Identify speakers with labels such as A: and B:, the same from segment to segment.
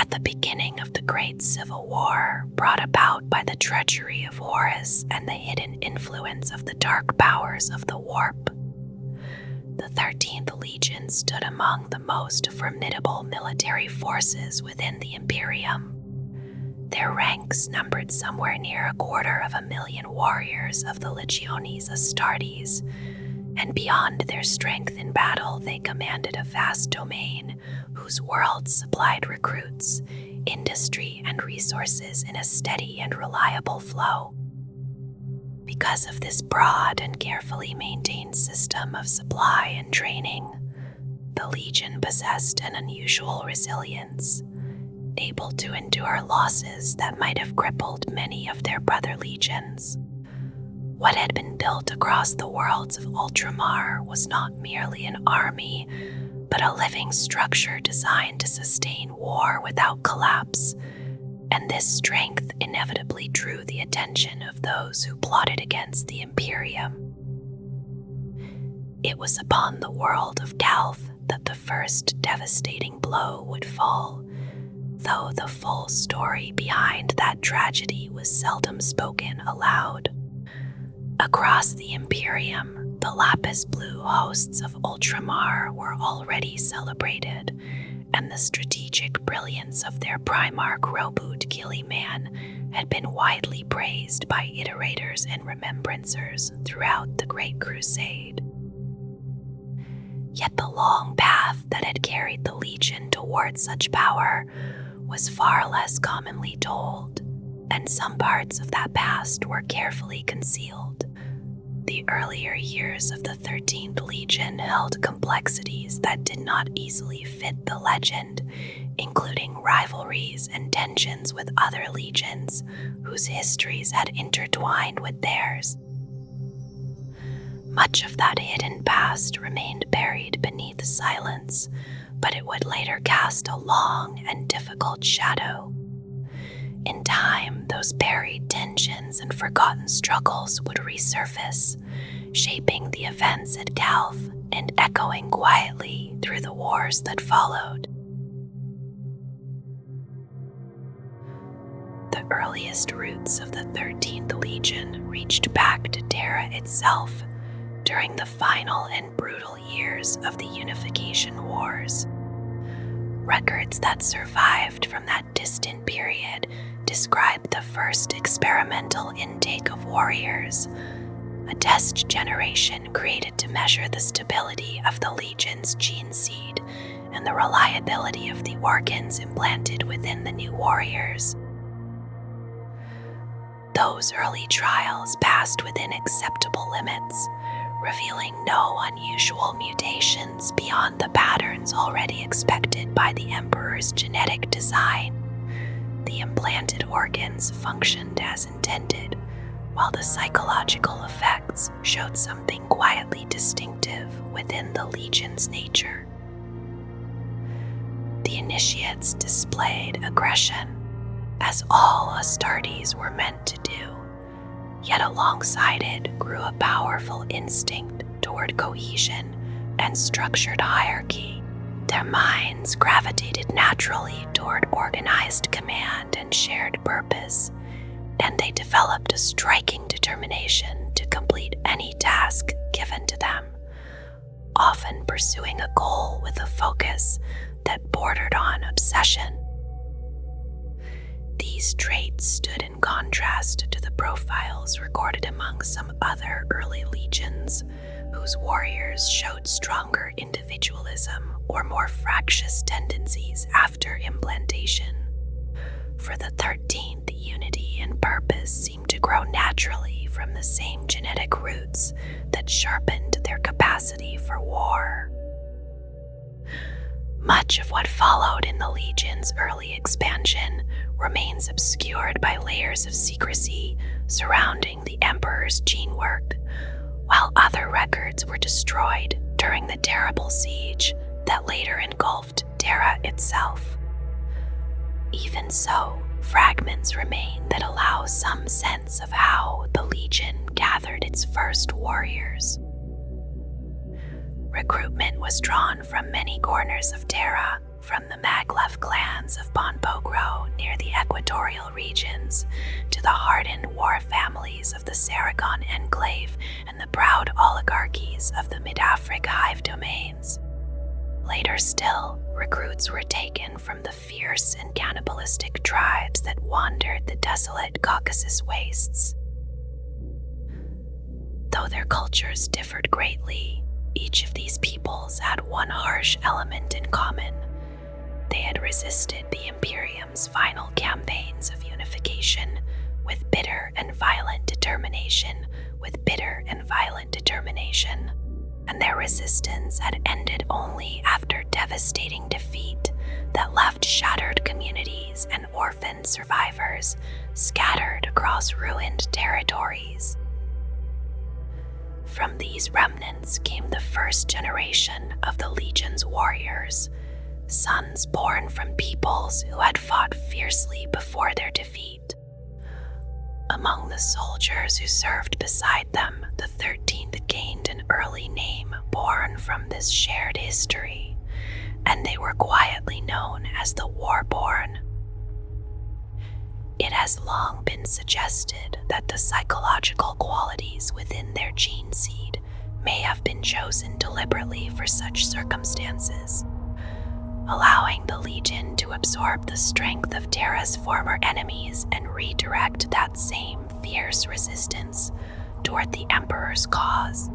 A: at the beginning of the Great Civil War brought about by the treachery of Horus and the hidden influence of the dark powers of the Warp. The 13th Legion stood among the most formidable military forces within the Imperium. Their ranks numbered somewhere near 250,000 warriors of the Legiones Astartes, and beyond their strength in battle, they commanded a vast domain whose worlds supplied recruits, industry, and resources in a steady and reliable flow. Because of this broad and carefully maintained system of supply and training, the Legion possessed an unusual resilience, able to endure losses that might have crippled many of their brother legions. What had been built across the worlds of Ultramar was not merely an army, but a living structure designed to sustain war without collapse, and this strength inevitably drew the attention of those who plotted against the Imperium. It was upon the world of Calth that the first devastating blow would fall, though the full story behind that tragedy was seldom spoken aloud. Across the Imperium, the lapis blue hosts of Ultramar were already celebrated, and the strategic brilliance of their Primarch Roboute Guilliman had been widely praised by iterators and remembrancers throughout the Great Crusade. Yet the long path that had carried the Legion towards such power was far less commonly told, and some parts of that past were carefully concealed. The earlier years of the 13th Legion held complexities that did not easily fit the legend, including rivalries and tensions with other legions whose histories had intertwined with theirs. Much of that hidden past remained buried beneath silence, but it would later cast a long and difficult shadow. In time, those buried tensions and forgotten struggles would resurface, shaping the events at Calth and echoing quietly through the wars that followed. The earliest roots of the 13th Legion reached back to Terra itself during the final and brutal years of the Unification Wars. Records that survived from that distant period describe the first experimental intake of warriors, a test generation created to measure the stability of the Legion's gene seed and the reliability of the organs implanted within the new warriors. Those early trials passed within acceptable limits, revealing no unusual mutations beyond the patterns already expected by the Emperor's genetic design. The implanted organs functioned as intended, while the psychological effects showed something quietly distinctive within the Legion's nature. The initiates displayed aggression, as all Astartes were meant to do, yet alongside it grew a powerful instinct toward cohesion and structured hierarchy. Their minds gravitated naturally toward organized command and shared purpose, and they developed a striking determination to complete any task given to them, often pursuing a goal with a focus that bordered on obsession. These traits stood in contrast to the profiles recorded among some other early legions, whose warriors showed stronger individualism or more fractious tendencies after implantation. For the 13th, unity and purpose seemed to grow naturally from the same genetic roots that sharpened their capacity for war. Much of what followed in the Legion's early expansion remains obscured by layers of secrecy surrounding the Emperor's gene work, while other records were destroyed during the terrible siege that later engulfed Terra itself. Even so, fragments remain that allow some sense of how the Legion gathered its first warriors. Recruitment was drawn from many corners of Terra, from the Maglev clans of Bonpog to the hardened war families of the Saragon Enclave and the proud oligarchies of the Mid-Afric Hive domains. Later still, recruits were taken from the fierce and cannibalistic tribes that wandered the desolate Caucasus wastes. Though their cultures differed greatly, each of these peoples had one harsh element in common. They had resisted the Imperium's final campaigns of unification with bitter and violent determination, and their resistance had ended only after devastating defeat that left shattered communities and orphaned survivors scattered across ruined territories. From these remnants came the first generation of the Legion's warriors, sons born from peoples who had fought fiercely before their defeat. Among the soldiers who served beside them, the 13th gained an early name born from this shared history, and they were quietly known as the Warborn. It has long been suggested that the psychological qualities within their gene seed may have been chosen deliberately for such circumstances, allowing the Legion to absorb the strength of Terra's former enemies and redirect that same fierce resistance toward the Emperor's cause.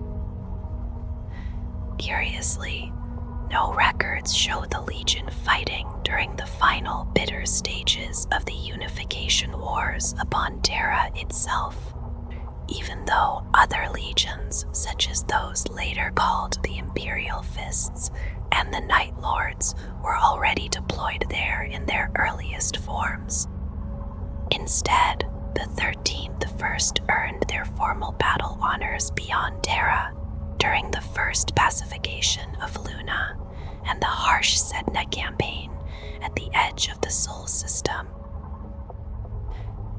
A: Curiously, no records show the Legion fighting during the final bitter stages of the Unification Wars upon Terra itself, even though other legions, such as those later called the Imperial Fists and the Night Lords, were already deployed there in their earliest forms. Instead, the 13th first earned their formal battle honors beyond Terra during the first pacification of Luna and the harsh Sedna campaign at the edge of the Sol system.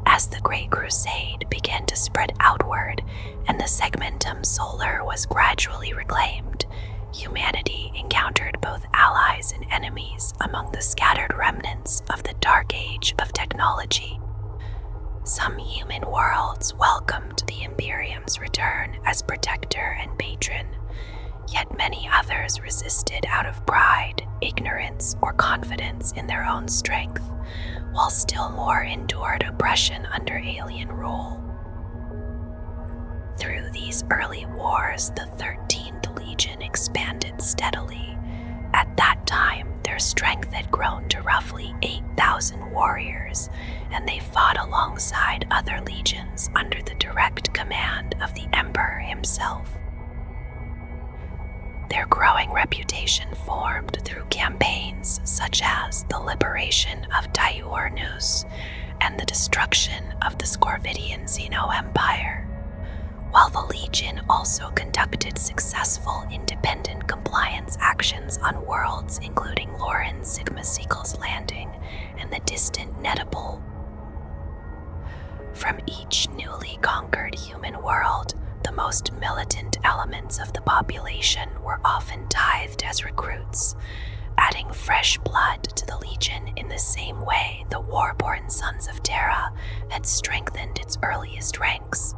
A: As the Great Crusade began to spread outward and the Segmentum Solar was gradually reclaimed, humanity encountered both allies and enemies among the scattered remnants of the Dark Age of technology. Some human worlds welcomed the Imperium's return as protector and patron, yet many others resisted out of pride, ignorance, or confidence in their own strength, while still more endured oppression under alien rule. Through these early wars, the 13th Legion expanded steadily. At that time, their strength had grown to roughly 8,000 warriors, and they fought alongside other legions under the direct command of the Emperor himself. Their growing reputation formed through campaigns such as the liberation of Tyranids and the destruction of the Scorvidian Xeno Empire, while the Legion also conducted successful independent compliance actions on worlds including Lauren Sigma Seagull's Landing and the distant Netapole. From each newly conquered human world, the most militant elements of the population were often tithed as recruits, adding fresh blood to the Legion in the same way the Warborn Sons of Terra had strengthened its earliest ranks.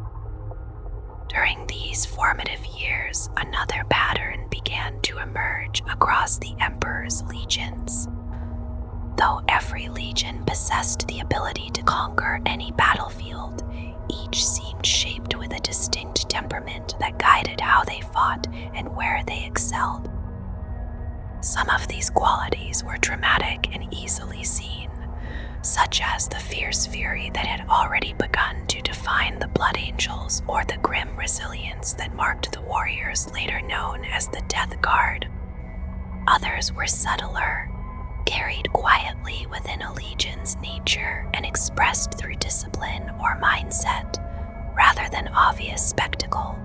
A: During these formative years, another pattern began to emerge across the Emperor's legions. Though every legion possessed the ability to conquer any battlefield, each seemed shaped with a distinct temperament that guided how they fought and where they excelled. Some of these qualities were dramatic and easily seen, such as the fierce fury that had already begun to define the Blood Angels, or the grim resilience that marked the warriors later known as the Death Guard. Others were subtler, carried quietly within a legion's nature and expressed through discipline or mindset, rather than obvious spectacle.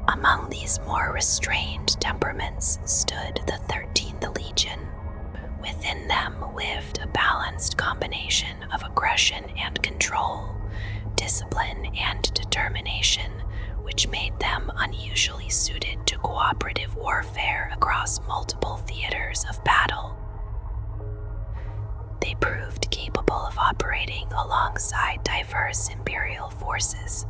A: Among these more restrained temperaments stood the 13th Legion. Within them lived a balanced combination of aggression and control, discipline and determination, which made them unusually suited to cooperative warfare across multiple theaters of battle. They proved capable of operating operating alongside diverse Imperial forces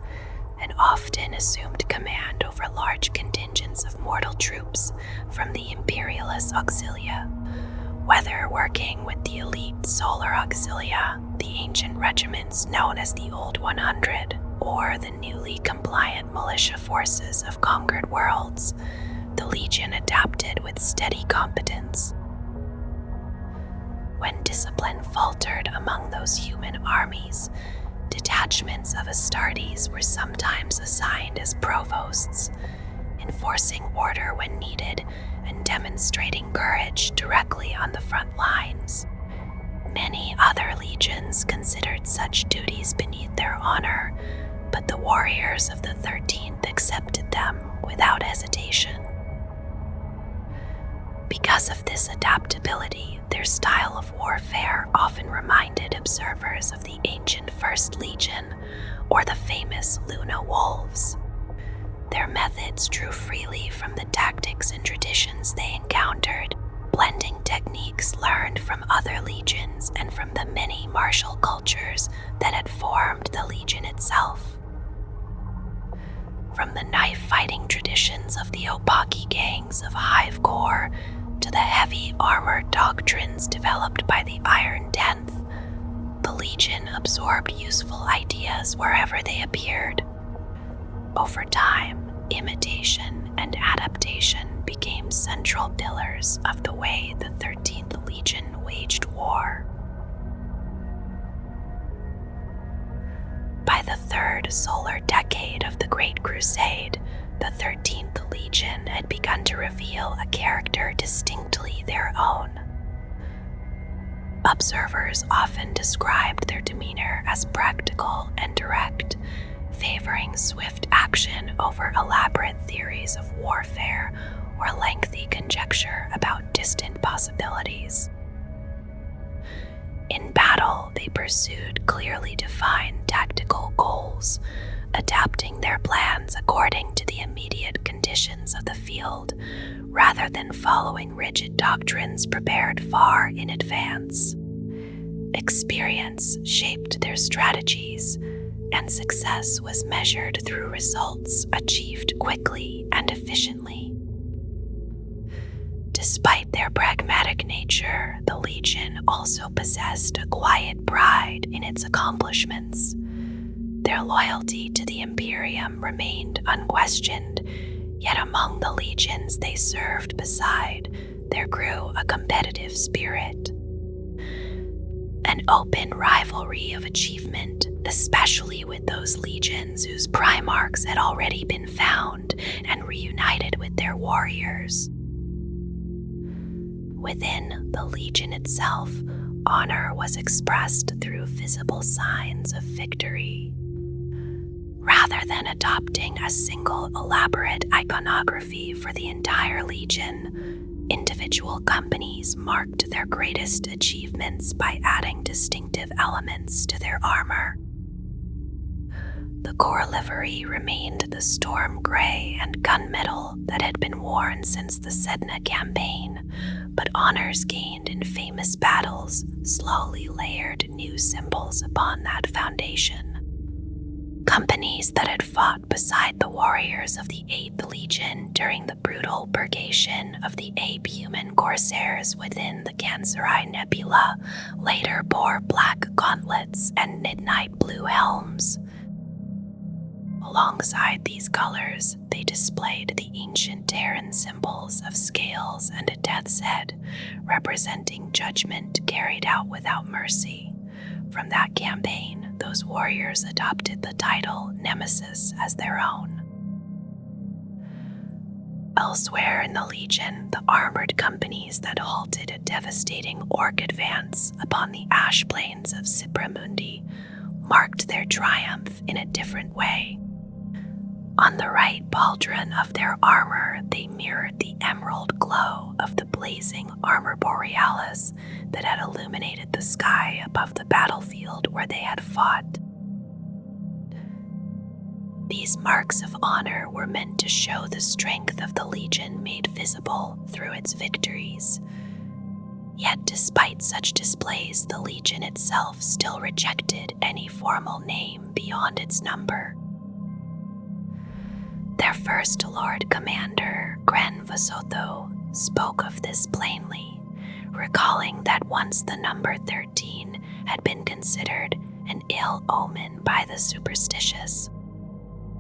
A: and often assumed command over large contingents of mortal troops from the Imperialis Auxilia, whether working with the elite Solar Auxilia, the ancient regiments known as the Old 100, or the newly compliant militia forces of conquered worlds. The Legion adapted with steady competence. When discipline faltered among those human armies, detachments of Astartes were sometimes assigned as provosts, enforcing order when needed and demonstrating courage directly on the front lines. Many other legions considered such duties beneath their honor, but the warriors of the 13th accepted them without hesitation. Because of this adaptability, their style of warfare often reminded observers of the ancient First Legion or the famous Luna Wolves. Their methods drew freely from the tactics and traditions they encountered, blending techniques learned from other legions and from the many martial cultures that had formed the Legion itself. From the knife-fighting traditions of the Opaki gangs of Hive Core to the heavy armored doctrines developed by the Iron 10th, the Legion absorbed useful ideas wherever they appeared. Over time, imitation and adaptation became central pillars of the way the 13th Legion waged war. By the third solar decade of the Great Crusade, the 13th Legion had begun to reveal a character distinctly their own. Observers often described their demeanor as practical and direct, favoring swift action over elaborate theories of warfare or lengthy conjecture about distant possibilities. In battle, they pursued clearly defined tactical goals, adapting their plans according to the immediate conditions of the field, rather than following rigid doctrines prepared far in advance. Experience shaped their strategies, and success was measured through results achieved quickly and efficiently. Despite their pragmatic nature, the Legion also possessed a quiet pride in its accomplishments. Their loyalty to the Imperium remained unquestioned, yet among the legions they served beside, there grew a competitive spirit. An open rivalry of achievement, especially with those legions whose Primarchs had already been found and reunited with their warriors. Within the Legion itself, honor was expressed through visible signs of victory. Rather than adopting a single elaborate iconography for the entire Legion, individual companies marked their greatest achievements by adding distinctive elements to their armor. The core livery remained the storm gray and gunmetal that had been worn since the Sedna campaign, but honors gained in famous battles slowly layered new symbols upon that foundation. Companies that had fought beside the warriors of the 8th Legion during the brutal purgation of the ape-human corsairs within the Canceri Nebula later bore black gauntlets and midnight blue helms. Alongside these colors, they displayed the ancient Terran symbols of scales and a death's head, representing judgment carried out without mercy. From that campaign, those warriors adopted the title Nemesis as their own. Elsewhere in the Legion, the armored companies that halted a devastating orc advance upon the ash plains of Cipramundi marked their triumph in a different way. On the right pauldron of their armor, they mirrored the emerald glow of the blazing armor borealis that had illuminated the sky above the battlefield where they had fought. These marks of honor were meant to show the strength of the Legion made visible through its victories. Yet despite such displays, the Legion itself still rejected any formal name beyond its number. Their first Lord Commander, Gren Vasotho, spoke of this plainly, recalling that once the number 13 had been considered an ill omen by the superstitious.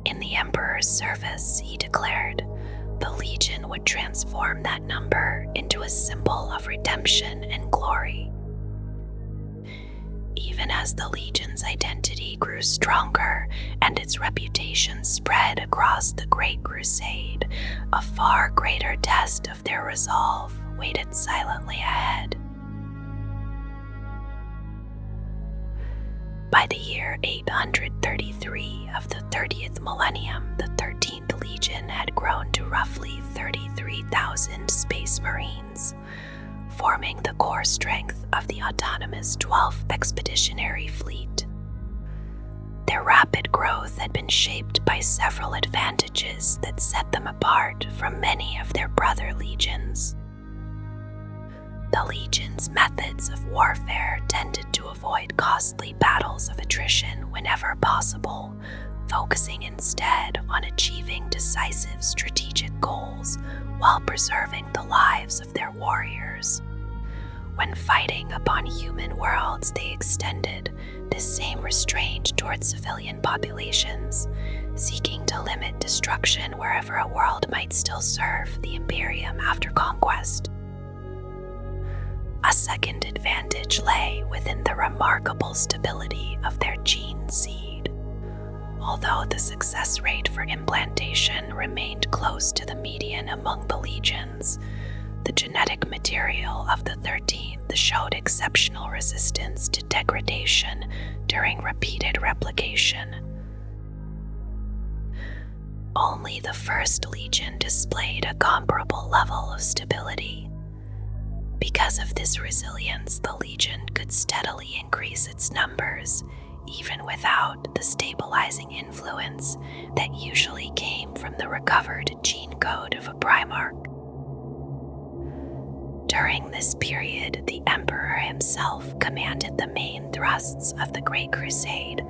A: In the Emperor's service, he declared, the Legion would transform that number into a symbol of redemption and glory. Even as the Legion's identity grew stronger and its reputation spread across the Great Crusade, a far greater test of their resolve waited silently ahead. By the year 833 of the 30th millennium, the 13th Legion had grown to roughly 33,000 Space Marines, forming the core strength of the autonomous 12th Expeditionary Fleet. Their rapid growth had been shaped by several advantages that set them apart from many of their brother legions. The Legion's methods of warfare tended to avoid costly battles of attrition whenever possible, focusing instead on achieving decisive strategic goals while preserving the lives of their warriors. When fighting upon human worlds, they extended this same restraint towards civilian populations, seeking to limit destruction wherever a world might still serve the Imperium after conquest. A second advantage lay within the remarkable stability of their gene seed. Although the success rate for implantation remained close to the median among the legions, the genetic material of the 13th showed exceptional resistance to degradation during repeated replication. Only the First Legion displayed a comparable level of stability. Because of this resilience, the Legion could steadily increase its numbers, even without the stabilizing influence that usually came from the recovered gene code of a Primarch. During this period, the Emperor himself commanded the main thrusts of the Great Crusade,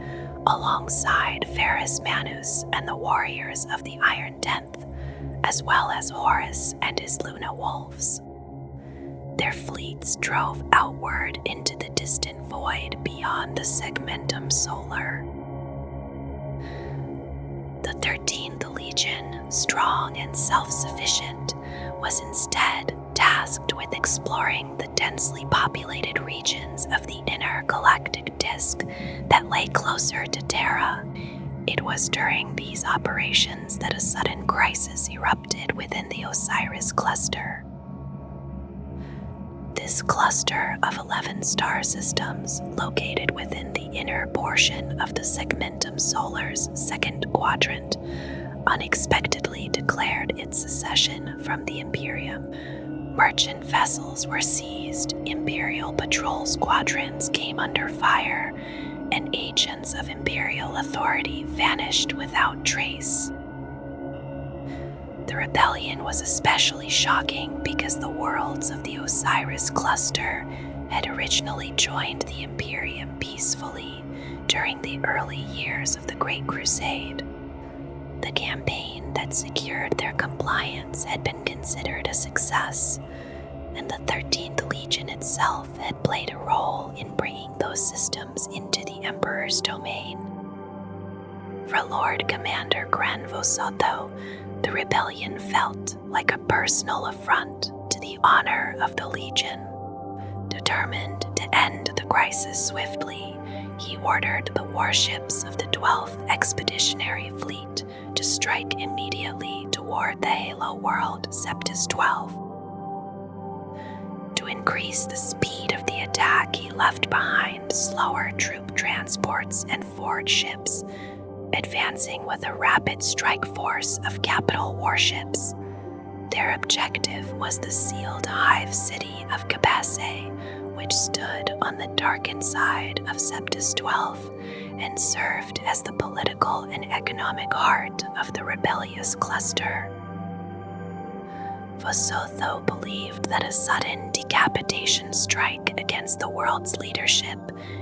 A: alongside Ferrus Manus and the warriors of the Iron Tenth, as well as Horus and his Luna Wolves. Their fleets drove outward into the distant void beyond the Segmentum Solar. The 13th Legion, strong and self-sufficient, was instead tasked with exploring the densely populated regions of the inner galactic disk that lay closer to Terra. It was during these operations that a sudden crisis erupted within the Osiris cluster. This cluster of 11 star systems, located within the inner portion of the Segmentum Solar's second quadrant, unexpectedly declared its secession from the Imperium. Merchant vessels were seized, Imperial patrol squadrons came under fire, and agents of Imperial authority vanished without trace. The rebellion was especially shocking because the worlds of the Osiris cluster had originally joined the Imperium peacefully during the early years of the Great Crusade. The campaign that secured their compliance had been considered a success, and the 13th Legion itself had played a role in bringing those systems into the Emperor's domain. For Lord Commander Gren Vasotho, the rebellion felt like a personal affront to the honor of the Legion. Determined to end the crisis swiftly, he ordered the warships of the 12th Expeditionary Fleet to strike immediately toward the Halo world Septus 12. To increase the speed of the attack, he left behind slower troop transports and forward ships, advancing with a rapid strike force of capital warships. Their objective was the sealed hive city of Cabasse, which stood on the darkened side of Septus 12 and served as the political and economic heart of the rebellious cluster. Vosotho believed that a sudden decapitation strike against the world's leadership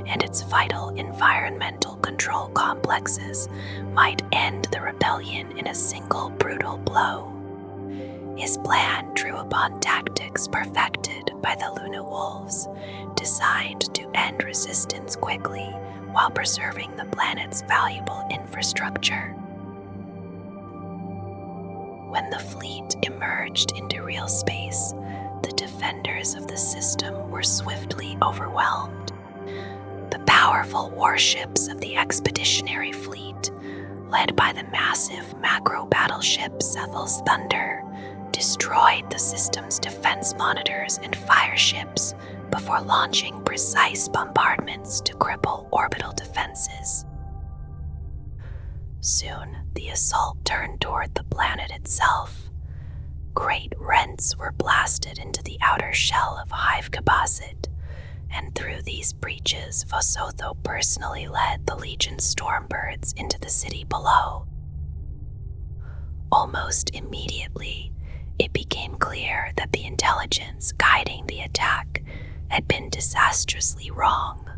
A: and its vital environmental control complexes might end the rebellion in a single brutal blow. His plan drew upon tactics perfected by the Luna Wolves, designed to end resistance quickly while preserving the planet's valuable infrastructure. When the fleet emerged into real space, the defenders of the system were swiftly overwhelmed. The powerful warships of the expeditionary fleet, led by the massive macro battleship Sethel's Thunder, destroyed the system's defense monitors and fire ships before launching precise bombardments to cripple orbital defenses. Soon, the assault turned toward the planet itself. Great rents were blasted into the outer shell of Hive Kabbasit, and through these breaches, Vosotho personally led the Legion Stormbirds into the city below. Almost immediately, it became clear that the intelligence guiding the attack had been disastrously wrong.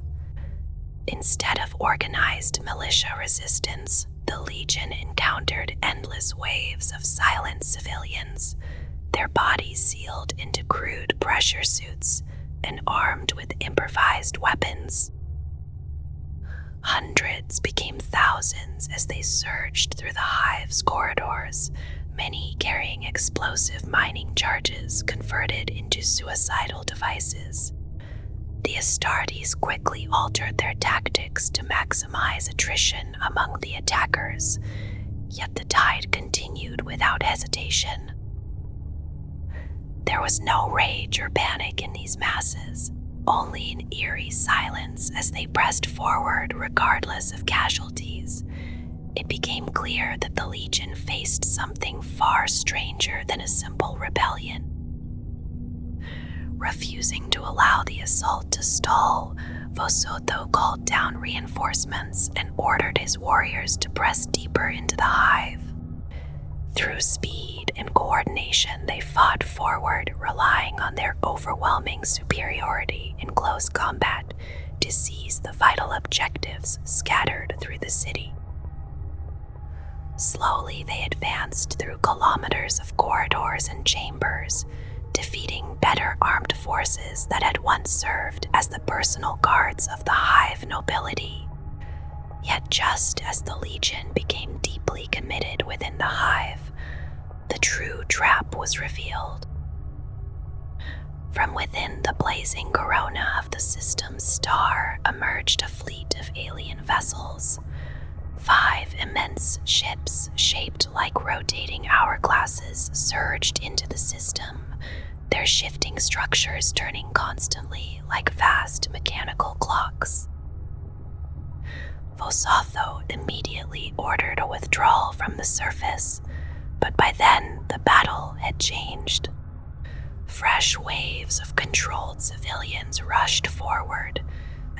A: Instead of organized militia resistance, the Legion encountered endless waves of silent civilians, their bodies sealed into crude pressure suits and armed with improvised weapons. Hundreds became thousands as they surged through the Hive's corridors, many carrying explosive mining charges converted into suicidal devices. The Astartes quickly altered their tactics to maximize attrition among the attackers, yet the tide continued without hesitation. There was no rage or panic in these masses, only an eerie silence as they pressed forward regardless of casualties. It became clear that the Legion faced something far stranger than a simple rebellion. Refusing to allow the assault to stall, Vosotho called down reinforcements and ordered his warriors to press deeper into the Hive. Through speed and coordination, they fought forward, relying on their overwhelming superiority in close combat to seize the vital objectives scattered through the city. Slowly, they advanced through kilometers of corridors and chambers, defeating better armed forces that had once served as the personal guards of the Hive nobility. Yet just as the Legion became deeply committed within the Hive, the true trap was revealed. From within the blazing corona of the system's star emerged a fleet of alien vessels. 5 immense ships shaped like rotating hourglasses surged into the system, their shifting structures turning constantly like vast mechanical clocks. Vosotho immediately ordered a withdrawal from the surface, but by then the battle had changed. Fresh waves of controlled civilians rushed forward,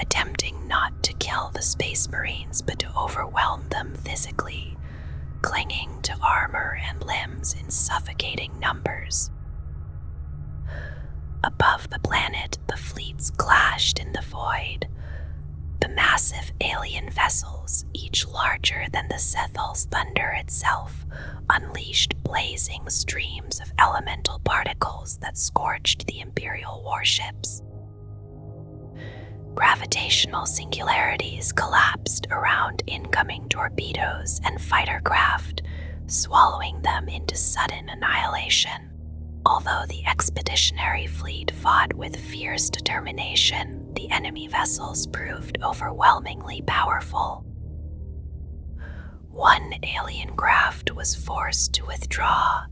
A: attempting not to kill the Space Marines but to overwhelm them physically, clinging to armor and limbs in suffocating numbers. Above the planet, the fleets clashed in the void. The massive alien vessels, each larger than the Sethel's Thunder itself, unleashed blazing streams of elemental particles that scorched the Imperial warships. Gravitational singularities collapsed around incoming torpedoes and fighter craft, swallowing them into sudden annihilation. Although the expeditionary fleet fought with fierce determination, the enemy vessels proved overwhelmingly powerful. One alien craft was forced to withdraw,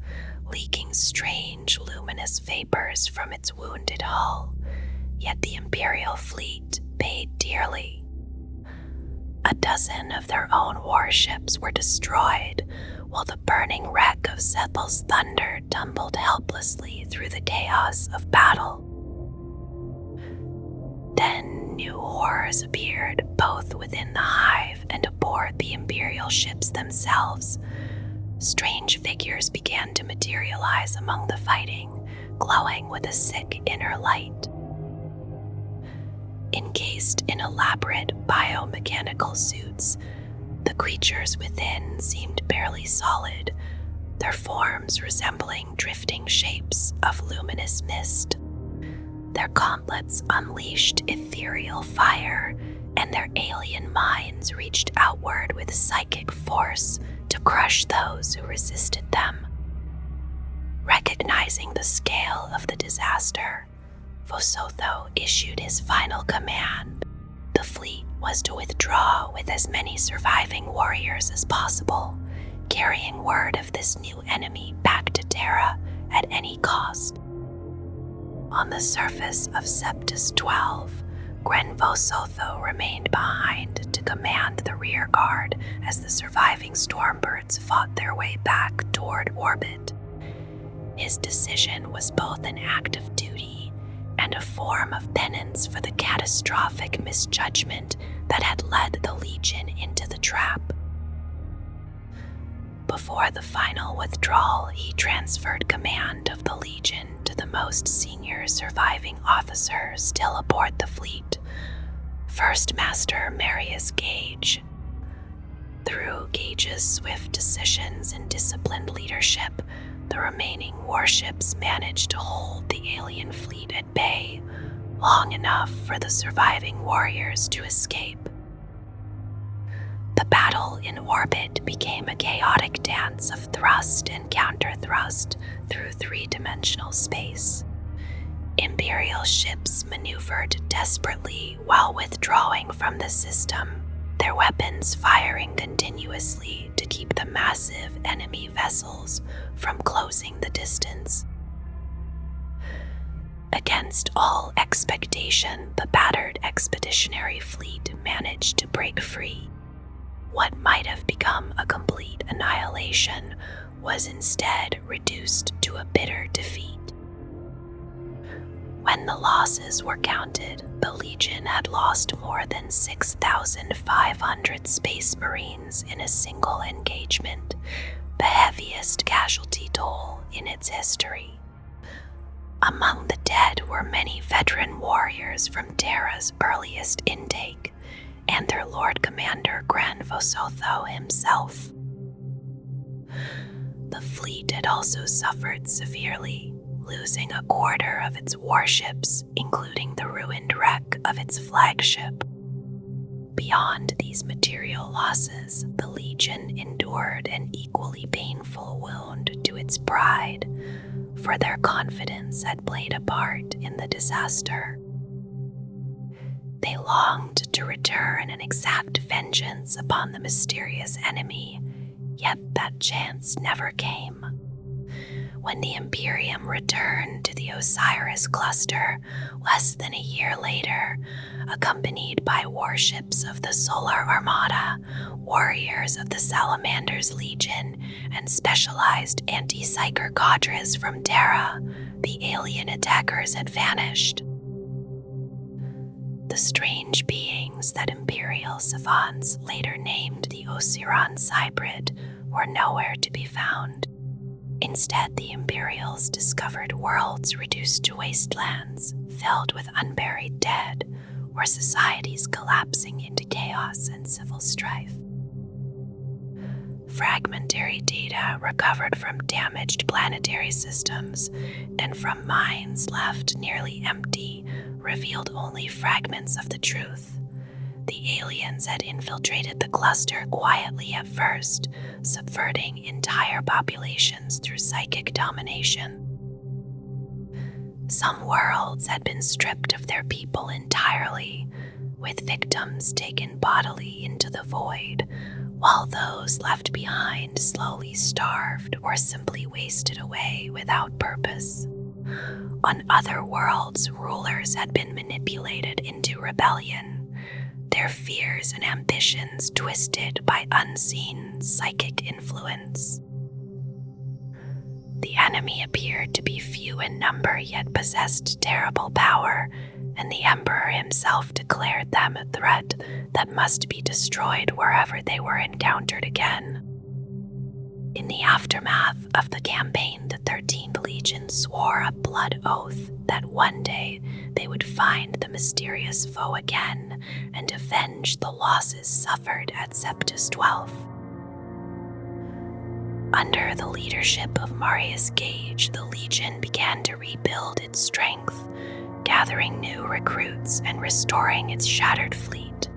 A: leaking strange luminous vapors from its wounded hull, yet the Imperial fleet paid dearly. A dozen of their own warships were destroyed, while the burning wreck of Sethel's Thunder tumbled helplessly through the chaos of battle. Then new horrors appeared both within the Hive and aboard the Imperial ships themselves. Strange figures began to materialize among the fighting, glowing with a sick inner light. Encased in elaborate biomechanical suits, the creatures within seemed barely solid, their forms resembling drifting shapes of luminous mist. Their gauntlets unleashed ethereal fire, and their alien minds reached outward with psychic force to crush those who resisted them. Recognizing the scale of the disaster, Vosotho issued his final command. The fleet was to withdraw with as many surviving warriors as possible, carrying word of this new enemy back to Terra at any cost. On the surface of Septus 12, Gren Vosotho remained behind to command the rear guard as the surviving Stormbirds fought their way back toward orbit. His decision was both an act of duty and a form of penance for the catastrophic misjudgment that had led the Legion into the trap. Before the final withdrawal, he transferred command of the Legion to the most senior surviving officer still aboard the fleet, First Master Marius Gage. Through Gage's swift decisions and disciplined leadership, the remaining warships managed to hold the alien fleet at bay long enough for the surviving warriors to escape. The battle in orbit became a chaotic dance of thrust and counter-thrust through three-dimensional space. Imperial ships maneuvered desperately while withdrawing from the system, their weapons firing continuously to keep the massive enemy vessels from closing the distance. Against all expectation, the battered expeditionary fleet managed to break free. What might have become a complete annihilation was instead reduced to a bitter defeat. When the losses were counted, the Legion had lost more than 6,500 Space Marines in a single engagement, the heaviest casualty toll in its history. Among the dead were many veteran warriors from Terra's earliest intake, and their Lord Commander Gran Vosotho himself. The fleet had also suffered severely, losing a quarter of its warships, including the ruined wreck of its flagship. Beyond these material losses, the Legion endured an equally painful wound to its pride, for their confidence had played a part in the disaster. They longed to return and exact vengeance upon the mysterious enemy, yet that chance never came. When the Imperium returned to the Osiris cluster less than a year later, accompanied by warships of the Solar Armada, warriors of the Salamander's Legion, and specialized anti-psyker cadres from Terra, the alien attackers had vanished. The strange beings that Imperial savants later named the Osiris hybrid were nowhere to be found. Instead, the Imperials discovered worlds reduced to wastelands, filled with unburied dead, or societies collapsing into chaos and civil strife. Fragmentary data recovered from damaged planetary systems and from mines left nearly empty revealed only fragments of the truth. The aliens had infiltrated the cluster quietly at first, subverting entire populations through psychic domination. Some worlds had been stripped of their people entirely, with victims taken bodily into the void, while those left behind slowly starved or simply wasted away without purpose. On other worlds, rulers had been manipulated into rebellion, their fears and ambitions twisted by unseen psychic influence. The enemy appeared to be few in number, yet possessed terrible power, and the Emperor himself declared them a threat that must be destroyed wherever they were encountered again. In the aftermath of the campaign, the 13th Legion swore a blood oath that one day they would find the mysterious foe again and avenge the losses suffered at Septus 12. Under the leadership of Marius Gage, the Legion began to rebuild its strength, gathering new recruits and restoring its shattered fleet.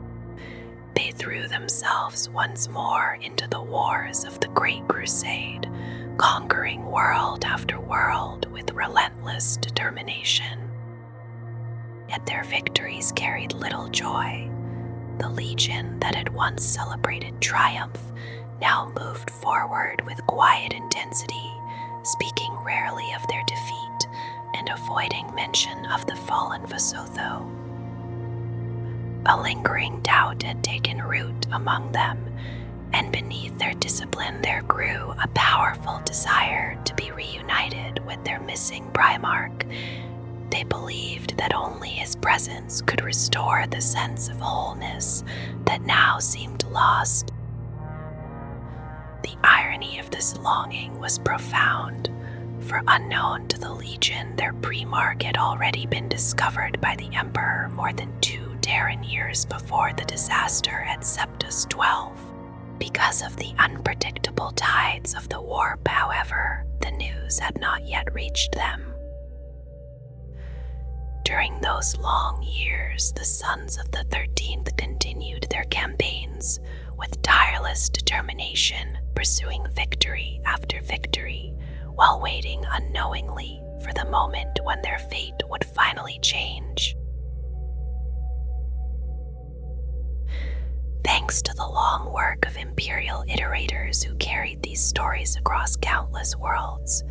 A: They threw themselves once more into the wars of the Great Crusade, conquering world after world with relentless determination. Yet their victories carried little joy. The Legion that had once celebrated triumph now moved forward with quiet intensity, speaking rarely of their defeat and avoiding mention of the fallen Vasotho. A lingering doubt had taken root among them, and beneath their discipline there grew a powerful desire to be reunited with their missing Primarch. They believed that only his presence could restore the sense of wholeness that now seemed lost. The irony of this longing was profound, for unknown to the Legion, their Primarch had already been discovered by the Emperor more than 2 Terran years before the disaster at Septus 12. Because of the unpredictable tides of the warp, however, the news had not yet reached them. During those long years, the sons of the 13th continued their campaigns with tireless determination, pursuing victory after victory, while waiting unknowingly for the moment when their fate would finally change. Thanks to the long work of Imperial iterators who carried these stories across countless worlds,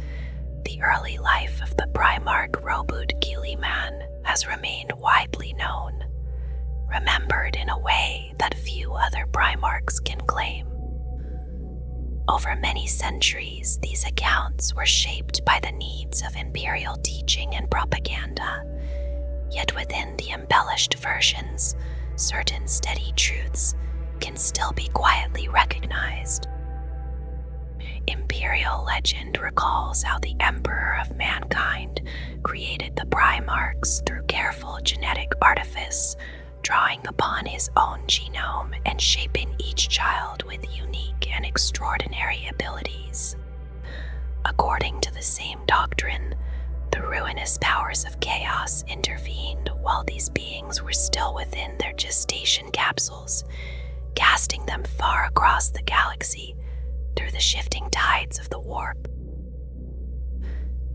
A: the early life of the Primarch Roboute Guilliman has remained widely known, remembered in a way that few other Primarchs can claim. Over many centuries, these accounts were shaped by the needs of imperial teaching and propaganda, yet within the embellished versions, certain steady truths can still be quietly recognized. Imperial legend recalls how the Emperor of Mankind created the Primarchs through careful genetic artifice, drawing upon his own genome and shaping each child with unique and extraordinary abilities. According to the same doctrine, the ruinous powers of chaos intervened while these beings were still within their gestation capsules, casting them far across the galaxy through the shifting tides of the warp.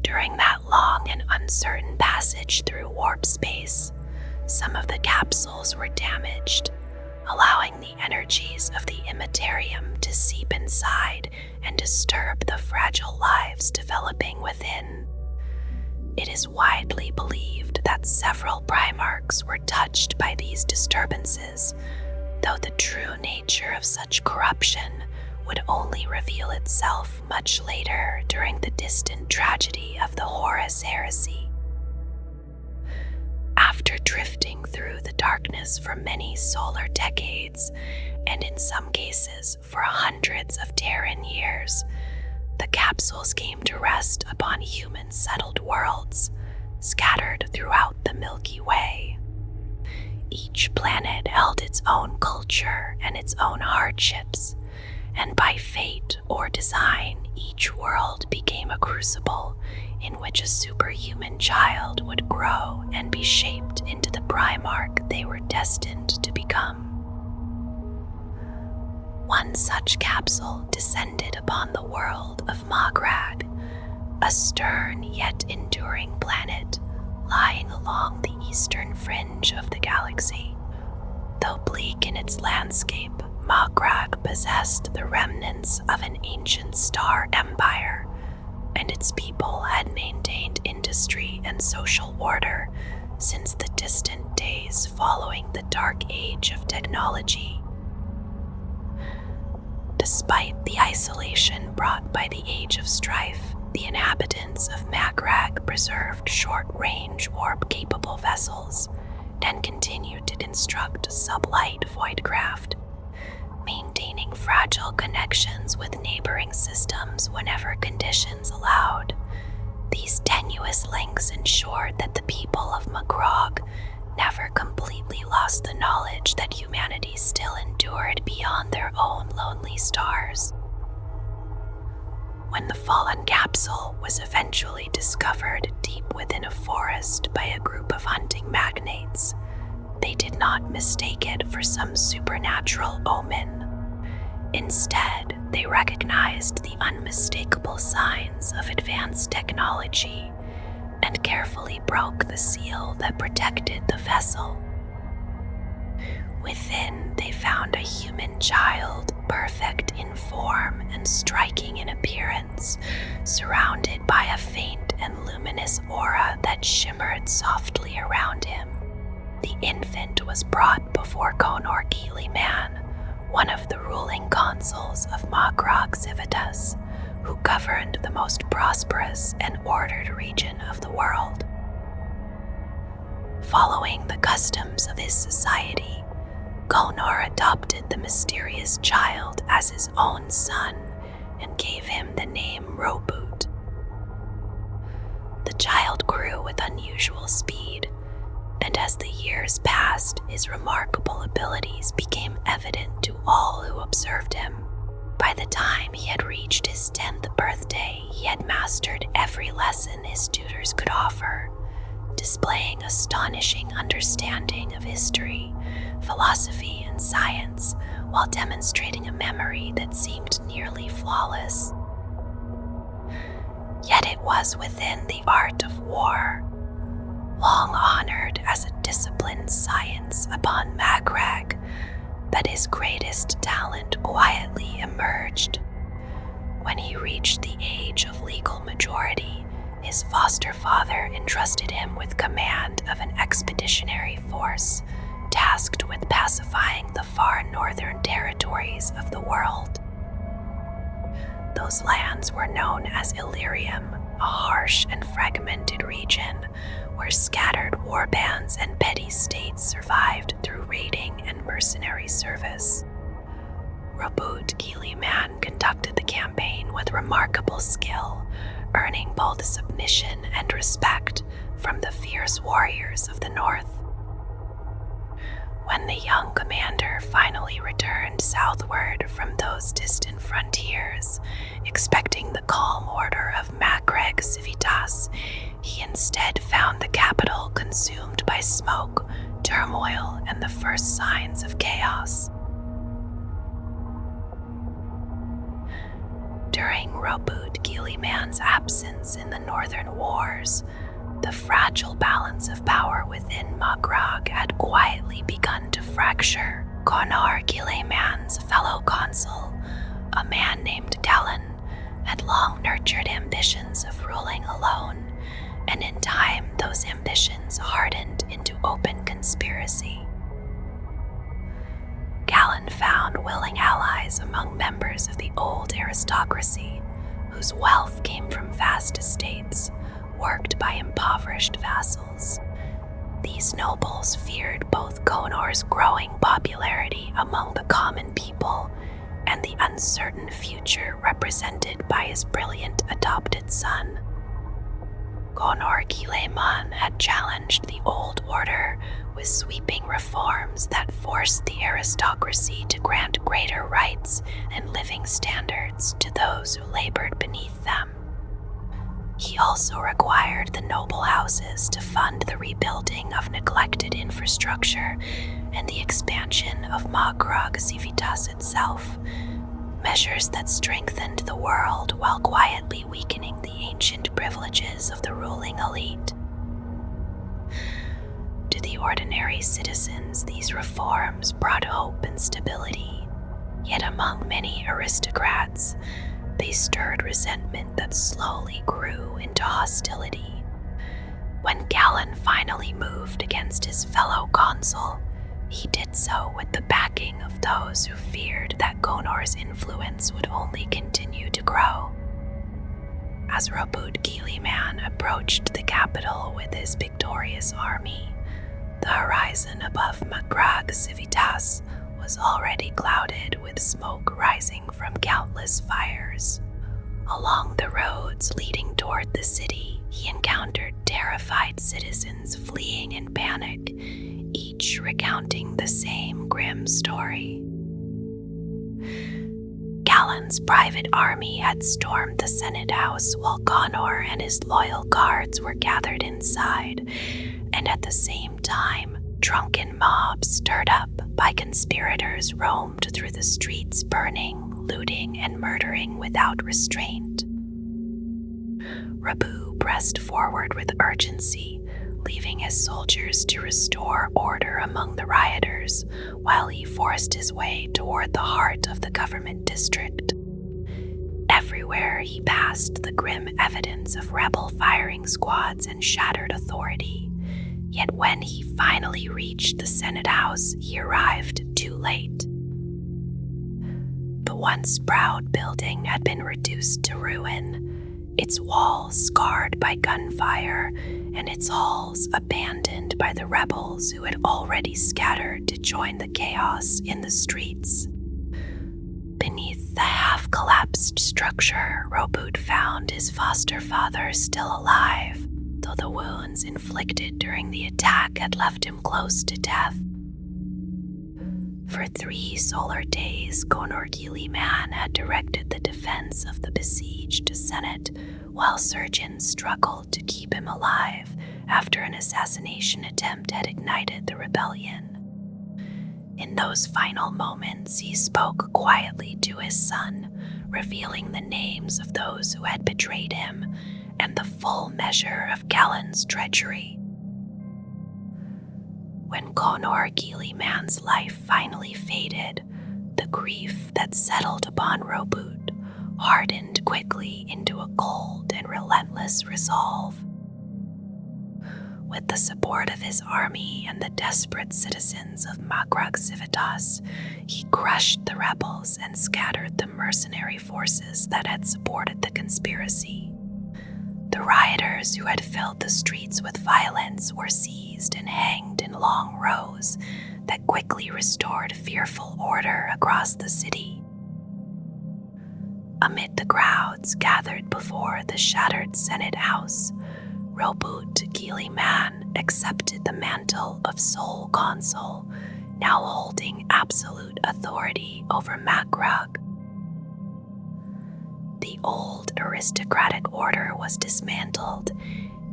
A: During that long and uncertain passage through warp space, some of the capsules were damaged, allowing the energies of the Immaterium to seep inside and disturb the fragile lives developing within. It is widely believed that several Primarchs were touched by these disturbances, though the true nature of such corruption would only reveal itself much later during the distant tragedy of the Horus Heresy. After drifting through the darkness for many solar decades, and in some cases for hundreds of Terran years, the capsules came to rest upon human-settled worlds, scattered throughout the Milky Way. Each planet held its own culture and its own hardships, and by fate or design, each world became a crucible in which a superhuman child would grow and be shaped into the Primarch they were destined to become. One such capsule descended upon the world of Macragge, a stern yet enduring planet lying along the eastern fringe of the galaxy. Though bleak in its landscape, Macragge possessed the remnants of an ancient star empire, and its people had maintained industry and social order since the distant days following the dark age of technology. Despite the isolation brought by the Age of Strife, the inhabitants of Macragge preserved short-range warp-capable vessels and continued to construct sublight voidcraft, maintaining maintaining fragile connections with neighboring systems whenever conditions allowed. These tenuous links ensured that the people of Macragge never completely lost the knowledge that humanity still endured beyond their own lonely stars. When the fallen capsule was eventually discovered deep within a forest by a group of hunting magnates, they did not mistake it for some supernatural omen. Instead, they recognized the unmistakable signs of advanced technology and carefully broke the seal that protected the vessel. Within, they found a human child, perfect in form and striking in appearance, surrounded by a faint and luminous aura that shimmered softly around him. The infant was brought before Konor Guilliman, one of the ruling consuls of Macragge, who governed the most prosperous and ordered region of the world. Following the customs of his society, Konor adopted the mysterious child as his own son and gave him the name Roboute. The child grew with unusual speed, and as the years passed, his remarkable abilities became evident to all who observed him. By the time he had reached his 10th birthday, he had mastered every lesson his tutors could offer, displaying astonishing understanding of history, philosophy, and science, while demonstrating a memory that seemed nearly flawless. Yet it was within the art of war, long honored as a disciplined science upon Macragge, that his greatest talent quietly emerged. When he reached the age of legal majority, his foster father entrusted him with command of an expeditionary force tasked with pacifying the far northern territories of the world. Those lands were known as Illyrium, a harsh and fragmented region where scattered warbands and petty states survived through raiding and mercenary service. Roboute Guilliman conducted the campaign with remarkable skill, earning both submission and respect from the fierce warriors of the north. When the young commander finally returned southward from those distant frontiers, expecting the calm order of Macragge Civitas, he instead found the capital consumed by smoke, turmoil, and the first signs of chaos. During Roboute Guilliman's absence in the Northern Wars, the fragile balance of power within Macragge had quietly begun to fracture. Konor Guilliman's fellow consul, a man named Gallen, had long nurtured ambitions of ruling alone, and in time those ambitions hardened into open conspiracy. Gallen found willing allies among members of the old aristocracy, whose wealth came from vast estates, worked by impoverished vassals. These nobles feared both Konor's growing popularity among the common people and the uncertain future represented by his brilliant adopted son. Konor Guilliman had challenged the old order with sweeping reforms that forced the aristocracy to grant greater rights and living standards to those who labored beneath them. He also required the noble houses to fund the rebuilding of neglected infrastructure and the expansion of Macragge Civitas itself, measures that strengthened the world while quietly weakening the ancient privileges of the ruling elite. To the ordinary citizens, these reforms brought hope and stability, yet among many aristocrats, they stirred resentment that slowly grew into hostility. When Gallen finally moved against his fellow consul, he did so with the backing of those who feared that Konor's influence would only continue to grow. As Roboute Guilliman approached the capital with his victorious army, the horizon above Macragge Civitas was already clouded with smoke rising from countless fires. Along the roads leading toward the city, he encountered terrified citizens fleeing in panic, each recounting the same grim story. Galen's private army had stormed the Senate House while Konor and his loyal guards were gathered inside, and at the same time, drunken mobs stirred up by conspirators roamed through the streets, burning, looting, and murdering without restraint. Roboute pressed forward with urgency, leaving his soldiers to restore order among the rioters, while he forced his way toward the heart of the government district. Everywhere he passed the grim evidence of rebel firing squads and shattered authority. Yet when he finally reached the Senate House, he arrived too late. The once proud building had been reduced to ruin, its walls scarred by gunfire, and its halls abandoned by the rebels who had already scattered to join the chaos in the streets. Beneath the half-collapsed structure, Roboute found his foster father still alive, though the wounds inflicted during the attack had left him close to death. For 3 solar days, Konor Guilliman had directed the defense of the besieged Senate, while surgeons struggled to keep him alive after an assassination attempt had ignited the rebellion. In those final moments, he spoke quietly to his son, revealing the names of those who had betrayed him and the full measure of Galen's treachery. When Konor Guilliman's life finally faded, the grief that settled upon Roboute hardened quickly into a cold and relentless resolve. With the support of his army and the desperate citizens of Macragge, he crushed the rebels and scattered the mercenary forces that had supported the conspiracy. The rioters who had filled the streets with violence were seized and hanged in long rows that quickly restored fearful order across the city. Amid the crowds gathered before the shattered Senate House, Roboute Guilliman accepted the mantle of sole consul, now holding absolute authority over Macragge. The old aristocratic order was dismantled,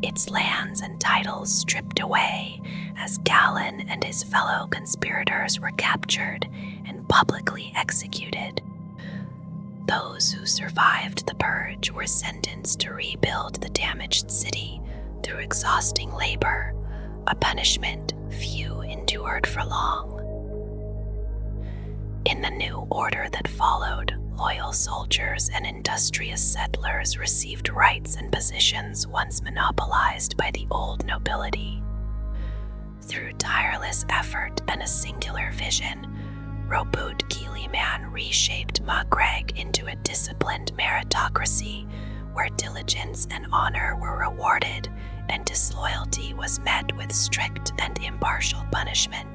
A: its lands and titles stripped away as Galen and his fellow conspirators were captured and publicly executed. Those who survived the purge were sentenced to rebuild the damaged city through exhausting labor, a punishment few endured for long. In the new order that followed, loyal soldiers and industrious settlers received rights and positions once monopolized by the old nobility. Through tireless effort and a singular vision, Roboute Guilliman reshaped Macragge into a disciplined meritocracy where diligence and honor were rewarded and disloyalty was met with strict and impartial punishment.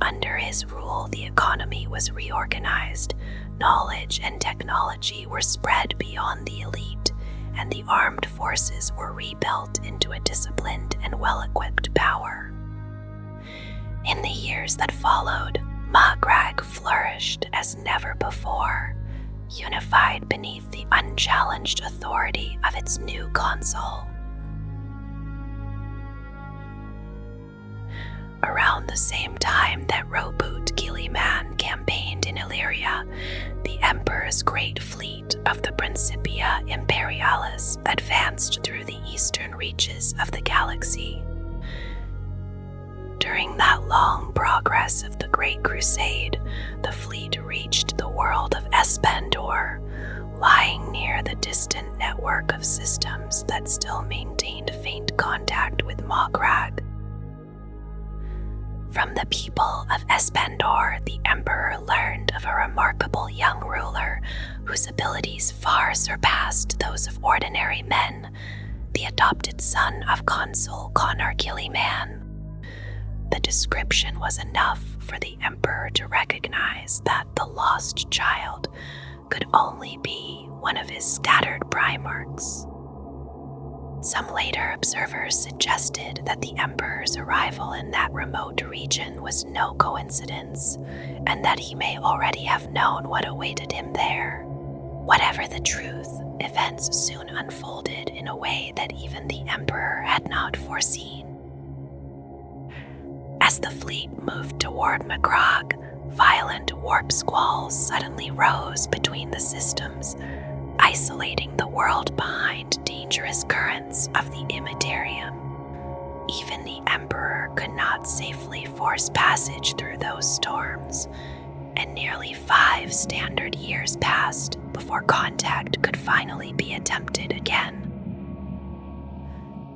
A: Under his rule, the economy was reorganized, knowledge and technology were spread beyond the elite, and the armed forces were rebuilt into a disciplined and well-equipped power. In the years that followed, Macragge flourished as never before, unified beneath the unchallenged authority of its new consul. Around the same time that Roboute Guilliman campaigned in Illyria, the Emperor's great fleet of the Principia Imperialis advanced through the eastern reaches of the galaxy. During that long progress of the Great Crusade, the fleet reached the world of Espandor, lying near the distant network of systems that still maintained faint contact with Macragge. From the people of Espandor, the Emperor learned of a remarkable young ruler whose abilities far surpassed those of ordinary men, the adopted son of Consul Konor Guilliman. The description was enough for the Emperor to recognize that the lost child could only be one of his scattered Primarchs. Some later observers suggested that the Emperor's arrival in that remote region was no coincidence, and that he may already have known what awaited him there. Whatever the truth, events soon unfolded in a way that even the Emperor had not foreseen. As the fleet moved toward Macragge, violent warp squalls suddenly rose between the systems, isolating the world behind dangerous currents of the Immetarium. Even the Emperor could not safely force passage through those storms, and nearly 5 standard years passed before contact could finally be attempted again.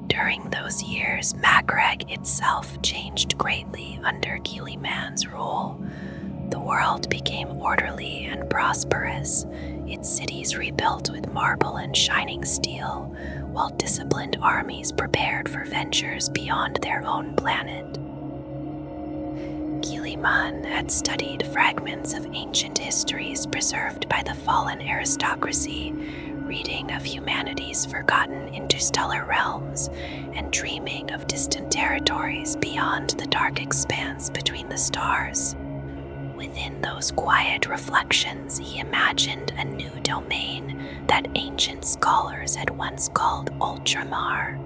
A: During those years, Macragge itself changed greatly under Guilliman's rule. The world became orderly and prosperous, its cities rebuilt with marble and shining steel, while disciplined armies prepared for ventures beyond their own planet. Guilliman had studied fragments of ancient histories preserved by the fallen aristocracy, reading of humanity's forgotten interstellar realms, and dreaming of distant territories beyond the dark expanse between the stars. Within those quiet reflections, he imagined a new domain that ancient scholars had once called Ultramar.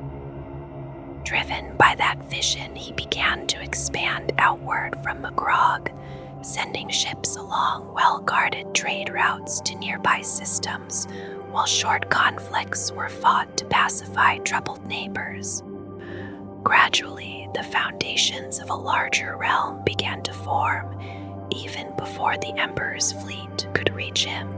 A: Driven by that vision, he began to expand outward from Macragge, sending ships along well-guarded trade routes to nearby systems, while short conflicts were fought to pacify troubled neighbors. Gradually, the foundations of a larger realm began to form, even before the Emperor's fleet could reach him.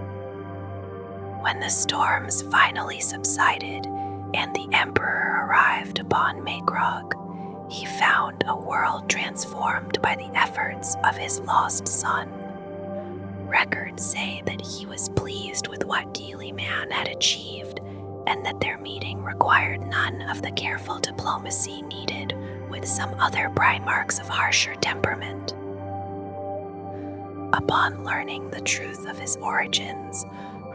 A: When the storms finally subsided and the Emperor arrived upon Macragge, he found a world transformed by the efforts of his lost son. Records say that he was pleased with what Guilliman had achieved, and that their meeting required none of the careful diplomacy needed with some other Primarchs of harsher temperament. Upon learning the truth of his origins,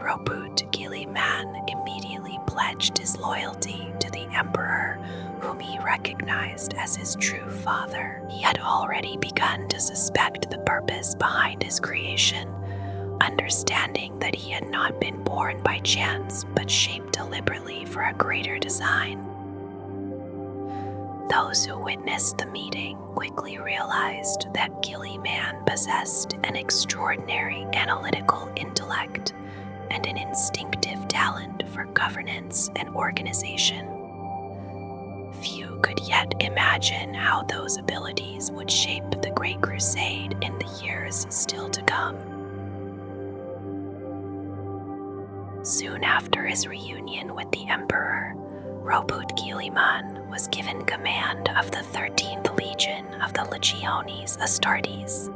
A: Roboute Guilliman immediately pledged his loyalty to the Emperor, whom he recognized as his true father. He had already begun to suspect the purpose behind his creation, understanding that he had not been born by chance, but shaped deliberately for a greater design. Those who witnessed the meeting quickly realized that Guilliman possessed an extraordinary analytical intellect and an instinctive talent for governance and organization. Few could yet imagine how those abilities would shape the Great Crusade in the years still to come. Soon after his reunion with the Emperor, Roboute Guilliman was given command of the 13th Legion of the Legiones Astartes.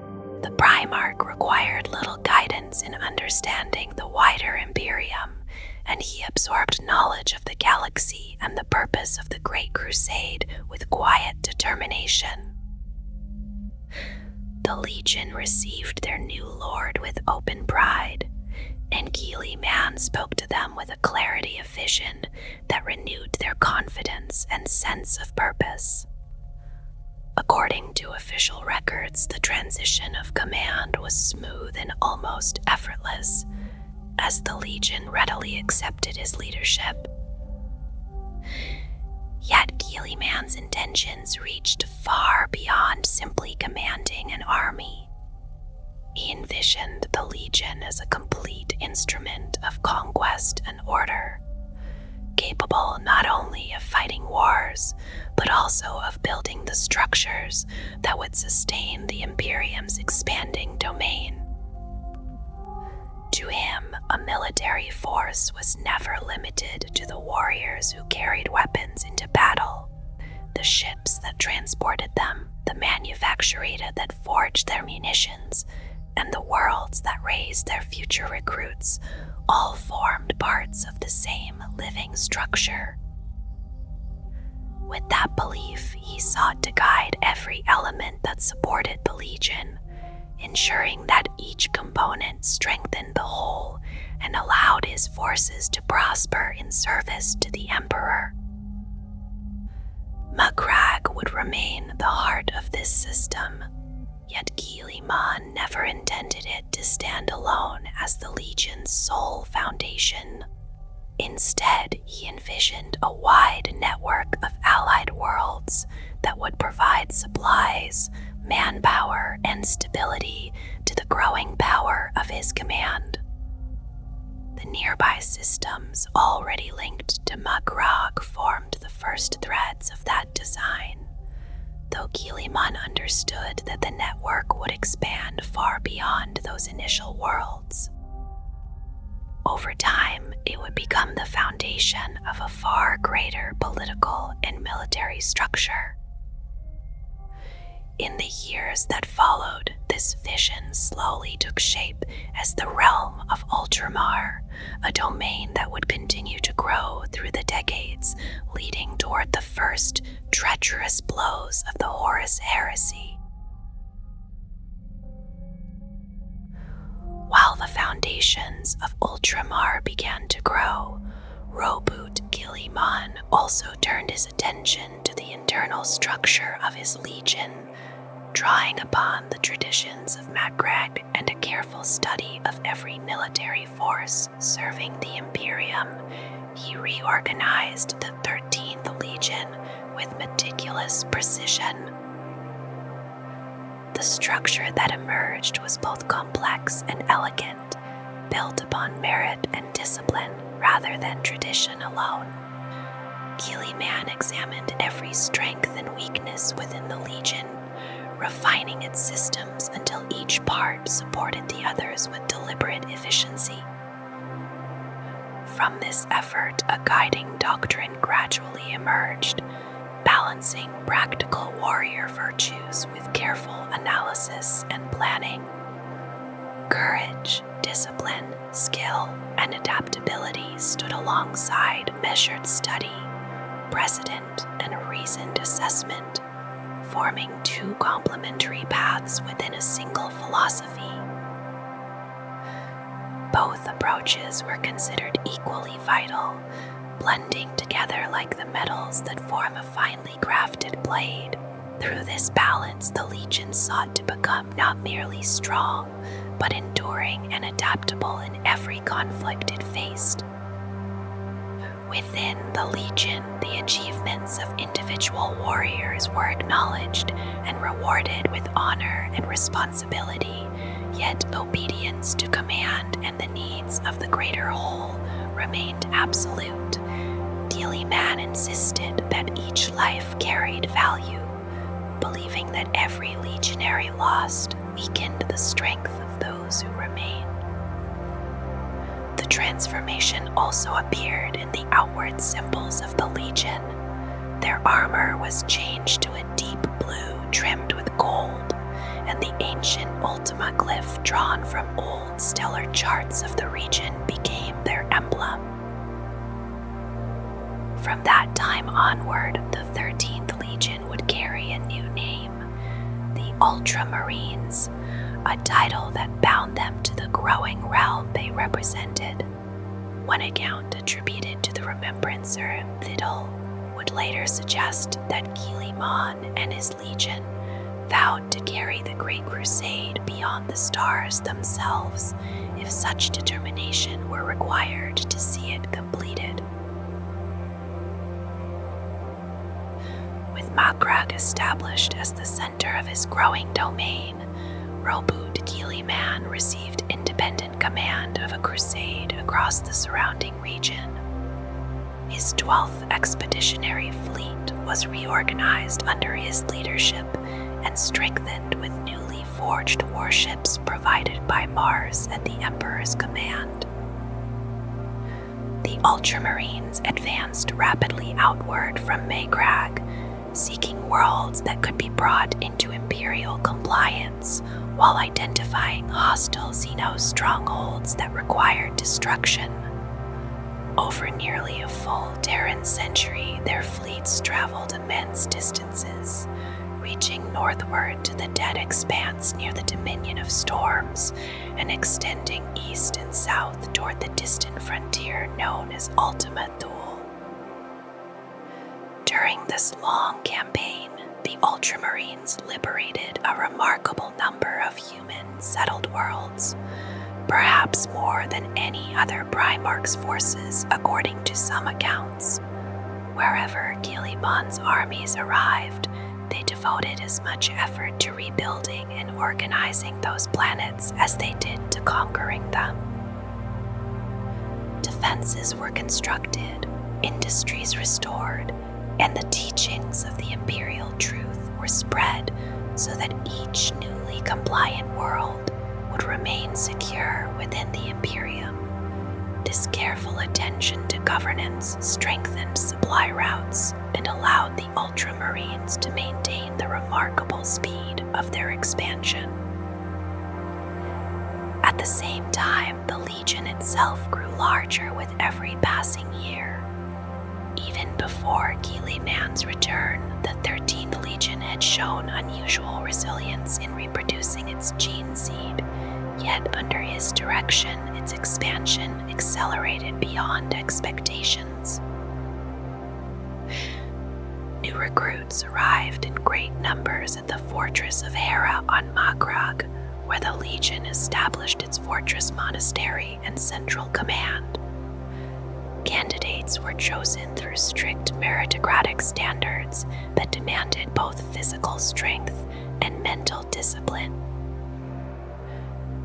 A: The Primarch required little guidance in understanding the wider Imperium, and he absorbed knowledge of the galaxy and the purpose of the Great Crusade with quiet determination. The Legion received their new lord with open pride, and Guilliman spoke to them with a clarity of vision that renewed their confidence and sense of purpose. According to official records, the transition of command was smooth and almost effortless, as the Legion readily accepted his leadership. Yet Guilliman's intentions reached far beyond simply commanding an army. He envisioned the Legion as a complete instrument of conquest and order, capable not only of fighting wars, but also of building the structures that would sustain the Imperium's expanding domain. To him, a military force was never limited to the warriors who carried weapons into battle, the ships that transported them, the manufacturita that forged their munitions, and the worlds that raised their future recruits, all formed parts of the same living structure. With that belief, he sought to guide every element that supported the Legion, ensuring that each component strengthened the whole and allowed his forces to prosper in service to the Emperor. Macragge would remain the heart of this system, yet Guilliman never intended it to stand alone as the Legion's sole foundation. Instead, he envisioned a wide network of allied worlds that would provide supplies, manpower, and stability to the growing power of his command. The nearby systems already linked to Macragge formed the first threads of that design, though Guilliman understood that the network would expand far beyond those initial worlds. Over time, it would become the foundation of a far greater political and military structure. In the years that followed, this vision slowly took shape as the realm of Ultramar, a domain that would continue to grow through the decades, leading toward the first treacherous blows of the Horus Heresy. While the foundations of Ultramar began to grow, Roboute Guilliman also turned his attention to the internal structure of his legion, drawing upon the traditions of Macragge and a careful study of every military force serving the Imperium. He reorganized the 13th Legion with meticulous precision. The structure that emerged was both complex and elegant, built upon merit and discipline rather than tradition alone. Guilliman examined every strength and weakness within the Legion, refining its systems until each part supported the others with deliberate efficiency. From this effort, a guiding doctrine gradually emerged, balancing practical warrior virtues with careful analysis and planning. Courage, discipline, skill, and adaptability stood alongside measured study, precedent, and reasoned assessment, forming two complementary paths within a single philosophy. Both approaches were considered equally vital, blending together like the metals that form a finely crafted blade. Through this balance, the Legion sought to become not merely strong, but enduring and adaptable in every conflict it faced. Within the Legion, the achievements of individual warriors were acknowledged and rewarded with honor and responsibility, yet obedience to command and the needs of the greater whole remained absolute. Guilliman insisted that each life carried value, believing that every legionary lost weakened the strength of those who remained. The transformation also appeared in the outward symbols of the Legion. Their armor was changed to a deep blue trimmed with gold, and the ancient Ultima glyph drawn from old stellar charts of the region became their emblem. From that time onward, the 13th Legion would carry a new name, the Ultramarines, a title that bound them to the growing realm they represented. One account attributed to the Remembrancer Fiddle would later suggest that Guilliman and his legion vowed to carry the Great Crusade beyond the stars themselves if such determination were required to see it completed. With Macragge established as the center of his growing domain, Roboute Guilliman received independent command of a crusade across the surrounding region. His 12th Expeditionary Fleet was reorganized under his leadership and strengthened with newly forged warships provided by Mars at the Emperor's command. The Ultramarines advanced rapidly outward from Macragge, seeking worlds that could be brought into Imperial compliance while identifying hostile Xeno strongholds that required destruction. Over nearly a full Terran century, their fleets traveled immense distances, reaching northward to the dead expanse near the Dominion of Storms and extending east and south toward the distant frontier known as Ultima Thule. During this long campaign, the Ultramarines liberated a remarkable number of human settled worlds, perhaps more than any other Primarchs' forces according to some accounts. Wherever Guilliman's armies arrived, they devoted as much effort to rebuilding and organizing those planets as they did to conquering them. Defenses were constructed, industries restored, and the teachings of the imperial truth were spread so that each newly compliant world would remain secure within the Imperium. This careful attention to governance strengthened supply routes and allowed the Ultramarines to maintain the remarkable speed of their expansion. At the same time, the Legion itself grew larger with every passing year. Even before Guilliman's return, the 13th Legion had shown unusual resilience in reproducing its gene seed, yet under his direction, its expansion accelerated beyond expectations. New recruits arrived in great numbers at the fortress of Hera on Macragge, where the Legion established its fortress monastery and central command. Candidates were chosen through strict meritocratic standards that demanded both physical strength and mental discipline.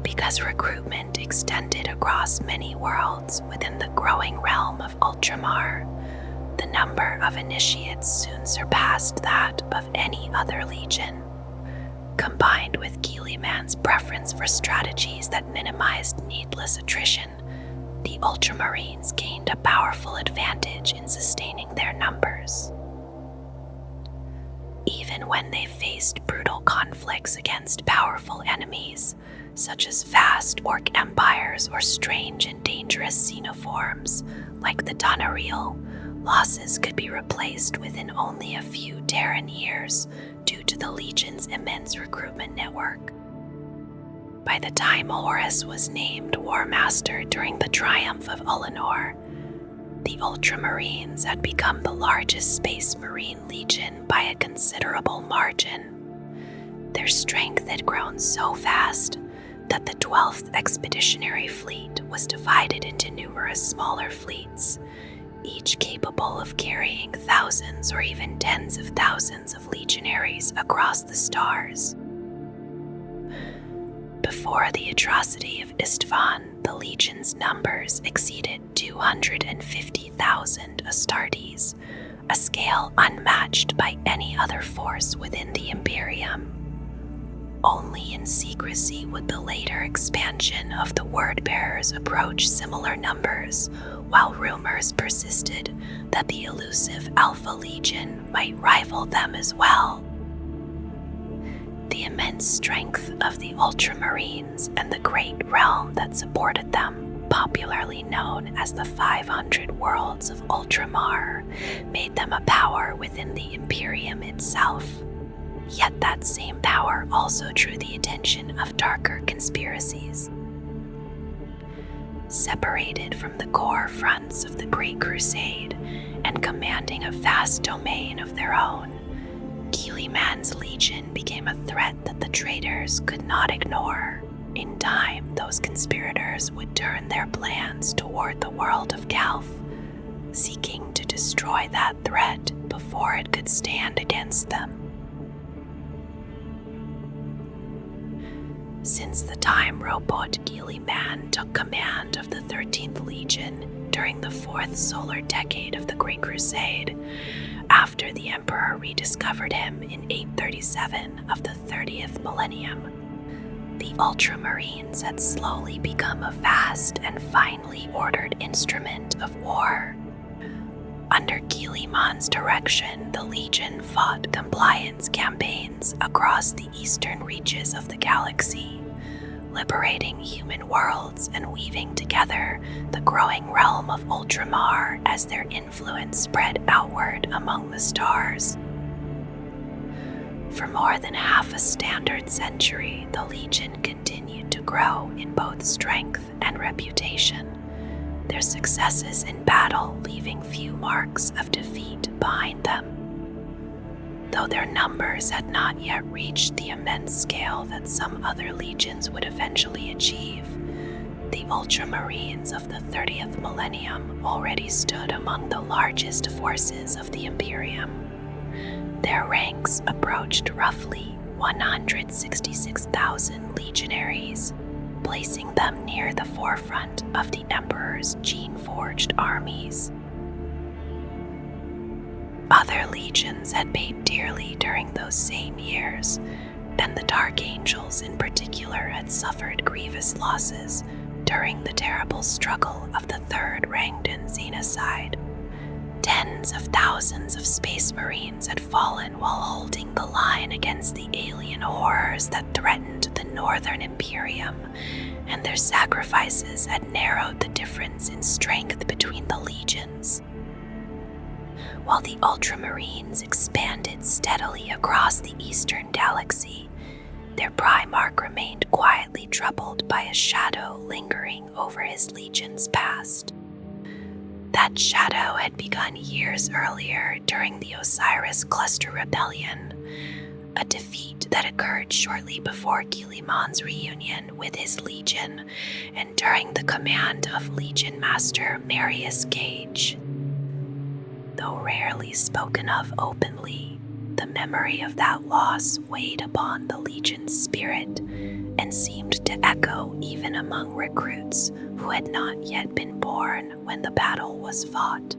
A: Because recruitment extended across many worlds within the growing realm of Ultramar, the number of initiates soon surpassed that of any other legion. Combined with Guilliman's preference for strategies that minimized needless attrition, the Ultramarines gained a powerful advantage in sustaining their numbers. Even when they faced brutal conflicts against powerful enemies, such as vast orc empires or strange and dangerous xenoforms like the Donaril, losses could be replaced within only a few Terran years due to the Legion's immense recruitment network. By the time Horus was named War Master during the triumph of Ullanor, the Ultramarines had become the largest Space Marine Legion by a considerable margin. Their strength had grown so fast that the 12th Expeditionary Fleet was divided into numerous smaller fleets, each capable of carrying thousands or even tens of thousands of legionaries across the stars. Before the atrocity of Istvan, the Legion's numbers exceeded 250,000 Astartes, a scale unmatched by any other force within the Imperium. Only in secrecy would the later expansion of the Word-Bearers approach similar numbers, while rumors persisted that the elusive Alpha Legion might rival them as well. The immense strength of the Ultramarines and the great realm that supported them, popularly known as the 500 Worlds of Ultramar, made them a power within the Imperium itself. Yet that same power also drew the attention of darker conspiracies. Separated from the core fronts of the Great Crusade and commanding a vast domain of their own, Guilliman's Legion became a threat that the traitors could not ignore. In time, those conspirators would turn their plans toward the world of Calth, seeking to destroy that threat before it could stand against them. Since the time Roboute Guilliman took command of the 13th Legion during the 4th solar decade of the Great Crusade, after the Emperor rediscovered him in 837 of the 30th millennium, the Ultramarines had slowly become a vast and finely ordered instrument of war. Under Guilliman's direction, the Legion fought compliance campaigns across the eastern reaches of the galaxy, liberating human worlds and weaving together the growing realm of Ultramar as their influence spread outward among the stars. For more than half a standard century, the Legion continued to grow in both strength and reputation, their successes in battle leaving few marks of defeat behind them. Though their numbers had not yet reached the immense scale that some other legions would eventually achieve, the Ultramarines of the 30th millennium already stood among the largest forces of the Imperium. Their ranks approached roughly 166,000 legionaries, placing them near the forefront of the Emperor's gene-forged armies. Other legions had paid dearly during those same years, and the Dark Angels in particular had suffered grievous losses during the terrible struggle of the Third Rangdan Xenocide. Tens of thousands of Space Marines had fallen while holding the line against the alien horrors that threatened the Northern Imperium, and their sacrifices had narrowed the difference in strength between the legions. While the Ultramarines expanded steadily across the Eastern Galaxy, their Primarch remained quietly troubled by a shadow lingering over his legion's past. That shadow had begun years earlier during the Osiris Cluster Rebellion, a defeat that occurred shortly before Guilliman's reunion with his legion and during the command of Legion Master Marius Gage. Though rarely spoken of openly, the memory of that loss weighed upon the Legion's spirit and seemed to echo even among recruits who had not yet been born when the battle was fought.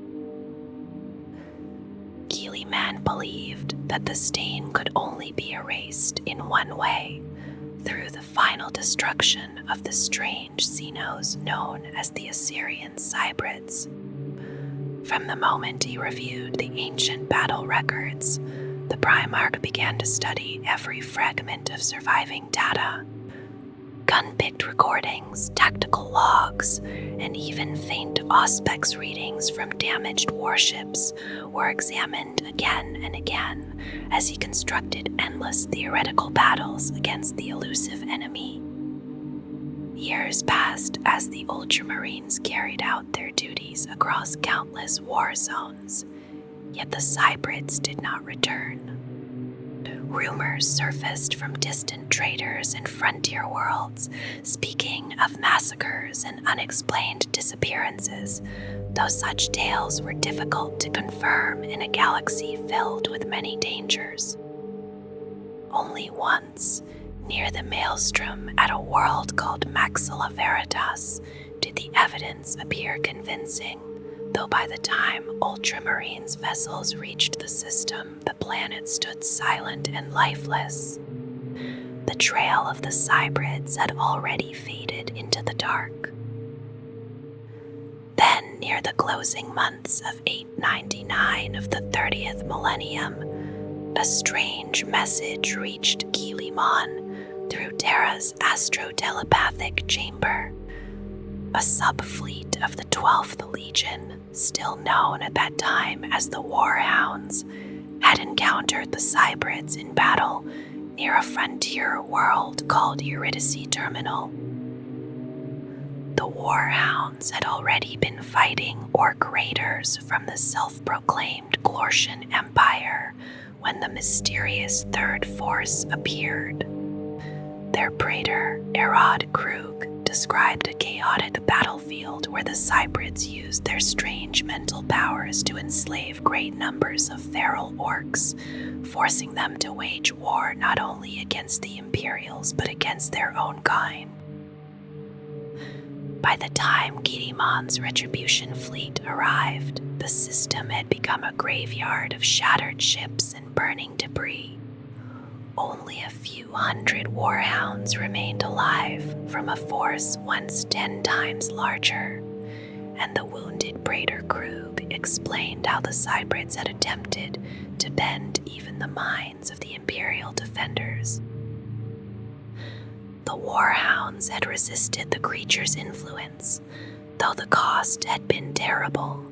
A: Guilliman believed that the stain could only be erased in one way, through the final destruction of the strange Xenos known as the Assyrian Cybrids. From the moment he reviewed the ancient battle records, the Primarch began to study every fragment of surviving data. Gun-picked recordings, tactical logs, and even faint Auspex readings from damaged warships were examined again and again as he constructed endless theoretical battles against the elusive enemy. Years passed as the Ultramarines carried out their duties across countless war zones, yet the Cybrids did not return. Rumors surfaced from distant traders in frontier worlds, speaking of massacres and unexplained disappearances, though such tales were difficult to confirm in a galaxy filled with many dangers. Only once, near the Maelstrom at a world called Maxilla Veritas, did the evidence appear convincing, though by the time Ultramarines' vessels reached the system, the planet stood silent and lifeless. The trail of the Cybrids had already faded into the dark. Then, near the closing months of 899 of the 30th millennium, a strange message reached Guilliman through Terra's astro-telepathic chamber. A subfleet of the 12th Legion, still known at that time as the Warhounds, had encountered the Cybrids in battle near a frontier world called Eurydice Terminal. The Warhounds had already been fighting Orc raiders from the self-proclaimed Glortian Empire when the mysterious Third Force appeared. Their praetor, Erod Krug, described a chaotic battlefield where the Cybrids used their strange mental powers to enslave great numbers of feral orcs, forcing them to wage war not only against the Imperials but against their own kind. By the time Guilliman's Retribution fleet arrived, the system had become a graveyard of shattered ships and burning debris. Only a few hundred warhounds remained alive from a force once 10 times larger, and the wounded Praetor Krug explained how the Cybrids had attempted to bend even the minds of the Imperial defenders. The Warhounds had resisted the creature's influence, though the cost had been terrible.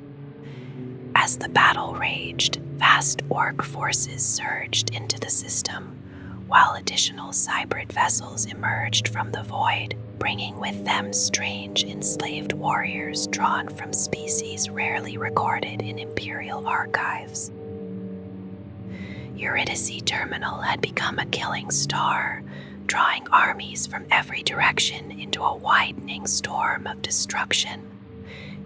A: As the battle raged, Vast orc forces surged into the system, while additional cybrid vessels emerged from the void, bringing with them strange enslaved warriors drawn from species rarely recorded in Imperial archives. Eurydice Terminal had become a killing star, drawing armies from every direction into a widening storm of destruction.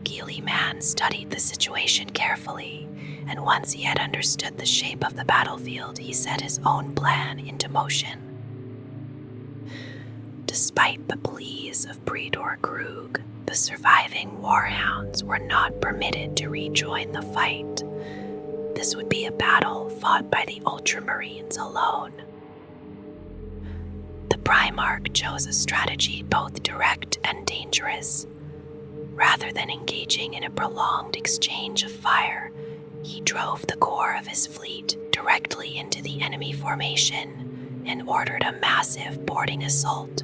A: Guilliman studied the situation carefully, and once he had understood the shape of the battlefield, he set his own plan into motion. Despite the pleas of Bredor Krug, the surviving warhounds were not permitted to rejoin the fight. This would be a battle fought by the Ultramarines alone. The Primarch chose a strategy both direct and dangerous. Rather than engaging in a prolonged exchange of fire, he drove the core of his fleet directly into the enemy formation and ordered a massive boarding assault.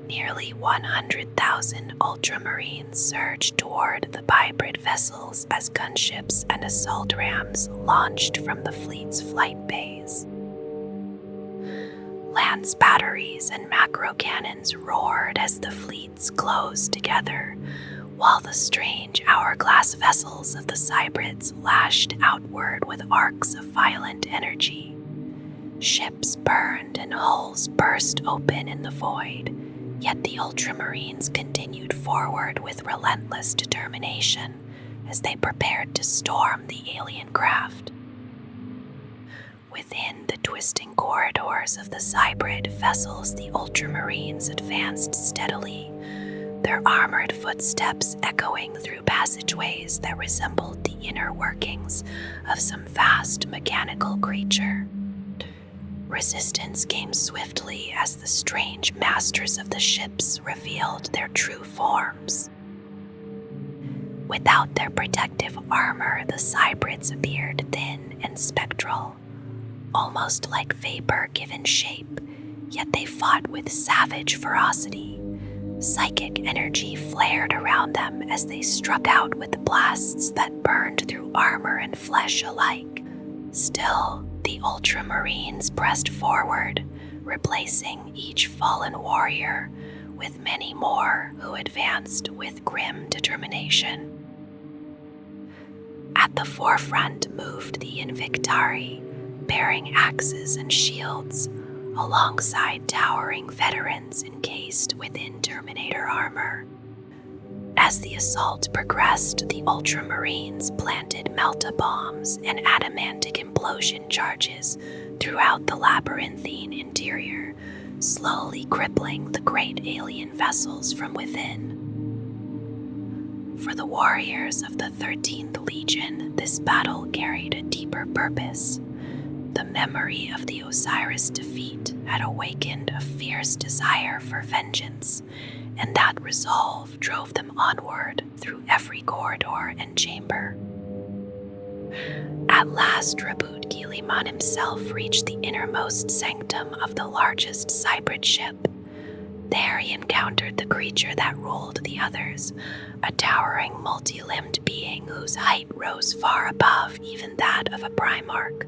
A: Nearly 100,000 Ultramarines surged toward the hybrid vessels as gunships and assault rams launched from the fleet's flight bays. Lance batteries and macro cannons roared as the fleets closed together, while the strange hourglass vessels of the Cybrids lashed outward with arcs of violent energy. Ships burned and hulls burst open in the void, yet the Ultramarines continued forward with relentless determination as they prepared to storm the alien craft. Within the twisting corridors of the Cybrid vessels, the Ultramarines advanced steadily, their armored footsteps echoing through passageways that resembled the inner workings of some vast mechanical creature. Resistance came swiftly as the strange masters of the ships revealed their true forms. Without their protective armor, the Cybrids appeared thin and spectral, almost like vapor given shape, yet they fought with savage ferocity. Psychic energy flared around them as they struck out with blasts that burned through armor and flesh alike. Still, the Ultramarines pressed forward, replacing each fallen warrior with many more who advanced with grim determination. At the forefront moved the Invictari, bearing axes and shields, alongside towering veterans encased within Terminator armor. As the assault progressed, the Ultramarines planted melta-bombs and adamantic implosion charges throughout the labyrinthine interior, slowly crippling the great alien vessels from within. For the warriors of the 13th Legion, this battle carried a deeper purpose. The memory of the Osiris defeat had awakened a fierce desire for vengeance, and that resolve drove them onward through every corridor and chamber. At last, Roboute Guilliman himself reached the innermost sanctum of the largest Cybrid ship. There he encountered the creature that ruled the others, a towering multi-limbed being whose height rose far above even that of a Primarch.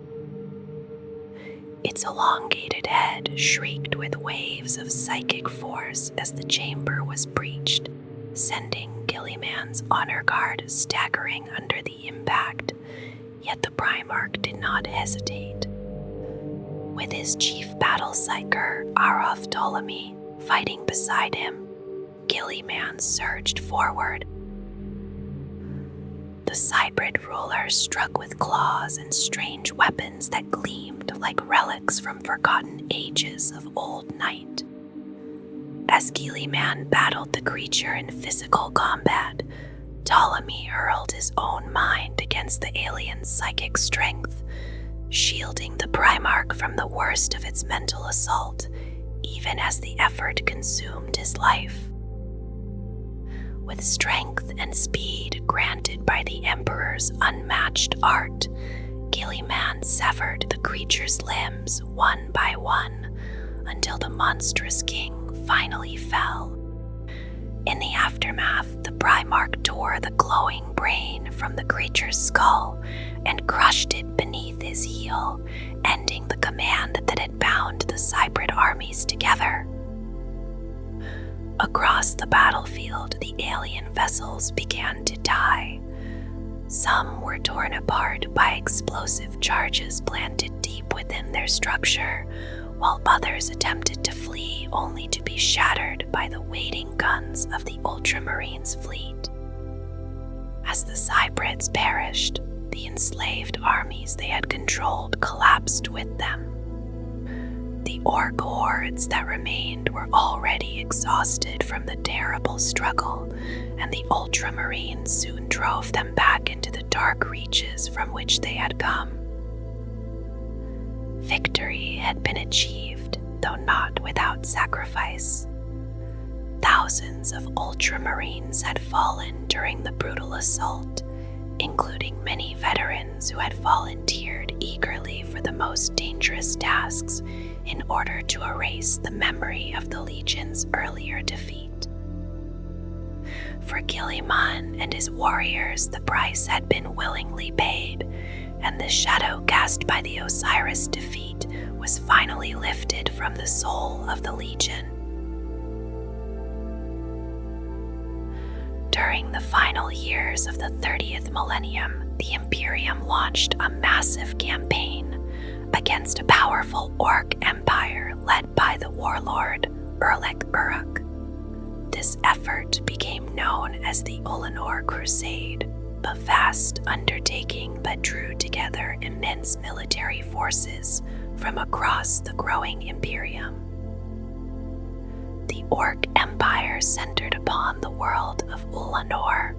A: Its elongated head shrieked with waves of psychic force as the chamber was breached, sending Guilliman's honor guard staggering under the impact, yet the Primarch did not hesitate. With his chief battle psyker, Aroth Ptolemy, fighting beside him, Guilliman surged forward. The Cybrid ruler struck with claws and strange weapons that gleamed like relics from forgotten ages of old night. As Guilliman battled the creature in physical combat, Ptolemy hurled his own mind against the alien's psychic strength, shielding the Primarch from the worst of its mental assault, even as the effort consumed his life. With strength and speed granted by the Emperor's unmatched art, Guilliman severed the creature's limbs one by one until the monstrous king finally fell. In the aftermath, the Primarch tore the glowing brain from the creature's skull and crushed it beneath his heel, ending the command that had bound the Cybrid armies together. Across the battlefield, the alien vessels began to die. Some were torn apart by explosive charges planted deep within their structure, while others attempted to flee only to be shattered by the waiting guns of the Ultramarines fleet. As the Cybrids perished, the enslaved armies they had controlled collapsed with them. The orc hordes that remained were already exhausted from the terrible struggle, and the Ultramarines soon drove them back into the dark reaches from which they had come. Victory had been achieved, though not without sacrifice. Thousands of Ultramarines had fallen during the brutal assault, including many veterans who had volunteered eagerly for the most dangerous tasks in order to erase the memory of the Legion's earlier defeat. For Guilliman and his warriors, the price had been willingly paid, and the shadow cast by the Osiris defeat was finally lifted from the soul of the Legion. During the final years of the 30th millennium, the Imperium launched a massive campaign against a powerful orc empire led by the warlord Uruk. This effort became known as the Ullanor Crusade, a vast undertaking that drew together immense military forces from across the growing Imperium. The Orc Empire centered upon the world of Ullanor,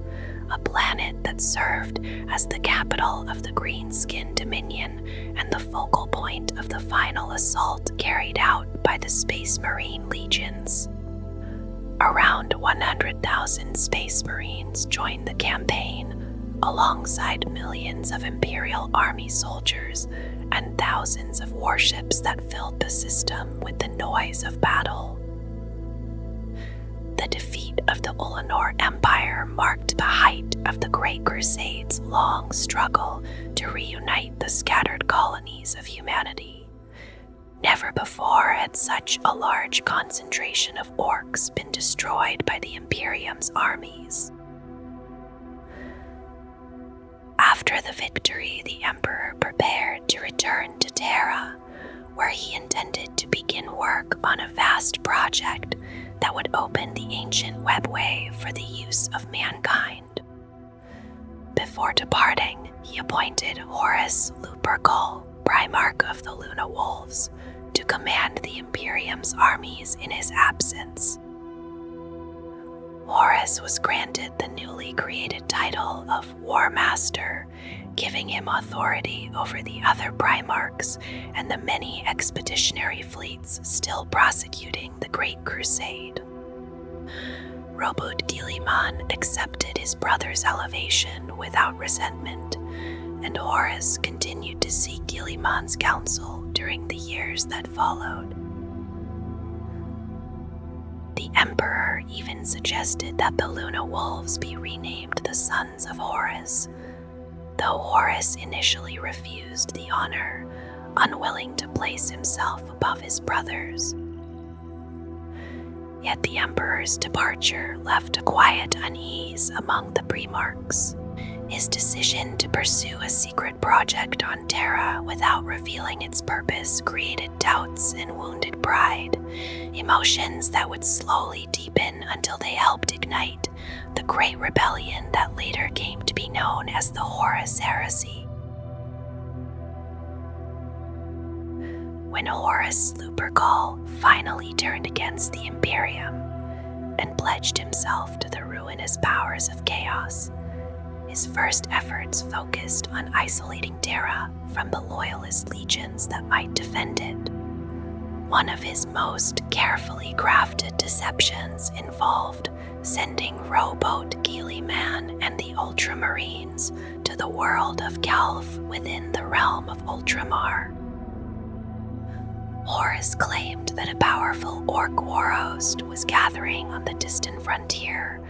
A: a planet that served as the capital of the Greenskin Dominion and the focal point of the final assault carried out by the Space Marine legions. Around 100,000 Space Marines joined the campaign, alongside millions of Imperial Army soldiers and thousands of warships that filled the system with the noise of battle. The defeat of the Ullanor Empire marked the height of the Great Crusade's long struggle to reunite the scattered colonies of humanity. Never before had such a large concentration of orcs been destroyed by the Imperium's armies. After the victory, the Emperor prepared to return to Terra, where he intended to begin work on a vast project that would open the ancient webway for the use of mankind. Before departing, he appointed Horus Lupercal, Primarch of the Luna Wolves, to command the Imperium's armies in his absence. Horus was granted the newly created title of War Master, giving him authority over the other Primarchs and the many expeditionary fleets still prosecuting the Great Crusade. Roboute Guilliman accepted his brother's elevation without resentment, and Horus continued to seek Guilliman's counsel during the years that followed. The Emperor even suggested that the Luna Wolves be renamed the Sons of Horus, though Horus initially refused the honor, unwilling to place himself above his brothers. Yet the Emperor's departure left a quiet unease among the Primarchs. His decision to pursue a secret project on Terra without revealing its purpose created doubts and wounded pride, emotions that would slowly deepen until they helped ignite the great rebellion that later came to be known as the Horus Heresy. When Horus Lupercal finally turned against the Imperium and pledged himself to the ruinous powers of chaos, his first efforts focused on isolating Terra from the loyalist legions that might defend it. One of his most carefully crafted deceptions involved sending Roboute Guilliman and the Ultramarines to the world of Calf within the realm of Ultramar. Horus claimed that a powerful orc war host was gathering on the distant frontier,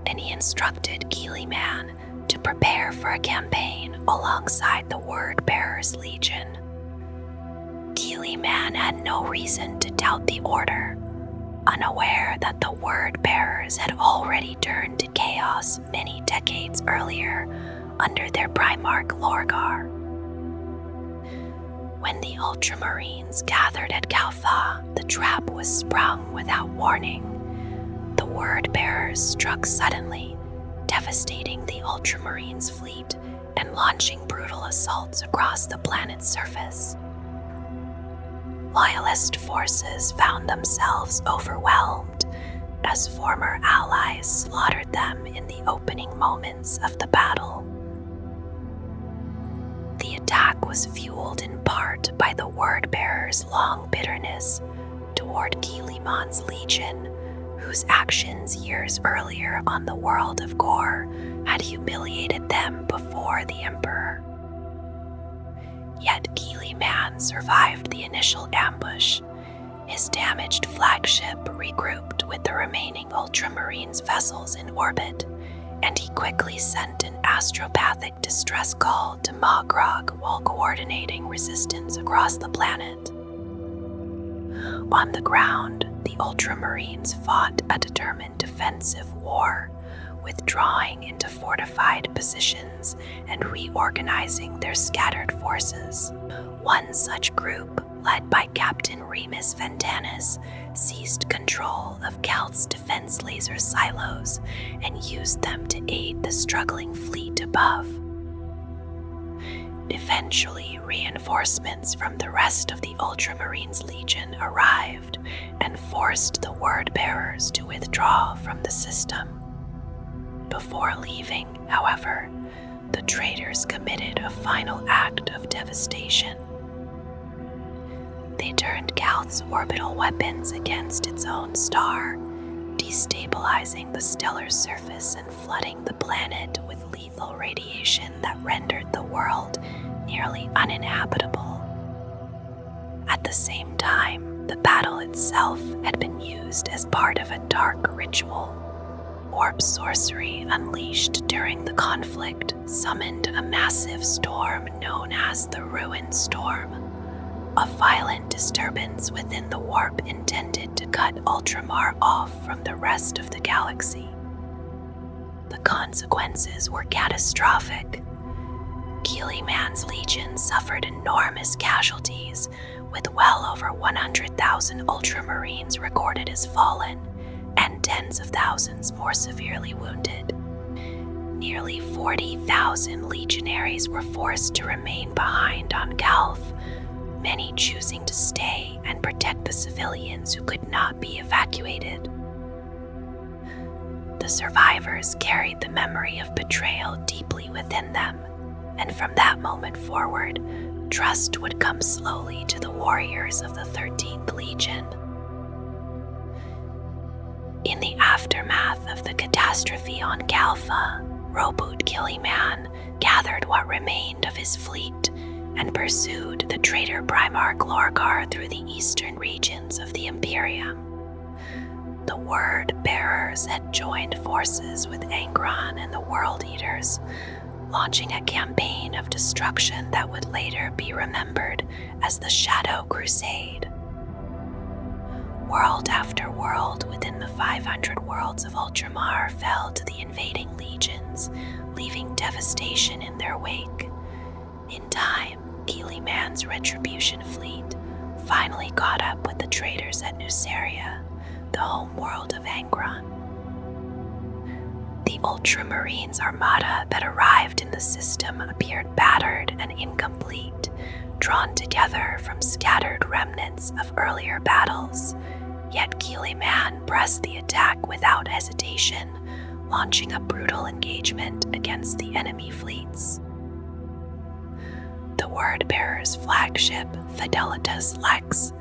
A: and he instructed Guilliman to prepare for a campaign alongside the Word-Bearers Legion. Guilliman had no reason to doubt the order, unaware that the Word-Bearers had already turned to chaos many decades earlier under their Primarch Lorgar. When the Ultramarines gathered at Caltha, the trap was sprung without warning. The Word-Bearers struck suddenly, devastating the Ultramarines' fleet and launching brutal assaults across the planet's surface. Loyalist forces found themselves overwhelmed as former allies slaughtered them in the opening moments of the battle. The attack was fueled in part by the Word-Bearers' long bitterness toward Guilliman's legion, whose actions years earlier on the world of Gore had humiliated them before the Emperor. Yet Guilliman survived the initial ambush. His damaged flagship regrouped with the remaining Ultramarines vessels in orbit, and he quickly sent an astropathic distress call to Macragge while coordinating resistance across the planet. On the ground, the Ultramarines fought a determined defensive war, withdrawing into fortified positions and reorganizing their scattered forces. One such group, led by Captain Remus Ventanis, seized control of Calth's defense laser silos and used them to aid the struggling fleet above. Eventually, reinforcements from the rest of the Ultramarines Legion arrived and forced the Word-Bearers to withdraw from the system. Before leaving, however, the traitors committed a final act of devastation. They turned Calth's orbital weapons against its own star, destabilizing the stellar surface and flooding the planet with lethal radiation that rendered the world nearly uninhabitable. At the same time, the battle itself had been used as part of a dark ritual. Warp sorcery unleashed during the conflict summoned a massive storm known as the Ruin Storm, a violent disturbance within the warp intended to cut Ultramar off from the rest of the galaxy. The consequences were catastrophic. Guilliman's legion suffered enormous casualties, with well over 100,000 Ultramarines recorded as fallen, and tens of thousands more severely wounded. Nearly 40,000 legionaries were forced to remain behind on Calth, many choosing to stay and protect the civilians who could not be evacuated. The survivors carried the memory of betrayal deeply within them, and from that moment forward, trust would come slowly to the warriors of the 13th Legion. In the aftermath of the catastrophe on Caltha, Roboute Guilliman gathered what remained of his fleet and pursued the traitor Primarch Lorgar through the eastern regions of the Imperium. The Word-Bearers had joined forces with Angron and the World Eaters, launching a campaign of destruction that would later be remembered as the Shadow Crusade. World after world within the 500 worlds of Ultramar fell to the invading legions, leaving devastation in their wake. In time, Guilliman's Retribution fleet finally caught up with the traitors at Nuceria, the home world of Angron. The Ultramarines armada that arrived in the system appeared battered and incomplete, drawn together from scattered remnants of earlier battles. Yet Guilliman pressed the attack without hesitation, launching a brutal engagement against the enemy fleets. The Word-Bearers' flagship, Fidelitas Lex,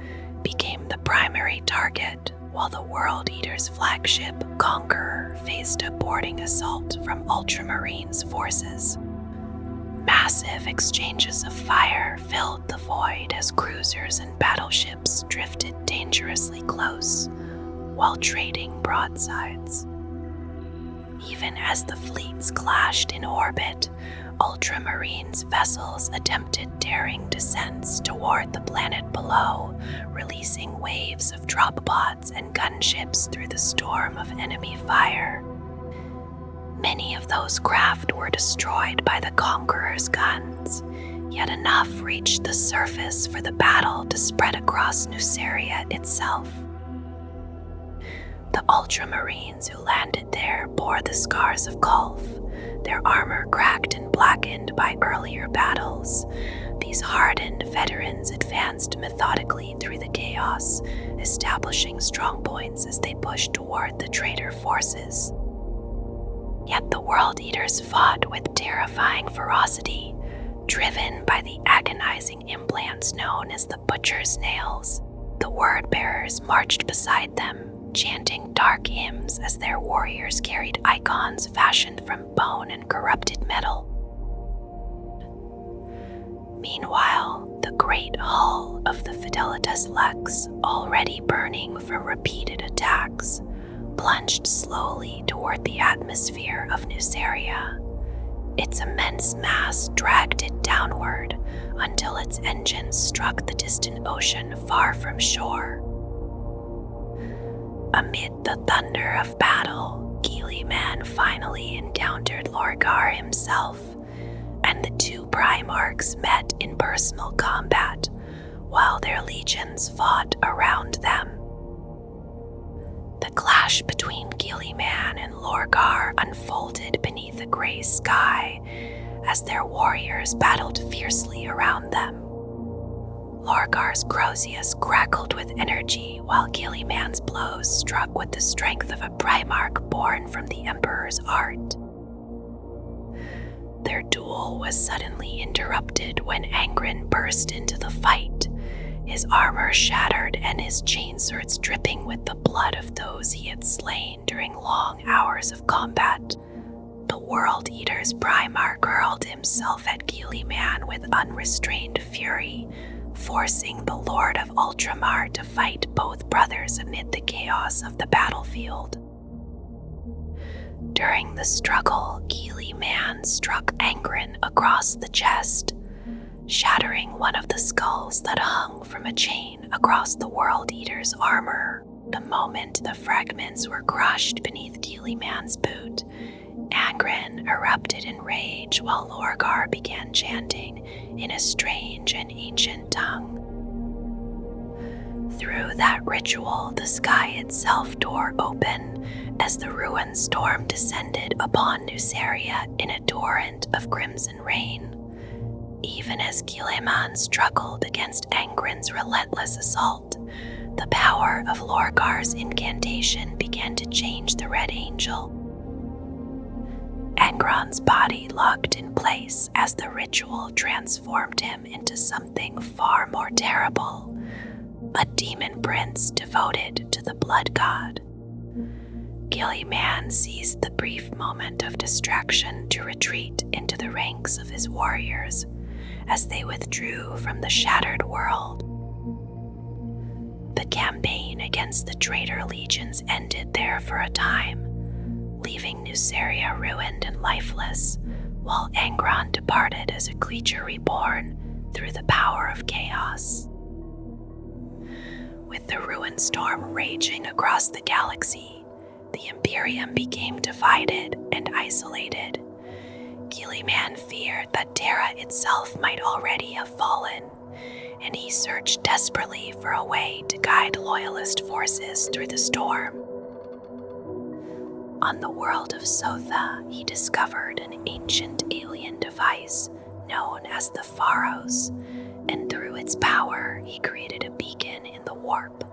A: became the primary target, while the World Eater's flagship, Conqueror, faced a boarding assault from Ultramarines' forces. Massive exchanges of fire filled the void as cruisers and battleships drifted dangerously close while trading broadsides. Even as the fleets clashed in orbit, Ultramarines vessels attempted daring descents toward the planet below, releasing waves of drop pods and gunships through the storm of enemy fire. Many of those craft were destroyed by the Conqueror's guns, yet enough reached the surface for the battle to spread across Nuceria itself. The Ultramarines who landed there bore the scars of Kulf, their armor cracked and blackened by earlier battles. These hardened veterans advanced methodically through the chaos, establishing strong points as they pushed toward the traitor forces. Yet the World Eaters fought with terrifying ferocity, driven by the agonizing implants known as the Butcher's Nails. The Word-bearers marched beside them, chanting dark hymns as their warriors carried icons fashioned from bone and corrupted metal. Meanwhile, the great hull of the Fidelitas Lux, already burning for repeated attacks, plunged slowly toward the atmosphere of Nuceria. Its immense mass dragged it downward until its engines struck the distant ocean far from shore. Amid the thunder of battle, Guilliman finally encountered Lorgar himself, and the two Primarchs met in personal combat, while their legions fought around them. The clash between Guilliman and Lorgar unfolded beneath a gray sky as their warriors battled fiercely around them. Lorgar's Crozius crackled with energy, while Guilliman's blows struck with the strength of a Primarch born from the Emperor's art. Their duel was suddenly interrupted when Angren burst into the fight, his armor shattered and his chainswords dripping with the blood of those he had slain during long hours of combat. The World Eater's Primarch hurled himself at Guilliman with unrestrained fury, forcing the Lord of Ultramar to fight both brothers amid the chaos of the battlefield. During the struggle, Guilliman struck Angren across the chest, shattering one of the skulls that hung from a chain across the World Eater's armor. The moment the fragments were crushed beneath Guilliman's boot, Angren erupted in rage while Lorgar began chanting in a strange and ancient tongue. Through that ritual, the sky itself tore open as the ruin storm descended upon Nuceria in a torrent of crimson rain. Even as Guilliman struggled against Angren's relentless assault, the power of Lorgar's incantation began to change the Red Angel. Angron's body locked in place as the ritual transformed him into something far more terrible, a demon prince devoted to the blood god. Guilliman seized the brief moment of distraction to retreat into the ranks of his warriors as they withdrew from the shattered world. The campaign against the traitor legions ended there for a time, leaving Nuceria ruined and lifeless, while Angron departed as a creature reborn through the power of chaos. With the ruin storm raging across the galaxy, the Imperium became divided and isolated. Guilliman feared that Terra itself might already have fallen, and he searched desperately for a way to guide loyalist forces through the storm. On the world of Sotha, he discovered an ancient alien device known as the Pharos, and through its power, he created a beacon in the warp.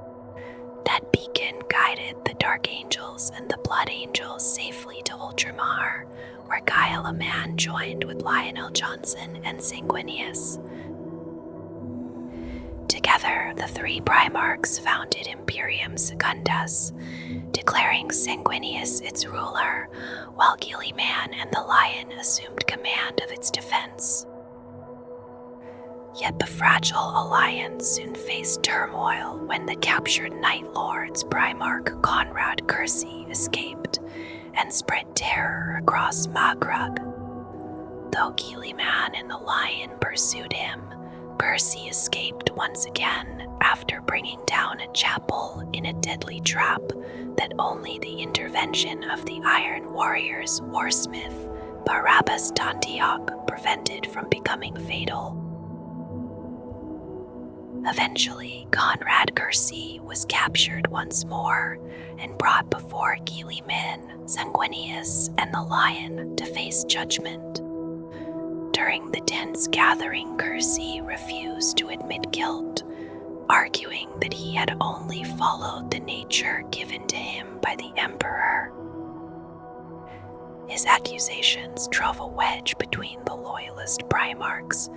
A: That beacon guided the Dark Angels and the Blood Angels safely to Ultramar, where Guilliman joined with Lionel Johnson and Sanguinius. Together, the three Primarchs founded Imperium Secundus, declaring Sanguinius its ruler, while Guilliman and the Lion assumed command of its defense. Yet the fragile alliance soon faced turmoil when the captured Night Lords Primarch Konrad Cursi escaped and spread terror across Macragge. Though Guilliman and the Lion pursued him, Cursi escaped once again after bringing down a chapel in a deadly trap that only the intervention of the Iron Warrior's warsmith, Barabbas d'Antioch, prevented from becoming fatal. Eventually, Konrad Cursi was captured once more and brought before Guilliman, Sanguinius, and the Lion to face judgment. During the tense gathering, Cursi refused to admit guilt, arguing that he had only followed the nature given to him by the Emperor. His accusations drove a wedge between the loyalist Primarchs,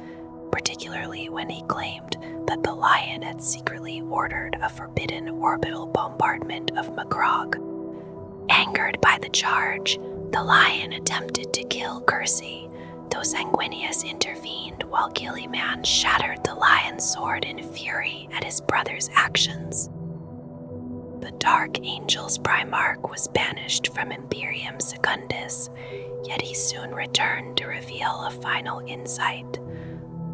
A: particularly when he claimed that the Lion had secretly ordered a forbidden orbital bombardment of Macragge. Angered by the charge, the Lion attempted to kill Cursi, though Sanguinius intervened while Guilliman shattered the Lion's sword in fury at his brother's actions. The Dark Angel's Primarch was banished from Imperium Secundus, yet he soon returned to reveal a final insight.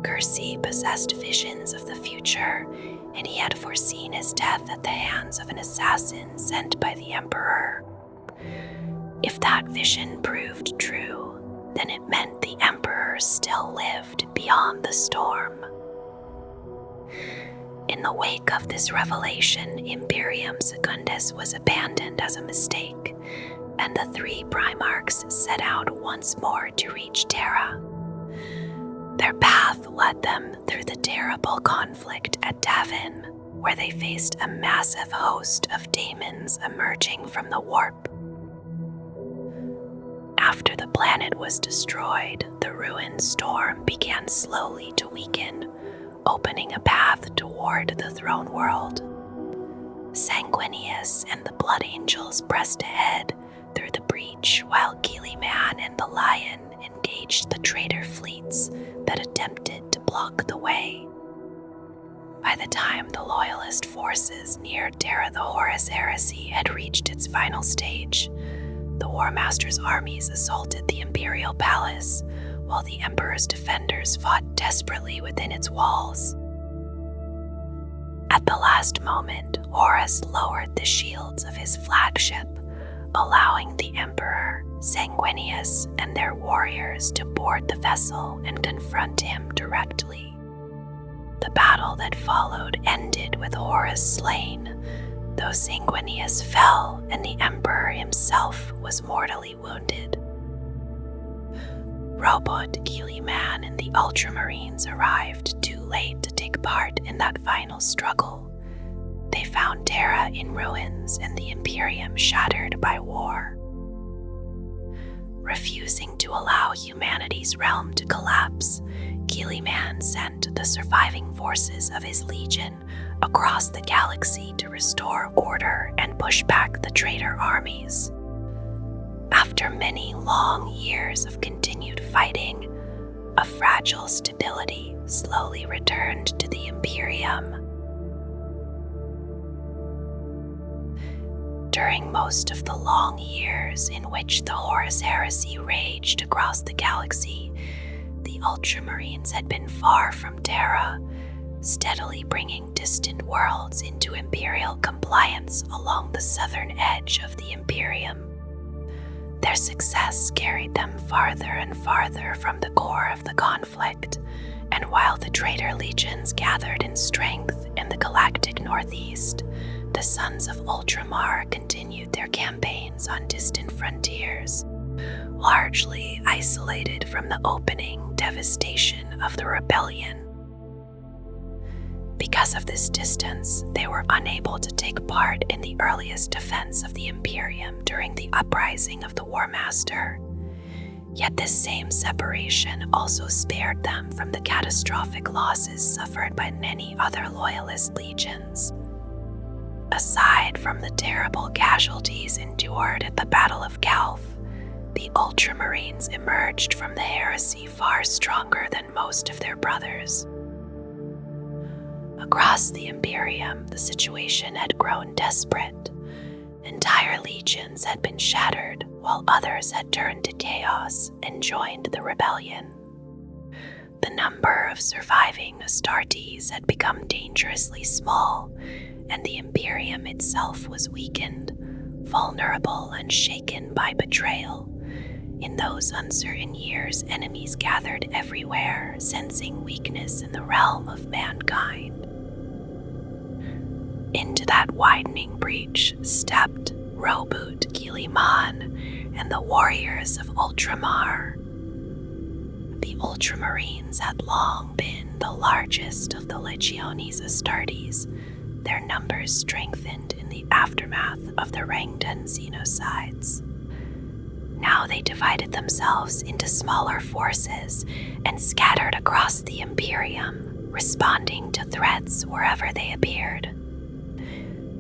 A: Cursi possessed visions of the future, and he had foreseen his death at the hands of an assassin sent by the Emperor. If that vision proved true, then it meant the Emperor still lived beyond the storm. In the wake of this revelation, Imperium Secundus was abandoned as a mistake, and the three Primarchs set out once more to reach Terra. Their path led them through the terrible conflict at Davin, where they faced a massive host of daemons emerging from the warp. After the planet was destroyed, the ruined storm began slowly to weaken, opening a path toward the throne world. Sanguinius and the Blood Angels pressed ahead through the breach, while Guilliman and the Lion engaged the traitor fleets that attempted to block the way. By the time the Loyalist forces neared Terra, the Horus Heresy had reached its final stage. The War Master's armies assaulted the Imperial Palace, while the Emperor's defenders fought desperately within its walls. At the last moment, Horus lowered the shields of his flagship, allowing the Emperor, Sanguinius, and their warriors to board the vessel and confront him directly. The battle that followed ended with Horus slain, though Sanguinius fell and the Emperor himself was mortally wounded. Roboute, Guilliman, and the Ultramarines arrived too late to take part in that final struggle. They found Terra in ruins and the Imperium shattered by war. Refusing to allow humanity's realm to collapse, Guilliman sent the surviving forces of his legion across the galaxy to restore order and push back the traitor armies. After many long years of continued fighting, a fragile stability slowly returned to the Imperium. During most of the long years in which the Horus Heresy raged across the galaxy, the Ultramarines had been far from Terra, steadily bringing distant worlds into Imperial compliance along the southern edge of the Imperium. Their success carried them farther and farther from the core of the conflict, and while the traitor legions gathered in strength in the galactic northeast, the Sons of Ultramar continued their campaigns on distant frontiers, largely isolated from the opening devastation of the rebellion. Because of this distance, they were unable to take part in the earliest defense of the Imperium during the uprising of the War Master. Yet this same separation also spared them from the catastrophic losses suffered by many other loyalist legions. Aside from the terrible casualties endured at the Battle of Calth, the Ultramarines emerged from the heresy far stronger than most of their brothers. Across the Imperium, the situation had grown desperate. Entire legions had been shattered, while others had turned to chaos and joined the rebellion. The number of surviving Astartes had become dangerously small, and the Imperium itself was weakened, vulnerable and shaken by betrayal. In those uncertain years, enemies gathered everywhere, sensing weakness in the realm of mankind. Into that widening breach stepped Roboute, Guilliman, and the warriors of Ultramar. The Ultramarines had long been the largest of the Legiones Astartes, their numbers strengthened in the aftermath of the Rangdan genocides. Now they divided themselves into smaller forces and scattered across the Imperium, responding to threats wherever they appeared.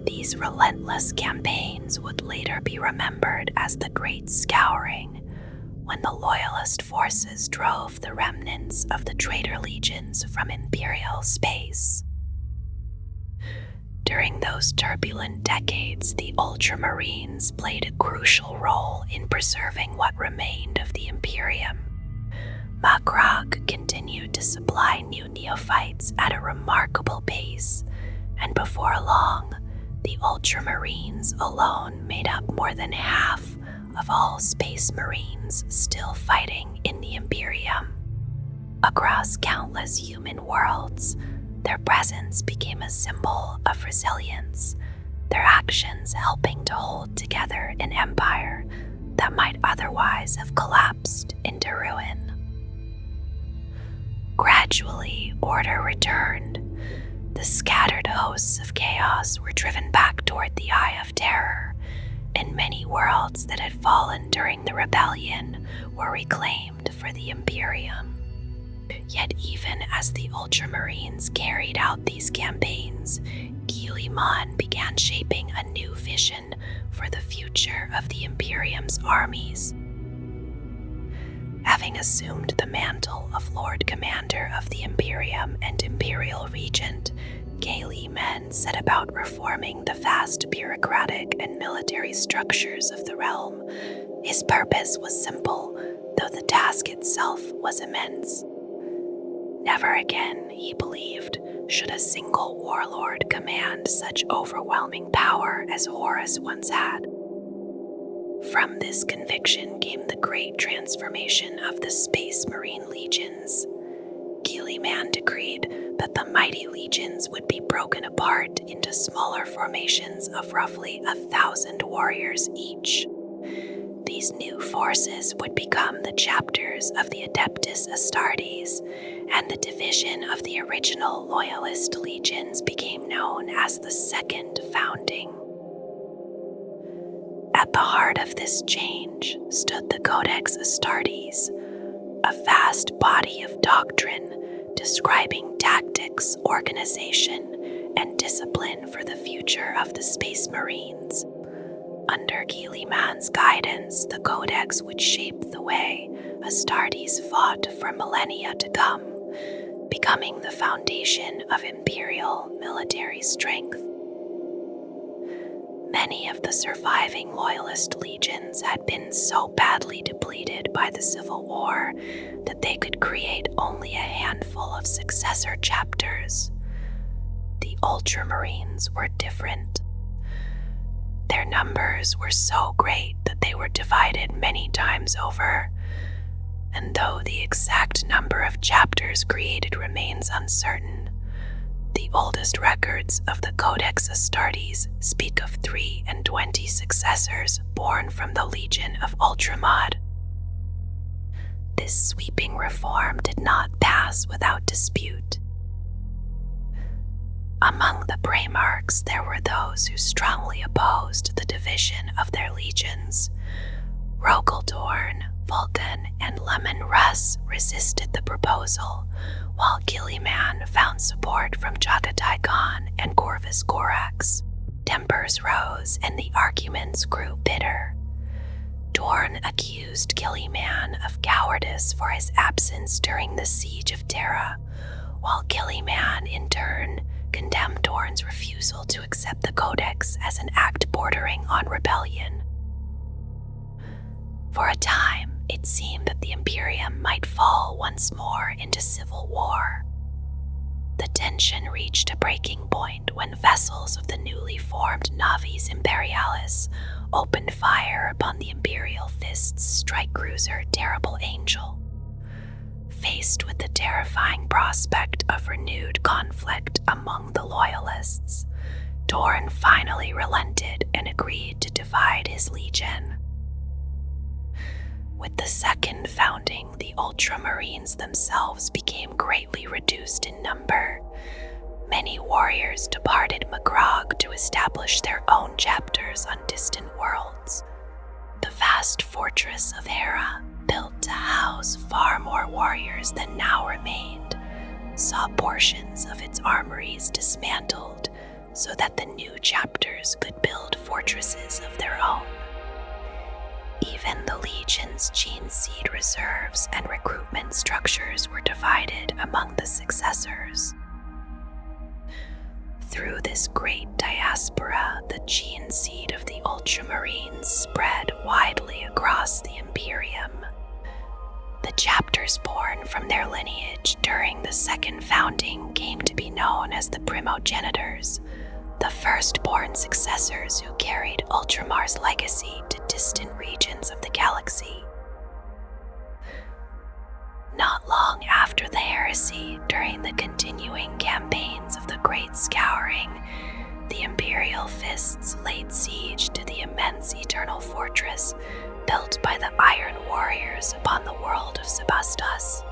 A: These relentless campaigns would later be remembered as the Great Scouring, when the Loyalist forces drove the remnants of the traitor legions from Imperial space. During those turbulent decades, the Ultramarines played a crucial role in preserving what remained of the Imperium. Macragge continued to supply new neophytes at a remarkable pace, and before long, the Ultramarines alone made up more than half of all Space Marines still fighting in the Imperium. Across countless human worlds, their presence became a symbol of resilience, their actions helping to hold together an empire that might otherwise have collapsed into ruin. Gradually, order returned. The scattered hosts of chaos were driven back toward the Eye of Terror, and many worlds that had fallen during the rebellion were reclaimed for the Imperium. Yet even as the Ultramarines carried out these campaigns, Guilliman began shaping a new vision for the future of the Imperium's armies. Having assumed the mantle of Lord Commander of the Imperium and Imperial Regent, Guilliman set about reforming the vast bureaucratic and military structures of the realm. His purpose was simple, though the task itself was immense. Never again, he believed, should a single warlord command such overwhelming power as Horus once had. From this conviction came the great transformation of the Space Marine legions. Guilliman decreed that the mighty legions would be broken apart into smaller formations of roughly 1,000 warriors each. These new forces would become the chapters of the Adeptus Astartes, and the division of the original Loyalist legions became known as the Second Founding. At the heart of this change stood the Codex Astartes, a vast body of doctrine describing tactics, organization, and discipline for the future of the Space Marines. Under Guilliman's guidance, the Codex would shape the way Astartes fought for millennia to come, becoming the foundation of imperial military strength. Many of the surviving Loyalist legions had been so badly depleted by the Civil War that they could create only a handful of successor chapters. The Ultramarines were different. Their numbers were so great that they were divided many times over, and though the exact number of chapters created remains uncertain, the oldest records of the Codex Astartes speak of 23 successors born from the Legion of Ultramar. This sweeping reform did not pass without dispute. Among the Primarchs, there were those who strongly opposed the division of their legions. Roboute, Vulcan and Lemon Russ resisted the proposal, while Guilliman found support from Jagatai Khan and Corvus Corax. Tempers rose and the arguments grew bitter. Dorn accused Guilliman of cowardice for his absence during the Siege of Terra, while Guilliman, in turn, condemned Dorn's refusal to accept the Codex as an act bordering on rebellion. For a time, it seemed that the Imperium might fall once more into civil war. The tension reached a breaking point when vessels of the newly formed Navis Imperialis opened fire upon the Imperial Fist's strike cruiser Terrible Angel. Faced with the terrifying prospect of renewed conflict among the Loyalists, Dorn finally relented and agreed to divide his legion. With the second founding, the Ultramarines themselves became greatly reduced in number. Many warriors departed Macragge to establish their own chapters on distant worlds. The vast fortress of Hera, built to house far more warriors than now remained, saw portions of its armories dismantled so that the new chapters could build fortresses of their own. Even the Legion's gene seed reserves and recruitment structures were divided among the successors. Through this great diaspora, the gene seed of the Ultramarines spread widely across the Imperium. The chapters born from their lineage during the second founding came to be known as the Primogenitors, the firstborn successors who carried Ultramar's legacy to distant regions of the galaxy. Not long after the heresy, during the continuing campaigns of the Great Scouring, the Imperial Fists laid siege to the immense Eternal Fortress built by the Iron Warriors upon the world of Sebastos.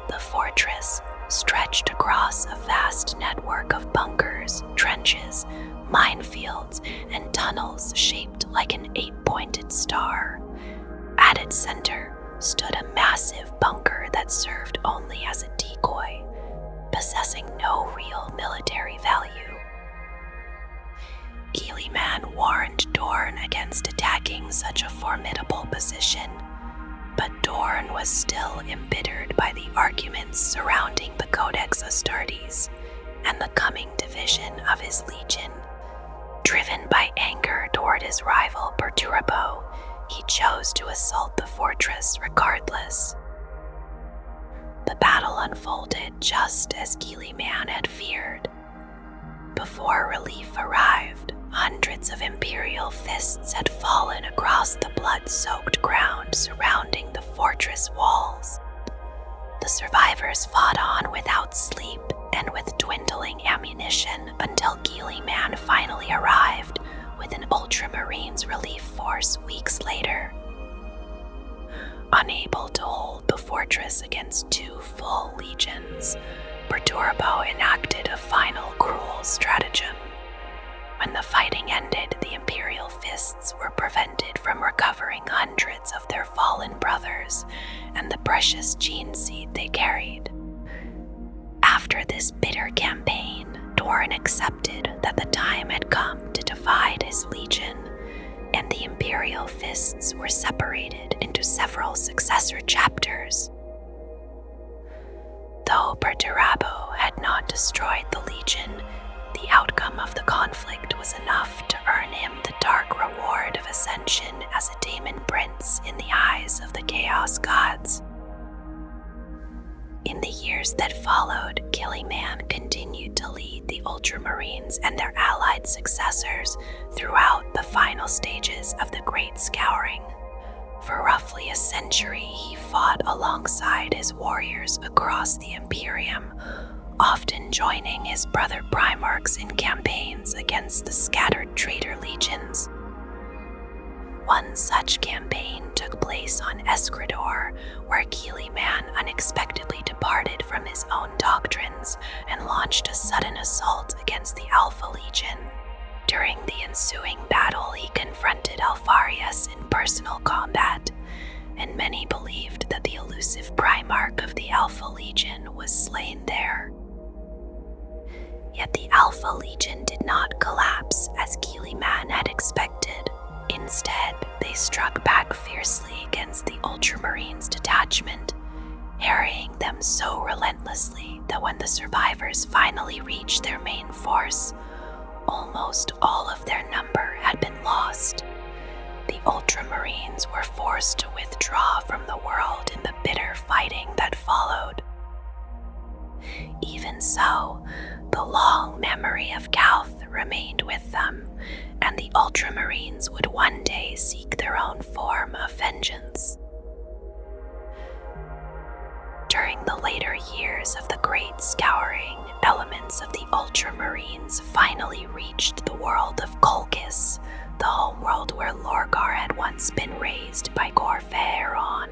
A: The fortress stretched across a vast network of bunkers, trenches, minefields, and tunnels shaped like an 8-pointed star. At its center stood a massive bunker that served only as a decoy, possessing no real military value. Guilliman warned Dorn against attacking such a formidable position, but Dorn was still embittered by the arguments surrounding the Codex Astartes and the coming division of his legion. Driven by anger toward his rival Perturabo, he chose to assault the fortress regardless. The battle unfolded just as Guilliman had feared. Before relief arrived, hundreds of Imperial Fists had fallen across the blood-soaked ground surrounding the fortress walls. The survivors fought on without sleep and with dwindling ammunition until Guilliman finally arrived with an Ultramarines relief force weeks later. Unable to hold the fortress against 2 full legions, Perturabo enacted a final cruel stratagem. When the fighting ended, the Imperial Fists were prevented from recovering hundreds of their fallen brothers and the precious gene seed they carried. After this bitter campaign, Dorn accepted that the time had come to divide his legion, and the Imperial Fists were separated into several successor chapters. Though Perturabo had not destroyed the legion, the outcome of the conflict was enough to earn him the dark reward of ascension as a Daemon Prince in the eyes of the Chaos Gods. In the years that followed, Guilliman continued to lead the Ultramarines and their allied successors throughout the final stages of the Great Scouring. For roughly a century, he fought alongside his warriors across the Imperium, often joining his brother Primarchs in campaigns against the scattered traitor legions. One such campaign took place on Escrador, where Guilliman unexpectedly departed from his own doctrines and launched a sudden assault against the Alpha Legion. During the ensuing battle, he confronted Alfarius in personal combat, and many believed that the elusive Primarch of the Alpha Legion was slain there. Yet the Alpha Legion did not collapse as Guilliman had expected. Instead, they struck back fiercely against the Ultramarines detachment, harrying them so relentlessly that when the survivors finally reached their main force, almost all of their number had been lost. The Ultramarines were forced to withdraw from the world in the bitter fighting that followed. Even so, the long memory of Calth remained with them, and the Ultramarines would one day seek their own form of vengeance. During the later years of the Great Scouring, elements of the Ultramarines finally reached the world of Colchis, the homeworld where Lorgar had once been raised by Gorfaeron.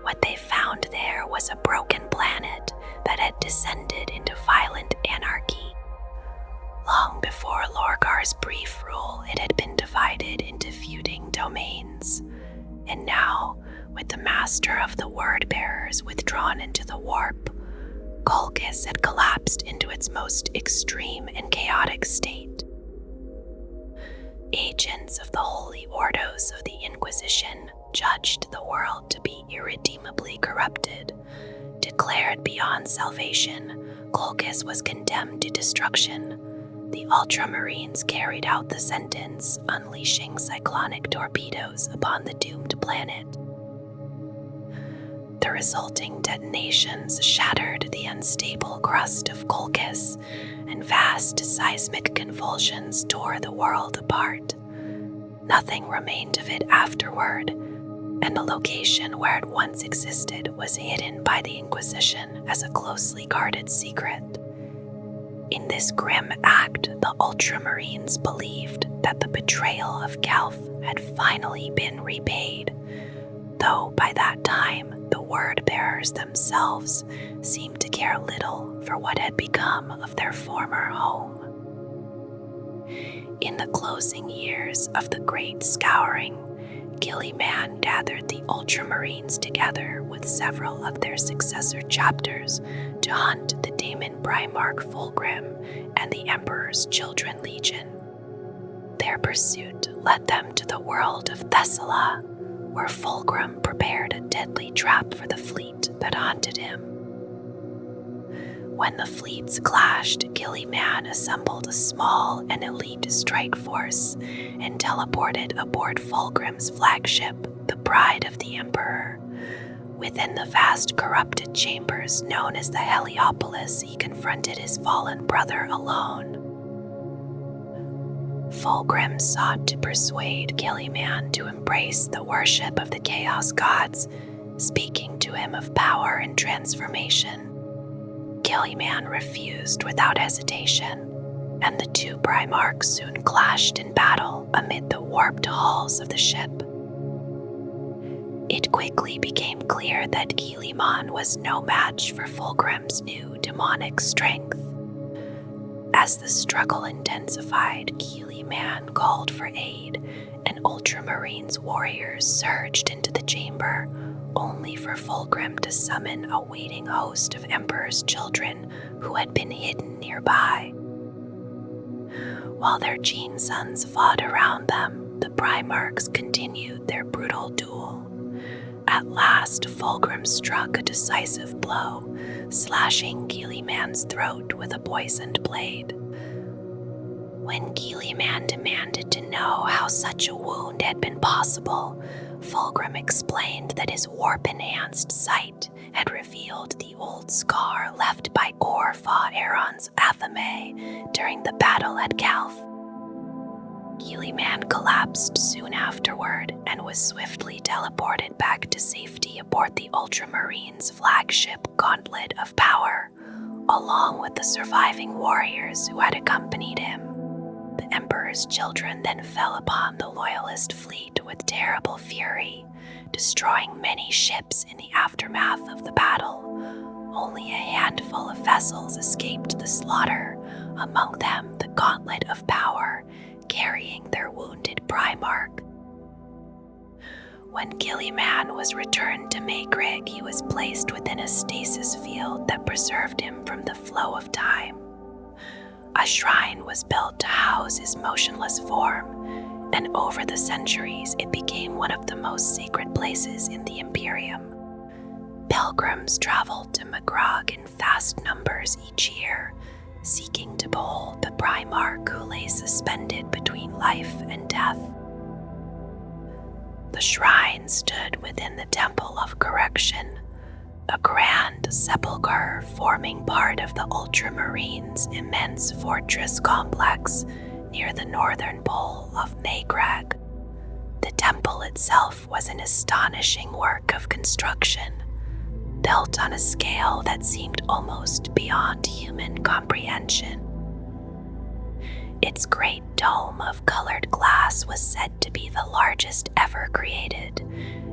A: What they found there was a broken planet that had descended into violent anarchy. Long before Lorgar's brief rule, it had been divided into feuding domains, and now, with the Master of the Word-Bearers withdrawn into the warp, Colchis had collapsed into its most extreme and chaotic state. Agents of the Holy Ordos of the Inquisition judged the world to be irredeemably corrupted. Declared beyond salvation, Colchis was condemned to destruction. The Ultramarines carried out the sentence, unleashing cyclonic torpedoes upon the doomed planet. The resulting detonations shattered the unstable crust of Colchis, and vast seismic convulsions tore the world apart. Nothing remained of it afterward, and the location where it once existed was hidden by the Inquisition as a closely guarded secret. In this grim act, the Ultramarines believed that the betrayal of Calth had finally been repaid, though by that time the Word-Bearers themselves seemed to care little for what had become of their former home. In the closing years of the Great Scouring, Guilliman gathered the Ultramarines together with several of their Successor Chapters to hunt the Daemon Primarch Fulgrim and the Emperor's Children Legion. Their pursuit led them to the world of Thessalia, where Fulgrim prepared a deadly trap for the fleet that hunted him. When the fleets clashed, Guilliman assembled a small and elite strike force and teleported aboard Fulgrim's flagship, the Pride of the Emperor. Within the vast corrupted chambers known as the Heliopolis, he confronted his fallen brother alone. Fulgrim sought to persuade Guilliman to embrace the worship of the Chaos Gods, speaking to him of power and transformation. Guilliman refused without hesitation, and the two Primarchs soon clashed in battle amid the warped hulls of the ship. It quickly became clear that Guilliman was no match for Fulgrim's new demonic strength. As the struggle intensified, Guilliman called for aid, and Ultramarines warriors surged into the chamber, only for Fulgrim to summon a waiting host of Emperor's children who had been hidden nearby. While their gene sons fought around them, the Primarchs continued their brutal duel. At last, Fulgrim struck a decisive blow, slashing Guilliman's throat with a poisoned blade. When Guilliman demanded to know how such a wound had been possible, Fulgrim explained that his warp-enhanced sight had revealed the old scar left by Gorfaeron's Athame during the battle at Calth. Guilliman collapsed soon afterward and was swiftly teleported back to safety aboard the Ultramarines' flagship Gauntlet of Power, along with the surviving warriors who had accompanied him. The Emperor's children then fell upon the Loyalist fleet with terrible fury, destroying many ships in the aftermath of the battle. Only a handful of vessels escaped the slaughter, among them the Gauntlet of Power, carrying their wounded Primarch. When Guilliman was returned to Macragge, he was placed within a stasis field that preserved him from the flow of time. A shrine was built to house his motionless form, and over the centuries it became one of the most sacred places in the Imperium. Pilgrims traveled to Macragge in vast numbers each year, seeking to behold the Primarch who lay suspended between life and death. The shrine stood within the Temple of Correction, a grand sepulchre forming part of the Ultramarines' immense fortress complex near the northern pole of Macragge. The temple itself was an astonishing work of construction, built on a scale that seemed almost beyond human comprehension. Its great dome of colored glass was said to be the largest ever created,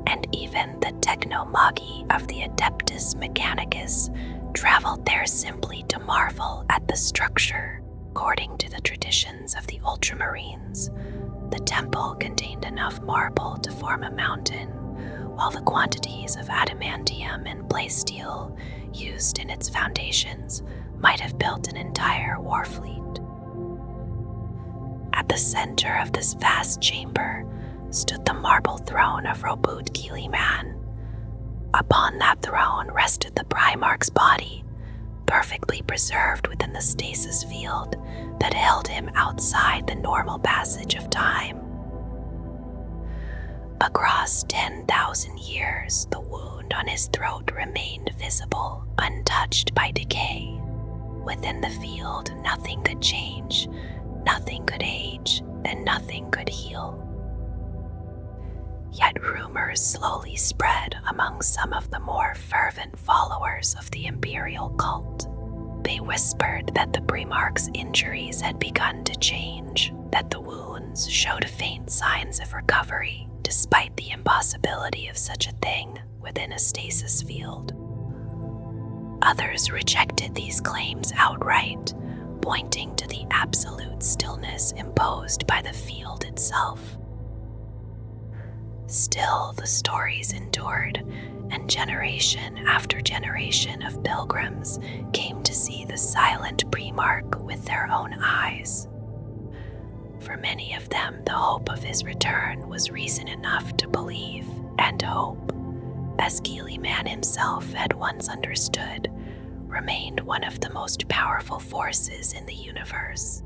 A: and even the technomagi of the Adeptus Mechanicus traveled there simply to marvel at the structure. According to the traditions of the Ultramarines, the temple contained enough marble to form a mountain, while the quantities of adamantium and plasteel used in its foundations might have built an entire war fleet. At the center of this vast chamber stood the marble throne of Roboute Guilliman. Upon that throne rested the Primarch's body, perfectly preserved within the stasis field that held him outside the normal passage of time. Across 10,000 years, the wound on his throat remained visible, untouched by decay. Within the field, nothing could change, nothing could age, and nothing could heal. Yet rumors slowly spread among some of the more fervent followers of the imperial cult. They whispered that the Primarch's injuries had begun to change, that the wounds showed faint signs of recovery, despite the impossibility of such a thing within a stasis field. Others rejected these claims outright, pointing to the absolute stillness imposed by the field itself. Still, the stories endured, and generation after generation of pilgrims came to see the silent Primarch with their own eyes. For many of them, the hope of his return was reason enough to believe and hope, as Guilliman himself had once understood, remained one of the most powerful forces in the universe.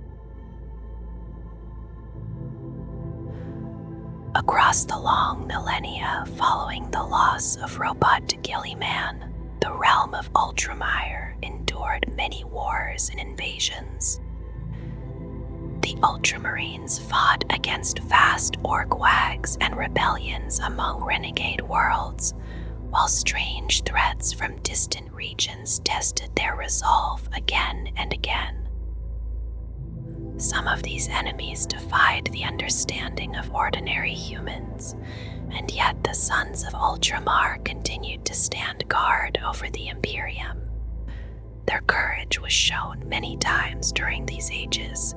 A: Across the long millennia following the loss of Roboute Guilliman, the realm of Ultramar endured many wars and invasions. The Ultramarines fought against vast orc wags and rebellions among renegade worlds, while strange threats from distant regions tested their resolve again and again. Some of these enemies defied the understanding of ordinary humans, and yet the sons of Ultramar continued to stand guard over the Imperium. Their courage was shown many times during these ages,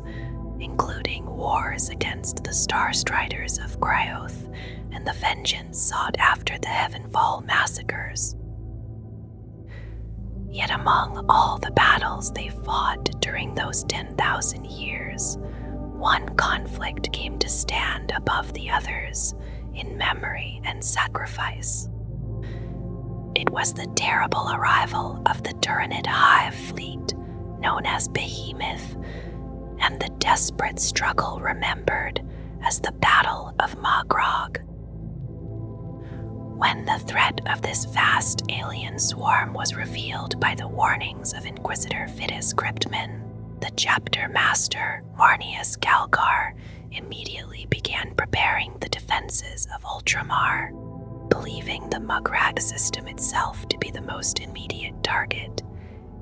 A: including wars against the Star Striders of Cryoth and the vengeance sought after the Heavenfall massacres. Yet among all the battles they fought during those 10,000 years, one conflict came to stand above the others in memory and sacrifice. It was the terrible arrival of the Tyranid hive fleet, known as Behemoth, and the desperate struggle remembered as the Battle of Macragge. When the threat of this vast alien swarm was revealed by the warnings of Inquisitor Vitus Cryptman, the chapter master, Marnius Galgar, immediately began preparing the defenses of Ultramar. Believing the Macragge system itself to be the most immediate target,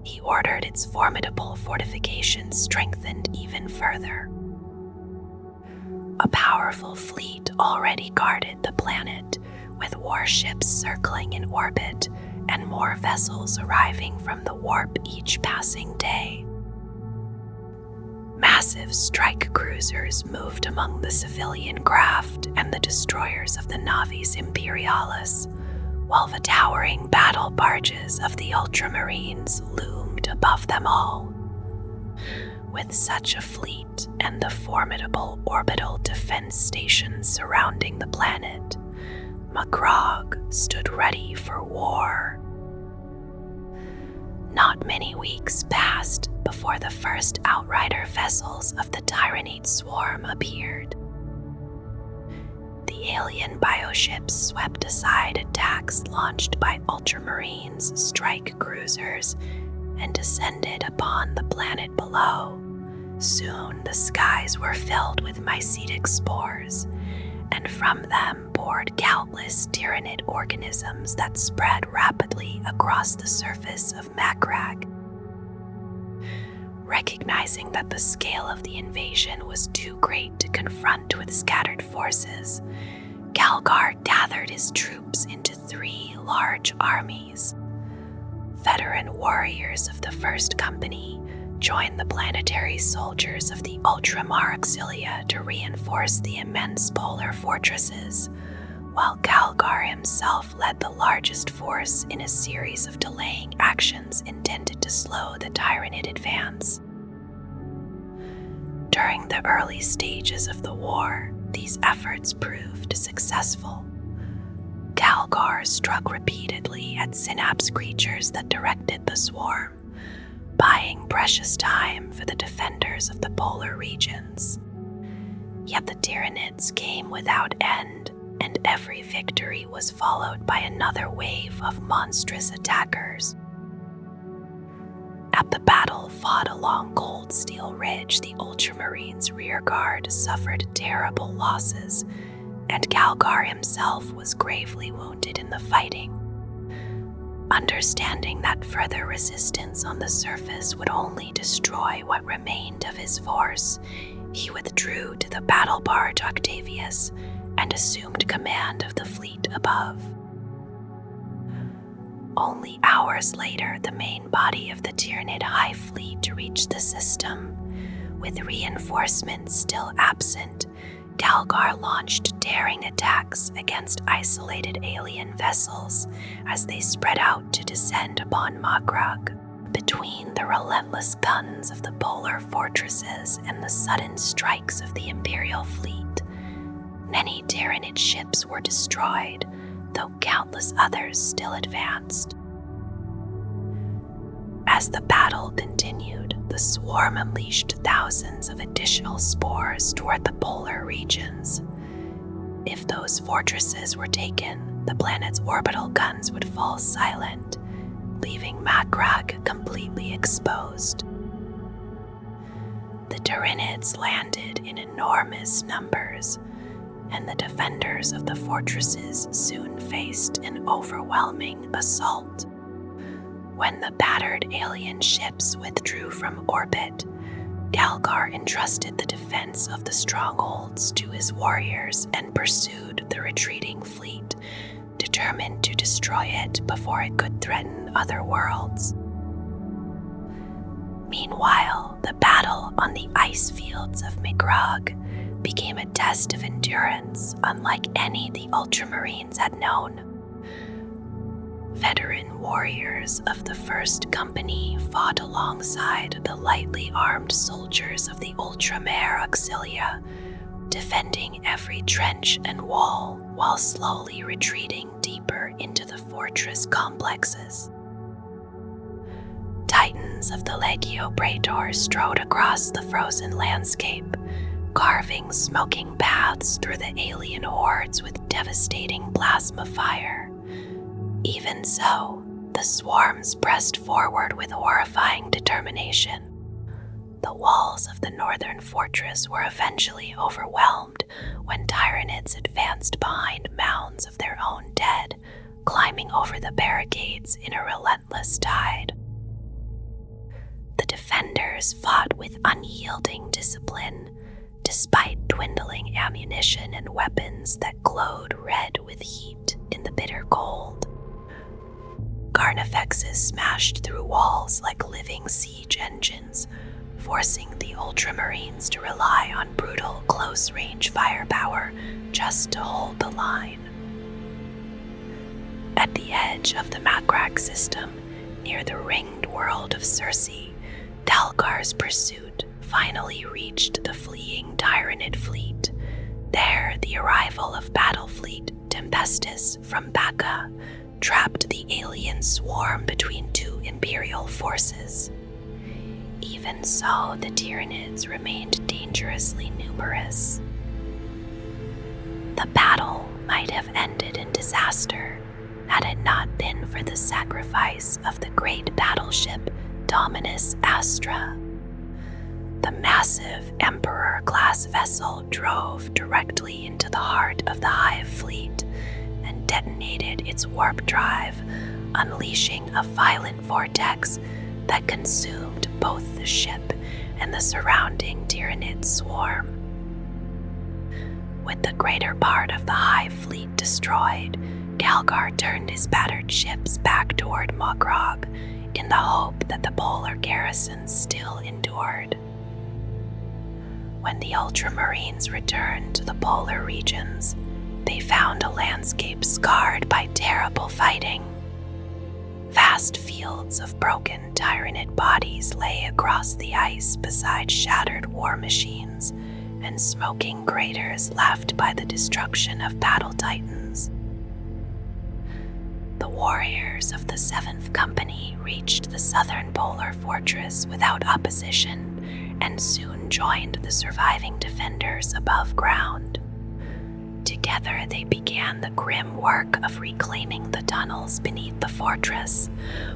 A: he ordered its formidable fortifications strengthened even further. A powerful fleet already guarded the planet, with warships circling in orbit and more vessels arriving from the warp each passing day. Massive strike cruisers moved among the civilian craft and the destroyers of the Navis Imperialis, while the towering battle barges of the Ultramarines loomed above them all. With such a fleet and the formidable orbital defense stations surrounding the planet, Macragge stood ready for war. Not many weeks passed before the first outrider vessels of the Tyranid swarm appeared. The alien bioships swept aside attacks launched by Ultramarines strike cruisers and descended upon the planet below. Soon the skies were filled with mycetic spores, and from them poured countless Tyranid organisms that spread rapidly across the surface of Macragge. Recognizing that the scale of the invasion was too great to confront with scattered forces, Calgar gathered his troops into 3 large armies. Veteran warriors of the First Company joined the planetary soldiers of the Ultramar Auxilia to reinforce the immense polar fortresses, while Calgar himself led the largest force in a series of delaying actions intended to slow the Tyranid advance. During the early stages of the war, these efforts proved successful. Calgar struck repeatedly at synapse creatures that directed the swarm, buying precious time for the defenders of the polar regions. Yet the Tyranids came without end, and every victory was followed by another wave of monstrous attackers. At the battle fought along Cold Steel Ridge, the Ultramarines' rearguard suffered terrible losses, and Calgar himself was gravely wounded in the fighting. Understanding that further resistance on the surface would only destroy what remained of his force, he withdrew to the battle barge Octavius and assumed command of the fleet above. Only hours later, the main body of the Tyranid High Fleet reached the system. With reinforcements still absent, Calgar launched daring attacks against isolated alien vessels as they spread out to descend upon Macragge. Between the relentless guns of the polar fortresses and the sudden strikes of the Imperial fleet, many Tyranid ships were destroyed, though countless others still advanced. As the battle continued, the swarm unleashed thousands of additional spores toward the polar regions. If those fortresses were taken, the planet's orbital guns would fall silent, leaving Macragge completely exposed. The Tyranids landed in enormous numbers, and the defenders of the fortresses soon faced an overwhelming assault. When the battered alien ships withdrew from orbit, Calgar entrusted the defense of the strongholds to his warriors and pursued the retreating fleet, determined to destroy it before it could threaten other worlds. Meanwhile, the battle on the ice fields of Macragge became a test of endurance unlike any the Ultramarines had known. Veteran warriors of the First Company fought alongside the lightly armed soldiers of the Ultramar Auxilia, defending every trench and wall while slowly retreating deeper into the fortress complexes. Titans of the Legio Praetor strode across the frozen landscape, carving smoking paths through the alien hordes with devastating plasma fire. Even so, the swarms pressed forward with horrifying determination. The walls of the northern fortress were eventually overwhelmed when Tyranids advanced behind mounds of their own dead, climbing over the barricades in a relentless tide. The defenders fought with unyielding discipline, despite dwindling ammunition and weapons that glowed red with heat in the bitter cold. Carnifexes smashed through walls like living siege engines, forcing the Ultramarines to rely on brutal close-range firepower just to hold the line. At the edge of the Macragge system, near the ringed world of Circe, Dalgar's pursuit finally reached the fleeing Tyranid fleet. There, the arrival of battle fleet Tempestus from Bacca trapped the alien swarm between two Imperial forces. Even so, the Tyranids remained dangerously numerous. The battle might have ended in disaster had it not been for the sacrifice of the great battleship Dominus Astra. The massive Emperor-class vessel drove directly into the heart of the Hive fleet and detonated its warp drive, unleashing a violent vortex that consumed both the ship and the surrounding Tyranid swarm. With the greater part of the Hive fleet destroyed, Dalgar turned his battered ships back toward Macragge in the hope that the polar garrison still endured. When the Ultramarines returned to the polar regions, they found a landscape scarred by terrible fighting. Vast fields of broken Tyranid bodies lay across the ice beside shattered war machines and smoking craters left by the destruction of battle titans. The warriors of the 7th Company reached the southern polar fortress without opposition and soon joined the surviving defenders above ground. Together they began the grim work of reclaiming the tunnels beneath the fortress,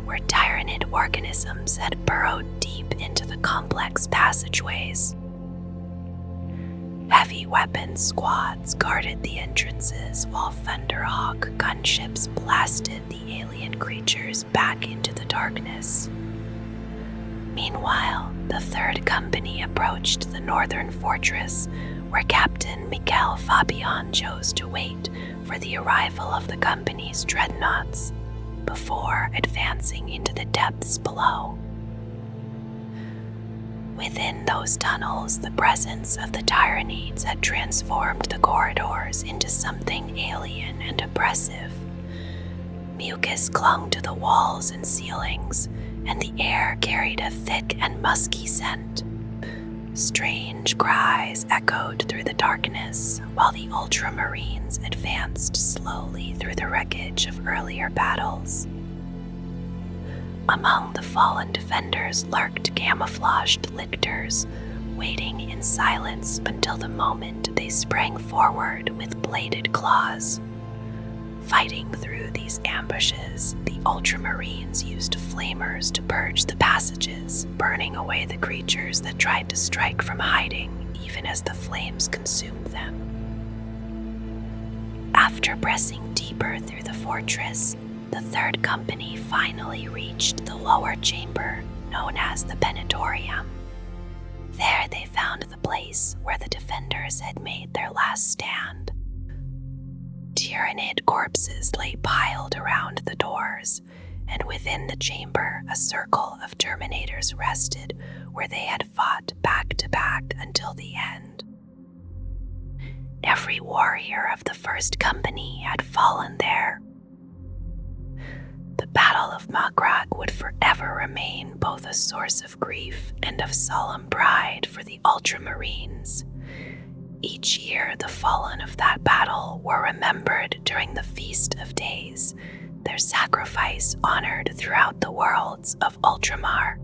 A: where Tyranid organisms had burrowed deep into the complex passageways. Heavy weapon squads guarded the entrances while Thunderhawk gunships blasted the alien creatures back into the darkness. Meanwhile, the 3rd Company approached the northern fortress, where Captain Mikel Fabian chose to wait for the arrival of the company's dreadnoughts before advancing into the depths below. Within those tunnels, the presence of the Tyranids had transformed the corridors into something alien and oppressive. Mucus clung to the walls and ceilings, and the air carried a thick and musky scent. Strange cries echoed through the darkness, while the Ultramarines advanced slowly through the wreckage of earlier battles. Among the fallen defenders lurked camouflaged lictors, waiting in silence until the moment they sprang forward with bladed claws. Fighting through these ambushes, the Ultramarines used flamers to purge the passages, burning away the creatures that tried to strike from hiding, even as the flames consumed them. After pressing deeper through the fortress, the 3rd Company finally reached the lower chamber, known as the Penetorium. There they found the place where the defenders had made their last stand. Tyranid corpses lay piled around the doors, and within the chamber a circle of Terminators rested where they had fought back to back until the end. Every warrior of the 1st Company had fallen there. The Battle of Macragge would forever remain both a source of grief and of solemn pride for the Ultramarines. Each year, the fallen of that battle were remembered during the Feast of Days, their sacrifice honored throughout the worlds of Ultramar.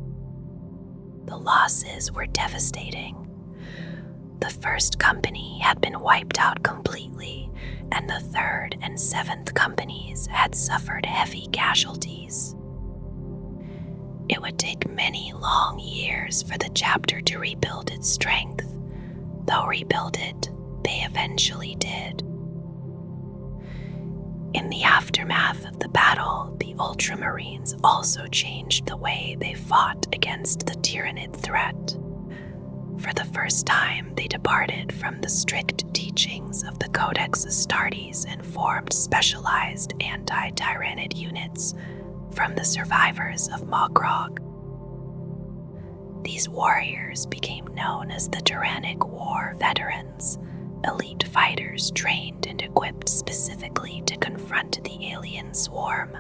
A: The losses were devastating. The 1st Company had been wiped out completely, and the 3rd and 7th Companies had suffered heavy casualties. It would take many long years for the chapter to rebuild its strength, though rebuild it, they eventually did. In the aftermath of the battle, the Ultramarines also changed the way they fought against the Tyranid threat. For the first time, they departed from the strict teachings of the Codex Astartes and formed specialized anti-Tyranid units from the survivors of Macragge. These warriors became known as the Tyrannic War Veterans, elite fighters trained and equipped specifically to confront the alien swarm.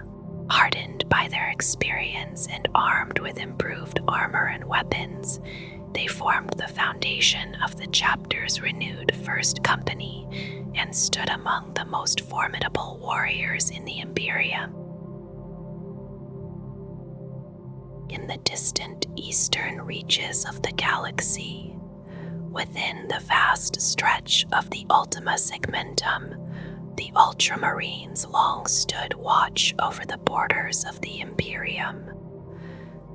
A: Hardened by their experience and armed with improved armor and weapons, they formed the foundation of the chapter's renewed First Company and stood among the most formidable warriors in the Imperium. In the distant eastern reaches of the galaxy, within the vast stretch of the Ultima Segmentum, the Ultramarines long stood watch over the borders of the Imperium,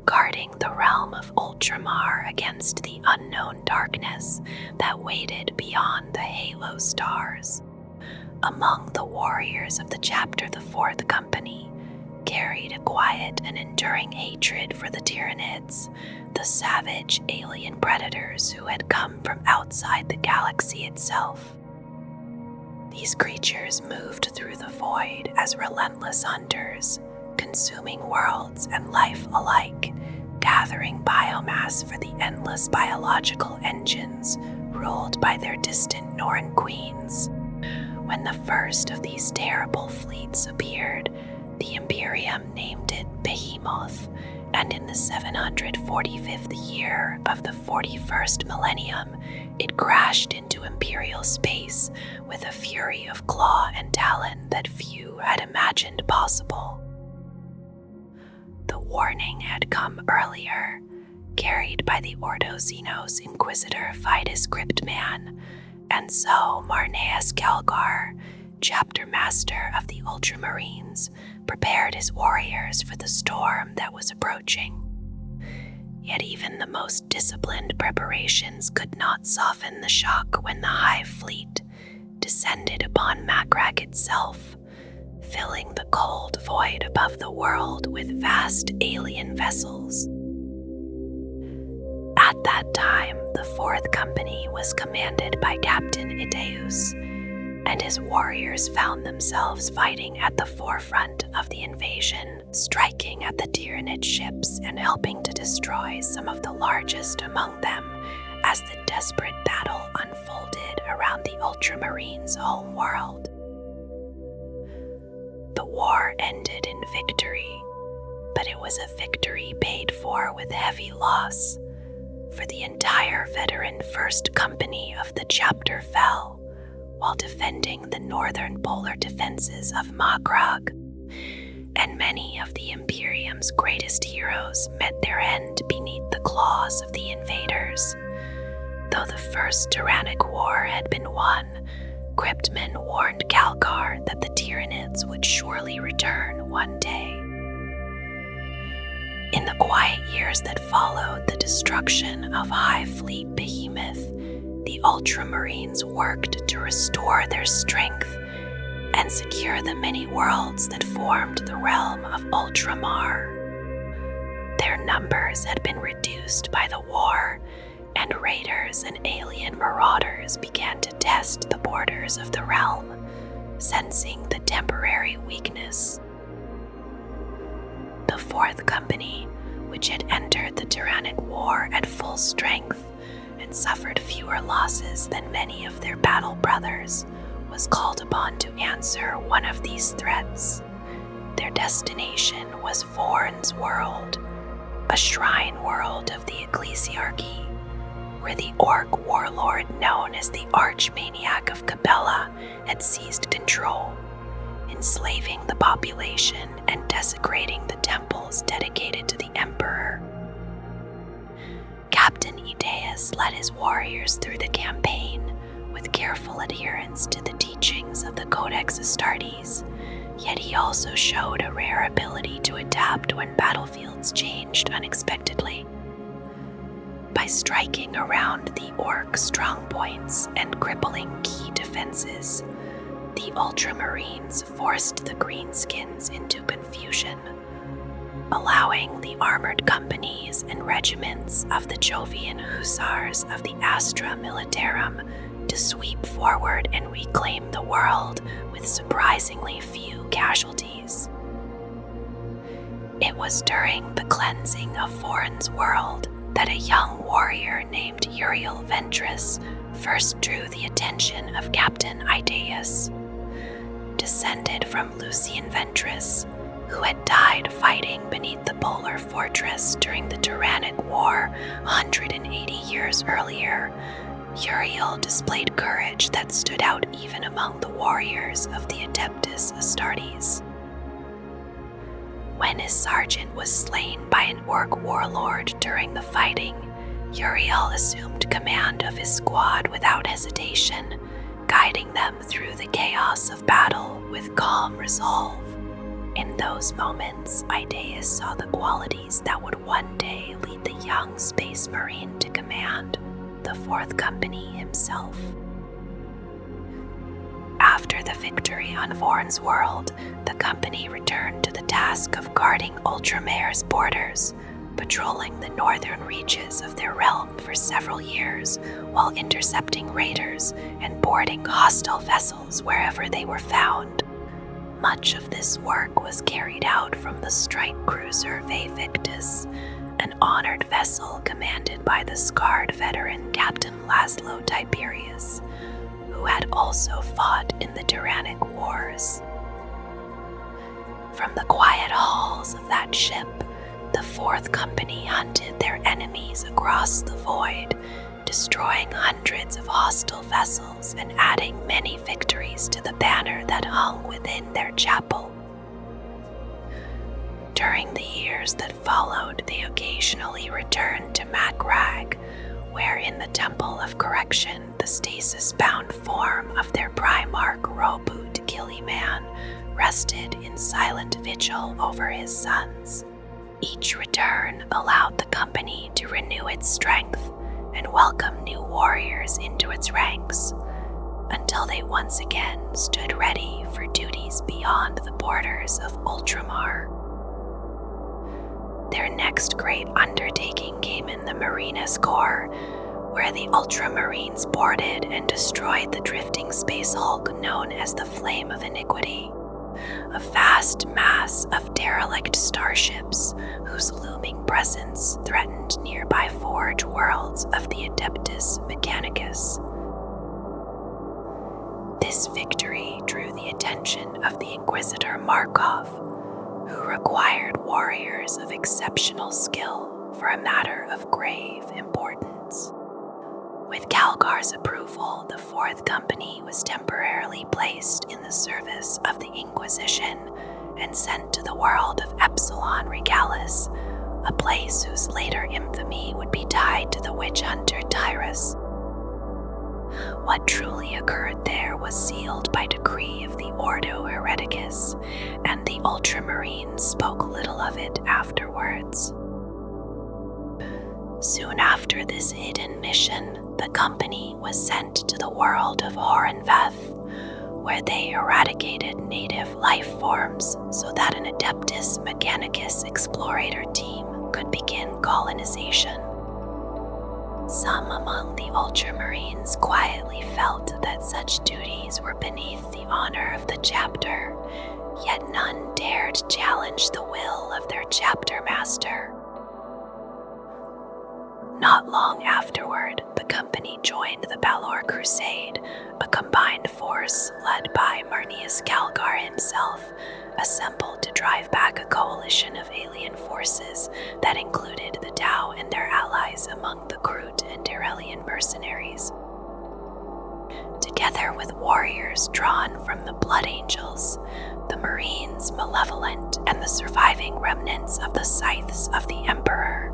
A: guarding the realm of Ultramar against the unknown darkness that waited beyond the halo stars. Among the warriors of the chapter, the Fourth Company carried a quiet and enduring hatred for the Tyranids, the savage alien predators who had come from outside the galaxy itself. These creatures moved through the void as relentless hunters, consuming worlds and life alike, gathering biomass for the endless biological engines ruled by their distant Norn queens. When the first of these terrible fleets appeared, the Imperium named it Behemoth, and in the 745th year of the 41st millennium, it crashed into Imperial space with a fury of claw and talon that few had imagined possible. The warning had come earlier, carried by the Ordo Xenos Inquisitor Fidus Cryptman, and so Marneus Calgar, chapter master of the Ultramarines, prepared his warriors for the storm that was approaching. Yet even the most disciplined preparations could not soften the shock when the Hive Fleet descended upon Macragge itself, filling the cold void above the world with vast alien vessels. At that time, the Fourth Company was commanded by Captain Idaeus, and his warriors found themselves fighting at the forefront of the invasion, striking at the Tyranid ships and helping to destroy some of the largest among them as the desperate battle unfolded around the Ultramarines' home world. The war ended in victory, but it was a victory paid for with heavy loss, for the entire veteran First Company of the chapter fell while defending the northern polar defenses of Macragge, and many of the Imperium's greatest heroes met their end beneath the claws of the invaders. Though the First Tyrannic War had been won, Cryptman warned Calgar that the Tyranids would surely return one day. In the quiet years that followed the destruction of High Fleet Behemoth, the Ultramarines worked to restore their strength and secure the many worlds that formed the realm of Ultramar. Their numbers had been reduced by the war, and raiders and alien marauders began to test the borders of the realm, sensing the temporary weakness. The Fourth Company, which had entered the Tyrannic War at full strength and suffered fewer losses than many of their battle brothers, was called upon to answer one of these threats. Their destination was Vorn's world, a shrine world of the Ecclesiarchy, where the Orc warlord known as the Archmaniac of Cabela had seized control, enslaving the population and desecrating the temples dedicated to the Emperor. Captain Idaeus led his warriors through the campaign with careful adherence to the teachings of the Codex Astartes, yet he also showed a rare ability to adapt when battlefields changed unexpectedly. By striking around the Orc strongpoints and crippling key defenses, the Ultramarines forced the Greenskins into confusion, allowing the armored companies and regiments of the Jovian Hussars of the Astra Militarum to sweep forward and reclaim the world with surprisingly few casualties. It was during the cleansing of Vorn's world that a young warrior named Uriel Ventris first drew the attention of Captain Idaeus. Descended from Lucian Ventris, who had died fighting beneath the Polar Fortress during the Tyrannic War 180 years earlier, Uriel displayed courage that stood out even among the warriors of the Adeptus Astartes. When his sergeant was slain by an orc warlord during the fighting, Uriel assumed command of his squad without hesitation, guiding them through the chaos of battle with calm resolve. In those moments, Idaeus saw the qualities that would one day lead the young space marine to command the Fourth Company himself. After the victory on Vorn's world, the company returned to the task of guarding Ultramar's borders, patrolling the northern reaches of their realm for several years while intercepting raiders and boarding hostile vessels wherever they were found. Much of this work was carried out from the strike cruiser Victus, an honored vessel commanded by the scarred veteran Captain Laszlo Tiberius, who had also fought in the Tyrannic Wars. From the quiet halls of that ship, the Fourth Company hunted their enemies across the void, destroying hundreds of hostile vessels and adding many victories to the banner that hung within their chapel. During the years that followed, they occasionally returned to Macragge, where in the Temple of Correction, the stasis-bound form of their Primarch Roboute Guilliman rested in silent vigil over his sons. Each return allowed the company to renew its strength and welcome new warriors into its ranks, until they once again stood ready for duties beyond the borders of Ultramar. Their next great undertaking came in the Marinus Corps, where the Ultramarines boarded and destroyed the drifting space hulk known as the Flame of Iniquity, a vast mass of derelict starships whose looming presence threatened nearby forge worlds of the Adeptus Mechanicus. This victory drew the attention of the Inquisitor Markov, who required warriors of exceptional skill for a matter of grave importance. With Calgar's approval, the Fourth Company was temporarily placed in the service of the Inquisition and sent to the world of Epsilon Regalis, a place whose later infamy would be tied to the witch hunter Tyrus. What truly occurred there was sealed by decree of the Ordo Hereticus, and the Ultramarines spoke little of it afterwards. Soon after this hidden mission, the company was sent to the world of Horenveth, where they eradicated native life forms so that an Adeptus Mechanicus explorator team could begin colonization. Some among the Ultramarines quietly felt that such duties were beneath the honor of the chapter, yet none dared challenge the will of their chapter master. Not long afterward, the company joined the Balor Crusade, a combined force led by Marneus Calgar himself, assembled to drive back a coalition of alien forces that included the Tau and their allies among the Kroot and Derelian mercenaries. Together with warriors drawn from the Blood Angels, the Marines Malevolent, and the surviving remnants of the Scythes of the Emperor,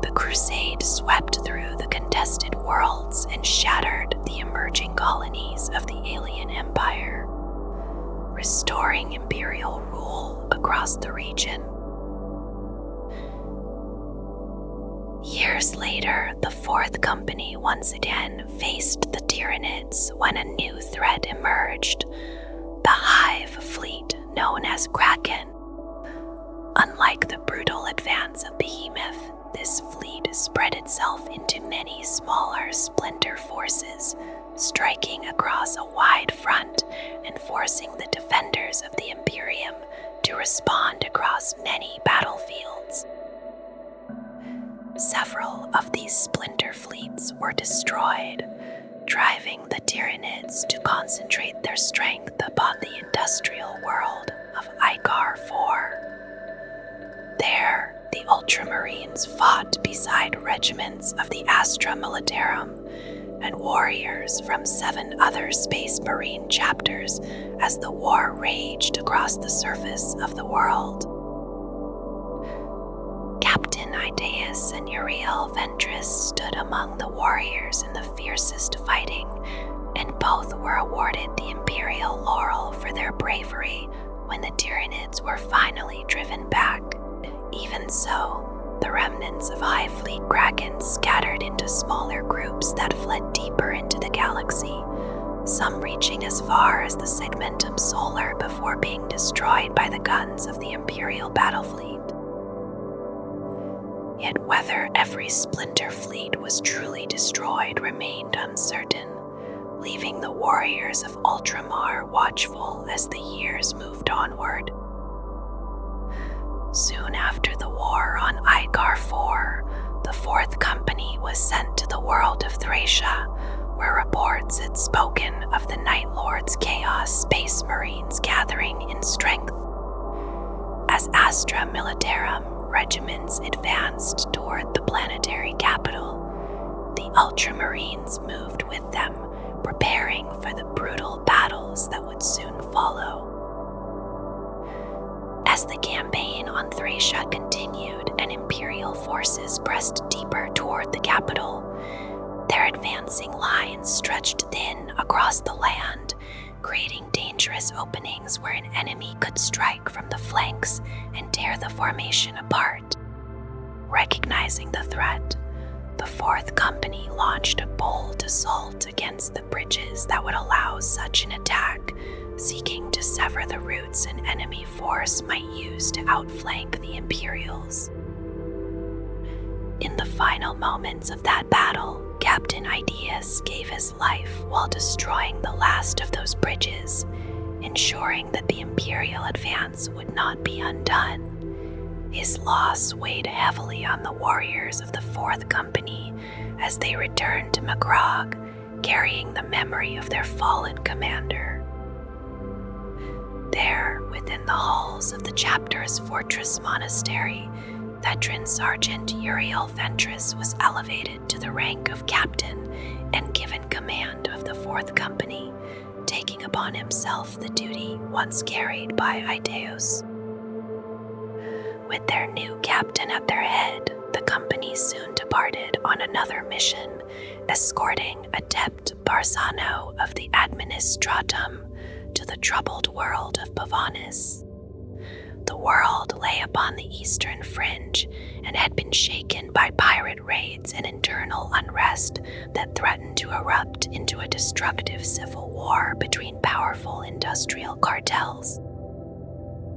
A: the Crusade swept through the contested worlds and shattered the emerging colonies of the alien empire, restoring imperial rule across the region. Years later, the Fourth Company once again faced the Tyranids when a new threat emerged, the Hive fleet known as Kraken. Unlike the brutal advance of Behemoth, this fleet spread itself into many smaller splinter forces, striking across a wide front and forcing the defenders of the Imperium to respond across many battlefields. Several of these splinter fleets were destroyed, driving the Tyranids to concentrate their strength upon the industrial world of Icar IV. There, the Ultramarines fought beside regiments of the Astra Militarum and warriors from 7 other Space Marine chapters as the war raged across the surface of the world. Captain Idaeus and Uriel Ventris stood among the warriors in the fiercest fighting, and both were awarded the Imperial Laurel for their bravery when the Tyranids were finally driven back. Even so, the remnants of High Fleet Kragans scattered into smaller groups that fled deeper into the galaxy, some reaching as far as the Segmentum Solar before being destroyed by the guns of the Imperial battle fleet. Yet whether every splinter fleet was truly destroyed remained uncertain, leaving the warriors of Ultramar watchful as the years moved onward. Soon after the war on Icar IV, the 4th Company was sent to the world of Thracia, where reports had spoken of the Night Lord's Chaos Space Marines gathering in strength. As Astra Militarum regiments advanced toward the planetary capital, the Ultramarines moved with them, preparing for the brutal battles that would soon follow. As the campaign on Thracia continued and Imperial forces pressed deeper toward the capital, their advancing lines stretched thin across the land, creating dangerous openings where an enemy could strike from the flanks and tear the formation apart. Recognizing the threat, the 4th Company launched a bold assault against the bridges that would allow such an attack, seeking to sever the routes an enemy force might use to outflank the Imperials. In the final moments of that battle, Captain Idaeus gave his life while destroying the last of those bridges, ensuring that the Imperial advance would not be undone. His loss weighed heavily on the warriors of the 4th Company as they returned to Macragge, carrying the memory of their fallen commander. There, within the halls of the chapter's fortress monastery, Veteran Sergeant Uriel Ventris was elevated to the rank of captain and given command of the 4th Company, taking upon himself the duty once carried by Idaeus. With their new captain at their head, the company soon departed on another mission, escorting Adept Barzano of the Administratum to the troubled world of Pavanis. The world lay upon the eastern fringe and had been shaken by pirate raids and internal unrest that threatened to erupt into a destructive civil war between powerful industrial cartels.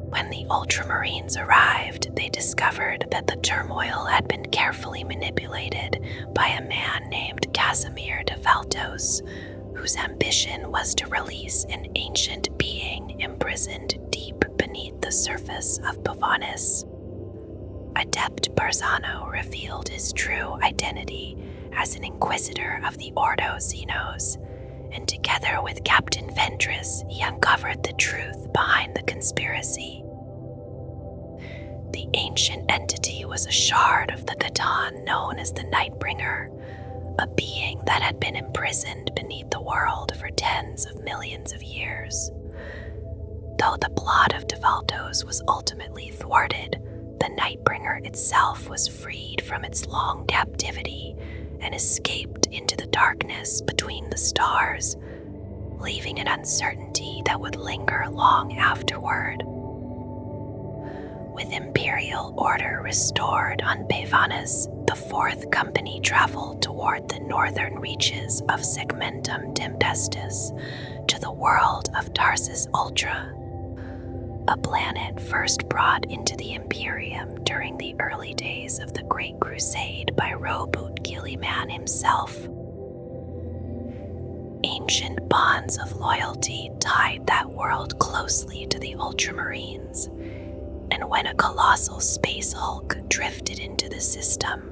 A: When the Ultramarines arrived, they discovered that the turmoil had been carefully manipulated by a man named Casimir de Valtos, whose ambition was to release an ancient being imprisoned deep beneath the surface of Pavanis. Adept Barzano revealed his true identity as an inquisitor of the Ordo Xenos, and together with Captain Ventris, he uncovered the truth behind the conspiracy. The ancient entity was a shard of the Gatan known as the Nightbringer, a being that had been imprisoned beneath the world for tens of millions of years. Though the plot of Devaltos was ultimately thwarted, the Nightbringer itself was freed from its long captivity and escaped into the darkness between the stars, leaving an uncertainty that would linger long afterward. With Imperial order restored on Pavanis, the 4th Company traveled toward the northern reaches of Segmentum Tempestus to the world of Tarsus Ultra, a planet first brought into the Imperium during the early days of the Great Crusade by Roboute Guilliman himself. Ancient bonds of loyalty tied that world closely to the Ultramarines, and when a colossal space hulk drifted into the system,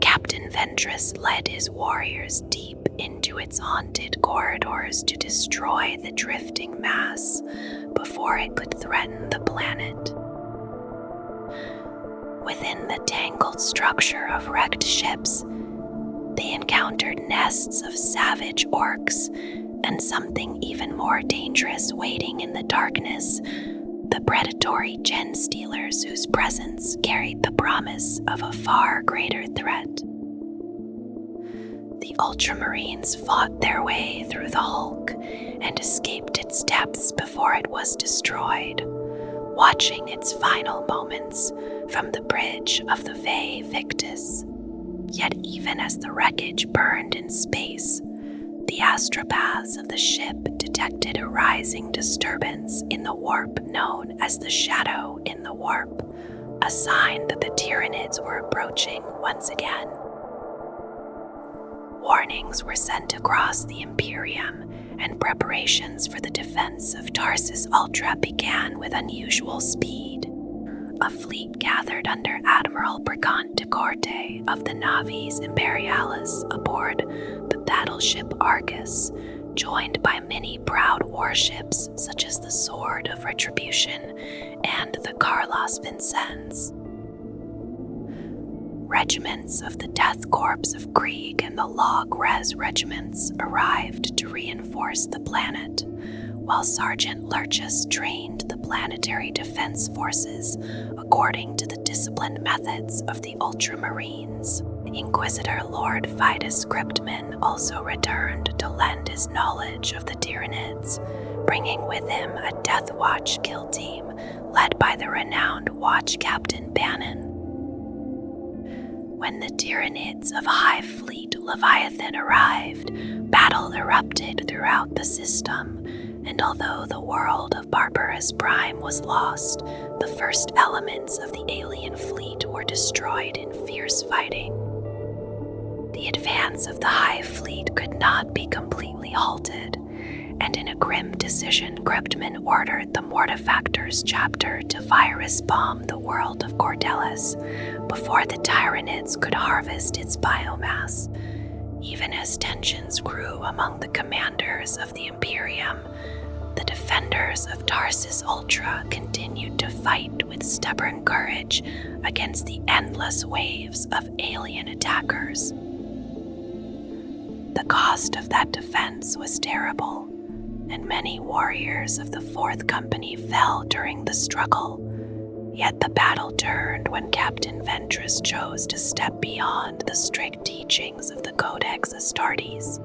A: Captain Ventress led his warriors deep into its haunted corridors to destroy the drifting mass before it could threaten the planet. Within the tangled structure of wrecked ships, they encountered nests of savage orcs and something even more dangerous waiting in the darkness, the predatory gen stealers whose presence carried the promise of a far greater threat. The Ultramarines fought their way through the hulk and escaped its depths before it was destroyed, watching its final moments from the bridge of the Vae Victus. Yet even as the wreckage burned in space, the astropaths of the ship detected a rising disturbance in the warp known as the Shadow in the Warp, a sign that the Tyranids were approaching once again. Warnings were sent across the Imperium, and preparations for the defense of Tarsus Ultra began with unusual speed. A fleet gathered under Admiral Brigant de Corte of the Navis Imperialis aboard the battleship Argus, joined by many proud warships such as the Sword of Retribution and the Carlos Vincennes. Regiments of the Death Corps of Krieg and the Log Res regiments arrived to reinforce the planet, while Sergeant Lurchus trained the planetary defense forces according to the disciplined methods of the Ultramarines. Inquisitor Lord Fidus Cryptman also returned to lend his knowledge of the Tyranids, bringing with him a Deathwatch kill team led by the renowned Watch Captain Bannon. When the Tyranids of High Fleet Leviathan arrived, battle erupted throughout the system, and although the world of Barbarous Prime was lost, the first elements of the alien fleet were destroyed in fierce fighting. The advance of the High Fleet could not be completely halted, and in a grim decision, Cryptman ordered the Mortifactors chapter to virus bomb the world of Cordelis before the Tyranids could harvest its biomass. Even as tensions grew among the commanders of the Imperium, the defenders of Tarsus Ultra continued to fight with stubborn courage against the endless waves of alien attackers. The cost of that defense was terrible, and many warriors of the Fourth Company fell during the struggle. Yet the battle turned when Captain Ventress chose to step beyond the strict teachings of the Codex Astartes.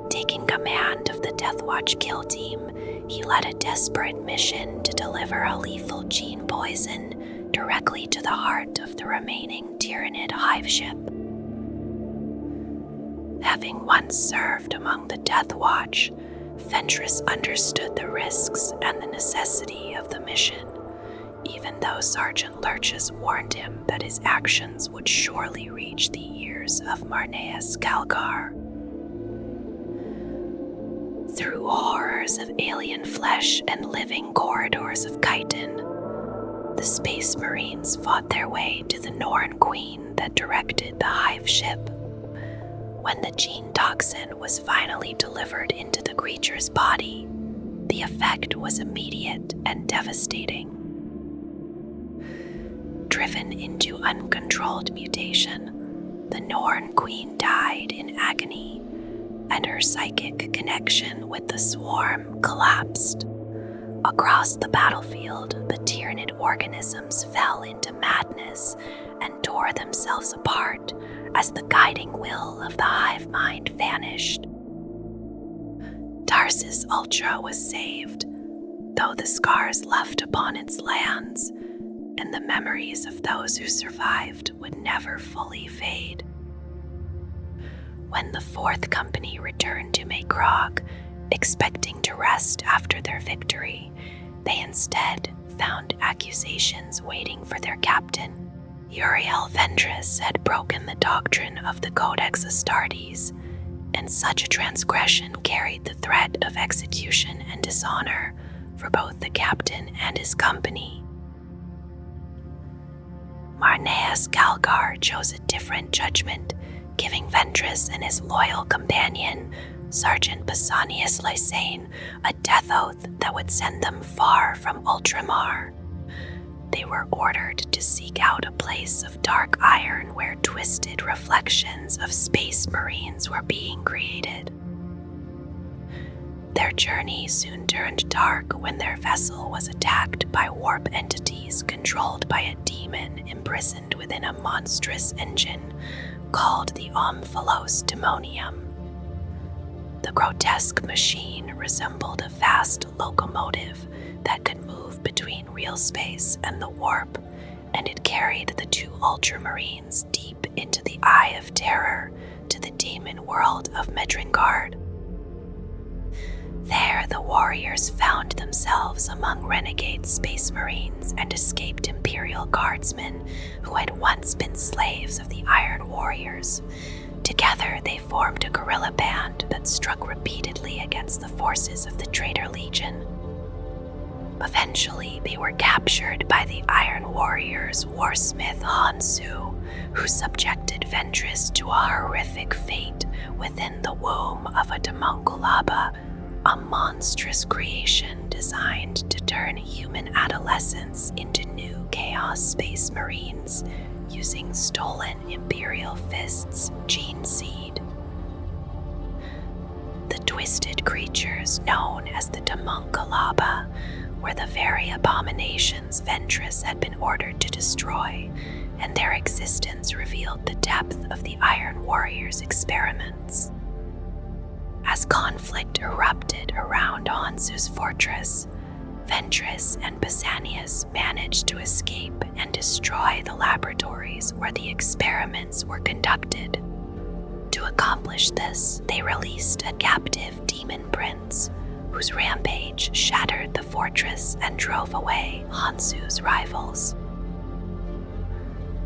A: Taking command of the Deathwatch kill team, he led a desperate mission to deliver a lethal gene poison directly to the heart of the remaining Tyranid hive ship. Having once served among the Deathwatch, Ventress understood the risks and the necessity of the mission, even though Sergeant Lurchus warned him that his actions would surely reach the ears of Marneus Calgar. Through horrors of alien flesh and living corridors of chitin, the Space Marines fought their way to the Norn Queen that directed the hive ship. When the gene toxin was finally delivered into the creature's body, the effect was immediate and devastating. Driven into uncontrolled mutation, the Norn Queen died in agony, and her psychic connection with the swarm collapsed. Across the battlefield, the Tyranid organisms fell into madness and tore themselves apart as the guiding will of the hive mind vanished. Tarsus Ultra was saved, though the scars left upon its lands and the memories of those who survived would never fully fade. When the Fourth Company returned to Macragge, expecting to rest after their victory, they instead found accusations waiting for their captain. Uriel Ventress had broken the doctrine of the Codex Astartes, and such a transgression carried the threat of execution and dishonor for both the captain and his company. Marneus Calgar chose a different judgment, giving Ventress and his loyal companion, Sergeant Pausanias Lysane, a death oath that would send them far from Ultramar. They were ordered to seek out a place of dark iron where twisted reflections of space marines were being created. Their journey soon turned dark when their vessel was attacked by warp entities controlled by a demon imprisoned within a monstrous engine called the Omphalos Demonium. The grotesque machine resembled a vast locomotive that could move between real space and the warp, and it carried the two Ultramarines deep into the Eye of Terror to the demon world of Medringard. There, the warriors found themselves among renegade space marines and escaped Imperial guardsmen who had once been slaves of the Iron Warriors. Together, they formed a guerrilla band that struck repeatedly against the forces of the Traitor Legion. Eventually, they were captured by the Iron Warriors' warsmith Hansu, who subjected Ventress to a horrific fate within the womb of a Damonculaba, a monstrous creation designed to turn human adolescents into new Chaos Space Marines using stolen Imperial Fist's gene seed. The twisted creatures known as the Damonculaba were the very abominations Ventress had been ordered to destroy, and their existence revealed the depth of the Iron Warriors' experiments. As conflict erupted around Hansu's fortress, Ventress and Pausanias managed to escape and destroy the laboratories where the experiments were conducted. To accomplish this, they released a captive demon prince, whose rampage shattered the fortress and drove away Hansu's rivals.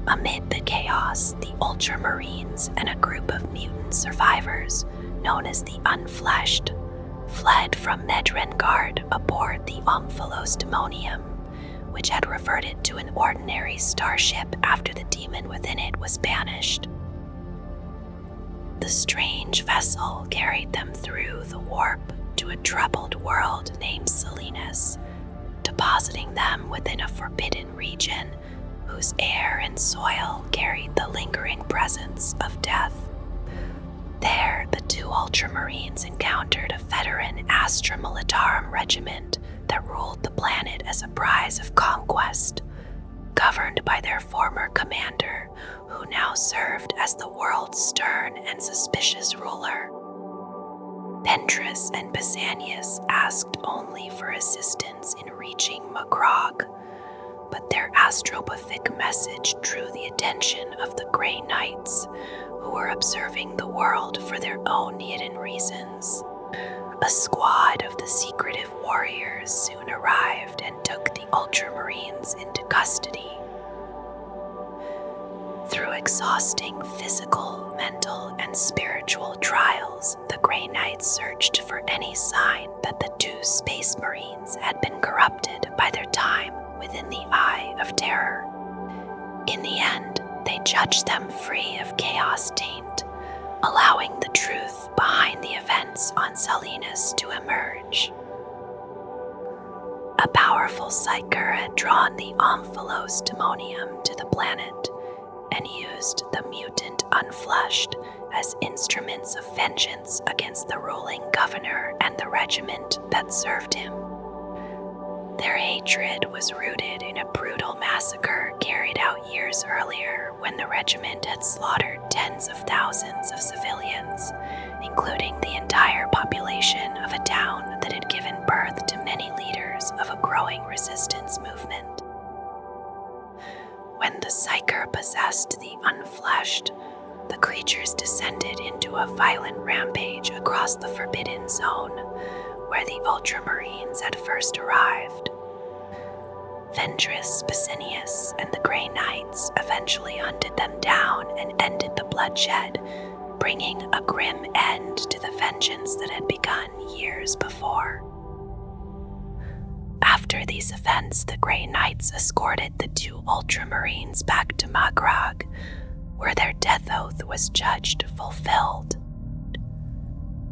A: Amid the chaos, the Ultramarines and a group of mutant survivors, known as the Unfleshed, fled from Medringard aboard the Omphalos Demonium, which had reverted to an ordinary starship after the demon within it was banished. The strange vessel carried them through the warp to a troubled world named Salinas, depositing them within a forbidden region whose air and soil carried the lingering presence of death. There, the two Ultramarines encountered a veteran Astra Militarum regiment that ruled the planet as a prize of conquest, governed by their former commander, who now served as the world's stern and suspicious ruler. Ventress and Pausanias asked only for assistance in reaching Macragge, but their astropathic message drew the attention of the Grey Knights, who were observing the world for their own hidden reasons. A squad of the secretive warriors soon arrived and took the Ultramarines into custody. Through exhausting physical, mental, and spiritual trials, the Grey Knights searched for any sign that the two Space Marines had been corrupted by their time within the Eye of Terror. In the end, they judged them free of chaos taint, allowing the truth behind the events on Salinas to emerge. A powerful psyker had drawn the Omphalos Demonium to the planet and used the mutant Unflushed as instruments of vengeance against the ruling governor and the regiment that served him. Their hatred was rooted in a brutal massacre carried out years earlier when the regiment had slaughtered tens of thousands of civilians, including the entire population of a town that had given birth to many leaders of a growing resistance movement. When the psyker possessed the Unfleshed, the creatures descended into a violent rampage across the Forbidden Zone, where the Ultramarines had first arrived. Ventress, Pausanias, and the Grey Knights eventually hunted them down and ended the bloodshed, bringing a grim end to the vengeance that had begun years before. After these events, the Grey Knights escorted the two Ultramarines back to Macragge, where their death oath was judged fulfilled.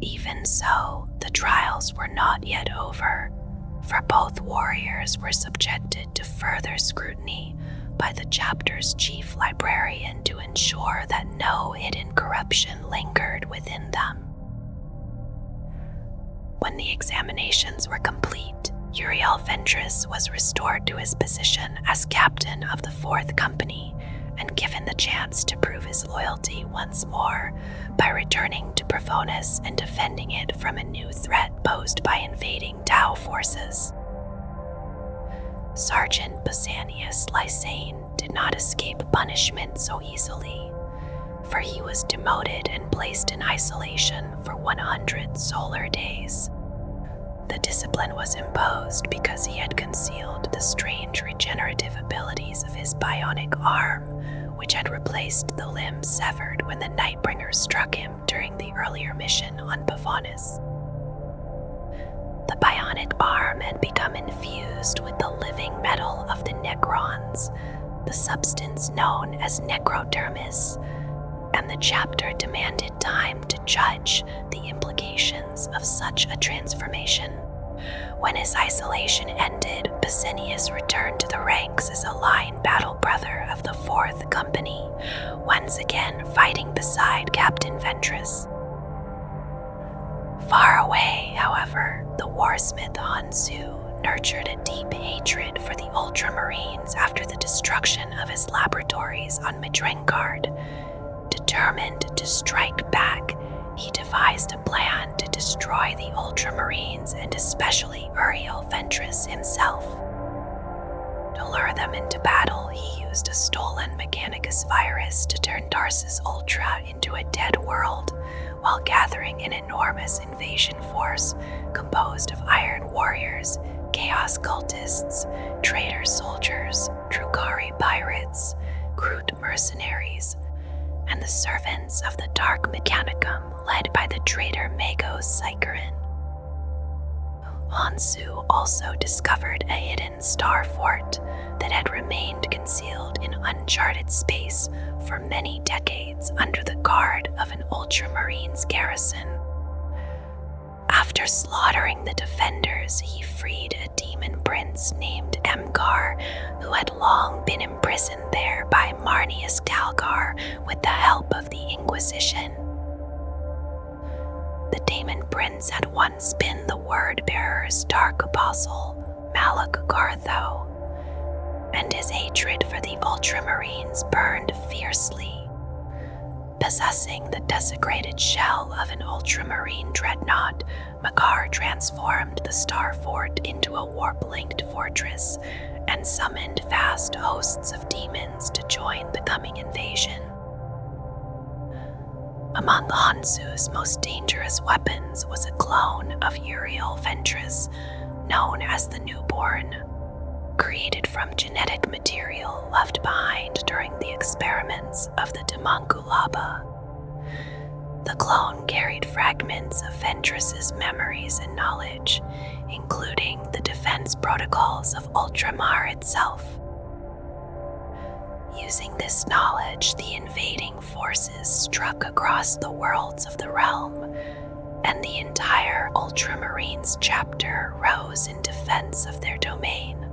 A: Even so, the trials were not yet over, for both warriors were subjected to further scrutiny by the chapter's chief librarian to ensure that no hidden corruption lingered within them. When the examinations were complete, Uriel Ventress was restored to his position as captain of the 4th Company and given the chance to prove his loyalty once more by returning to Profonus and defending it from a new threat posed by invading Tau forces. Sergeant Pausanias Lysane did not escape punishment so easily, for he was demoted and placed in isolation for 100 solar days. The discipline was imposed because he had concealed the strange regenerative abilities of his bionic arm, which had replaced the limb severed when the Nightbringer struck him during the earlier mission on Profonus. The bionic arm had become infused with the living metal of the Necrons, the substance known as necrodermis, and the chapter demanded time to judge the implications of such a transformation. When his isolation ended, Pausanias returned to the ranks as a line battle brother of the 4th Company, once again fighting beside Captain Ventress. Far away, however, the warsmith Hansu nurtured a deep hatred for the Ultramarines after the destruction of his laboratories on Midringard. Determined to strike back, he devised a plan to destroy the Ultramarines and especially Uriel Ventress himself. To lure them into battle, he used a stolen Mechanicus virus to turn Tarsus Ultra into a dead world, while gathering an enormous invasion force composed of Iron Warriors, Chaos Cultists, Traitor Soldiers, Drukari Pirates, Groot Mercenaries, and the servants of the Dark Mechanicum led by the traitor Magos Sycorin. Hansu also discovered a hidden star fort that had remained concealed in uncharted space for many decades under the guard of an Ultramarines garrison. After slaughtering the defenders, he freed a demon prince named Emgar, who had long been imprisoned there by Marnius Talgar with the help of the Inquisition. The demon prince had once been the word-bearer's dark apostle, Malak Gartho, and his hatred for the Ultramarines burned fiercely. Possessing the desecrated shell of an Ultramarine dreadnought, Macragge transformed the Star Fort into a warp-linked fortress and summoned vast hosts of demons to join the coming invasion. Among Hansu's most dangerous weapons was a clone of Uriel Ventress, known as the Newborn, created from genetic material left behind during the experiments of the Demonkulaba. The clone carried fragments of Ventress's memories and knowledge, including the defense protocols of Ultramar itself. Using this knowledge, the invading forces struck across the worlds of the realm, and the entire Ultramarines chapter rose in defense of their domain.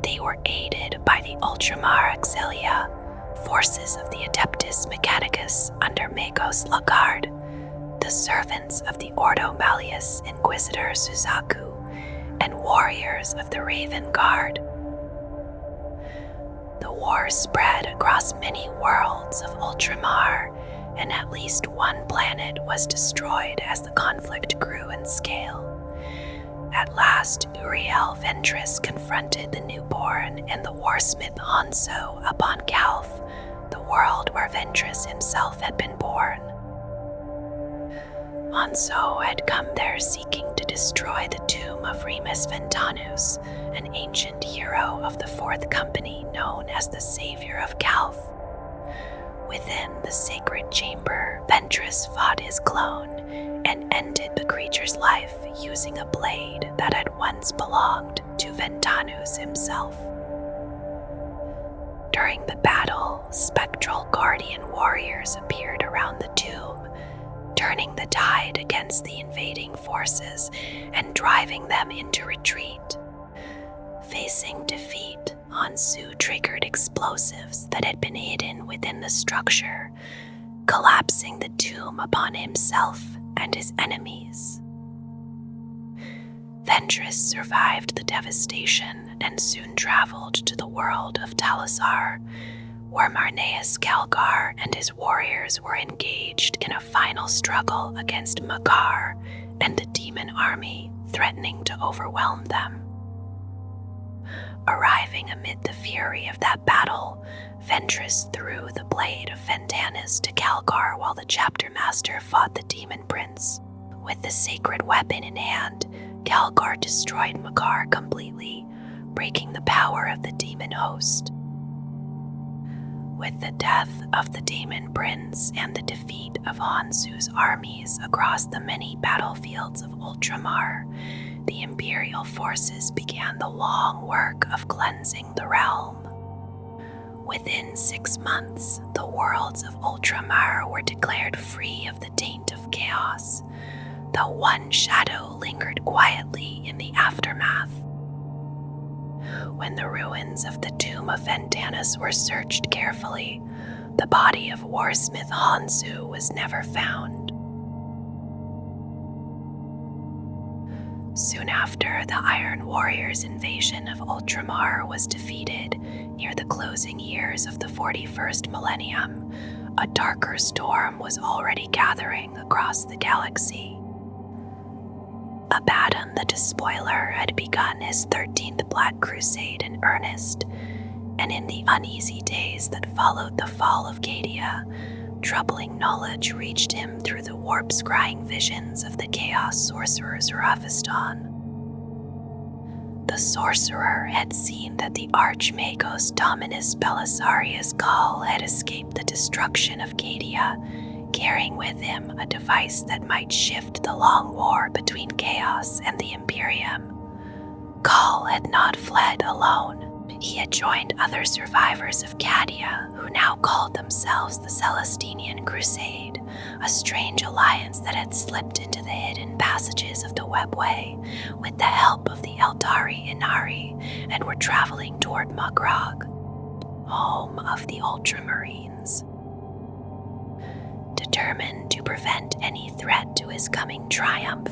A: They were aided by the Ultramar Auxilia, forces of the Adeptus Mechanicus under Magos Lagard, the servants of the Ordo Malleus Inquisitor Suzaku, and warriors of the Raven Guard. The war spread across many worlds of Ultramar, and at least one planet was destroyed as the conflict grew in scale. At last, Uriel Ventress confronted the Newborn and the warsmith Hanso upon Calth, the world where Ventress himself had been born. Hanso had come there seeking to destroy the tomb of Remus Ventanus, an ancient hero of the 4th Company known as the Savior of Calth. Within the sacred chamber, Ventress fought his clone and ended the creature's life using a blade that had once belonged to Ventanus. Janus himself. During the battle, spectral guardian warriors appeared around the tomb, turning the tide against the invading forces and driving them into retreat. Facing defeat, Hansu triggered explosives that had been hidden within the structure, collapsing the tomb upon himself and his enemies. Ventress survived the devastation and soon traveled to the world of Talisar, where Marneus Calgar and his warriors were engaged in a final struggle against Macragge and the demon army threatening to overwhelm them. Arriving amid the fury of that battle, Ventress threw the blade of Fentanus to Calgar while the chapter master fought the demon prince. With the sacred weapon in hand, Calgar destroyed Macragge completely, breaking the power of the demon host. With the death of the demon prince and the defeat of Hansu's armies across the many battlefields of Ultramar, the Imperial forces began the long work of cleansing the realm. Within 6 months, the worlds of Ultramar were declared free of the taint of chaos, though one shadow lingered quietly in the aftermath. When the ruins of the tomb of Fentanus were searched carefully, the body of warsmith Hansu was never found. Soon after, the Iron Warriors' invasion of Ultramar was defeated near the closing years of the 41st millennium, a darker storm was already gathering across the galaxy. Abaddon the Despoiler had begun his 13th Black Crusade in earnest, and in the uneasy days that followed the fall of Cadia, troubling knowledge reached him through the warp-scrying visions of the Chaos Sorcerer Zerafiston. The sorcerer had seen that the Archmagos Dominus Belisarius Gaul had escaped the destruction of Cadia, carrying with him a device that might shift the long war between Chaos and the Imperium. Gaul had not fled alone. He had joined other survivors of Cadia, who now called themselves the Celestinian Crusade, a strange alliance that had slipped into the hidden passages of the Webway with the help of the Eldari Inari, and were traveling toward Macragge, home of the Ultramarines. Determined to prevent any threat to his coming triumph,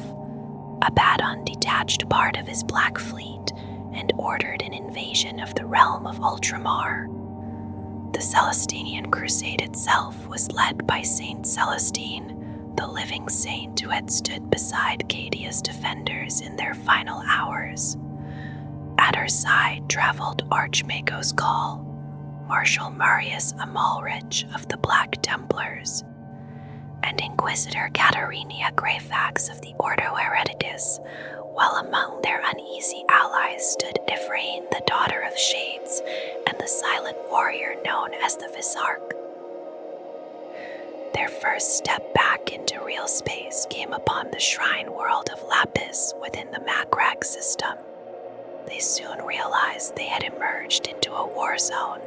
A: Abaddon detached part of his Black Fleet and ordered an invasion of the realm of Ultramar. The Celestinian Crusade itself was led by Saint Celestine, the living saint who had stood beside Cadia's defenders in their final hours. At her side traveled Archmagos Gaul, Marshal Marius Amalrich of the Black Templars, and Inquisitor Katerina Greyfax of the Ordo Hereticus, while among their uneasy allies stood Ephraim, the Daughter of Shades, and the silent warrior known as the Visarch. Their first step back into real space came upon the shrine world of Lapis within the Macragge system. They soon realized they had emerged into a war zone,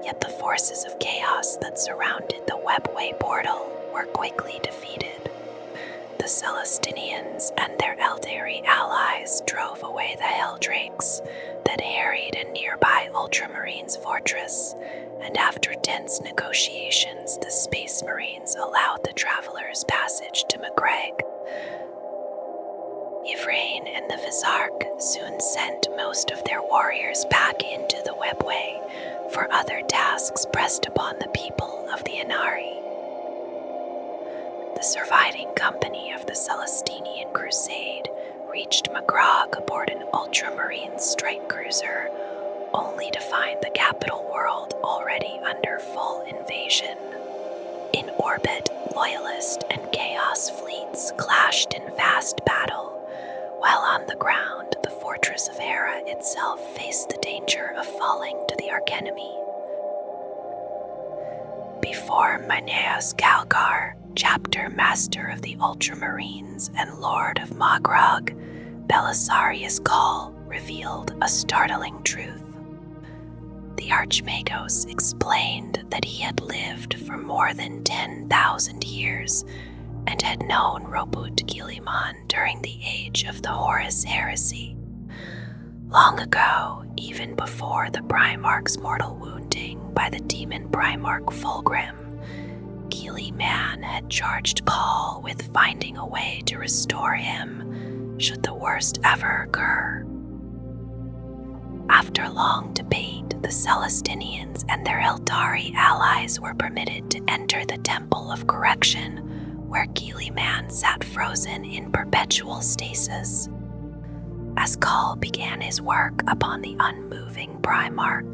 A: yet the forces of chaos that surrounded the Webway portal were quickly defeated. The Celestinians and their Eldari allies drove away the Helldrakes that harried a nearby Ultramarines fortress, and after tense negotiations, the Space Marines allowed the travelers' passage to Macragge. Ephraim and the Visarch soon sent most of their warriors back into the Webway for other tasks pressed upon the people of the Inari. The surviving company of the Celestinian Crusade reached Macragge aboard an Ultramarine strike cruiser, only to find the capital world already under full invasion. In orbit, Loyalist and Chaos fleets clashed in vast battle, while on the ground, the fortress of Hera itself faced the danger of falling to the Archenemy. Before Marneus Calgar, Chapter Master of the Ultramarines and Lord of Macragge, Belisarius Gaul revealed a startling truth. The Archmagos explained that he had lived for more than 10,000 years and had known Roboute Guilliman during the age of the Horus Heresy. Long ago, even before the Primarch's mortal wounding by the demon Primarch Fulgrim, Guilliman had charged Paul with finding a way to restore him should the worst ever occur. After long debate, the Celestinians and their Eldari allies were permitted to enter the Temple of Correction, where Guilliman sat frozen in perpetual stasis. As Kull began his work upon the unmoving Primarch,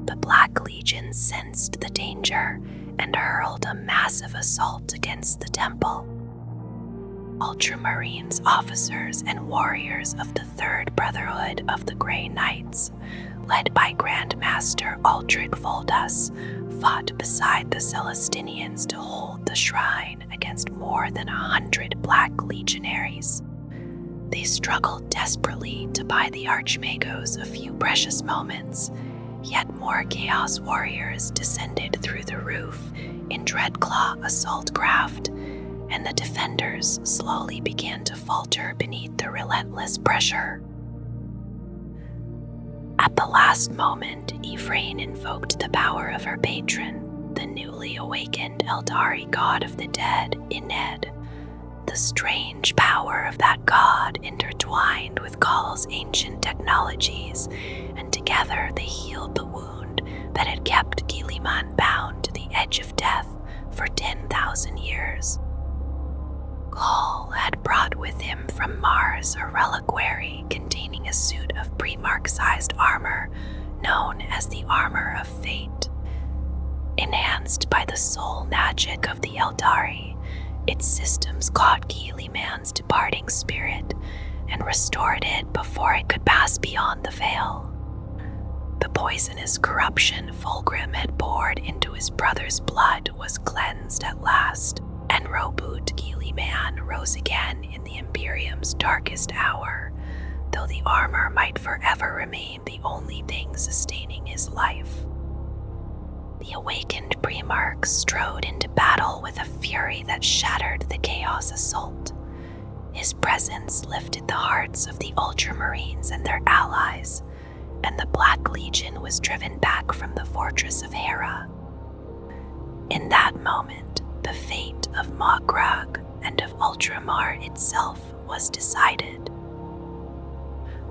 A: the Black Legion sensed the danger and hurled a massive assault against the temple. Ultramarines officers and warriors of the Third Brotherhood of the Grey Knights, led by Grandmaster Aldred Voldas, fought beside the Celestinians to hold the shrine against more than 100 Black Legionaries. They struggled desperately to buy the Archmagos a few precious moments, yet more Chaos Warriors descended through the roof in Dreadclaw assault craft, and the defenders slowly began to falter beneath the relentless pressure. At the last moment, Ephraim invoked the power of her patron, the newly awakened Eldari god of the dead, Ined. The strange power of that god intertwined with Kull's ancient technologies, and together they healed the wound that had kept Guilliman bound to the edge of death for 10,000 years. Kull had brought with him from Mars a reliquary containing a suit of Primarch-sized armor known as the Armor of Fate. Enhanced by the soul magic of the Eldari, its systems caught Guilliman's departing spirit and restored it before it could pass beyond the veil. The poisonous corruption Fulgrim had poured into his brother's blood was cleansed at last, and Roboute Guilliman rose again in the Imperium's darkest hour, though the armor might forever remain the only thing sustaining his life. The awakened Primarch strode into battle with a fury that shattered the Chaos assault. His presence lifted the hearts of the Ultramarines and their allies, and the Black Legion was driven back from the fortress of Hera. In that moment, the fate of Macragge and of Ultramar itself was decided.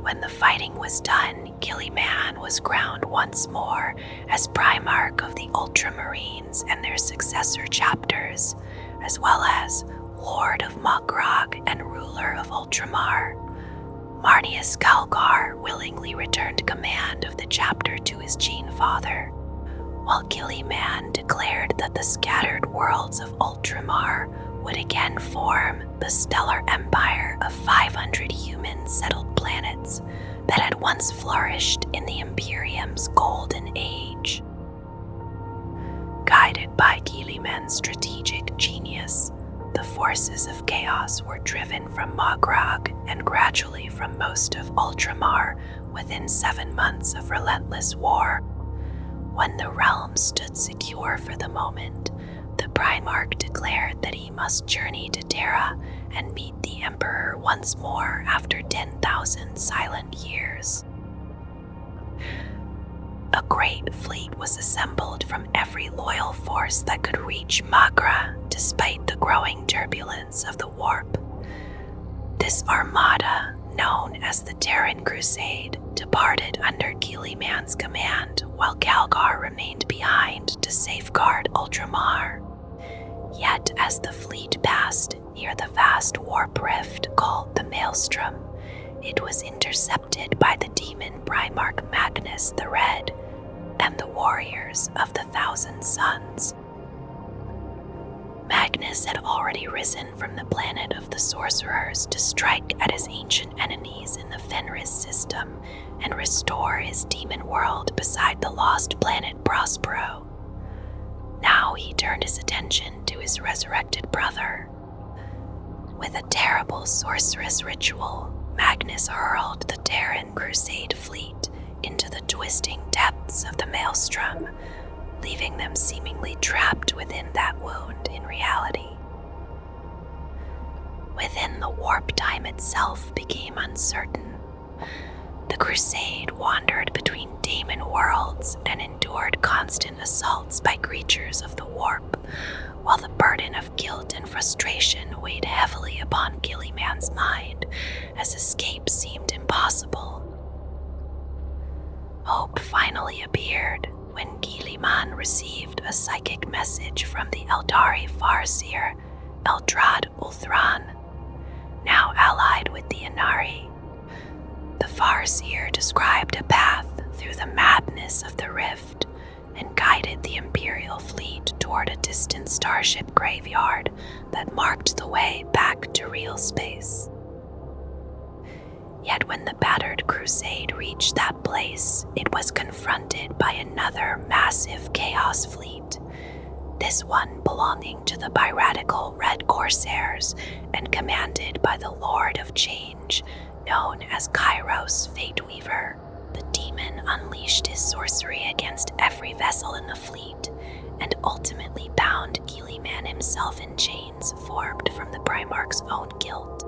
A: When the fighting was done, Guilliman was crowned once more as Primarch of the Ultramarines and their Successor Chapters, as well as Lord of Macragge and ruler of Ultramar. Marneus Calgar willingly returned command of the chapter to his Gene Father, while Guilliman declared that the scattered worlds of Ultramar would again form the stellar empire of 500 human-settled planets that had once flourished in the Imperium's golden age. Guided by Guilliman's strategic genius, the forces of chaos were driven from Macragge and gradually from most of Ultramar within 7 months of relentless war. When the realm stood secure for the moment, the Primarch declared that he must journey to Terra and meet the Emperor once more after 10,000 silent years. A great fleet was assembled from every loyal force that could reach Macragge despite the growing turbulence of the warp. This armada, known as the Tyrannic Crusade, departed under Guilliman's command while Calgar remained behind to safeguard Ultramar. Yet as the fleet passed near the vast warp rift called the Maelstrom, it was intercepted by the demon Primarch Magnus the Red and the warriors of the Thousand Suns. Magnus had already risen from the planet of the sorcerers to strike at his ancient enemies in the Fenris system and restore his demon world beside the lost planet Prospero. Now he turned his attention to his resurrected brother. With a terrible sorceress ritual, Magnus hurled the Terran Crusade fleet into the twisting depths of the maelstrom, leaving them seemingly trapped within that wound in reality. Within the warp, time itself became uncertain. The Crusade wandered between daemon worlds and endured constant assaults by creatures of the warp, while the burden of guilt and frustration weighed heavily upon Guilliman's mind as escape seemed impossible. Hope finally appeared when Guilliman received a psychic message from the Eldari Farseer Eldrad Ulthran, now allied with the Inari. The Farseer described a path through the madness of the rift and guided the Imperial fleet toward a distant starship graveyard that marked the way back to real space. Yet when the battered Crusade reached that place, it was confronted by another massive Chaos fleet, this one belonging to the piratical Red Corsairs and commanded by the Lord of Change, known as Kairos Fateweaver. The demon unleashed his sorcery against every vessel in the fleet and ultimately bound Guilliman himself in chains formed from the Primarch's own guilt.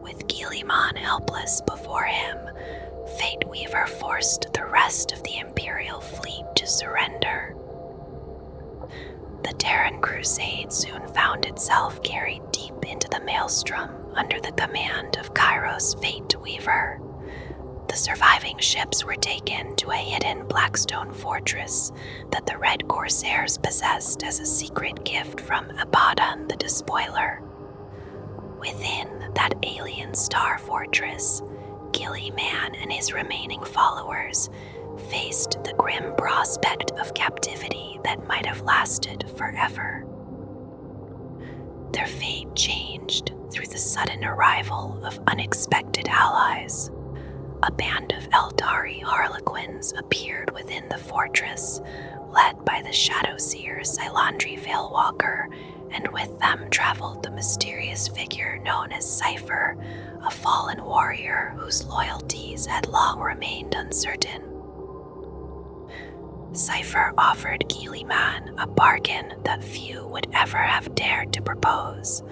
A: With Guilliman helpless before him, Fateweaver forced the rest of the Imperial fleet to surrender. The Terran Crusade soon found itself carried deep into the maelstrom under the command of Kairos Fateweaver. The surviving ships were taken to a hidden Blackstone fortress that the Red Corsairs possessed as a secret gift from Abaddon the Despoiler. Within that alien star fortress, Guilliman and his remaining followers faced the grim prospect of captivity that might have lasted forever. Their fate changed through the sudden arrival of unexpected allies. A band of Eldari Harlequins appeared within the fortress, led by the Shadowseer Silandri Veilwalker, and with them traveled the mysterious figure known as Cypher, a fallen warrior whose loyalties had long remained uncertain. Cypher offered Guilliman a bargain that few would ever have dared to propose.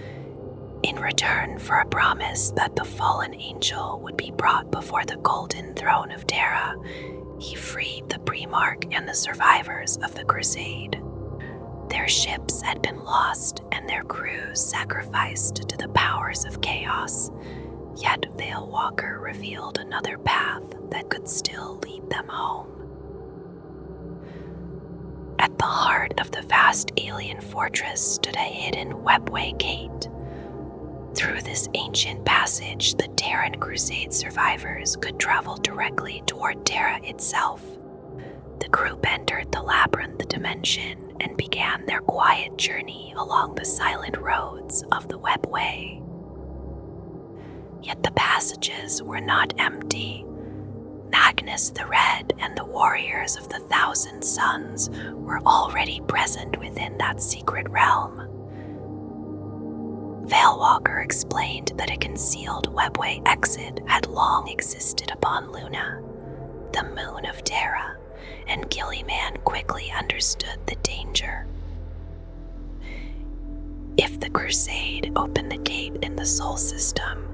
A: In return for a promise that the fallen angel would be brought before the golden throne of Terra, he freed the Primarch and the survivors of the Crusade. Their ships had been lost and their crews sacrificed to the powers of chaos, yet Veilwalker revealed another path that could still lead them home. At the heart of the vast alien fortress stood a hidden webway gate. Through this ancient passage, the Terran Crusade survivors could travel directly toward Terra itself. The group entered the labyrinth dimension and began their quiet journey along the silent roads of the webway. Yet the passages were not empty. Magnus the Red and the warriors of the Thousand Suns were already present within that secret realm. Veilwalker explained that a concealed webway exit had long existed upon Luna, the moon of Terra, and Guilliman quickly understood the danger. If the Crusade opened the gate in the Sol system,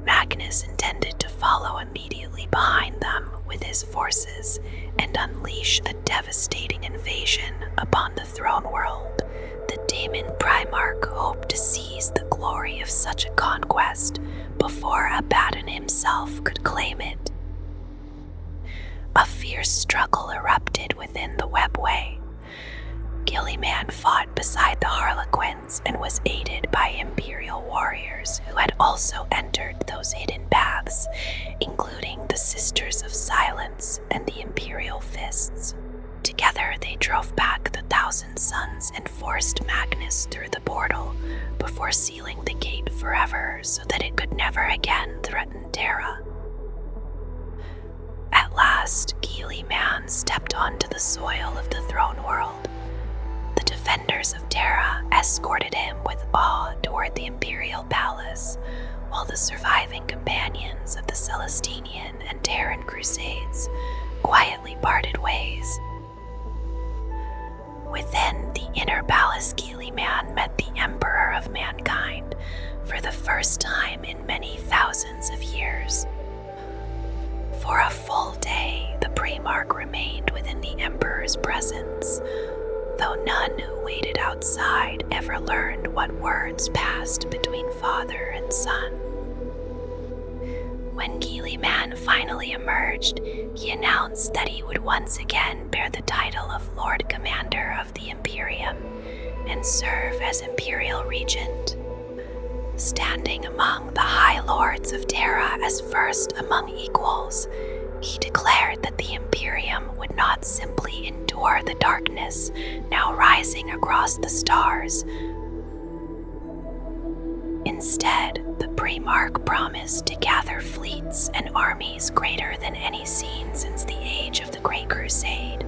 A: Magnus intended to follow immediately behind them with his forces and unleash a devastating invasion upon the throne world. The Daemon Primarch hoped to seize the glory of such a conquest before Abaddon himself could claim it. A fierce struggle erupted within the webway. Guilliman fought beside the Harlequins and was aided by Imperial warriors who had also entered those hidden paths, including the Sisters of Silence and the Imperial Fists. Together they drove back the Thousand Suns and forced Magnus through the portal before sealing the gate forever so that it could never again threaten Terra. At last, Guilliman stepped onto the soil of the throne world. The defenders of Terra escorted him with awe toward the Imperial Palace, while the surviving companions of the Celestinian and Terran Crusades quietly parted ways. Within the inner palace, Guilliman met the Emperor of Mankind for the first time in many thousands of years. For a full day, the Primarch remained within the Emperor's presence, though none who waited outside ever learned what words passed between father and son. When Guilliman finally emerged, he announced that he would once again bear the title of Lord Commander of the Imperium and serve as Imperial Regent. Standing among the High Lords of Terra as first among equals, he declared that the Imperium would not simply endure the darkness now rising across the stars. Instead, the Primarch promised to gather fleets and armies greater than any seen since the age of the Great Crusade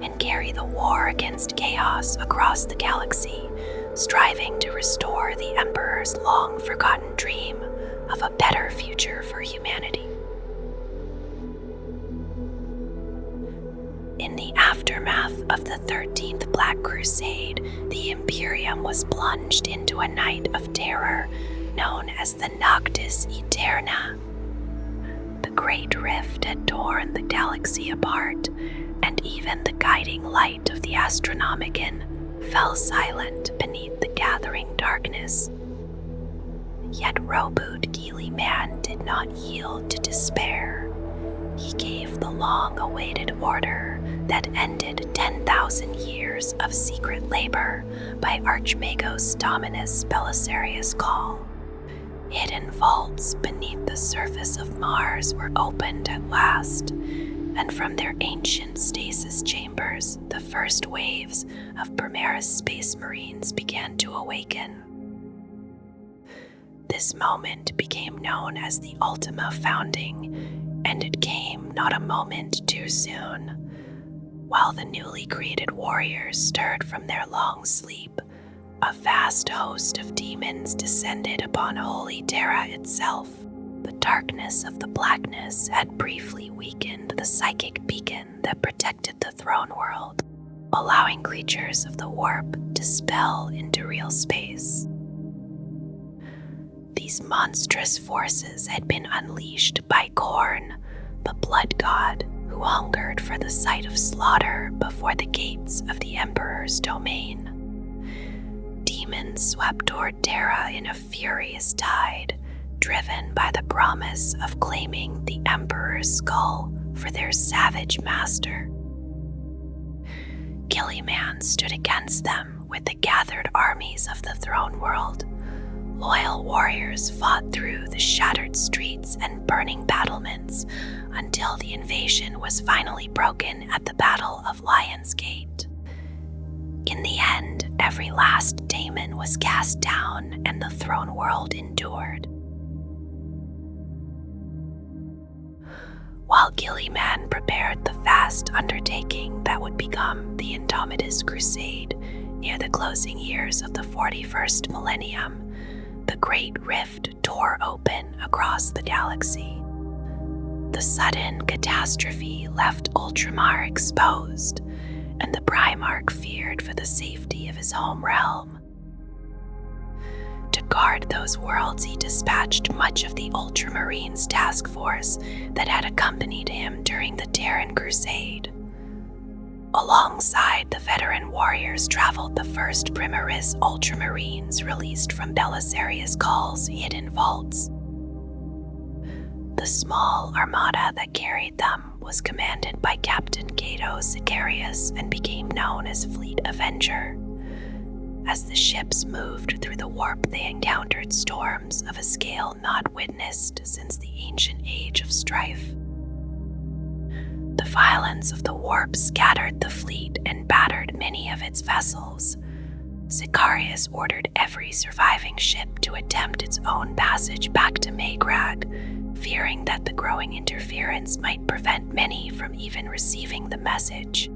A: and carry the war against chaos across the galaxy, striving to restore the Emperor's long-forgotten dream of a better future for humanity. In the aftermath of the 13th Black Crusade, the Imperium was plunged into a night of terror known as the Noctis Aeterna. The Great Rift had torn the galaxy apart, and even the guiding light of the Astronomicon fell silent beneath the gathering darkness. Yet Roboute Guilliman did not yield to despair. He gave the long-awaited order that ended 10,000 years of secret labor by Archmagos Dominus Belisarius' call. Hidden vaults beneath the surface of Mars were opened at last, and from their ancient stasis chambers, the first waves of Primaris Space Marines began to awaken. This moment became known as the Ultima Founding, and it came not a moment too soon. While the newly created warriors stirred from their long sleep, a vast host of demons descended upon Holy Terra itself. The darkness of the blackness had briefly weakened the psychic beacon that protected the throne world, allowing creatures of the warp to spill into real space. These monstrous forces had been unleashed by Khorne, the blood god who hungered for the sight of slaughter before the gates of the Emperor's domain. Demons swept toward Terra in a furious tide, driven by the promise of claiming the Emperor's skull for their savage master. Guilliman stood against them with the gathered armies of the throne world. Loyal warriors fought through the shattered streets and burning battlements until the invasion was finally broken at the Battle of Lion's Gate. In the end, every last daemon was cast down and the throne world endured. While Guilliman prepared the vast undertaking that would become the Indomitus Crusade near the closing years of the 41st millennium, the Great Rift tore open across the galaxy. The sudden catastrophe left Ultramar exposed, and the Primarch feared for the safety of his home realm. To guard those worlds, he dispatched much of the Ultramarines task force that had accompanied him during the Terran Crusade. Alongside the veteran warriors traveled the first Primaris Ultramarines released from Belisarius Call's hidden vaults. The small armada that carried them was commanded by Captain Cato Sicarius and became known as Fleet Avenger. As the ships moved through the warp, they encountered storms of a scale not witnessed since the ancient age of strife. The violence of the warp scattered the fleet and battered many of its vessels. Sicarius ordered every surviving ship to attempt its own passage back to Macragge, fearing that the growing interference might prevent many from even receiving the message.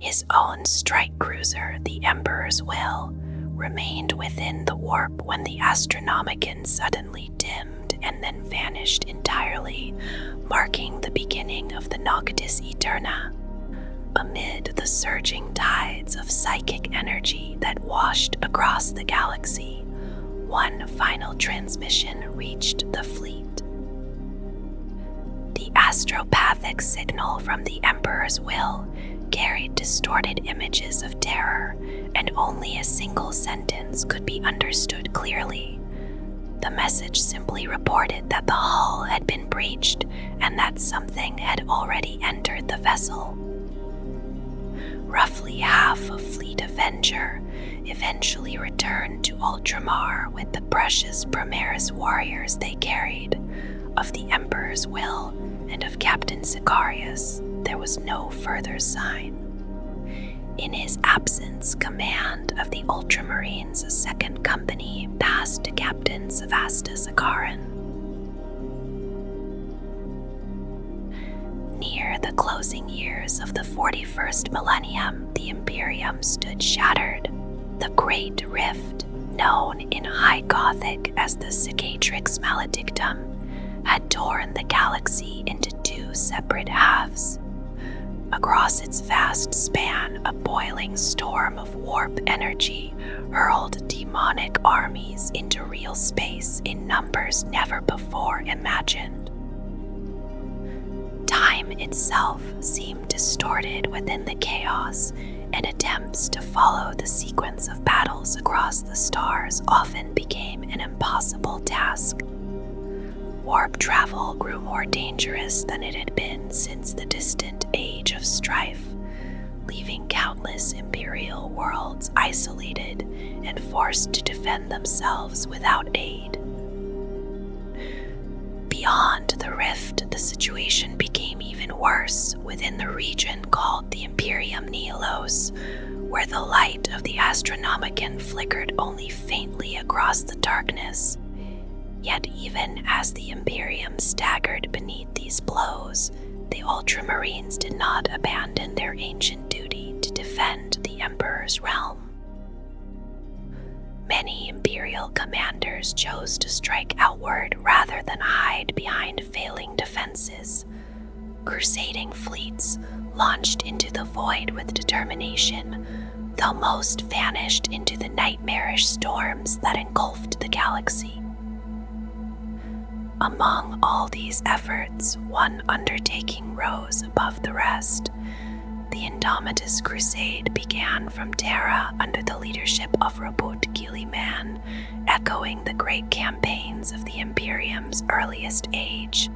A: His own strike cruiser, the Emperor's Will, remained within the warp when the Astronomicon suddenly dimmed and then vanished entirely, marking the beginning of the Noctis Eterna. Amid the surging tides of psychic energy that washed across the galaxy, one final transmission reached the fleet. The astropathic signal from the Emperor's will carried distorted images of terror, and only a single sentence could be understood clearly. The message simply reported that the hull had been breached and that something had already entered the vessel. Roughly half of Fleet Avenger eventually returned to Ultramar with the precious Primaris warriors they carried. Of the Emperor's will and of Captain Sicarius, there was no further sign. In his absence, command of the Ultramarines' second company passed to Captain Savasta Sakaran. Near the closing years of the 41st millennium, the Imperium stood shattered. The Great Rift, known in High Gothic as the Cicatrix Maledictum, had torn the galaxy into two separate halves. Across its vast span, a boiling storm of warp energy hurled demonic armies into real space in numbers never before imagined. Time itself seemed distorted within the chaos, and attempts to follow the sequence of battles across the stars often became an impossible task. Warp travel grew more dangerous than it had been since the distant age of strife, leaving countless Imperial worlds isolated and forced to defend themselves without aid. Beyond the rift, the situation became even worse within the region called the Imperium Nihilus, where the light of the Astronomicon flickered only faintly across the darkness. Yet even as the Imperium staggered beneath these blows, the Ultramarines did not abandon their ancient duty to defend the Emperor's realm. Many Imperial commanders chose to strike outward rather than hide behind failing defenses. Crusading fleets launched into the void with determination, though most vanished into the nightmarish storms that engulfed the galaxy. Among all these efforts, one undertaking rose above the rest. The Indomitus Crusade began from Terra under the leadership of Roboute Guilliman, echoing the great campaigns of the Imperium's earliest age.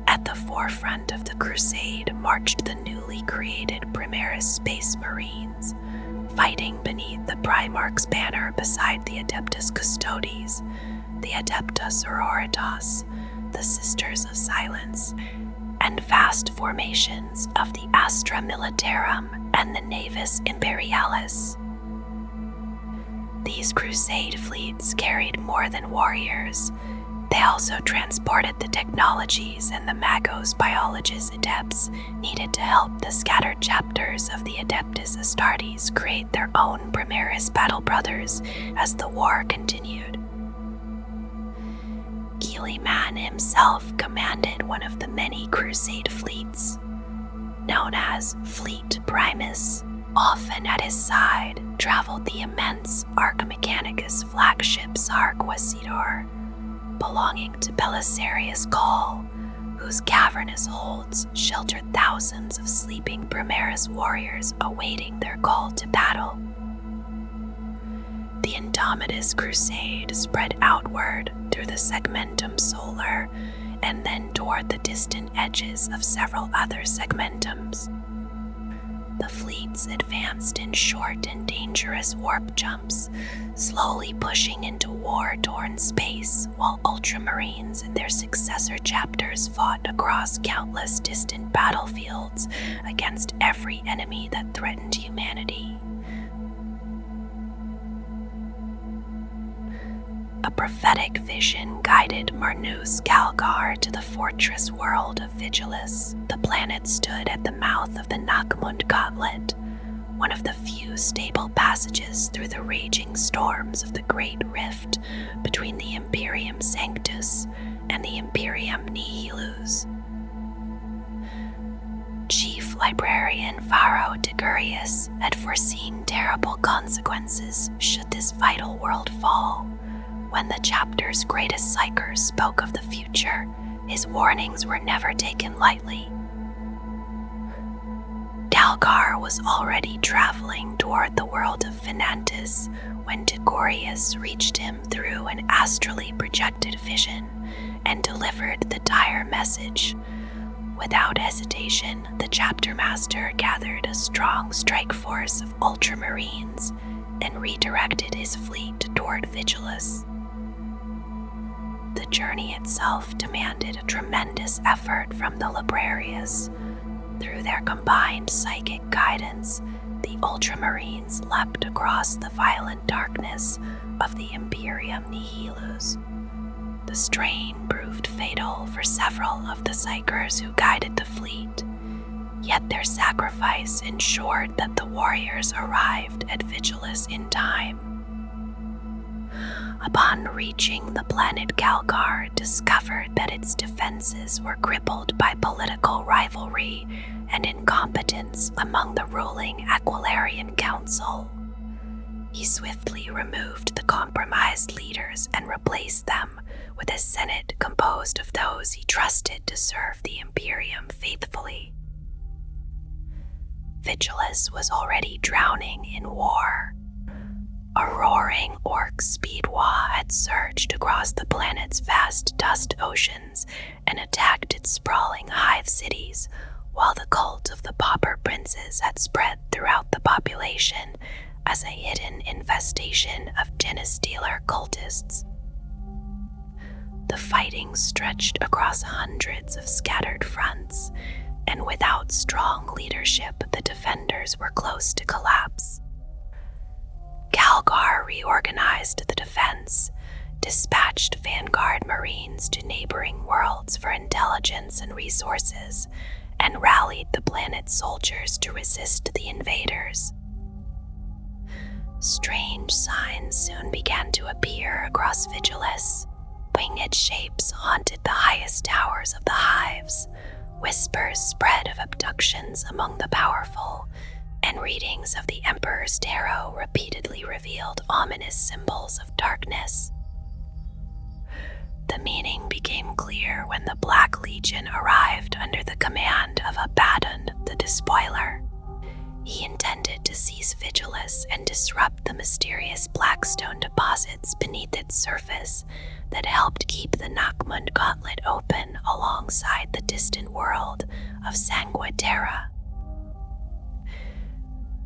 A: At the forefront of the crusade marched the newly created Primaris Space Marines, fighting beneath the Primarchs' banner beside the Adeptus Custodes, the Adeptus Sororitas, the Sisters of Silence, and vast formations of the Astra Militarum and the Navis Imperialis. These crusade fleets carried more than warriors. They also transported the technologies and the Magos Biologus adepts needed to help the scattered chapters of the Adeptus Astartes create their own Primaris battle brothers as the war continued. Guilliman himself commanded one of the many crusade fleets, known as Fleet Primus. Often at his side traveled the immense Archmechanicus flagship Sarquacidor, belonging to Belisarius Gaul, whose cavernous holds sheltered thousands of sleeping Primaris warriors awaiting their call to battle. The Indomitus Crusade spread outward through the Segmentum Solar and then toward the distant edges of several other segmentums. The fleets advanced in short and dangerous warp jumps, slowly pushing into war-torn space while Ultramarines and their Successor Chapters fought across countless distant battlefields against every enemy that threatened humanity. A prophetic vision guided Marnus Calgar to the fortress world of Vigilus. The planet stood at the mouth of the Nakmund Gauntlet, one of the few stable passages through the raging storms of the Great Rift between the Imperium Sanctus and the Imperium Nihilus. Chief Librarian Varro Degurius had foreseen terrible consequences should this vital world fall. When the chapter's greatest psyker spoke of the future, his warnings were never taken lightly. Dalgar was already traveling toward the world of Finantis when Degurius reached him through an astrally projected vision and delivered the dire message. Without hesitation, the chapter master gathered a strong strike force of Ultramarines and redirected his fleet toward Vigilus. The journey itself demanded a tremendous effort from the Librarians. Through their combined psychic guidance, the Ultramarines leapt across the violent darkness of the Imperium Nihilus. The strain proved fatal for several of the psychers who guided the fleet, yet their sacrifice ensured that the warriors arrived at Vigilus in time. Upon reaching the planet Calgar, discovered that its defenses were crippled by political rivalry and incompetence among the ruling Aquilarian Council. He swiftly removed the compromised leaders and replaced them with a senate composed of those he trusted to serve the Imperium faithfully. Vigilus was already drowning in war. A roaring orc speedwa had surged across the planet's vast dust oceans and attacked its sprawling hive cities, while the cult of the Pauper Princes had spread throughout the population as a hidden infestation of Dinastealer cultists. The fighting stretched across hundreds of scattered fronts, and without strong leadership, the defenders were close to collapse. Calgar reorganized the defense, dispatched vanguard marines to neighboring worlds for intelligence and resources, and rallied the planet's soldiers to resist the invaders. Strange signs soon began to appear across Vigilus. Winged shapes haunted the highest towers of the hives. Whispers spread of abductions among the powerful, and readings of the Emperor's Tarot repeatedly revealed ominous symbols of darkness. The meaning became clear when the Black Legion arrived under the command of Abaddon the Despoiler. He intended to seize Vigilus and disrupt the mysterious blackstone deposits beneath its surface that helped keep the Nachmund Gauntlet open alongside the distant world of Sanguiterra.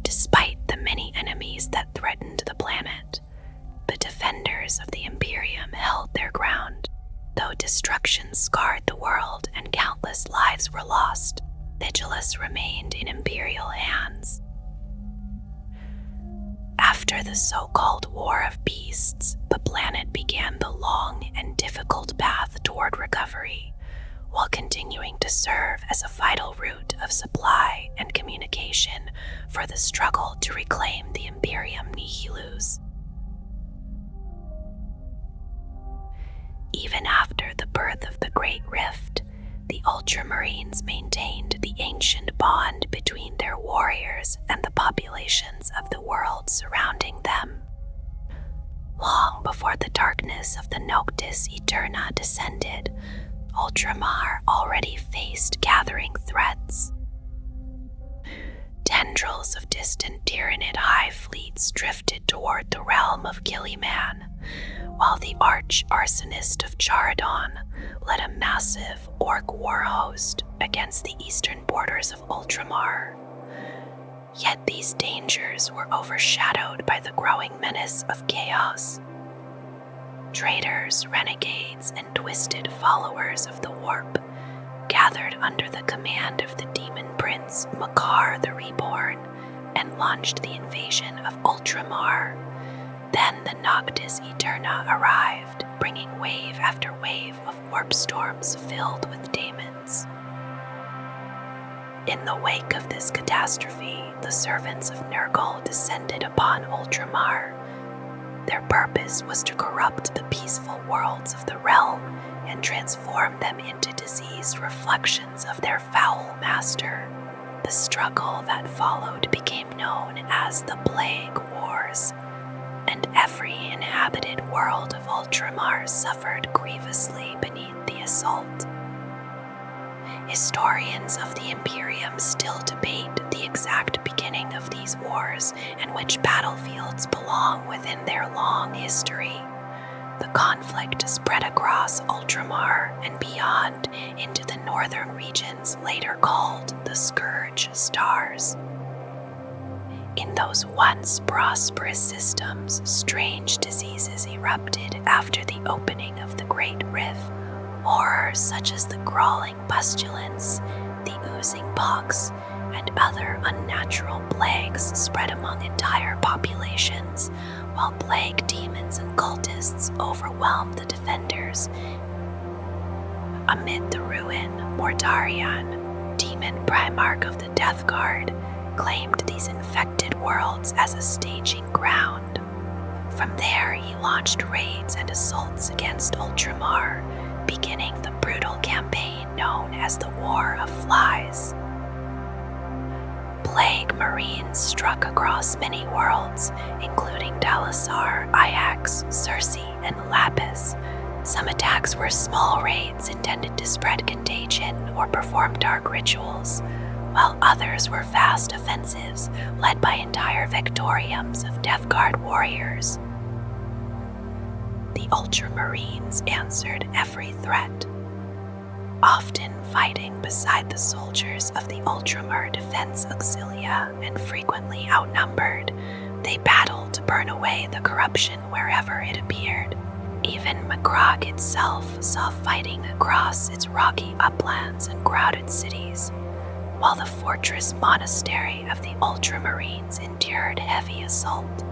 A: Despite the many enemies that threatened the planet, the defenders of the Imperium held their ground. Though destruction scarred the world and countless lives were lost, Vigilus remained in Imperial hands. After the so-called War of Beasts, the planet began the long and difficult path toward recovery, while continuing to serve as a vital route of supply and communication for the struggle to reclaim the Imperium Nihilus. Even after the birth of the Great Rift, the Ultramarines maintained the ancient bond between their warriors and the populations of the world surrounding them. Long before the darkness of the Noctis Eterna descended, Ultramar already faced gathering threats. Tendrils of distant Tyranid hive fleets drifted toward the realm of Guilliman, while the arch-arsonist of Charadon led a massive orc war host against the eastern borders of Ultramar. Yet these dangers were overshadowed by the growing menace of chaos. Traitors, renegades, and twisted followers of the Warp gathered under the command of the demon prince Macragge the Reborn and launched the invasion of Ultramar. Then the Noctis Eterna arrived, bringing wave after wave of warp storms filled with daemons. In the wake of this catastrophe, the servants of Nurgle descended upon Ultramar. Their purpose was to corrupt the peaceful worlds of the realm and transform them into diseased reflections of their foul master. The struggle that followed became known as the Plague Wars, and every inhabited world of Ultramar suffered grievously beneath the assault. Historians of the Imperium still debate the exact beginning of these wars and which battlefields belong within their long history. The conflict spread across Ultramar and beyond into the northern regions later called the Scourge Stars. In those once prosperous systems, strange diseases erupted after the opening of the Great Rift. Horrors such as the crawling pestilence, the oozing pox, and other unnatural plagues spread among entire populations, while plague demons and cultists overwhelmed the defenders. Amid the ruin, Mortarion, demon Primarch of the Death Guard, claimed these infected worlds as a staging ground. From there, he launched raids and assaults against Ultramar, beginning the brutal campaign known as the War of Flies. Plague Marines struck across many worlds, including Dalasar, Iax, Circe, and Lapis. Some attacks were small raids intended to spread contagion or perform dark rituals, while others were vast offensives led by entire Victoriums of Death Guard warriors. The Ultramarines answered every threat, often fighting beside the soldiers of the Ultramar Defense Auxilia, and frequently outnumbered, they battled to burn away the corruption wherever it appeared. Even Macragge itself saw fighting across its rocky uplands and crowded cities, while the fortress monastery of the Ultramarines endured heavy assault.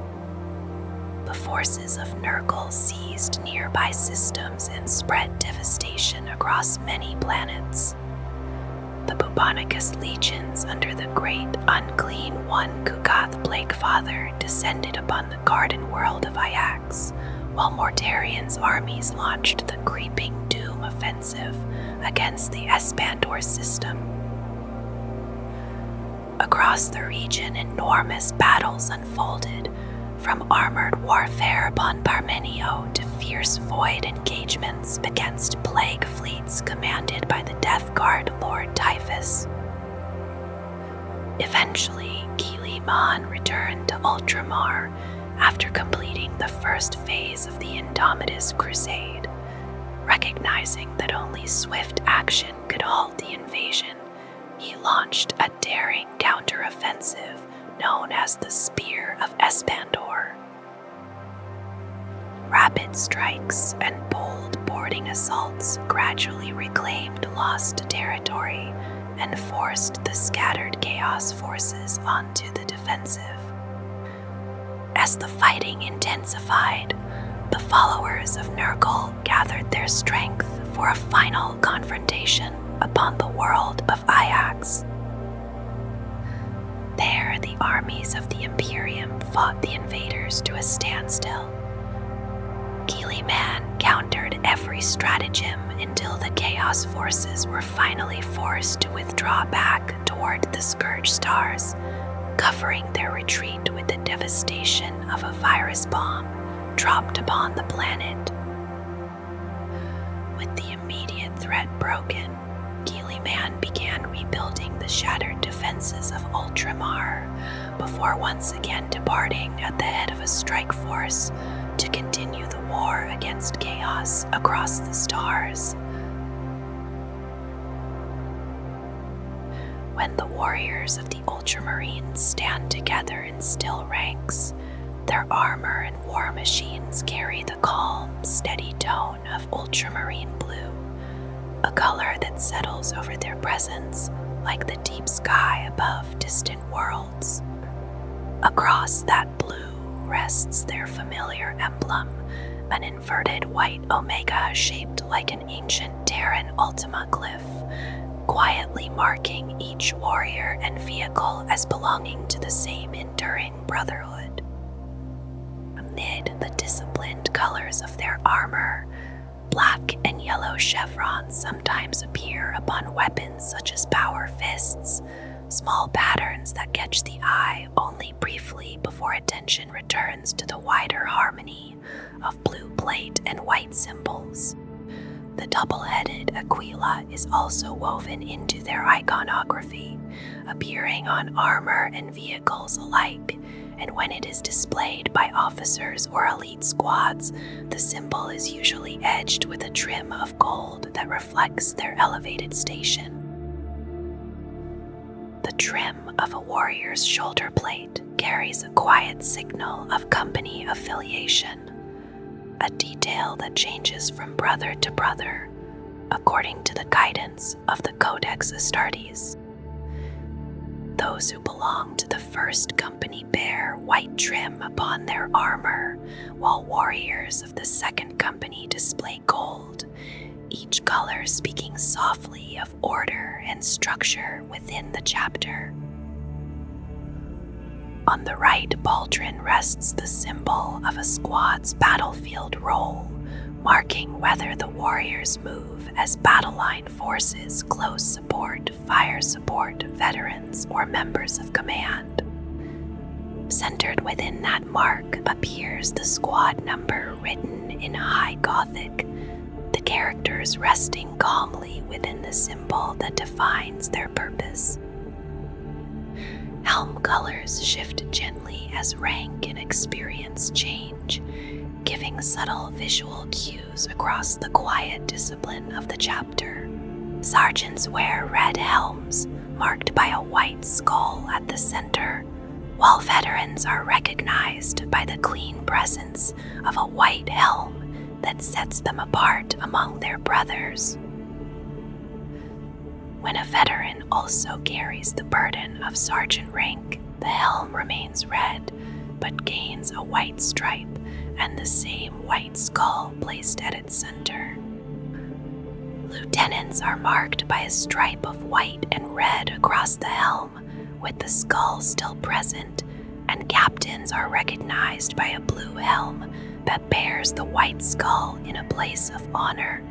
A: The forces of Nurgle seized nearby systems and spread devastation across many planets. The Bubonicus legions under the great unclean one Kukath Plaguefather descended upon the garden world of Iax, while Mortarion's armies launched the creeping Doom offensive against the Espandor system. Across the region, enormous battles unfolded, from armored warfare upon Parmenio to fierce void engagements against plague fleets commanded by the Death Guard Lord Typhus. Eventually, Guilliman returned to Ultramar after completing the first phase of the Indomitus Crusade. Recognizing that only swift action could halt the invasion, he launched a daring counteroffensive known as the Spear of Espandor. Rapid strikes and bold boarding assaults gradually reclaimed lost territory and forced the scattered Chaos forces onto the defensive. As the fighting intensified, the followers of Nurgle gathered their strength for a final confrontation upon the world of Iax. There, the armies of the Imperium fought the invaders to a standstill. Guilliman countered every stratagem until the Chaos forces were finally forced to withdraw back toward the Scourge Stars, covering their retreat with the devastation of a virus bomb dropped upon the planet. With the immediate threat broken, Guilliman began rebuilding the shattered defenses of Ultramar before once again departing at the head of a strike force to continue the war against Chaos across the stars. When the warriors of the Ultramarines stand together in still ranks, their armor and war machines carry the calm, steady tone of ultramarine blue, a color that settles over their presence like the deep sky above distant worlds. Across that blue rests their familiar emblem, an inverted white omega shaped like an ancient Terran Ultima glyph, quietly marking each warrior and vehicle as belonging to the same enduring brotherhood. Amid the disciplined colors of their armor, black and yellow chevrons sometimes appear upon weapons such as power fists, small patterns that catch the eye only briefly before attention returns to the wider harmony of blue plate and white symbols. The double-headed aquila is also woven into their iconography, appearing on armor and vehicles alike, and when it is displayed by officers or elite squads, the symbol is usually edged with a trim of gold that reflects their elevated station. The trim of a warrior's shoulder plate carries a quiet signal of company affiliation, a detail that changes from brother to brother, according to the guidance of the Codex Astartes. Those who belong to the first company bear white trim upon their armor, while warriors of the second company display gold, each color speaking softly of order and structure within the chapter. On the right pauldron rests the symbol of a squad's battlefield role, marking whether the warriors move as battle line forces, close support, fire support, veterans, or members of command. Centered within that mark appears the squad number written in High Gothic, the characters resting calmly within the symbol that defines their purpose. Helm colors shift gently as rank and experience change, giving subtle visual cues across the quiet discipline of the chapter. Sergeants wear red helms, marked by a white skull at the center, while veterans are recognized by the clean presence of a white helm that sets them apart among their brothers. When a veteran also carries the burden of sergeant rank, the helm remains red, but gains a white stripe and the same white skull placed at its center. Lieutenants are marked by a stripe of white and red across the helm, with the skull still present, and captains are recognized by a blue helm that bears the white skull in a place of honor.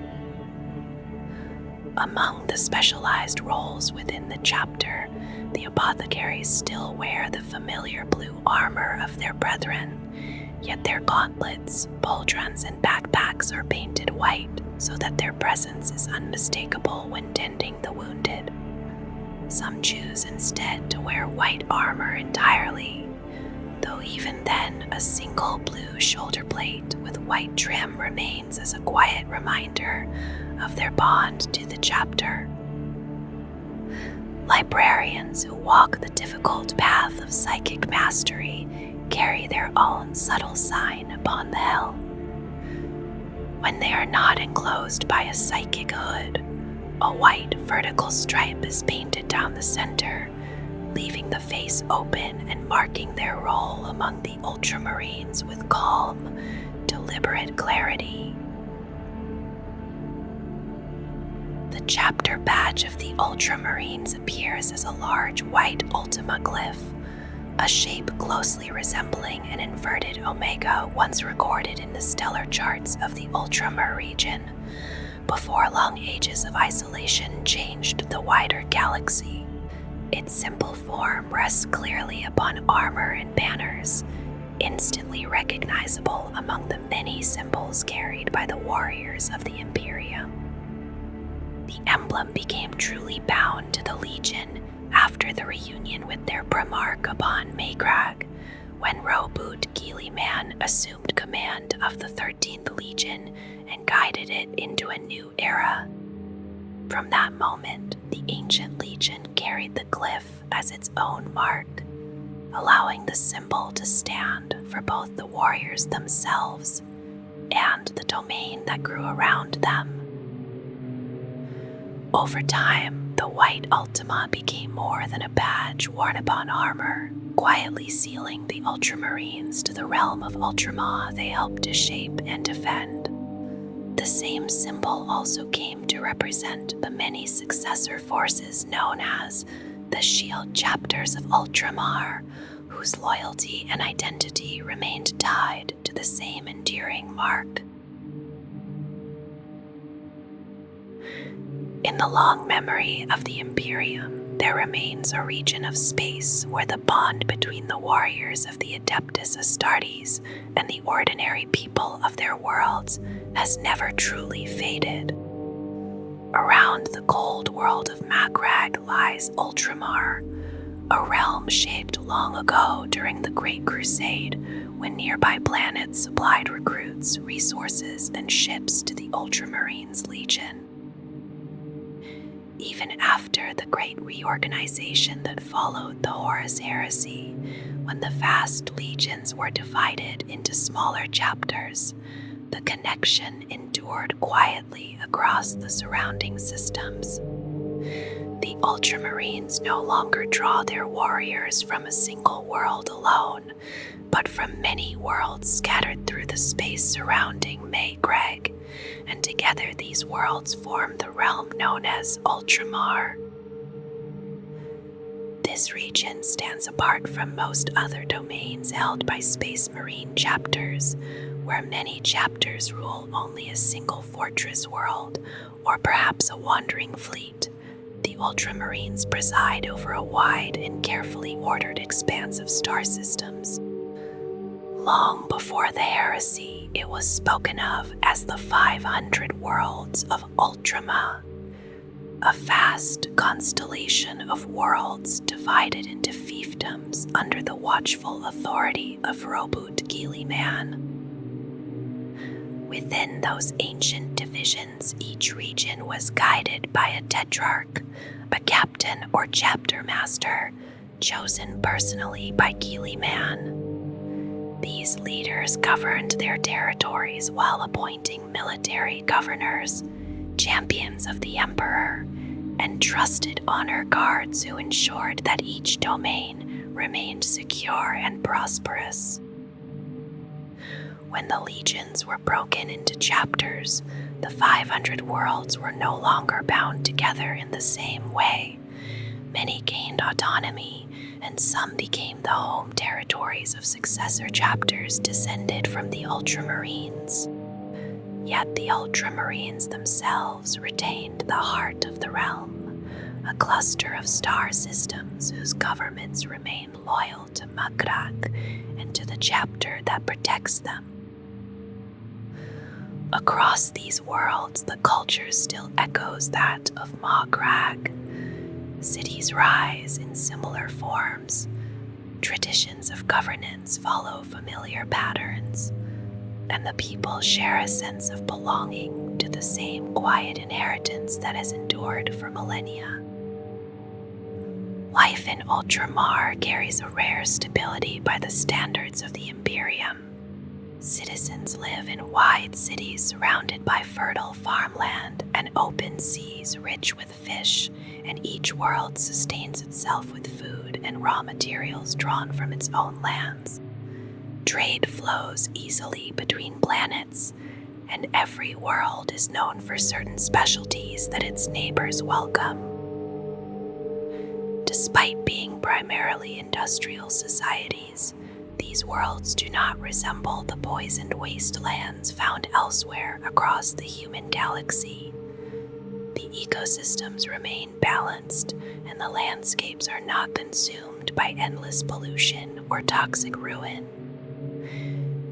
A: Among the specialized roles within the chapter, the apothecaries still wear the familiar blue armor of their brethren, yet their gauntlets, pauldrons, and backpacks are painted white so that their presence is unmistakable when tending the wounded. Some choose instead to wear white armor entirely, though even then a single blue shoulder plate with white trim remains as a quiet reminder of their bond to the chapter. Librarians who walk the difficult path of psychic mastery carry their own subtle sign upon the helm. When they are not enclosed by a psychic hood, a white vertical stripe is painted down the center, leaving the face open and marking their role among the Ultramarines with calm, deliberate clarity. The chapter badge of the Ultramarines appears as a large white Ultima glyph, a shape closely resembling an inverted omega once recorded in the stellar charts of the Ultramar region, before long ages of isolation changed the wider galaxy. Its simple form rests clearly upon armor and banners, instantly recognizable among the many symbols carried by the warriors of the Imperium. The emblem became truly bound to the Legion after the reunion with their Primarch upon Macragge, when Roboute Guilliman assumed command of the 13th Legion and guided it into a new era. From that moment, the ancient Legion carried the glyph as its own mark, allowing the symbol to stand for both the warriors themselves and the domain that grew around them. Over time, the white Ultima became more than a badge worn upon armor, quietly sealing the Ultramarines to the realm of Ultramar they helped to shape and defend. The same symbol also came to represent the many successor forces known as the Shield Chapters of Ultramar, whose loyalty and identity remained tied to the same enduring mark. In the long memory of the Imperium, there remains a region of space where the bond between the warriors of the Adeptus Astartes and the ordinary people of their worlds has never truly faded. Around the cold world of Macragge lies Ultramar, a realm shaped long ago during the Great Crusade when nearby planets supplied recruits, resources, and ships to the Ultramarines Legion. Even after the great reorganization that followed the Horus Heresy, when the vast legions were divided into smaller chapters, the connection endured quietly across the surrounding systems. The Ultramarines no longer draw their warriors from a single world alone, but from many worlds scattered through the space surrounding Macragge, and together these worlds form the realm known as Ultramar. This region stands apart from most other domains held by Space Marine chapters, where many chapters rule only a single fortress world, or perhaps a wandering fleet. The Ultramarines preside over a wide and carefully ordered expanse of star systems. Long before the heresy, it was spoken of as the 500 worlds of Ultramar, a vast constellation of worlds divided into fiefdoms under the watchful authority of Roboute Guilliman. Within those ancient divisions, each region was guided by a tetrarch, a captain or chapter master, chosen personally by Guilliman. These leaders governed their territories while appointing military governors, champions of the Emperor, and trusted honor guards who ensured that each domain remained secure and prosperous. When the legions were broken into chapters, the 500 worlds were no longer bound together in the same way. Many gained autonomy, and some became the home territories of successor chapters descended from the Ultramarines. Yet the Ultramarines themselves retained the heart of the realm, a cluster of star systems whose governments remain loyal to Macragge and to the chapter that protects them. Across these worlds, the culture still echoes that of Macragge. Cities rise in similar forms. Traditions of governance follow familiar patterns, and the people share a sense of belonging to the same quiet inheritance that has endured for millennia. Life in Ultramar carries a rare stability by the standards of the Imperium. Citizens live in wide cities surrounded by fertile farmland and open seas rich with fish, and each world sustains itself with food and raw materials drawn from its own lands. Trade flows easily between planets, and every world is known for certain specialties that its neighbors welcome. Despite being primarily industrial societies, these worlds do not resemble the poisoned wastelands found elsewhere across the human galaxy. The ecosystems remain balanced, and the landscapes are not consumed by endless pollution or toxic ruin.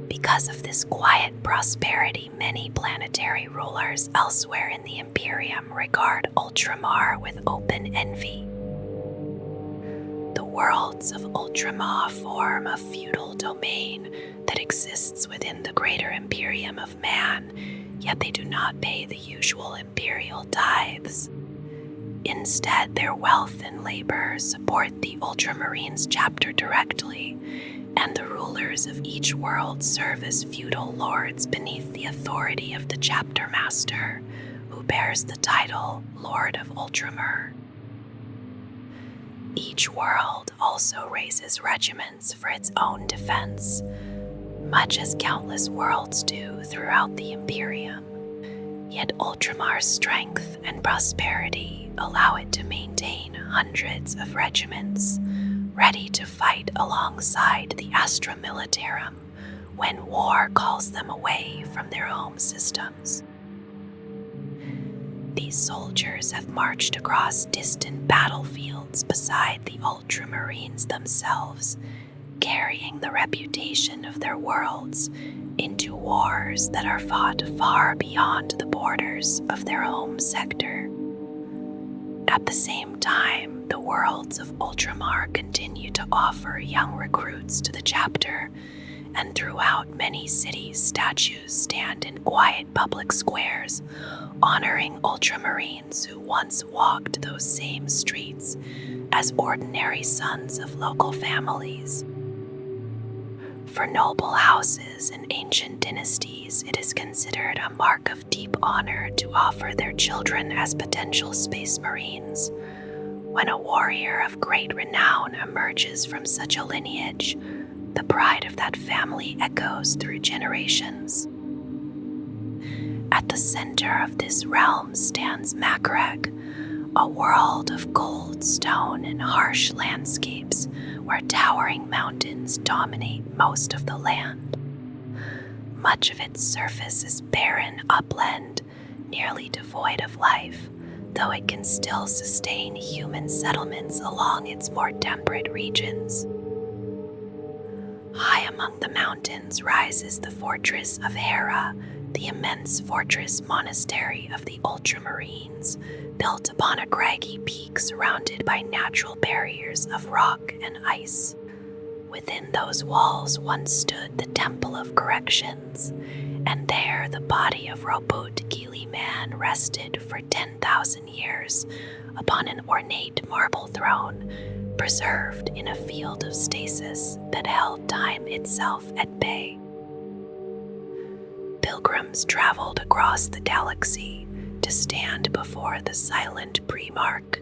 A: Because of this quiet prosperity, many planetary rulers elsewhere in the Imperium regard Ultramar with open envy. The worlds of Ultramar form a feudal domain that exists within the greater Imperium of Man, yet they do not pay the usual imperial tithes. Instead, their wealth and labor support the Ultramarines chapter directly, and the rulers of each world serve as feudal lords beneath the authority of the chapter master, who bears the title Lord of Ultramar. Each world also raises regiments for its own defense, much as countless worlds do throughout the Imperium. Yet Ultramar's strength and prosperity allow it to maintain hundreds of regiments, ready to fight alongside the Astra Militarum when war calls them away from their home systems. These soldiers have marched across distant battlefields beside the Ultramarines themselves, carrying the reputation of their worlds into wars that are fought far beyond the borders of their home sector. At the same time, the worlds of Ultramar continue to offer young recruits to the chapter, and throughout many cities, statues stand in quiet public squares, honoring Ultramarines who once walked those same streets as ordinary sons of local families. For noble houses and ancient dynasties, it is considered a mark of deep honor to offer their children as potential space marines. When a warrior of great renown emerges from such a lineage, the pride of that family echoes through generations. At the center of this realm stands Macragge, a world of cold stone and harsh landscapes where towering mountains dominate most of the land. Much of its surface is barren upland, nearly devoid of life, though it can still sustain human settlements along its more temperate regions. High among the mountains rises the fortress of Hera, the immense fortress monastery of the Ultramarines, built upon a craggy peak surrounded by natural barriers of rock and ice. Within those walls once stood the Temple of Corrections, and there the body of Roboute Guilliman rested for 10,000 years upon an ornate marble throne, preserved in a field of stasis that held time itself at bay. Pilgrims traveled across the galaxy to stand before the silent Primarch,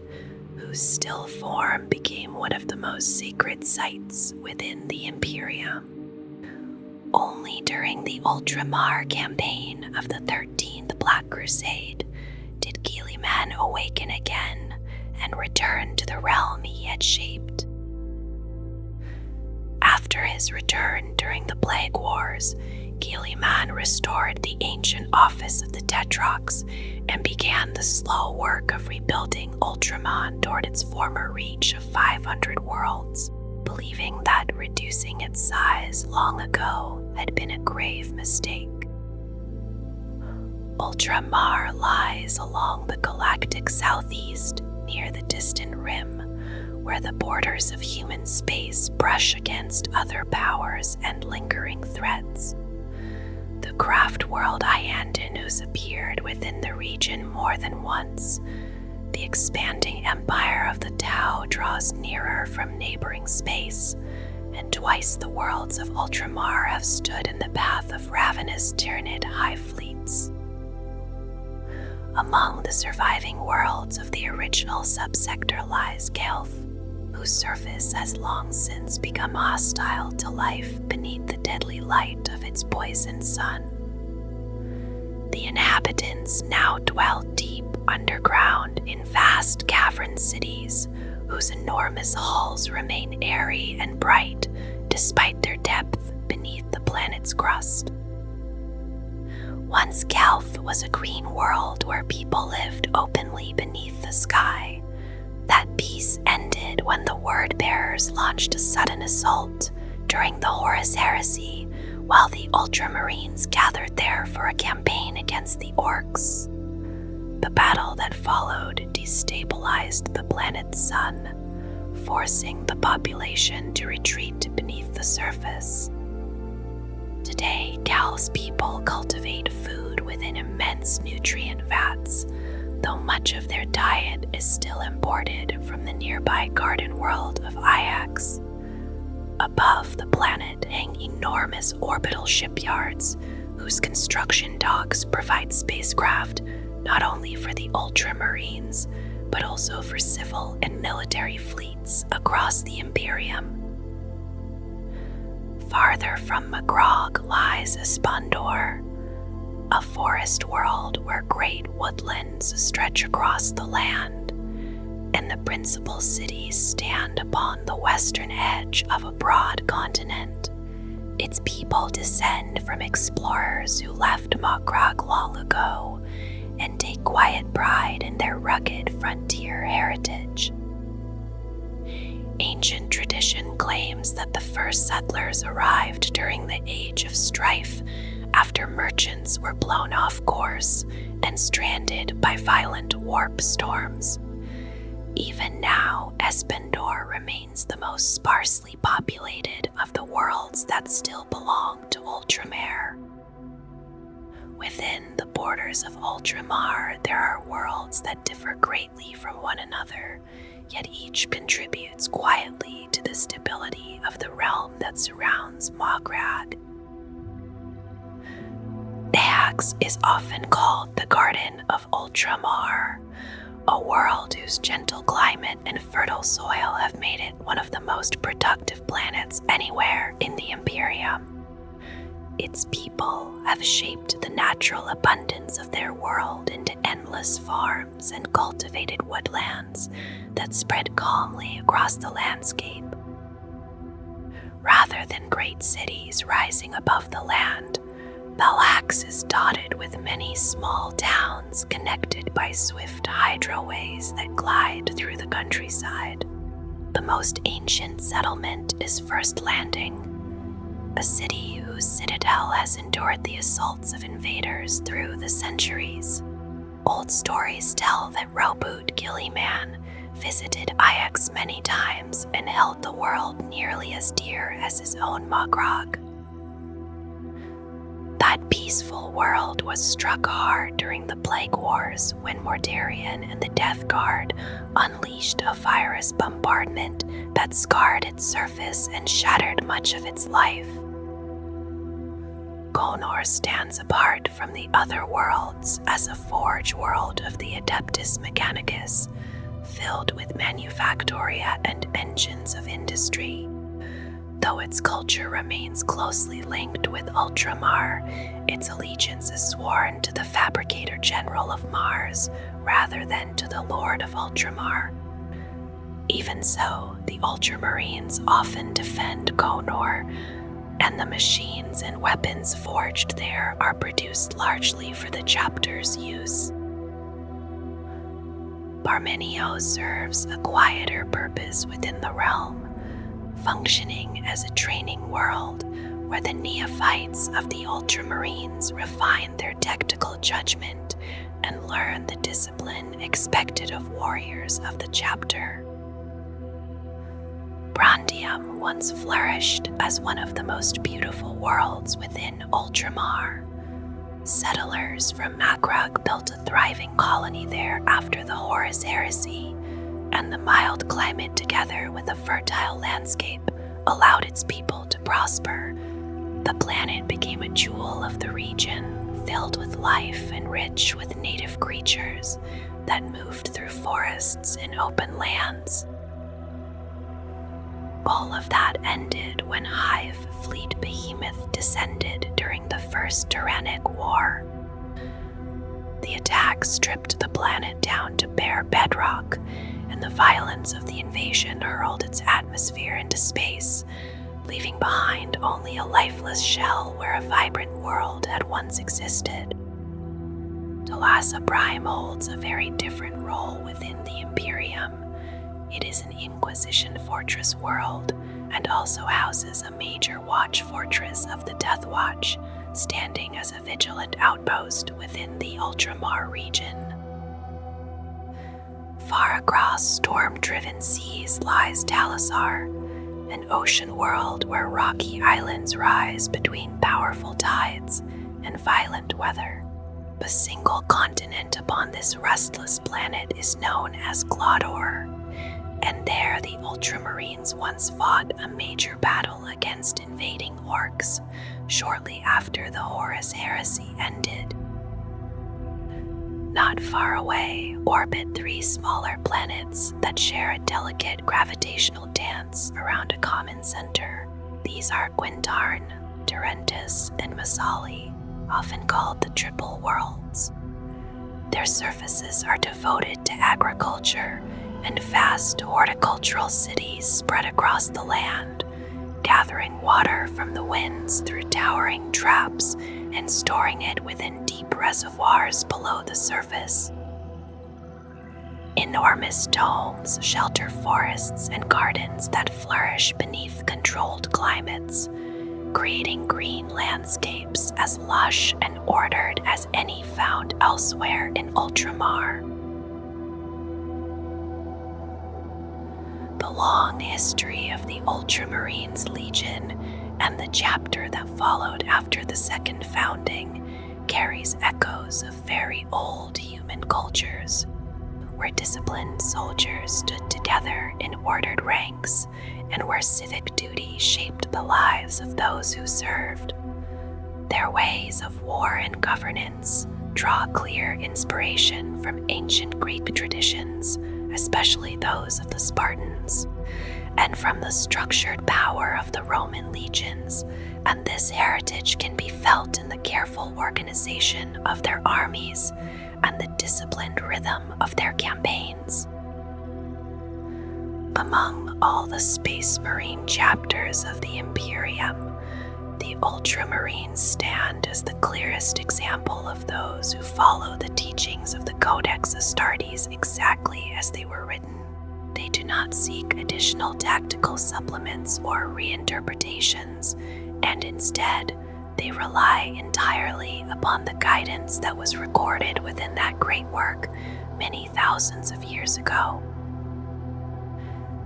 A: whose still form became one of the most sacred sights within the Imperium. Only during the Ultramar Campaign of the 13th Black Crusade did Guilliman awaken again and return to the realm he had shaped. After his return during the Plague Wars, Guilliman restored the ancient office of the Tetrarchs and began the slow work of rebuilding Ultraman toward its former reach of 500 worlds, believing that reducing its size long ago had been a grave mistake. Ultramar lies along the galactic southeast, near the distant rim, where the borders of human space brush against other powers and lingering threats. The craft world Iandinus appeared within the region more than once. The expanding empire of the Tau draws nearer from neighboring space, and twice the worlds of Ultramar have stood in the path of ravenous Tyranid high fleets. Among the surviving worlds of the original subsector lies Kelth, whose surface has long since become hostile to life beneath the deadly light of its poisoned sun. The inhabitants now dwell deep underground in vast cavern cities, whose enormous halls remain airy and bright despite their depth beneath the planet's crust. Once Kelth was a green world where people lived openly beneath the sky. That peace ended when the Word-Bearers launched a sudden assault during the Horus Heresy, while the Ultramarines gathered there for a campaign against the Orcs. The battle that followed destabilized the planet's sun, forcing the population to retreat beneath the surface. Today, Cal's people cultivate food within immense nutrient vats, though much of their diet is still imported from the nearby garden world of Iax. Above the planet hang enormous orbital shipyards, whose construction docks provide spacecraft not only for the Ultramarines, but also for civil and military fleets across the Imperium. Farther from Macragge lies Espandor, a forest world where great woodlands stretch across the land, and the principal cities stand upon the western edge of a broad continent. Its people descend from explorers who left Macragge long ago and take quiet pride in their rugged frontier heritage. Ancient tradition claims that the first settlers arrived during the Age of Strife after merchants were blown off course and stranded by violent warp storms. Even now, Espandor remains the most sparsely populated of the worlds that still belong to Ultramar. Within the borders of Ultramar, there are worlds that differ greatly from one another, yet each contributes quietly to the stability of the realm that surrounds Macragge. Dax is often called the Garden of Ultramar, a world whose gentle climate and fertile soil have made it one of the most productive planets anywhere in the Imperium. Its people have shaped the natural abundance of their world into endless farms and cultivated woodlands that spread calmly across the landscape. Rather than great cities rising above the land, Balax is dotted with many small towns connected by swift hydroways that glide through the countryside. The most ancient settlement is First Landing, a city whose citadel has endured the assaults of invaders through the centuries. Old stories tell that Roboute Guilliman visited Ix many times and held the world nearly as dear as his own Macragge. That peaceful world was struck hard during the Plague Wars when Mortarion and the Death Guard unleashed a virus bombardment that scarred its surface and shattered much of its life. Konor stands apart from the other worlds as a forge world of the Adeptus Mechanicus, filled with manufactoria and engines of industry. Though its culture remains closely linked with Ultramar, its allegiance is sworn to the Fabricator General of Mars rather than to the Lord of Ultramar. Even so, the Ultramarines often defend Konor, and the machines and weapons forged there are produced largely for the chapter's use. Parmenio serves a quieter purpose within the realm, functioning as a training world where the neophytes of the Ultramarines refine their tactical judgment and learn the discipline expected of warriors of the chapter. Brandium once flourished as one of the most beautiful worlds within Ultramar. Settlers from Macragge built a thriving colony there after the Horus Heresy, and the mild climate together with a fertile landscape allowed its people to prosper. The planet became a jewel of the region, filled with life and rich with native creatures that moved through forests and open lands. All of that ended when Hive Fleet Behemoth descended during the First Tyrannic War. The attack stripped the planet down to bare bedrock, and the violence of the invasion hurled its atmosphere into space, leaving behind only a lifeless shell where a vibrant world had once existed. Talassa Prime holds a very different role within the Imperium. It is an Inquisition fortress world, and also houses a major watch fortress of the Deathwatch, standing as a vigilant outpost within the Ultramar region. Far across storm-driven seas lies Talassar, an ocean world where rocky islands rise between powerful tides and violent weather. A single continent upon this restless planet is known as Glodor, and there the Ultramarines once fought a major battle against invading orcs, shortly after the Horus Heresy ended. Not far away orbit 3 smaller planets that share a delicate gravitational dance around a common center. These are Quintarn, Tarentus, and Masali, often called the Triple Worlds. Their surfaces are devoted to agriculture and vast horticultural cities spread across the land, gathering water from the winds through towering traps and storing it within deep reservoirs below the surface. Enormous domes shelter forests and gardens that flourish beneath controlled climates, creating green landscapes as lush and ordered as any found elsewhere in Ultramar. The long history of the Ultramarines Legion and the chapter that followed after the second founding carries echoes of very old human cultures, where disciplined soldiers stood together in ordered ranks and where civic duty shaped the lives of those who served. Their ways of war and governance draw clear inspiration from ancient Greek traditions, especially those of the Spartans, and from the structured power of the Roman legions, and this heritage can be felt in the careful organization of their armies and the disciplined rhythm of their campaigns. Among all the Space Marine chapters of the Imperium, the Ultramarines stand as the clearest example of those who follow the teachings of the Codex Astartes exactly as they were written. They do not seek additional tactical supplements or reinterpretations, and instead, they rely entirely upon the guidance that was recorded within that great work many thousands of years ago.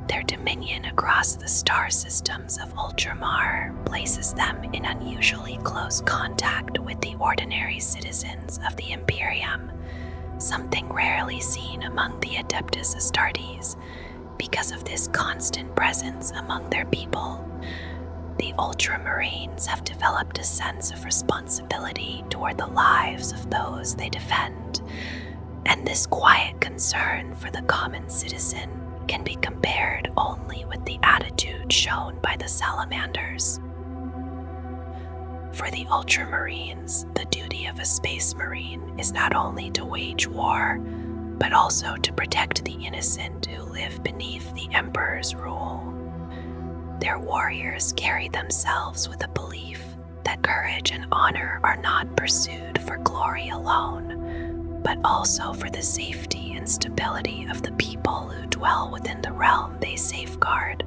A: Their dominion across the star systems of Ultramar places them in unusually close contact with the ordinary citizens of the Imperium, something rarely seen among the Adeptus Astartes because of this constant presence among their people. The Ultramarines have developed a sense of responsibility toward the lives of those they defend, and this quiet concern for the common citizen can be compared only with the attitude shown by the Salamanders. For the Ultramarines, the duty of a Space Marine is not only to wage war, but also to protect the innocent who live beneath the Emperor's rule. Their warriors carry themselves with a belief that courage and honor are not pursued for glory alone, but also for the safety and stability of the people who dwell within the realm they safeguard.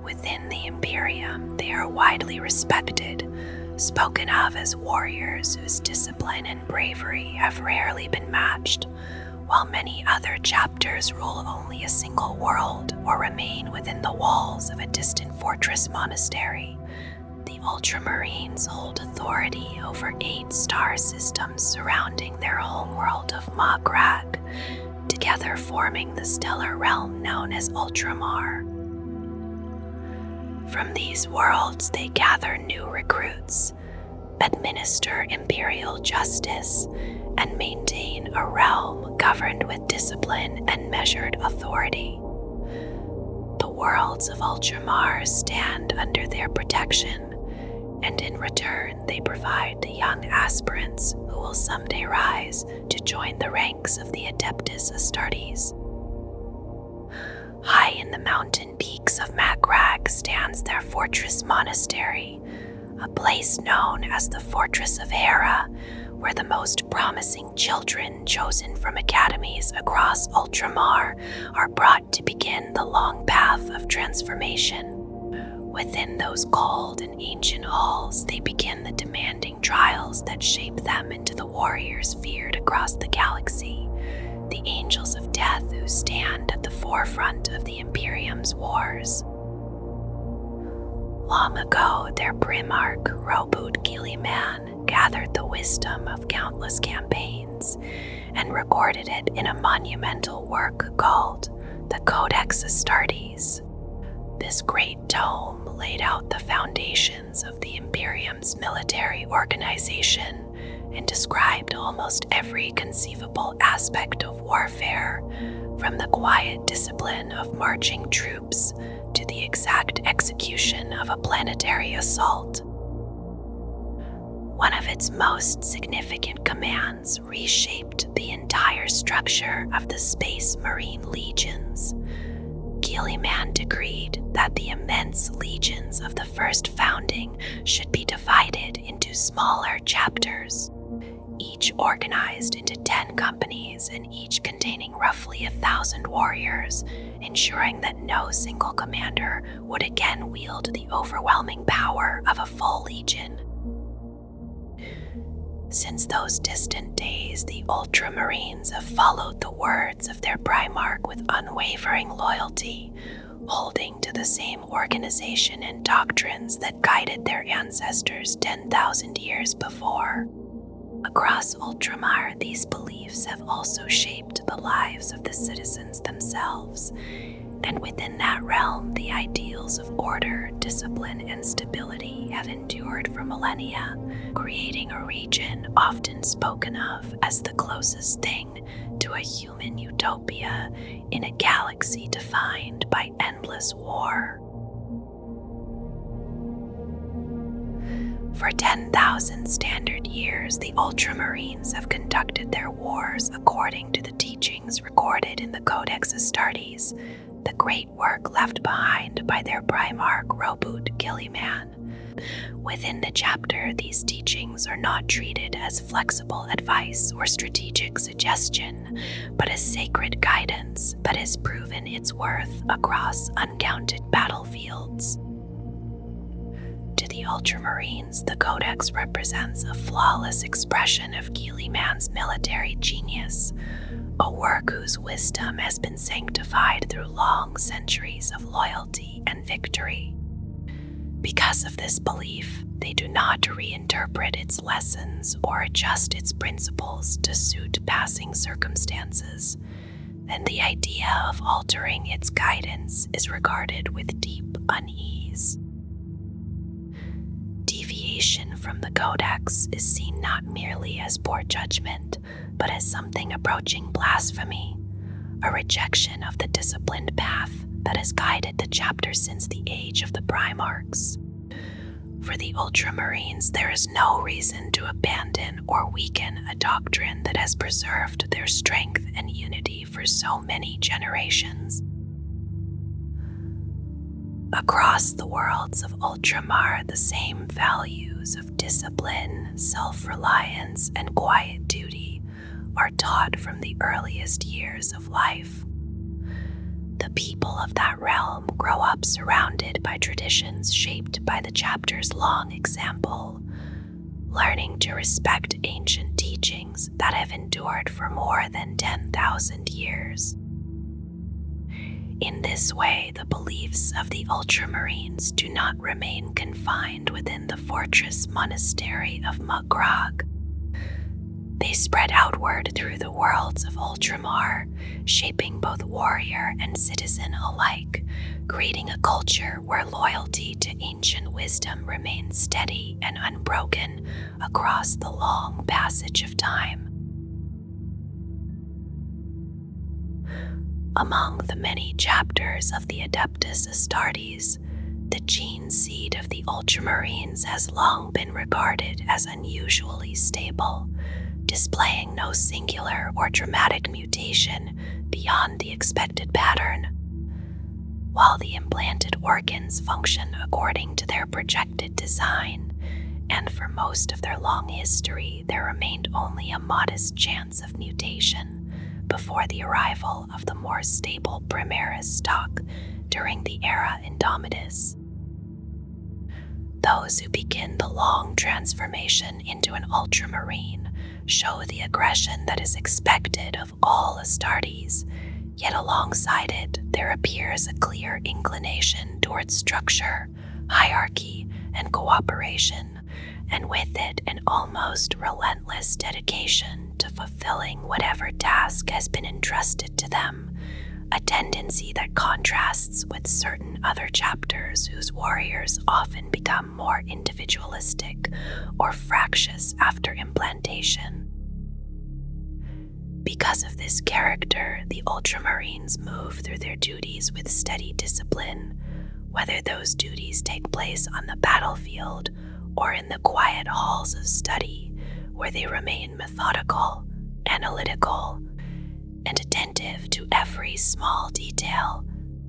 A: Within the Imperium, they are widely respected, spoken of as warriors whose discipline and bravery have rarely been matched, while many other chapters rule only a single world or remain within the walls of a distant fortress monastery. The Ultramarines hold authority over 8 star systems surrounding their homeworld of Macragge, together forming the stellar realm known as Ultramar. From these worlds, they gather new recruits, administer imperial justice, and maintain a realm governed with discipline and measured authority. The worlds of Ultramar stand under their protection, and in return they provide the young aspirants who will someday rise to join the ranks of the Adeptus Astartes. High in the mountain peaks of Macragge stands their fortress monastery, a place known as the Fortress of Hera, where the most promising children chosen from academies across Ultramar are brought to begin the long path of transformation. Within those cold and ancient halls, they begin the demanding trials that shape them into the warriors feared across the galaxy, the angels of death who stand at the forefront of the Imperium's wars. Long ago, their Primarch, Roboute Guilliman, gathered the wisdom of countless campaigns and recorded it in a monumental work called the Codex Astartes. This great tome laid out the foundations of the Imperium's military organization and described almost every conceivable aspect of warfare, from the quiet discipline of marching troops to the exact execution of a planetary assault. One of its most significant commands reshaped the entire structure of the Space Marine Legions. Guilliman decreed that the immense legions of the first founding should be divided into smaller chapters, each organized into 10 companies and each containing roughly 1,000 warriors, ensuring that no single commander would again wield the overwhelming power of a full legion. Since those distant days, the Ultramarines have followed the words of their Primarch with unwavering loyalty, holding to the same organization and doctrines that guided their ancestors 10,000 years before. Across Ultramar, these beliefs have also shaped the lives of the citizens themselves, and within that realm, the ideals of order, discipline, and stability have endured for millennia, creating a region often spoken of as the closest thing to a human utopia in a galaxy defined by endless war. For 10,000 standard years, the Ultramarines have conducted their wars according to the teachings recorded in the Codex Astartes, the great work left behind by their Primarch Roboute Guilliman. Within the chapter, these teachings are not treated as flexible advice or strategic suggestion, but as sacred guidance that has proven its worth across uncounted battlefields. To the Ultramarines, the Codex represents a flawless expression of Guilliman's military genius, a work whose wisdom has been sanctified through long centuries of loyalty and victory. Because of this belief, they do not reinterpret its lessons or adjust its principles to suit passing circumstances, and the idea of altering its guidance is regarded with deep unease. Deviation from the Codex is seen not merely as poor judgment, but as something approaching blasphemy, a rejection of the disciplined path that has guided the chapter since the age of the Primarchs. For the Ultramarines, there is no reason to abandon or weaken a doctrine that has preserved their strength and unity for so many generations. Across the worlds of Ultramar, the same values of discipline, self-reliance, and quiet duty are taught from the earliest years of life. The people of that realm grow up surrounded by traditions shaped by the chapter's long example, learning to respect ancient teachings that have endured for more than 10,000 years. In this way, the beliefs of the Ultramarines do not remain confined within the fortress monastery of Macragge. They spread outward through the worlds of Ultramar, shaping both warrior and citizen alike, creating a culture where loyalty to ancient wisdom remains steady and unbroken across the long passage of time. Among the many chapters of the Adeptus Astartes, the gene seed of the Ultramarines has long been regarded as unusually stable, displaying no singular or dramatic mutation beyond the expected pattern. While the implanted organs function according to their projected design, and for most of their long history there remained only a modest chance of mutation before the arrival of the more stable Primaris stock during the era Indomitus. Those who begin the long transformation into an Ultramarine show the aggression that is expected of all Astartes, yet alongside it there appears a clear inclination towards structure, hierarchy, and cooperation, and with it an almost relentless dedication to fulfilling whatever task has been entrusted to them, a tendency that contrasts with certain other chapters whose warriors often become more individualistic or fractious after implantation. Because of this character, the Ultramarines move through their duties with steady discipline, whether those duties take place on the battlefield or in the quiet halls of study, where they remain methodical, analytical, and attentive to every small detail,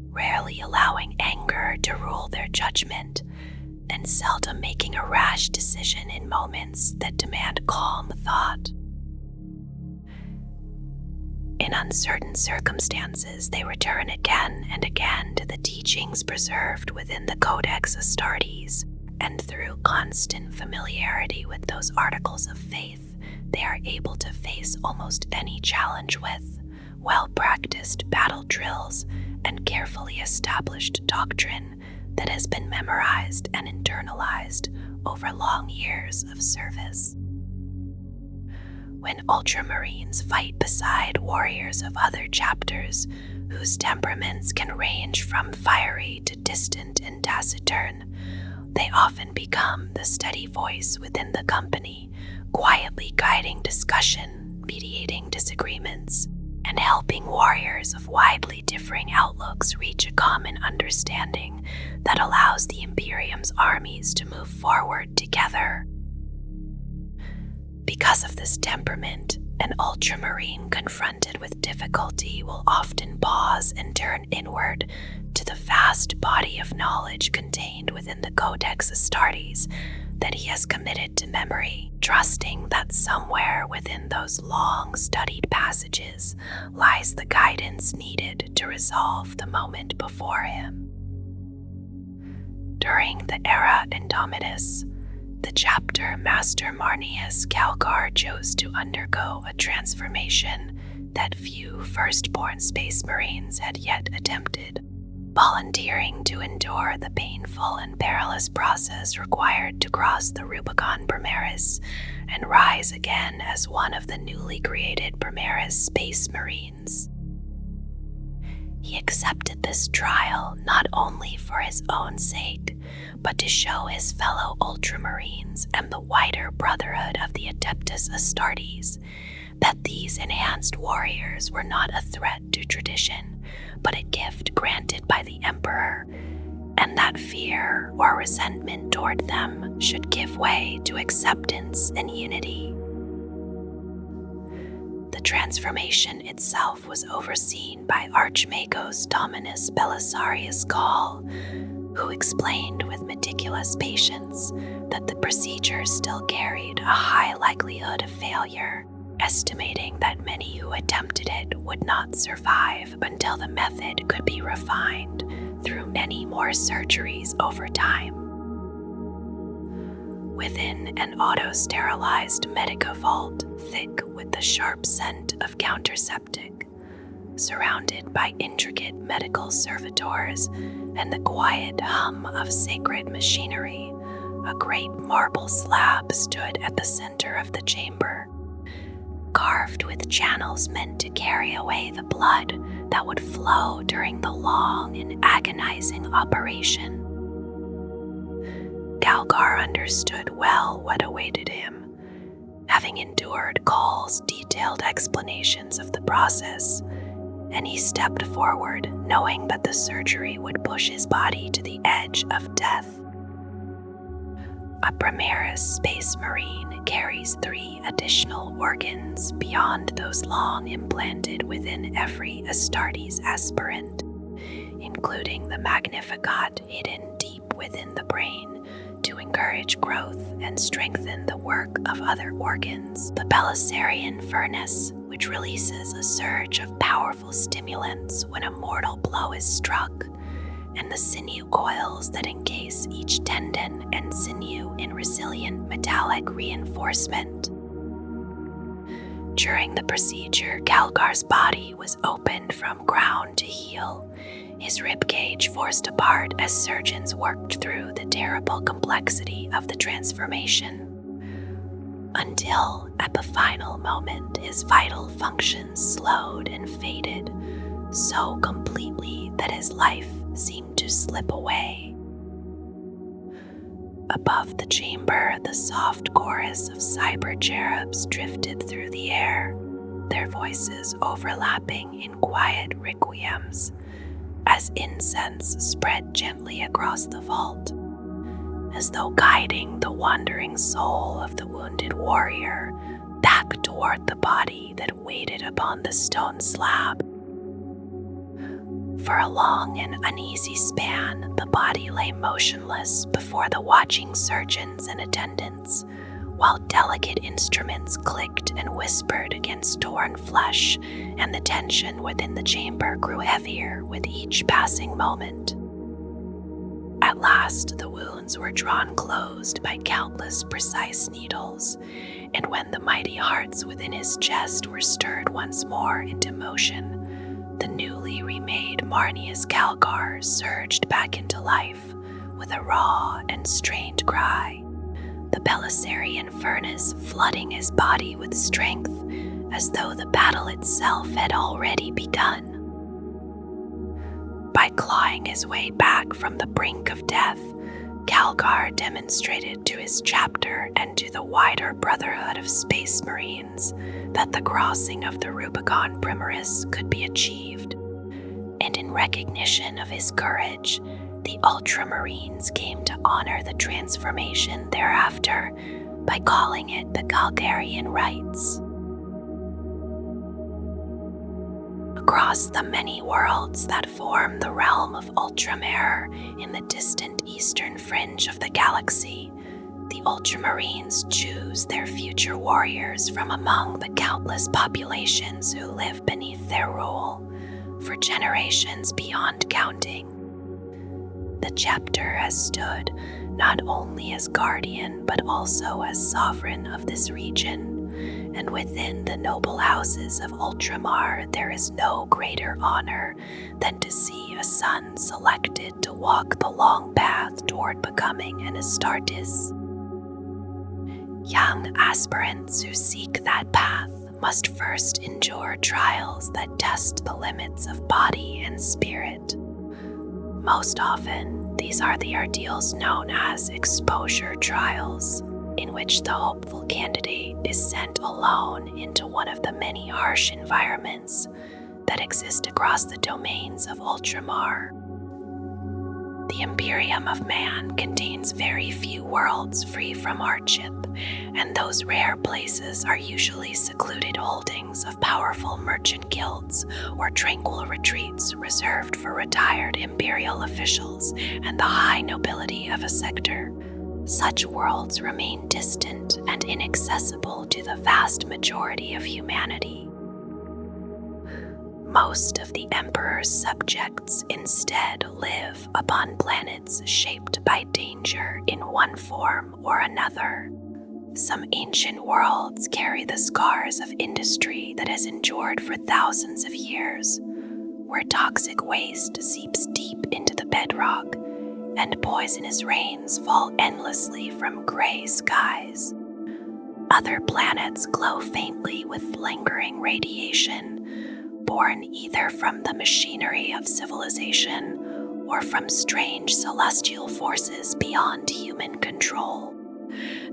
A: rarely allowing anger to rule their judgment, and seldom making a rash decision in moments that demand calm thought. In uncertain circumstances, they return again and again to the teachings preserved within the Codex Astartes, and through constant familiarity with those articles of faith, they are able to face almost any challenge with well-practiced battle drills and carefully established doctrine that has been memorized and internalized over long years of service. When Ultramarines fight beside warriors of other chapters whose temperaments can range from fiery to distant and taciturn, they often become the steady voice within the company, quietly guiding discussion, mediating disagreements, and helping warriors of widely differing outlooks reach a common understanding that allows the Imperium's armies to move forward together. Because of this temperament, an Ultramarine confronted with difficulty will often pause and turn inward to the vast body of knowledge contained within the Codex Astartes that he has committed to memory, trusting that somewhere within those long-studied passages lies the guidance needed to resolve the moment before him. During the era Indomitus, the chapter Master Marnius Calgar chose to undergo a transformation that few firstborn Space Marines had yet attempted, volunteering to endure the painful and perilous process required to cross the Rubicon Primaris and rise again as one of the newly created Primaris Space Marines. He accepted this trial not only for his own sake, but to show his fellow Ultramarines and the wider Brotherhood of the Adeptus Astartes that these enhanced warriors were not a threat to tradition, but a gift granted by the Emperor, and that fear or resentment toward them should give way to acceptance and unity. The transformation itself was overseen by Archmagos Dominus Belisarius Gaul, who explained with meticulous patience that the procedure still carried a high likelihood of failure, estimating that many who attempted it would not survive until the method could be refined through many more surgeries over time. Within an auto-sterilized medica vault thick with the sharp scent of counterseptic, surrounded by intricate medical servitors and the quiet hum of sacred machinery, a great marble slab stood at the center of the chamber, carved with channels meant to carry away the blood that would flow during the long and agonizing operation. Calgar understood well what awaited him, having endured Gaul's detailed explanations of the process, and he stepped forward knowing that the surgery would push his body to the edge of death. A Primaris Space Marine carries 3 additional organs beyond those long implanted within every Astartes aspirant, including the Magnificat hidden deep within the brain to encourage growth and strengthen the work of other organs, the Belisarian Furnace, which releases a surge of powerful stimulants when a mortal blow is struck, and the sinew coils that encase each tendon and sinew in resilient metallic reinforcement. During the procedure, Calgar's body was opened from crown to heel, his ribcage forced apart as surgeons worked through the terrible complexity of the transformation, until, at the final moment, his vital functions slowed and faded so completely that his life seemed to slip away. Above the chamber, the soft chorus of cyber cherubs drifted through the air, their voices overlapping in quiet requiems as incense spread gently across the vault. as though guiding the wandering soul of the wounded warrior back toward the body that waited upon the stone slab. For a long and uneasy span, the body lay motionless before the watching surgeons and attendants, while delicate instruments clicked and whispered against torn flesh, and the tension within the chamber grew heavier with each passing moment. At last, the wounds were drawn closed by countless precise needles, and when the mighty hearts within his chest were stirred once more into motion, the newly remade Marnius Calgar surged back into life with a raw and strained cry, the Belisarian furnace flooding his body with strength as though the battle itself had already begun. By clawing his way back from the brink of death, Calgar demonstrated to his chapter and to the wider Brotherhood of Space Marines that the crossing of the Rubicon Primaris could be achieved, and in recognition of his courage, the Ultramarines came to honor the transformation thereafter by calling it the Calgarian Rites. Across the many worlds that form the realm of Ultramar in the distant eastern fringe of the galaxy, the Ultramarines choose their future warriors from among the countless populations who live beneath their rule, for generations beyond counting. The chapter has stood not only as guardian but also as sovereign of this region, and within the noble houses of Ultramar there is no greater honor than to see a son selected to walk the long path toward becoming an Astartes. Young aspirants who seek that path must first endure trials that test the limits of body and spirit. Most often, these are the ordeals known as exposure trials, in which the hopeful candidate is sent alone into one of the many harsh environments that exist across the domains of Ultramar. The Imperium of Man contains very few worlds free from hardship, and those rare places are usually secluded holdings of powerful merchant guilds or tranquil retreats reserved for retired imperial officials and the high nobility of a sector. Such worlds remain distant and inaccessible to the vast majority of humanity. Most of the Emperor's subjects instead live upon planets shaped by danger in one form or another. Some ancient worlds carry the scars of industry that has endured for thousands of years, where toxic waste seeps deep into the bedrock and poisonous rains fall endlessly from gray skies. Other planets glow faintly with lingering radiation, born either from the machinery of civilization or from strange celestial forces beyond human control.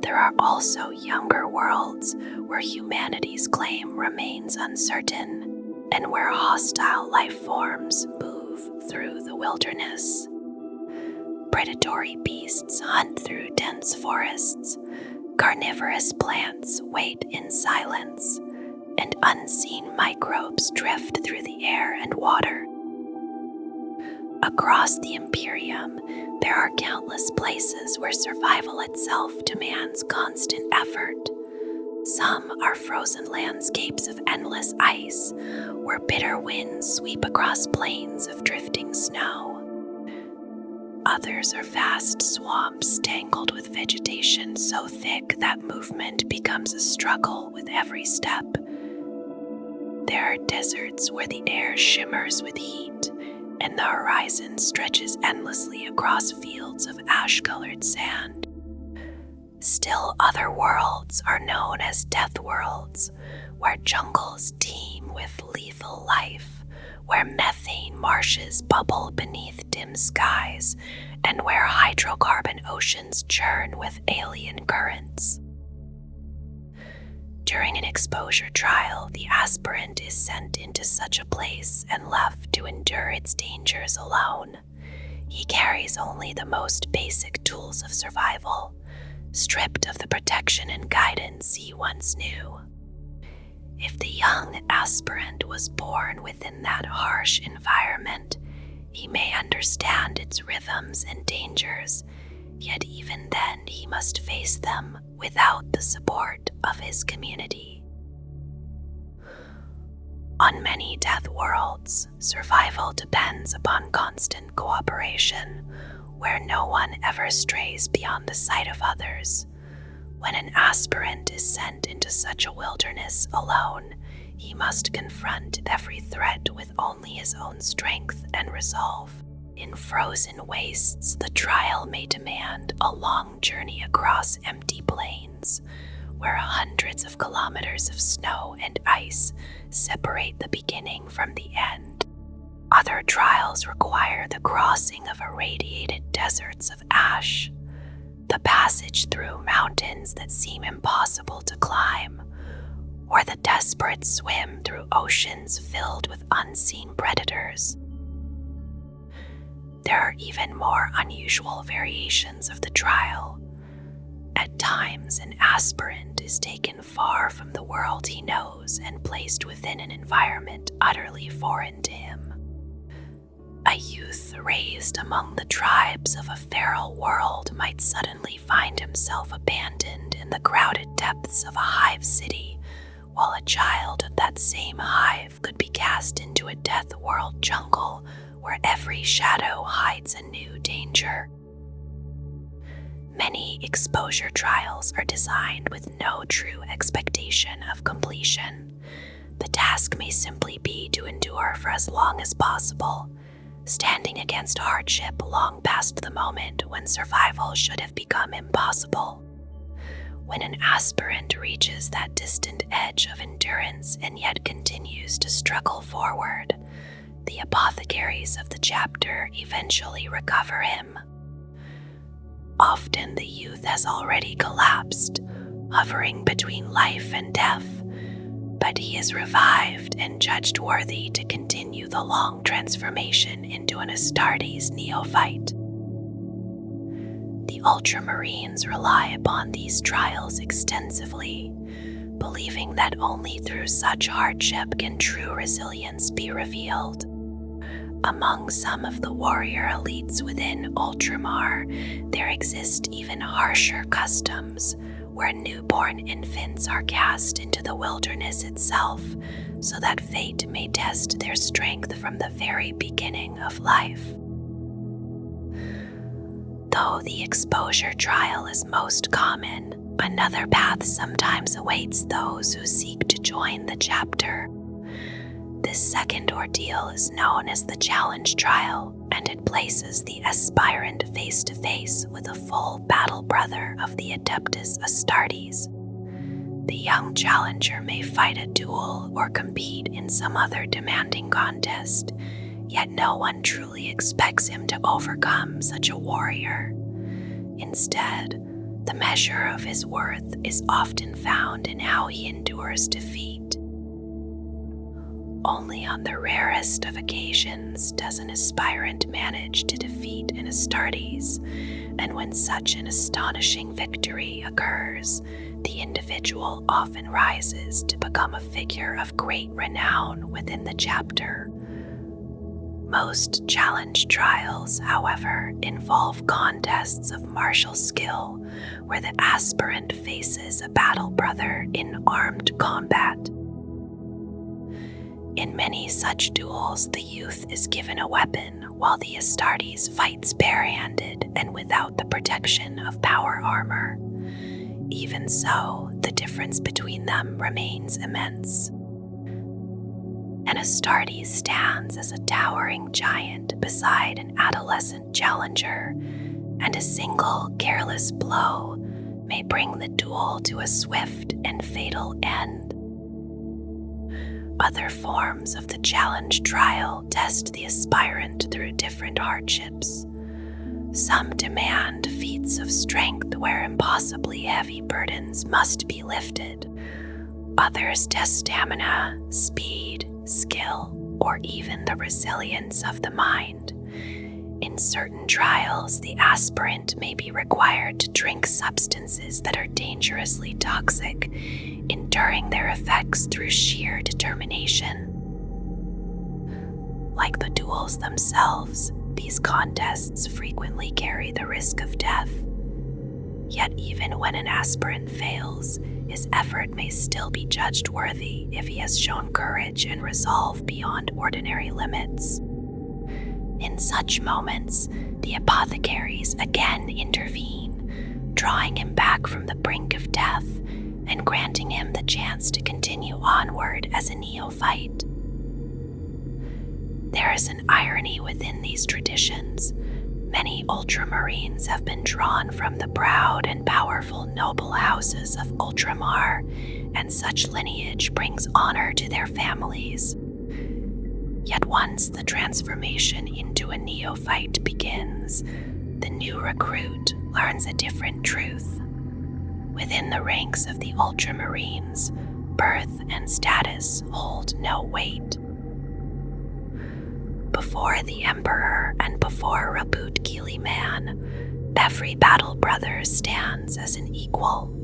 A: There are also younger worlds where humanity's claim remains uncertain and where hostile life forms move through the wilderness. Predatory beasts hunt through dense forests, carnivorous plants wait in silence, and unseen microbes drift through the air and water. Across the Imperium, there are countless places where survival itself demands constant effort. Some are frozen landscapes of endless ice, where bitter winds sweep across plains of drifting snow. Others are vast swamps tangled with vegetation so thick that movement becomes a struggle with every step. There are deserts where the air shimmers with heat, and the horizon stretches endlessly across fields of ash-colored sand. Still other worlds are known as death worlds, where jungles teem with lethal life, where methane marshes bubble beneath dim skies, and where hydrocarbon oceans churn with alien currents. During an exposure trial, the aspirant is sent into such a place and left to endure its dangers alone. he carries only the most basic tools of survival, stripped of the protection and guidance he once knew. If the young aspirant was born within that harsh environment, he may understand its rhythms and dangers, yet even then he must face them without the support of his community. On many death worlds, survival depends upon constant cooperation, where no one ever strays beyond the sight of others. When an aspirant is sent into such a wilderness alone, he must confront every threat with only his own strength and resolve. In frozen wastes, the trial may demand a long journey across empty plains, where hundreds of kilometers of snow and ice separate the beginning from the end. Other trials require the crossing of irradiated deserts of ash, the passage through mountains that seem impossible to climb, or the desperate swim through oceans filled with unseen predators. There are even more unusual variations of the trial. At times, an aspirant is taken far from the world he knows and placed within an environment utterly foreign to him. A youth raised among the tribes of a feral world might suddenly find himself abandoned in the crowded depths of a hive city, while a child of that same hive could be cast into a death world jungle where every shadow hides a new danger. Many exposure trials are designed with no true expectation of completion. The task may simply be to endure for as long as possible, standing against hardship long past the moment when survival should have become impossible. When an aspirant reaches that distant edge of endurance and yet continues to struggle forward, the apothecaries of the chapter eventually recover him. Often the youth has already collapsed, hovering between life and death, but he is revived and judged worthy to continue the long transformation into an Astartes neophyte. The Ultramarines rely upon these trials extensively, believing that only through such hardship can true resilience be revealed. Among some of the warrior elites within Ultramar, there exist even harsher customs, where newborn infants are cast into the wilderness itself, so that fate may test their strength from the very beginning of life. Though the exposure trial is most common, another path sometimes awaits those who seek to join the chapter. This second ordeal is known as the challenge trial, and it places the aspirant face to face with a full battle brother of the Adeptus Astartes. The young challenger may fight a duel or compete in some other demanding contest, yet no one truly expects him to overcome such a warrior. Instead, the measure of his worth is often found in how he endures defeat. Only on the rarest of occasions does an aspirant manage to defeat an Astartes, and when such an astonishing victory occurs, the individual often rises to become a figure of great renown within the chapter. Most challenge trials, however, involve contests of martial skill, where the aspirant faces a battle brother in armed combat. In many such duels, the youth is given a weapon, while the Astartes fights barehanded and without the protection of power armor. Even so, the difference between them remains immense. An Astartes stands as a towering giant beside an adolescent challenger, and a single careless blow may bring the duel to a swift and fatal end. Other forms of the challenge trial test the aspirant through different hardships. Some demand feats of strength where impossibly heavy burdens must be lifted. Others test stamina, speed, skill, or even the resilience of the mind. In certain trials, the aspirant may be required to drink substances that are dangerously toxic, enduring their effects through sheer determination. Like the duels themselves, these contests frequently carry the risk of death. Yet even when an aspirant fails, his effort may still be judged worthy if he has shown courage and resolve beyond ordinary limits. In such moments, the apothecaries again intervene, drawing him back from the brink of death and granting him the chance to continue onward as a neophyte. There is an irony within these traditions. Many Ultramarines have been drawn from the proud and powerful noble houses of Ultramar, and such lineage brings honor to their families. Yet once the transformation into a neophyte begins, the new recruit learns a different truth. Within the ranks of the Ultramarines, birth and status hold no weight. Before the Emperor and before Roboute Guilliman, every battle brother stands as an equal.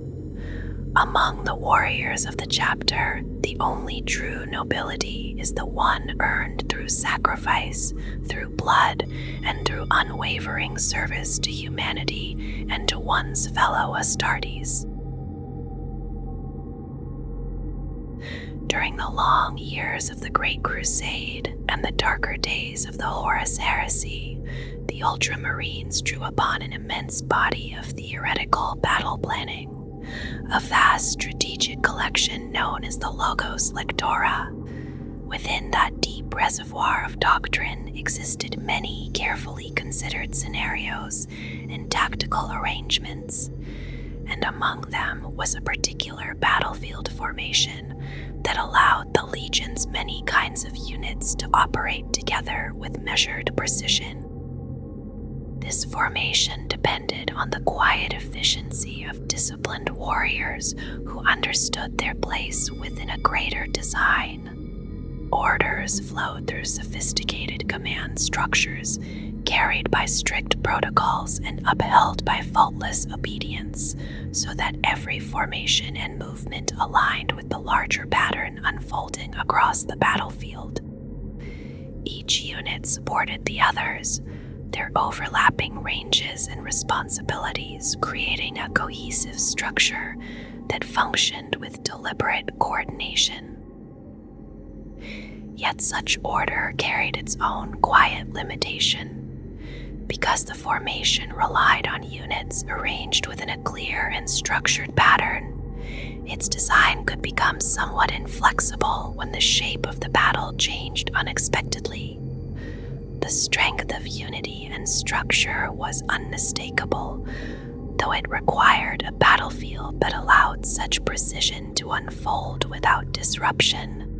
A: Among the warriors of the chapter, the only true nobility is the one earned through sacrifice, through blood, and through unwavering service to humanity and to one's fellow Astartes. During the long years of the Great Crusade and the darker days of the Horus Heresy, the Ultramarines drew upon an immense body of theoretical battle planning, a vast strategic collection known as the Logos Lectora. Within that deep reservoir of doctrine existed many carefully considered scenarios and tactical arrangements, and among them was a particular battlefield formation that allowed the legion's many kinds of units to operate together with measured precision. This formation depended on the quiet efficiency of disciplined warriors who understood their place within a greater design. Orders flowed through sophisticated command structures, carried by strict protocols and upheld by faultless obedience, so that every formation and movement aligned with the larger pattern unfolding across the battlefield. Each unit supported the others, their overlapping ranges and responsibilities creating a cohesive structure that functioned with deliberate coordination. Yet such order carried its own quiet limitation. Because the formation relied on units arranged within a clear and structured pattern, its design could become somewhat inflexible when the shape of the battle changed unexpectedly. The strength of unity and structure was unmistakable, though it required a battlefield that allowed such precision to unfold without disruption.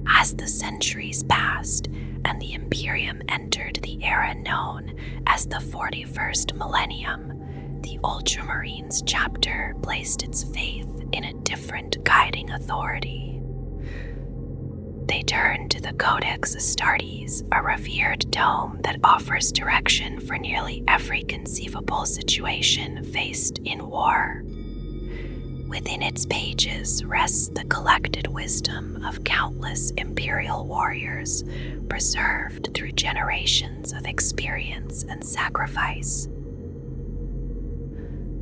A: As the centuries passed and the Imperium entered the era known as the 41st millennium, the Ultramarines chapter placed its faith in a different guiding authority. They turned to the Codex Astartes, a revered tome that offers direction for nearly every conceivable situation faced in war. Within its pages rests the collected wisdom of countless imperial warriors, preserved through generations of experience and sacrifice.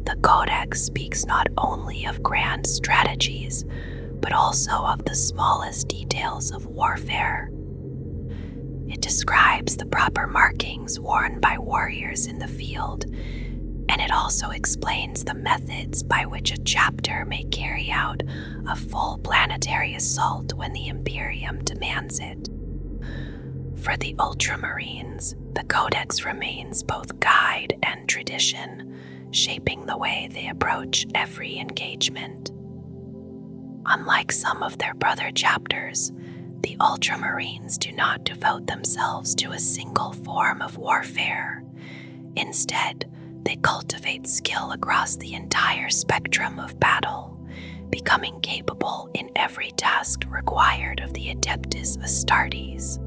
A: The Codex speaks not only of grand strategies, but also of the smallest details of warfare. It describes the proper markings worn by warriors in the field, and it also explains the methods by which a chapter may carry out a full planetary assault when the Imperium demands it. For the Ultramarines, the Codex remains both guide and tradition, shaping the way they approach every engagement. Unlike some of their brother chapters, the Ultramarines do not devote themselves to a single form of warfare. Instead, they cultivate skill across the entire spectrum of battle, becoming capable in every task required of the Adeptus Astartes.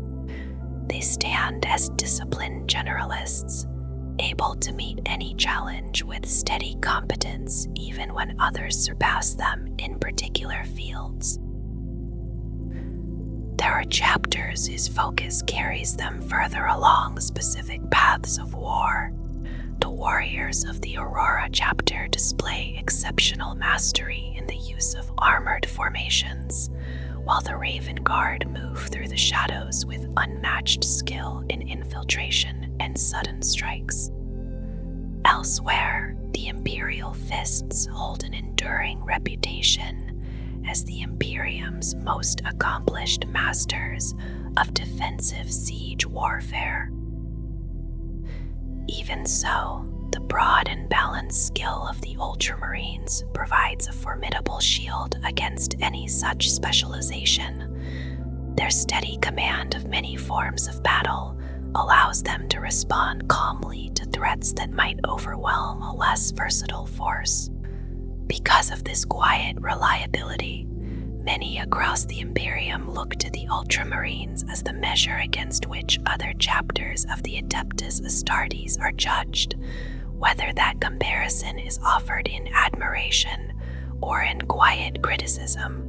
A: They They stand as disciplined generalists, able to meet any challenge with steady competence even when others surpass them in particular fields. There are chapters whose focus carries them further along specific paths of war. The warriors of the Aurora chapter display exceptional mastery in the use of armored formations, while the Raven Guard move through the shadows with unmatched skill in infiltration and sudden strikes. Elsewhere, the Imperial Fists hold an enduring reputation as the Imperium's most accomplished masters of defensive siege warfare. Even so, the broad and balanced skill of the Ultramarines provides a formidable shield against any such specialization. Their steady command of many forms of battle allows them to respond calmly to threats that might overwhelm a less versatile force. Because of this quiet reliability, many across the Imperium look to the Ultramarines as the measure against which other chapters of the Adeptus Astartes are judged, whether that comparison is offered in admiration or in quiet criticism.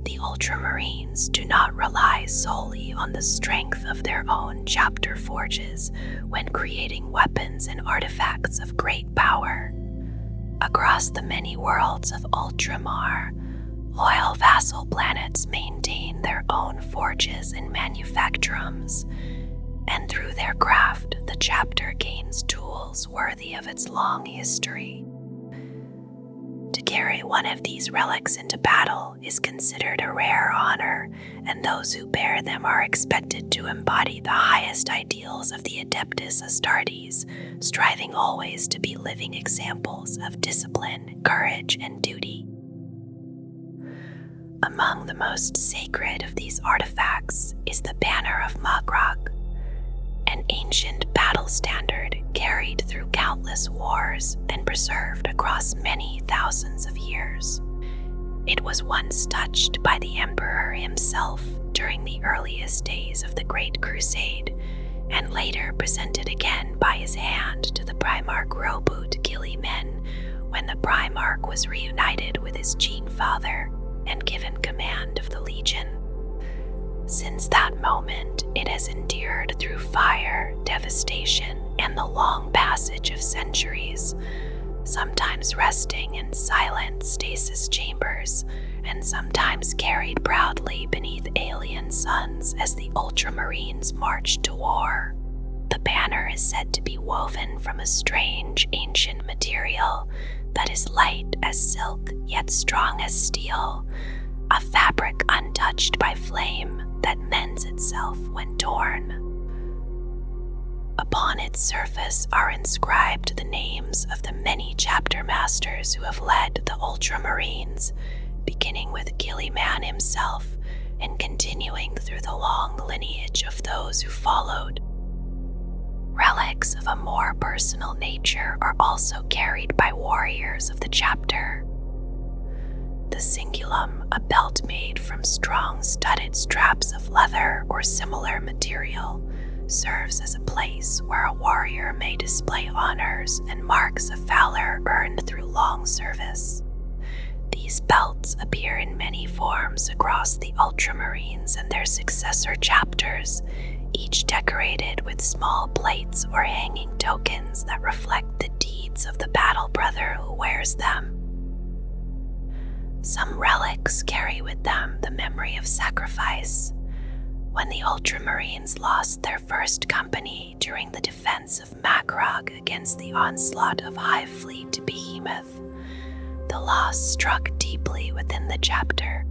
A: The Ultramarines do not rely solely on the strength of their own chapter forges when creating weapons and artifacts of great power. Across the many worlds of Ultramar, loyal vassal planets maintain their own forges and manufactorums, and through their craft, the chapter gains tools worthy of its long history. To carry one of these relics into battle is considered a rare honor, and those who bear them are expected to embody the highest ideals of the Adeptus Astartes, striving always to be living examples of discipline, courage, and duty. Among the most sacred of these artifacts is the Banner of Macragge, an ancient battle standard carried through countless wars and preserved across many thousands of years. It was once touched by the Emperor himself during the earliest days of the Great Crusade, and later presented again by his hand to the Primarch Roboute Guilliman when the Primarch was reunited with his Gene Father and given command of the Legion. Since that moment, it has endured through fire, devastation, and the long passage of centuries, sometimes resting in silent stasis chambers, and sometimes carried proudly beneath alien suns as the Ultramarines marched to war. The banner is said to be woven from a strange, ancient material that is light as silk yet strong as steel, a fabric untouched by flame that mends itself when torn. Upon its surface are inscribed the names of the many chapter masters who have led the Ultramarines, beginning with Guilliman himself and continuing through the long lineage of those who followed. Relics of a more personal nature are also carried by warriors of the chapter. The cingulum, a belt made from strong studded straps of leather or similar material, serves as a place where a warrior may display honors and marks of valor earned through long service. These belts appear in many forms across the Ultramarines and their successor chapters, each decorated with small plates or hanging tokens that reflect the deeds of the battle brother who wears them. Some relics carry with them the memory of sacrifice. When the Ultramarines lost their first company during the defense of Macragge against the onslaught of Hive Fleet Behemoth, the loss struck deeply within the chapter.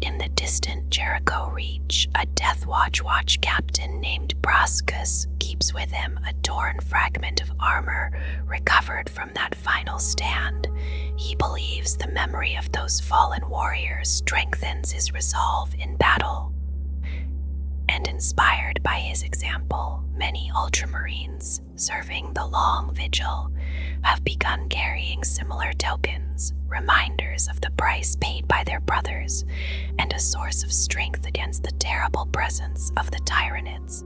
A: In the distant Jericho Reach, a Deathwatch captain named Braskus keeps with him a torn fragment of armor recovered from that final stand. He believes the memory of those fallen warriors strengthens his resolve in battle. And inspired by his example, many Ultramarines, serving the long vigil, have begun carrying similar tokens, reminders of the price paid by their brothers, and a source of strength against the terrible presence of the Tyranids.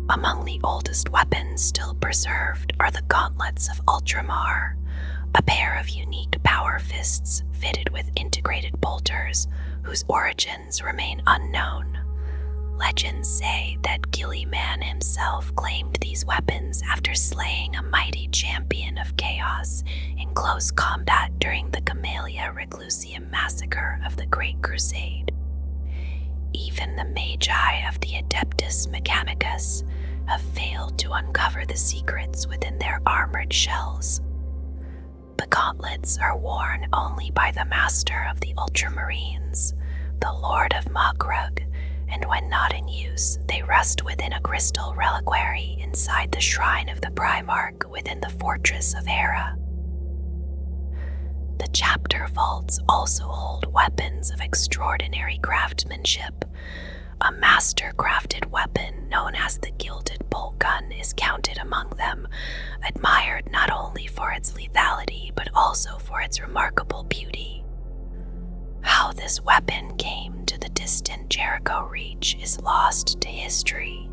A: Among the oldest weapons still preserved are the gauntlets of Ultramar, a pair of unique power fists fitted with integrated bolters whose origins remain unknown. Legends say that Guilliman himself claimed these weapons after slaying a mighty champion of chaos in close combat during the Camellia Reclusium massacre of the Great Crusade. Even the Magi of the Adeptus Mechanicus have failed to uncover the secrets within their armored shells. The gauntlets are worn only by the master of the Ultramarines, the Lord of Macragge, and when not in use, they rest within a crystal reliquary inside the shrine of the Primarch within the fortress of Hera. The chapter vaults also hold weapons of extraordinary craftsmanship. A master-crafted weapon known as the Gilded Bolt Gun is counted among them, admired not only for its lethality but also for its remarkable beauty. How this weapon came to the distant Jericho Reach is lost to history,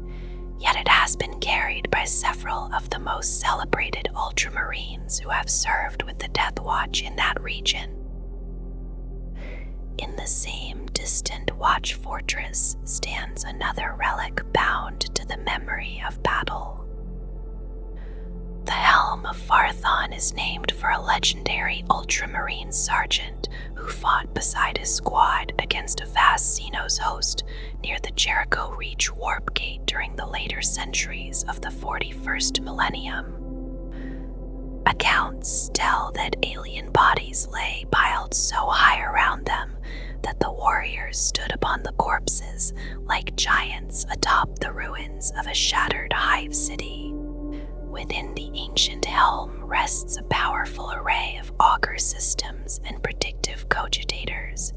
A: yet it has been carried by several of the most celebrated Ultramarines who have served with the Deathwatch in that region. In the same distant Watch Fortress stands another relic bound to the memory of battle. The helm of Farthon is named for a legendary Ultramarine sergeant who fought beside his squad against a vast Xenos host near the Jericho Reach warp gate during the later centuries of the 41st millennium. Accounts tell that alien bodies lay piled so high around them that the warriors stood upon the corpses like giants atop the ruins of a shattered hive city. Within the ancient helm rests a powerful array of augur systems and predictive cogitators,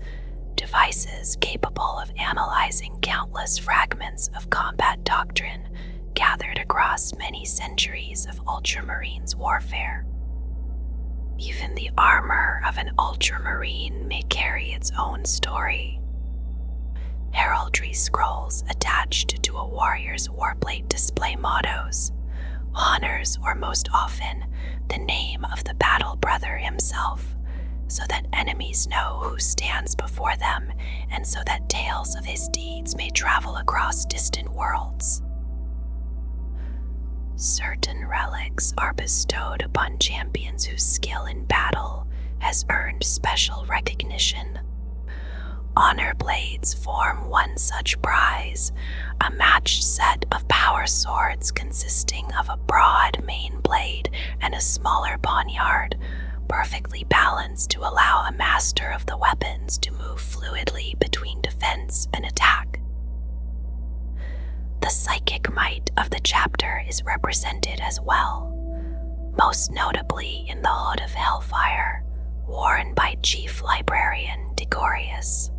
A: devices capable of analyzing countless fragments of combat doctrine gathered across many centuries of Ultramarines warfare. Even the armor of an Ultramarine may carry its own story. Heraldry scrolls attached to a warrior's warplate display mottos, honors, or most often, the name of the battle brother himself, so that enemies know who stands before them and so that tales of his deeds may travel across distant worlds. Certain relics are bestowed upon champions whose skill in battle has earned special recognition. Honor blades form one such prize, a matched set of power swords consisting of a broad main blade and a smaller poniard, perfectly balanced to allow a master of the weapons to move fluidly between defense and attack. The psychic might of the chapter is represented as well, most notably in the Hood of Hellfire, worn by Chief Librarian Degorius.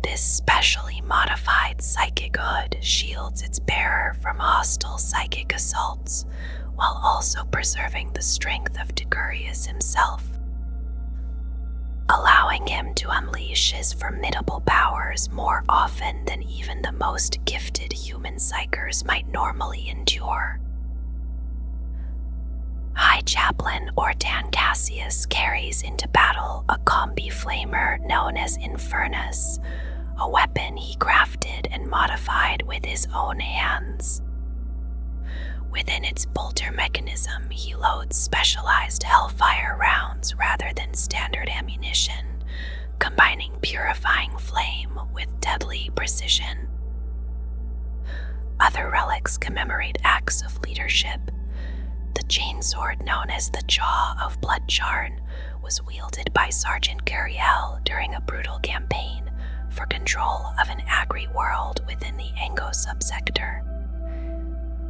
A: This specially modified psychic hood shields its bearer from hostile psychic assaults, while also preserving the strength of Degorius himself, allowing him to unleash his formidable powers more often than even the most gifted human psychers might normally endure. High Chaplain Ortan Cassius carries into battle a combi flamer known as Infernus, a weapon he crafted and modified with his own hands. Within its bolter mechanism, he loads specialized Hellfire rounds rather than standard ammunition, combining purifying flame with deadly precision. Other relics commemorate acts of leadership. The chainsword known as the Jaw of Bloodcharn was wielded by Sergeant Curiel during a brutal campaign for control of an agri world within the Ango subsector.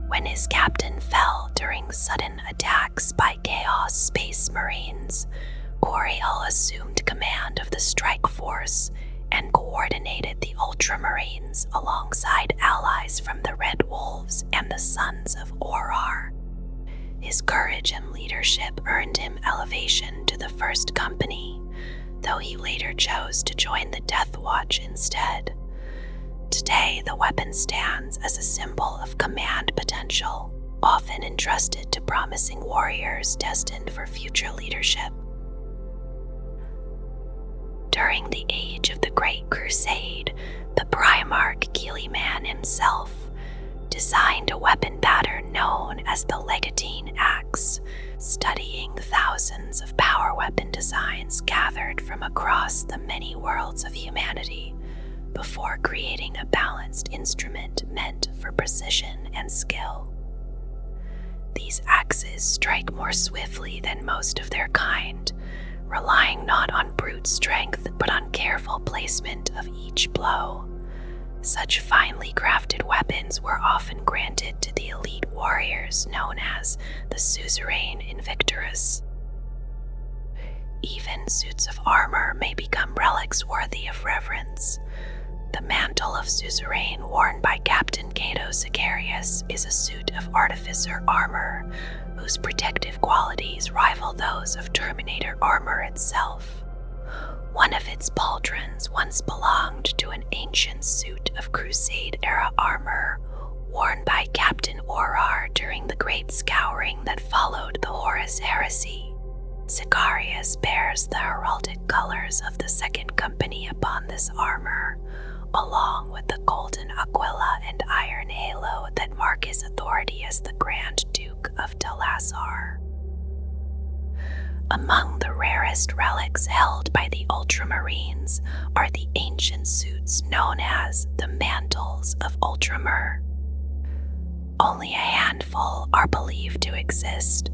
A: When his captain fell during sudden attacks by Chaos Space Marines, Curiel assumed command of the strike force and coordinated the Ultramarines alongside allies from the Red Wolves and the Sons of Orar. His courage and leadership earned him elevation to the First Company, though he later chose to join the Deathwatch instead. Today, the weapon stands as a symbol of command potential, often entrusted to promising warriors destined for future leadership. During the age of the Great Crusade, the Primarch Guilliman himself designed a weapon pattern known as the Legatine Axe, studying thousands of power weapon designs gathered from across the many worlds of humanity before creating a balanced instrument meant for precision and skill. These axes strike more swiftly than most of their kind, relying not on brute strength but on careful placement of each blow. Such finely crafted weapons were often granted to the elite warriors known as the suzerain invictus. Even suits of armor may become relics worthy of reverence. The mantle of suzerain worn by Captain Cato Sicarius is a suit of artificer armor, whose protective qualities rival those of Terminator armor itself. One of its pauldrons once belonged to an ancient suit of Crusade-era armor worn by Captain Aurar during the Great Scouring that followed the Horus Heresy. Sicarius bears the heraldic colors of the Second Company upon this armor, along with the golden aquila and iron halo that mark his authority as the Grand Duke of Talassar. Among the rarest relics held by the Ultramarines are the ancient suits known as the Mantles of Ultramar. Only a handful are believed to exist,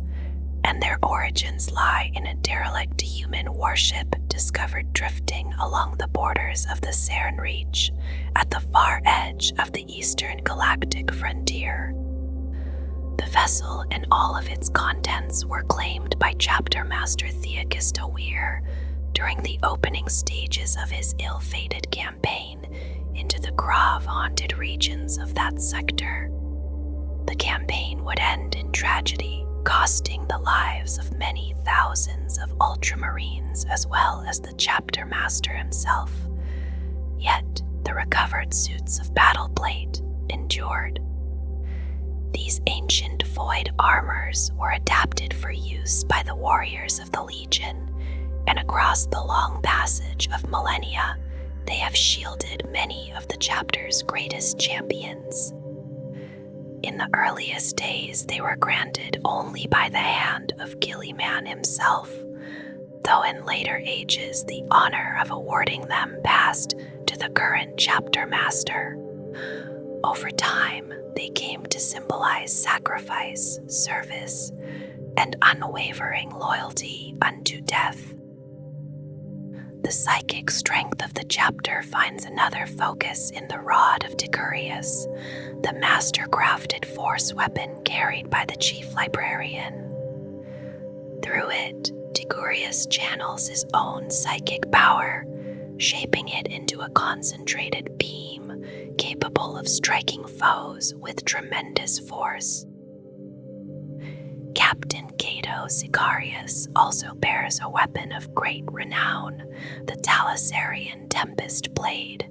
A: and their origins lie in a derelict human warship discovered drifting along the borders of the Saren Reach at the far edge of the eastern galactic frontier. The vessel and all of its contents were claimed by Chapter Master Theakista Weir during the opening stages of his ill-fated campaign into the Grav-haunted regions of that sector. The campaign would end in tragedy, costing the lives of many thousands of Ultramarines as well as the Chapter Master himself. Yet, the recovered suits of battle plate endured. These ancient void armors were adapted for use by the warriors of the Legion, and across the long passage of millennia, they have shielded many of the chapter's greatest champions. In the earliest days, they were granted only by the hand of Guilliman himself, though in later ages the honor of awarding them passed to the current chapter master. Over time, they came to symbolize sacrifice, service, and unwavering loyalty unto death. The psychic strength of the chapter finds another focus in the Rod of Decurius, the master-crafted force weapon carried by the Chief Librarian. Through it, Decurius channels his own psychic power, shaping it into a concentrated beam capable of striking foes with tremendous force. Captain Cato Sicarius also bears a weapon of great renown, the Talassarian Tempest Blade.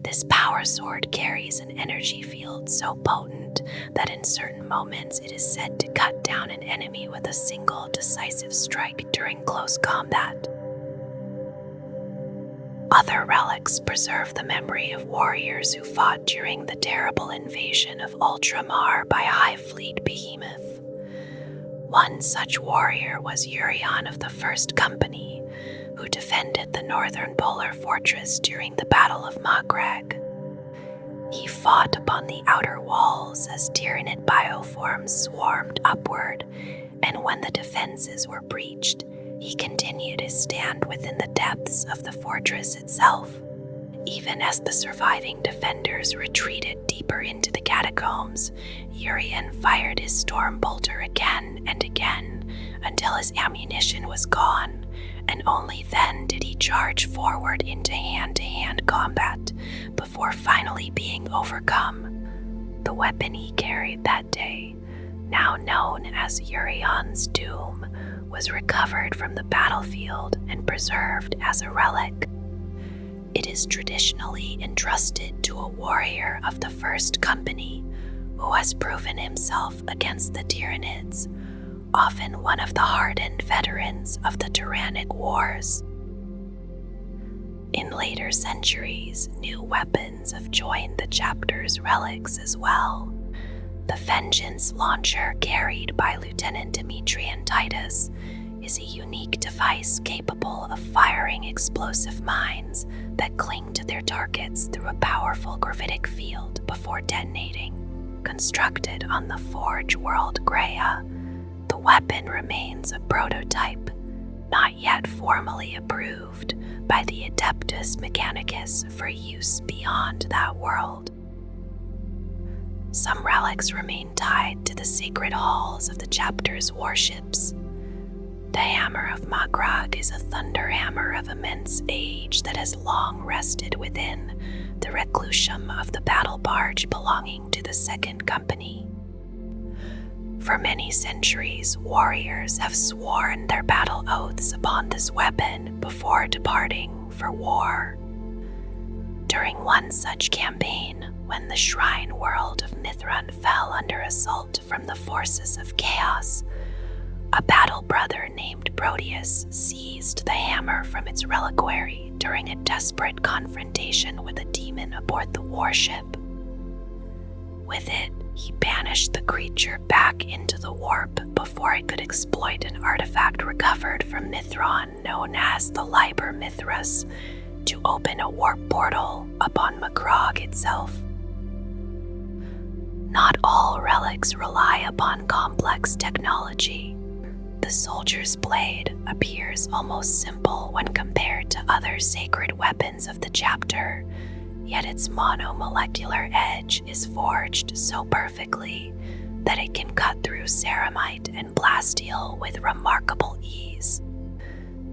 A: This power sword carries an energy field so potent that in certain moments it is said to cut down an enemy with a single decisive strike during close combat. Other relics preserve the memory of warriors who fought during the terrible invasion of Ultramar by High Fleet Behemoth. One such warrior was Urion of the First Company, who defended the northern polar fortress during the Battle of Macragge. He fought upon the outer walls as Tyranid bioforms swarmed upward, and when the defenses were breached, he continued his stand within the depths of the fortress itself. Even as the surviving defenders retreated deeper into the catacombs, Urion fired his storm bolter again and again until his ammunition was gone, and only then did he charge forward into hand-to-hand combat before finally being overcome. The weapon he carried that day, now known as Urion's Doom, was recovered from the battlefield and preserved as a relic. It is traditionally entrusted to a warrior of the First Company who has proven himself against the Tyranids, often one of the hardened veterans of the Tyrannic Wars. In later centuries, new weapons have joined the chapter's relics as well. The Vengeance launcher carried by Lieutenant Demetrian Titus is a unique device capable of firing explosive mines that cling to their targets through a powerful gravitic field before detonating. Constructed on the Forge World Graia, the weapon remains a prototype, not yet formally approved by the Adeptus Mechanicus for use beyond that world. Some relics remain tied to the sacred halls of the chapter's warships. The Hammer of Macragge is a thunder hammer of immense age that has long rested within the reclusium of the battle barge belonging to the Second Company. For many centuries, warriors have sworn their battle oaths upon this weapon before departing for war. During one such campaign, when the shrine world of Mithran fell under assault from the forces of chaos, a battle brother named Proteus seized the hammer from its reliquary during a desperate confrontation with a demon aboard the warship. With it, he banished the creature back into the warp before it could exploit an artifact recovered from Mithran known as the Liber Mithras to open a warp portal upon Macragge itself. Not all relics rely upon complex technology. The Soldier's Blade appears almost simple when compared to other sacred weapons of the chapter, yet its monomolecular edge is forged so perfectly that it can cut through ceramite and plasteel with remarkable ease.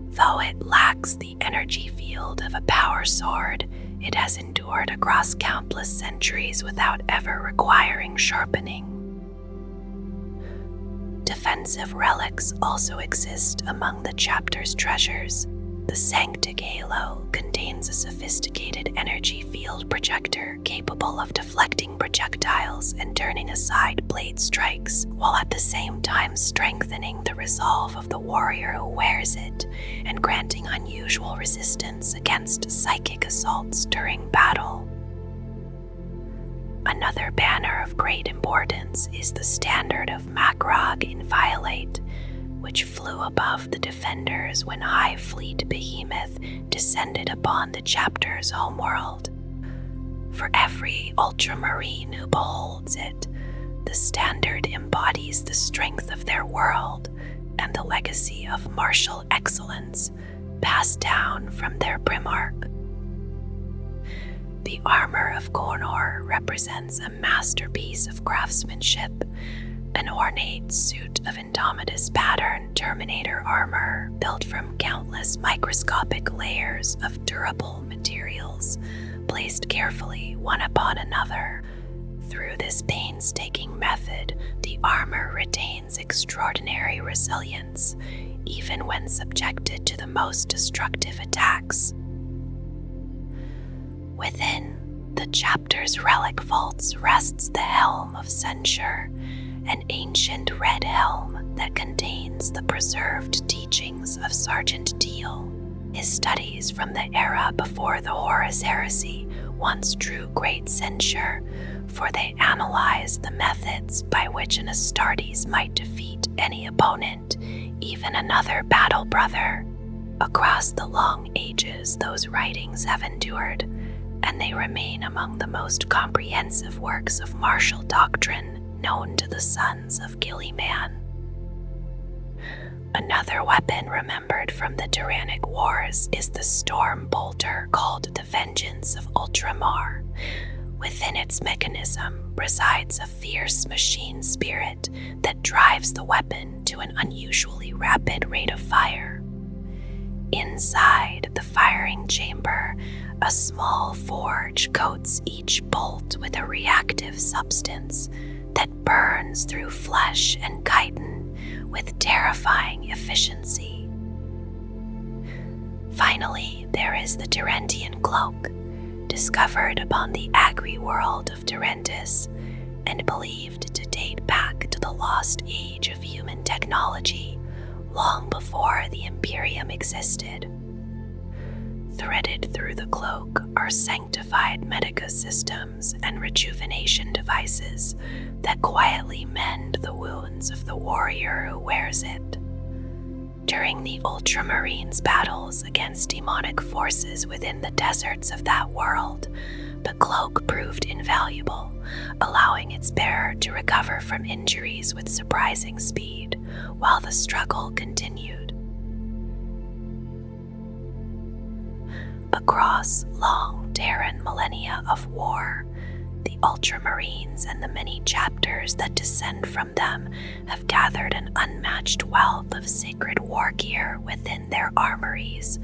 A: Though it lacks the energy field of a power sword, it has endured across countless centuries without ever requiring sharpening. Defensive relics also exist among the chapter's treasures. The Sanctic Halo contains a sophisticated energy field projector capable of deflecting projectiles and turning aside blade strikes, while at the same time strengthening the resolve of the warrior who wears it and granting unusual resistance against psychic assaults during battle. Another banner of great importance is the Standard of Macragge Inviolate, which flew above the defenders when High Fleet Behemoth descended upon the chapter's homeworld. For every Ultramarine who beholds it, the standard embodies the strength of their world and the legacy of martial excellence passed down from their Primarch. The armor of Konor represents a masterpiece of craftsmanship, an ornate suit of Indomitus pattern Terminator armor built from countless microscopic layers of durable materials placed carefully one upon another. Through this painstaking method, the armor retains extraordinary resilience, even when subjected to the most destructive attacks. Within the chapter's relic vaults rests the Helm of Censure, an ancient red helm that contains the preserved teachings of Sergeant Teal. His studies from the era before the Horus Heresy once drew great censure, for they analyzed the methods by which an Astartes might defeat any opponent, even another battle brother. Across the long ages, those writings have endured, and they remain among the most comprehensive works of martial doctrine known to the sons of Guilliman. Another weapon remembered from the Tyrannic Wars is the storm bolter called the Vengeance of Ultramar. Within its mechanism resides a fierce machine spirit that drives the weapon to an unusually rapid rate of fire. Inside the firing chamber, a small forge coats each bolt with a reactive substance that burns through flesh and chitin with terrifying efficiency. Finally, there is the Terentian cloak, discovered upon the agri-world of Tyrannids and believed to date back to the lost age of human technology long before the Imperium existed. Threaded through the cloak are sanctified medica systems and rejuvenation devices that quietly mend the wounds of the warrior who wears it. During the Ultramarines' battles against demonic forces within the deserts of that world, the cloak proved invaluable, allowing its bearer to recover from injuries with surprising speed while the struggle continued. Across long Terran millennia of war, the Ultramarines and the many chapters that descend from them have gathered an unmatched wealth of sacred war gear within their armories,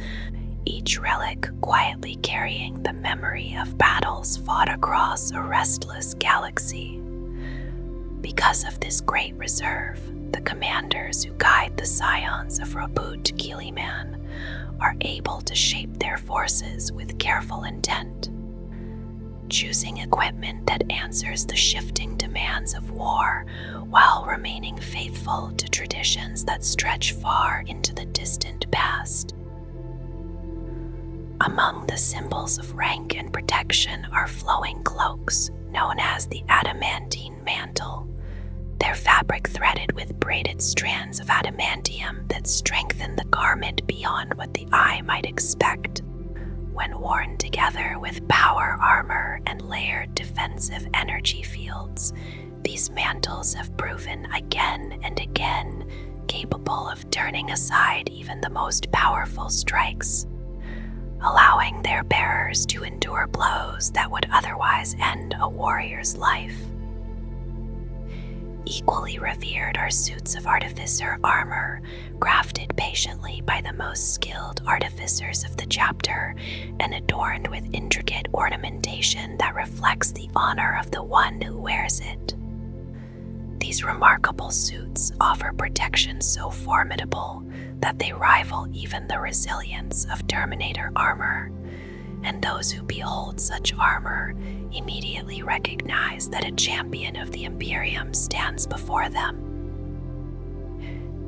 A: each relic quietly carrying the memory of battles fought across a restless galaxy. Because of this great reserve, the commanders who guide the scions of Roboute Guilliman are able to shape their forces with careful intent, choosing equipment that answers the shifting demands of war while remaining faithful to traditions that stretch far into the distant past. Among the symbols of rank and protection are flowing cloaks known as the adamantine mantle, their fabric threaded with braided strands of adamantium that strengthen the garment beyond what the eye might expect. When worn together with power armor and layered defensive energy fields, these mantles have proven again and again capable of turning aside even the most powerful strikes, allowing their bearers to endure blows that would otherwise end a warrior's life. Equally revered are suits of artificer armor, crafted patiently by the most skilled artificers of the chapter and adorned with intricate ornamentation that reflects the honor of the one who wears it. These remarkable suits offer protection so formidable that they rival even the resilience of Terminator armor, and those who behold such armor immediately recognize that a champion of the Imperium stands before them.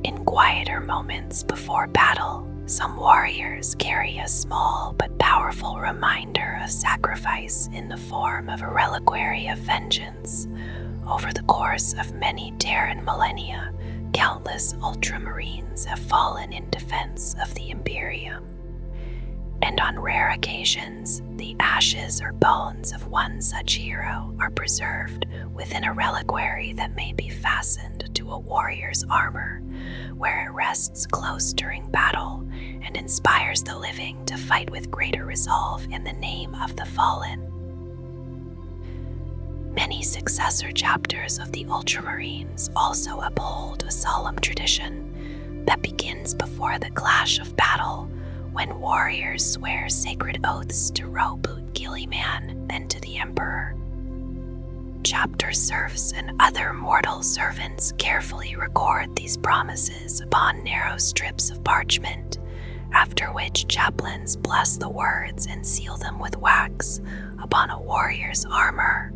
A: In quieter moments before battle, some warriors carry a small but powerful reminder of sacrifice in the form of a reliquary of vengeance. Over the course of many Terran millennia, countless Ultramarines have fallen in defense of the Imperium. And on rare occasions, the ashes or bones of one such hero are preserved within a reliquary that may be fastened to a warrior's armor, where it rests close during battle and inspires the living to fight with greater resolve in the name of the fallen. Many successor chapters of the Ultramarines also uphold a solemn tradition that begins before the clash of battle, when warriors swear sacred oaths to Roboute Guilliman, then to the Emperor. Chapter serfs and other mortal servants carefully record these promises upon narrow strips of parchment, after which chaplains bless the words and seal them with wax upon a warrior's armor.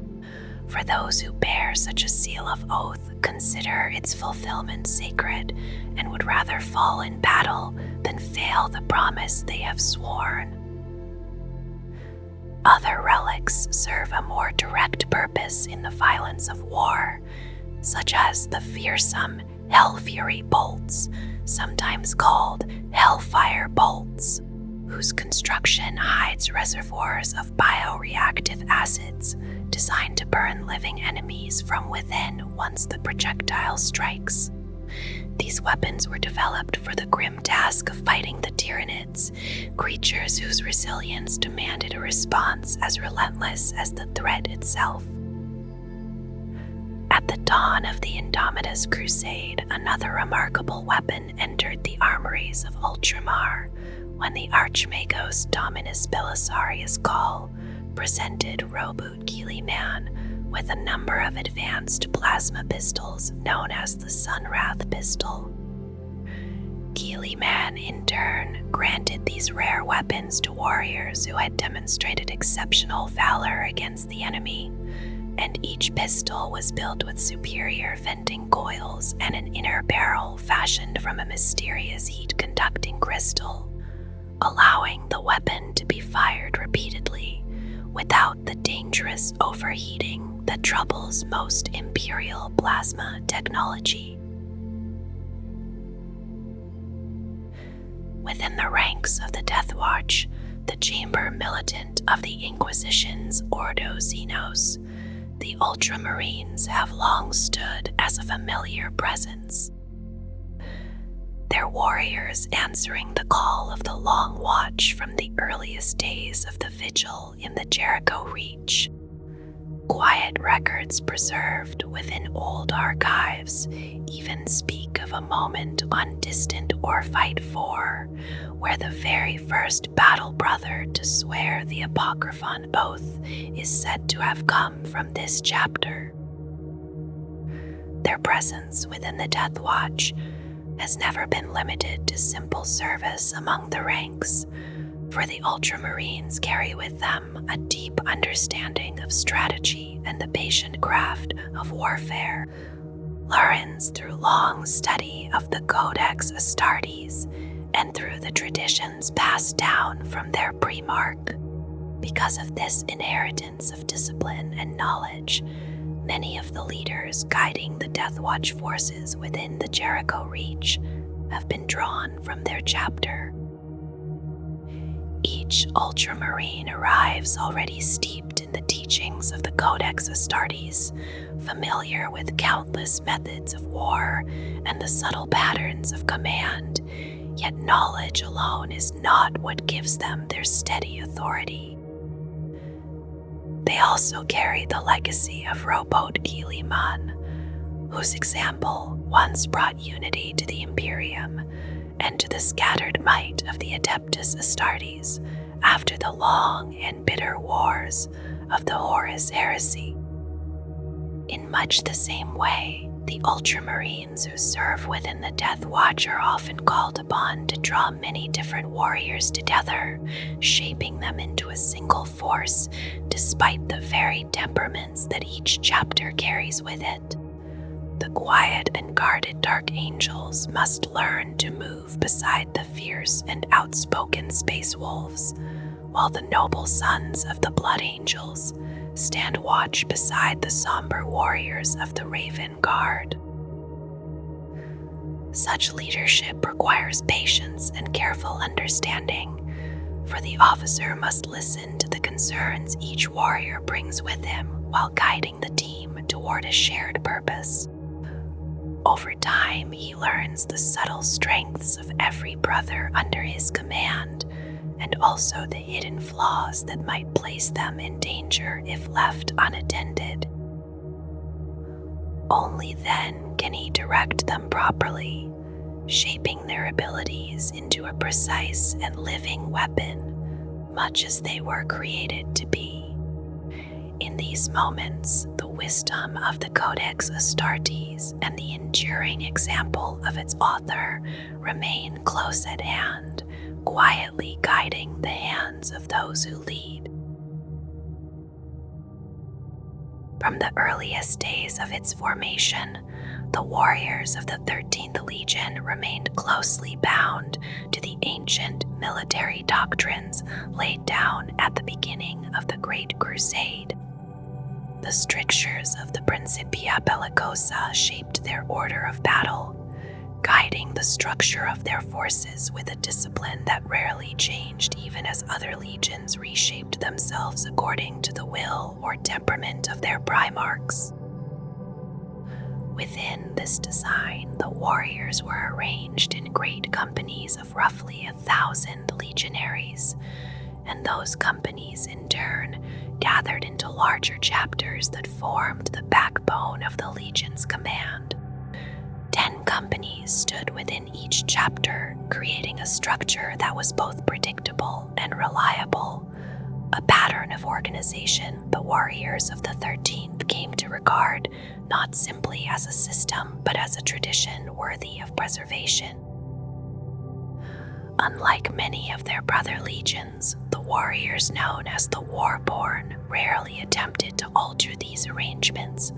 A: For those who bear such a seal of oath consider its fulfillment sacred and would rather fall in battle than fail the promise they have sworn. Other relics serve a more direct purpose in the violence of war, such as the fearsome Hellfury bolts, sometimes called Hellfire bolts, whose construction hides reservoirs of bioreactive acids designed to burn living enemies from within once the projectile strikes. These weapons were developed for the grim task of fighting the Tyranids, creatures whose resilience demanded a response as relentless as the threat itself. At the dawn of the Indomitus Crusade, another remarkable weapon entered the armories of Ultramar, when the Archmagos Dominus Belisarius Call presented Roboute Guilliman with a number of advanced plasma pistols known as the Sunwrath pistol. Guilliman, in turn, granted these rare weapons to warriors who had demonstrated exceptional valor against the enemy, and each pistol was built with superior venting coils and an inner barrel fashioned from a mysterious heat-conducting crystal, allowing the weapon to be fired repeatedly without the dangerous overheating that troubles most Imperial plasma technology. Within the ranks of the Deathwatch, the chamber militant of the Inquisition's Ordo Xenos, the Ultramarines have long stood as a familiar presence. Their warriors answering the call of the Long Watch from the earliest days of the Vigil in the Jericho Reach. Quiet records preserved within old archives even speak of a moment on Distant Orphite 4, where the very first battle brother to swear the Apocryphon oath is said to have come from this chapter. Their presence within the Deathwatch has never been limited to simple service among the ranks, for the Ultramarines carry with them a deep understanding of strategy and the patient craft of warfare, learned through long study of the Codex Astartes and through the traditions passed down from their Primarch. Because of this inheritance of discipline and knowledge, many of the leaders guiding the Deathwatch forces within the Jericho Reach have been drawn from their chapter. Each Ultramarine arrives already steeped in the teachings of the Codex Astartes, familiar with countless methods of war and the subtle patterns of command, yet knowledge alone is not what gives them their steady authority. They also carry the legacy of Roboute Guilliman, whose example once brought unity to the Imperium and to the scattered might of the Adeptus Astartes after the long and bitter wars of the Horus Heresy. In much the same way, the Ultramarines who serve within the Deathwatch are often called upon to draw many different warriors together, shaping them into a single force despite the varied temperaments that each chapter carries with it. The quiet and guarded Dark Angels must learn to move beside the fierce and outspoken Space Wolves, while the noble sons of the Blood Angels stand watch beside the somber warriors of the Raven Guard. Such leadership requires patience and careful understanding, for the officer must listen to the concerns each warrior brings with him while guiding the team toward a shared purpose. Over time, he learns the subtle strengths of every brother under his command, and also the hidden flaws that might place them in danger if left unattended. Only then can he direct them properly, shaping their abilities into a precise and living weapon, much as they were created to be. In these moments, the wisdom of the Codex Astartes and the enduring example of its author remain close at hand, quietly guiding the hands of those who lead. From the earliest days of its formation, the warriors of the 13th Legion remained closely bound to the ancient military doctrines laid down at the beginning of the Great Crusade. The strictures of the Principia Bellicosa shaped their order of battle, guiding the structure of their forces with a discipline that rarely changed even as other legions reshaped themselves according to the will or temperament of their Primarchs. Within this design, the warriors were arranged in great companies of roughly 1,000 legionaries, and those companies in turn gathered into larger chapters that formed the backbone of the legion's command. 10 companies stood within each chapter, creating a structure that was both predictable and reliable, a pattern of organization the warriors of the 13th came to regard not simply as a system, but as a tradition worthy of preservation. Unlike many of their brother legions, the warriors known as the Warborn rarely attempted to alter these arrangements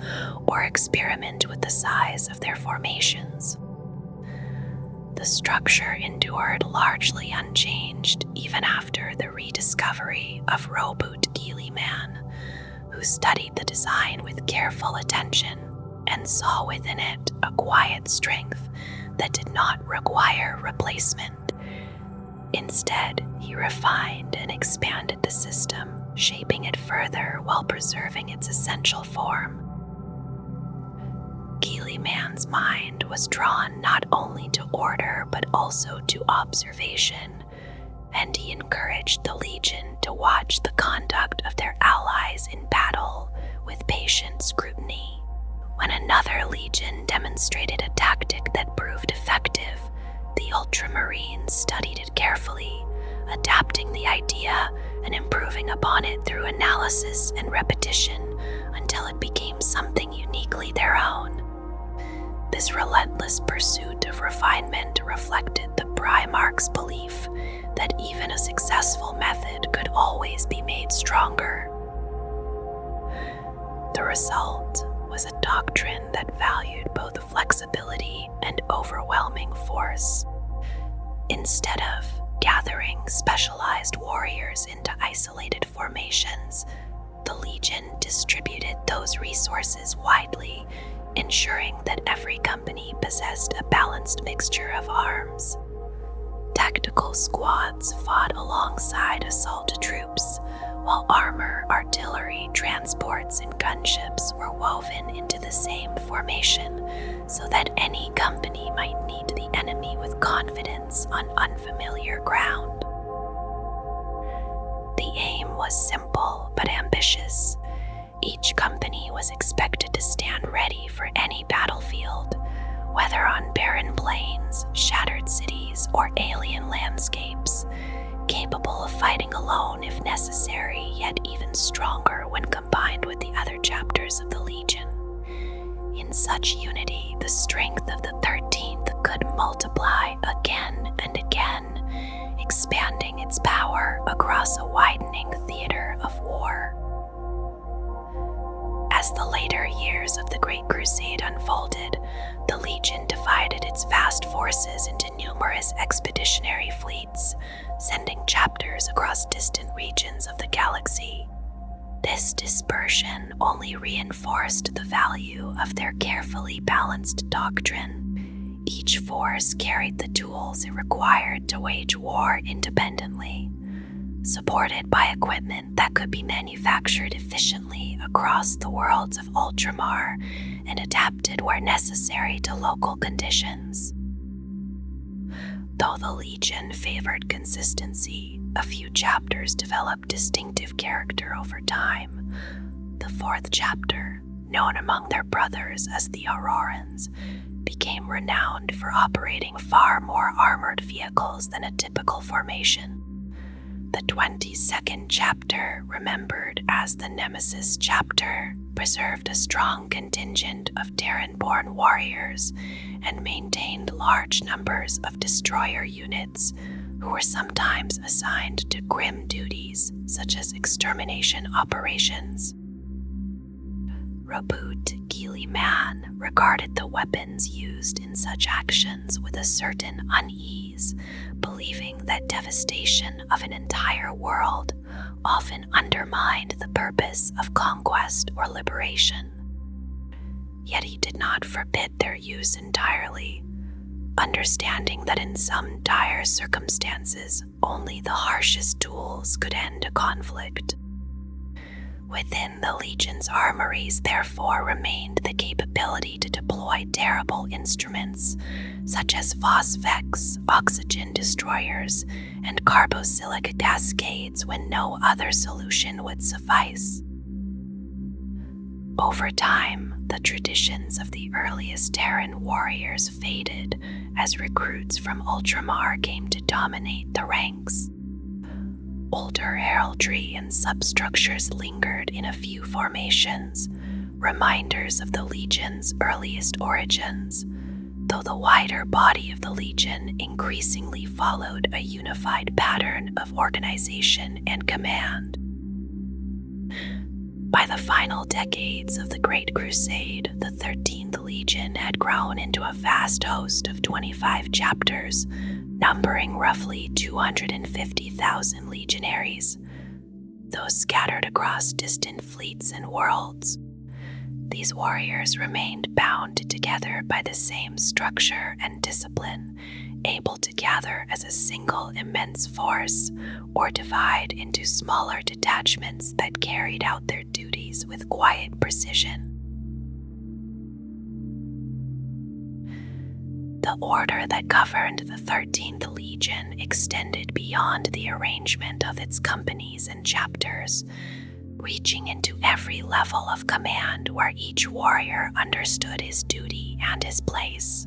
A: or experiment with the size of their formations. The structure endured largely unchanged even after the rediscovery of Roboute Guilliman, who studied the design with careful attention and saw within it a quiet strength that did not require replacement. Instead, he refined and expanded the system, shaping it further while preserving its essential form. Guilliman's mind was drawn not only to order but also to observation, and he encouraged the Legion to watch the conduct of their allies in battle with patient scrutiny. When another Legion demonstrated a tactic that proved effective, the Ultramarines studied it carefully, adapting the idea and improving upon it through analysis and repetition until it became something uniquely their own. This relentless pursuit of refinement reflected the Primarchs' belief that even a successful method could always be made stronger. The result was a doctrine that valued both flexibility and overwhelming force. Instead of gathering specialized warriors into isolated formations, the Legion distributed those resources widely, ensuring that every company possessed a balanced mixture of arms. Tactical squads fought alongside assault troops, while armor, artillery, transports, and gunships were woven into the same formation so that any company might meet the enemy with confidence on unfamiliar ground. The aim was simple but ambitious. Each company was expected to stand ready for any battlefield, whether on barren plains, shattered cities, or alien landscapes, capable of fighting alone if necessary, yet even stronger when combined with the other chapters of the Legion. In such unity, the strength of the 13th could multiply again and again, expanding its power across a widening theater of war. As the later years of the Great Crusade unfolded, the Legion divided its vast forces into numerous expeditionary fleets, sending chapters across distant regions of the galaxy. This dispersion only reinforced the value of their carefully balanced doctrine. Each force carried the tools it required to wage war independently, supported by equipment that could be manufactured efficiently across the worlds of Ultramar and adapted where necessary to local conditions. Though the Legion favored consistency, a few chapters developed distinctive character over time. The 4th chapter, known among their brothers as the Aurorans, became renowned for operating far more armored vehicles than a typical formation. The 22nd chapter, remembered as the Nemesis chapter, preserved a strong contingent of Terran-born warriors and maintained large numbers of destroyer units who were sometimes assigned to grim duties such as extermination operations. Roboute Guilliman regarded the weapons used in such actions with a certain unease, believing that devastation of an entire world often undermined the purpose of conquest or liberation. Yet he did not forbid their use entirely, understanding that in some dire circumstances, only the harshest tools could end a conflict. Within the Legion's armories, therefore, remained the capability to deploy terrible instruments, such as Phosphex, oxygen destroyers, and carboxylic cascades when no other solution would suffice. Over time, the traditions of the earliest Terran warriors faded as recruits from Ultramar came to dominate the ranks. Older heraldry and substructures lingered in a few formations, reminders of the Legion's earliest origins, though the wider body of the Legion increasingly followed a unified pattern of organization and command. By the final decades of the Great Crusade, the 13th Legion had grown into a vast host of 25 chapters, numbering roughly 250,000 legionaries, those scattered across distant fleets and worlds. These warriors remained bound together by the same structure and discipline, able to gather as a single immense force or divide into smaller detachments that carried out their duties with quiet precision. The order that governed the 13th Legion extended beyond the arrangement of its companies and chapters, reaching into every level of command where each warrior understood his duty and his place.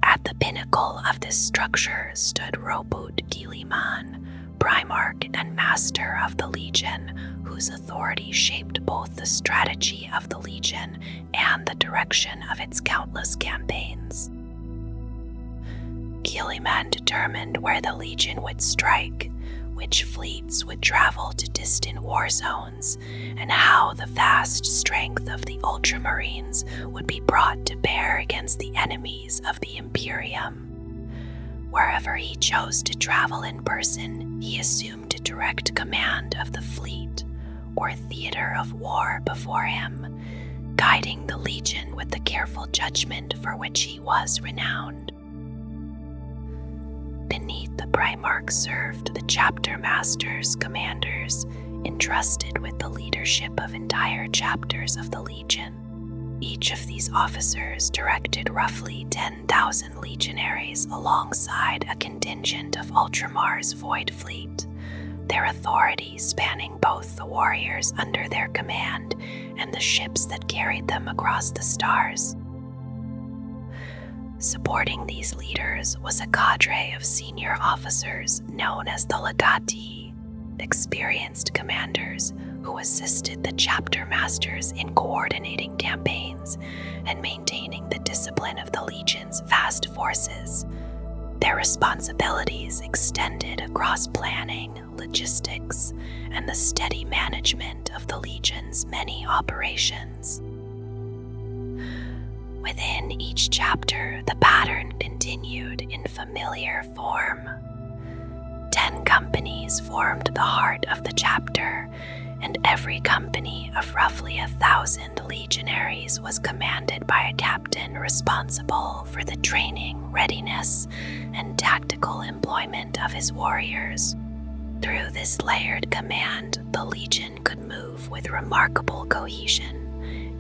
A: At the pinnacle of this structure stood Roboute Guilliman, Primarch and Master of the Legion, whose authority shaped both the strategy of the Legion and the direction of its countless campaigns. Guilliman determined where the Legion would strike, which fleets would travel to distant war zones, and how the vast strength of the Ultramarines would be brought to bear against the enemies of the Imperium. Wherever he chose to travel in person, he assumed direct command of the fleet or theater of war before him, guiding the Legion with the careful judgment for which he was renowned. Beneath the Primarchs served the chapter masters, commanders, entrusted with the leadership of entire chapters of the Legion. Each of these officers directed roughly 10,000 legionaries alongside a contingent of Ultramar's Void Fleet, their authority spanning both the warriors under their command and the ships that carried them across the stars. Supporting these leaders was a cadre of senior officers known as the Legati, experienced commanders who assisted the chapter masters in coordinating campaigns and maintaining the discipline of the Legion's vast forces. Their responsibilities extended across planning, logistics, and the steady management of the Legion's many operations. Within each chapter, the pattern continued in familiar form. 10 companies formed the heart of the chapter, and every company of roughly 1,000 legionaries was commanded by a captain responsible for the training, readiness, and tactical employment of his warriors. Through this layered command, the Legion could move with remarkable cohesion,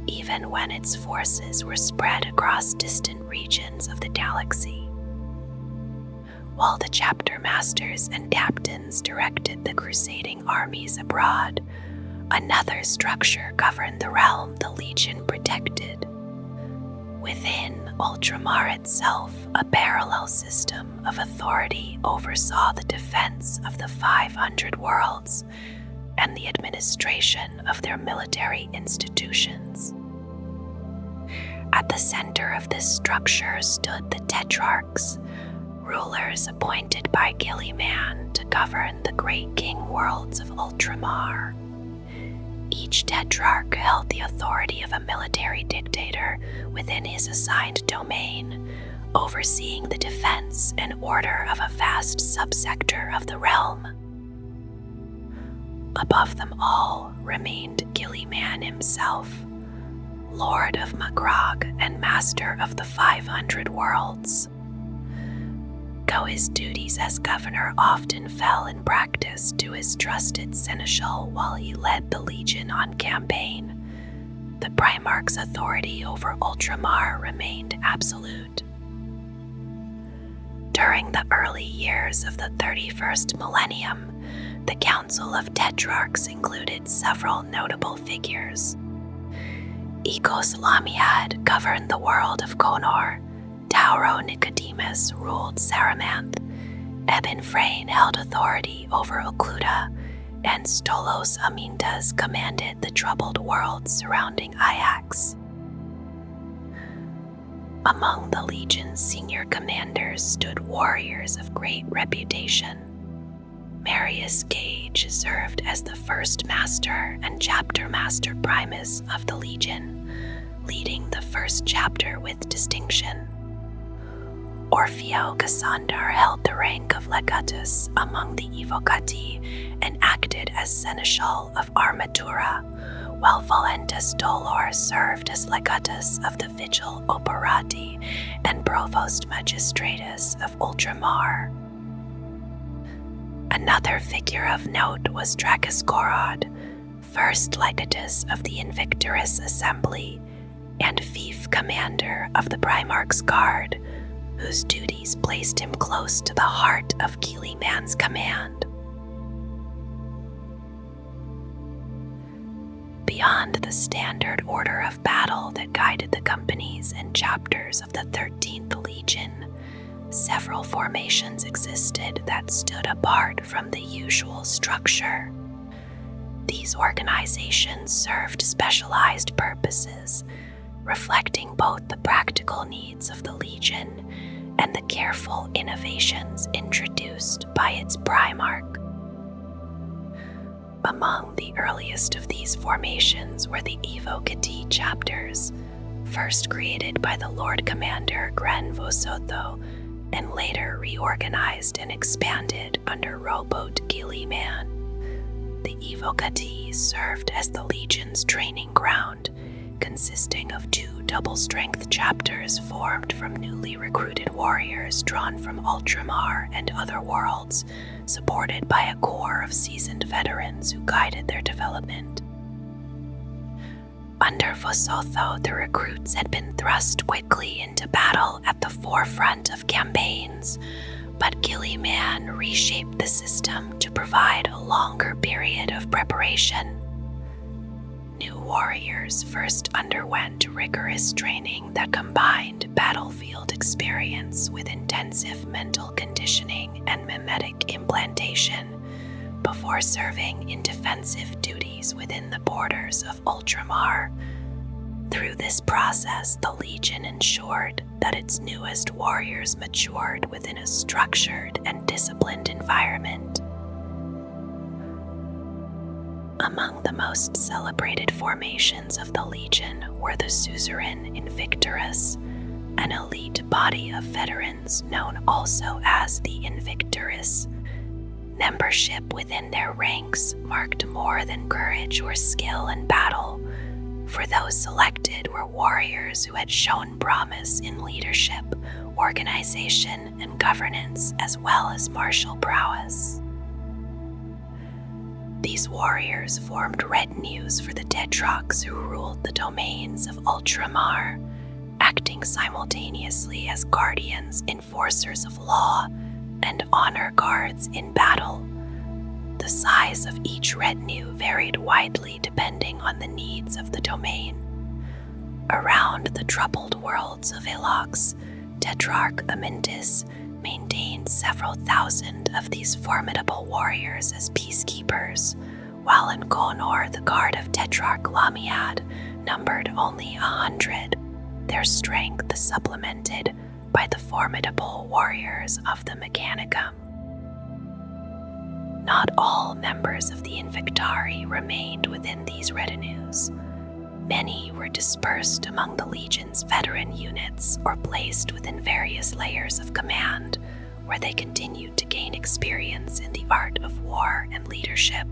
A: even when its forces were spread across distant regions of the galaxy. While the chapter masters and captains directed the crusading armies abroad, another structure governed the realm the Legion protected. Within Ultramar itself, a parallel system of authority oversaw the defense of the 500 worlds and the administration of their military institutions. At the center of this structure stood the Tetrarchs, rulers appointed by Guilliman to govern the great king worlds of Ultramar. Each Tetrarch held the authority of a military dictator within his assigned domain, overseeing the defense and order of a vast subsector of the realm. Above them all remained Guilliman himself, Lord of Macragge and Master of the 500 Worlds. Though his duties as governor often fell in practice to his trusted seneschal while he led the Legion on campaign, the Primarch's authority over Ultramar remained absolute. During the early years of the 31st millennium, the Council of Tetrarchs included several notable figures. Ecos Lamiad governed the world of Konor, Tauro Nicodemus ruled Saramanth, Ebon Frayne held authority over Occluda, and Stolos Amintas commanded the troubled worlds surrounding Ajax. Among the Legion's senior commanders stood warriors of great reputation. Marius Gage served as the first master and chapter master primus of the Legion, leading the first chapter with distinction. Orfeo Cassander held the rank of legatus among the Evocati and acted as seneschal of Armatura, while Valentus Dolor served as legatus of the Vigil Operati and provost magistratus of Ultramar. Another figure of note was Dracus Gorod, first legatus of the Invictorous Assembly and fief commander of the Primarchs Guard, whose duties placed him close to the heart of Guilliman's command. Beyond the standard order of battle that guided the companies and chapters of the 13th Legion, several formations existed that stood apart from the usual structure. These organizations served specialized purposes, reflecting both the practical needs of the Legion and the careful innovations introduced by its Primarch. Among the earliest of these formations were the Evocati chapters, first created by the Lord Commander Gren Vosotho and later reorganized and expanded under Roboute Guilliman. The Evocati served as the Legion's training ground, consisting of 2 double-strength chapters formed from newly recruited warriors drawn from Ultramar and other worlds, supported by a core of seasoned veterans who guided their development. Under Vosotho, the recruits had been thrust quickly into battle at the forefront of campaigns, but Guilliman reshaped the system to provide a longer period of preparation. New warriors first underwent rigorous training that combined battlefield experience with intensive mental conditioning and mimetic implantation before serving in defensive duties within the borders of Ultramar. Through this process, the Legion ensured that its newest warriors matured within a structured and disciplined environment. Among the most celebrated formations of the Legion were the Suzerain Invictorous, an elite body of veterans known also as the Invictorous. Membership within their ranks marked more than courage or skill in battle, for those selected were warriors who had shown promise in leadership, organization, and governance, as well as martial prowess. These warriors formed retinues for the Tetrarchs who ruled the domains of Ultramar, acting simultaneously as guardians, enforcers of law, and honor guards in battle. The size of each retinue varied widely depending on the needs of the domain. Around the troubled worlds of Ilox, Tetrarch Amintus maintained several thousand of these formidable warriors as peacekeepers, while in Konor the guard of Tetrarch Lamiad numbered only 100, their strength supplemented by the formidable warriors of the Mechanicum. Not all members of the Invictari remained within these retinues. Many were dispersed among the Legion's veteran units or placed within various layers of command, where they continued to gain experience in the art of war and leadership.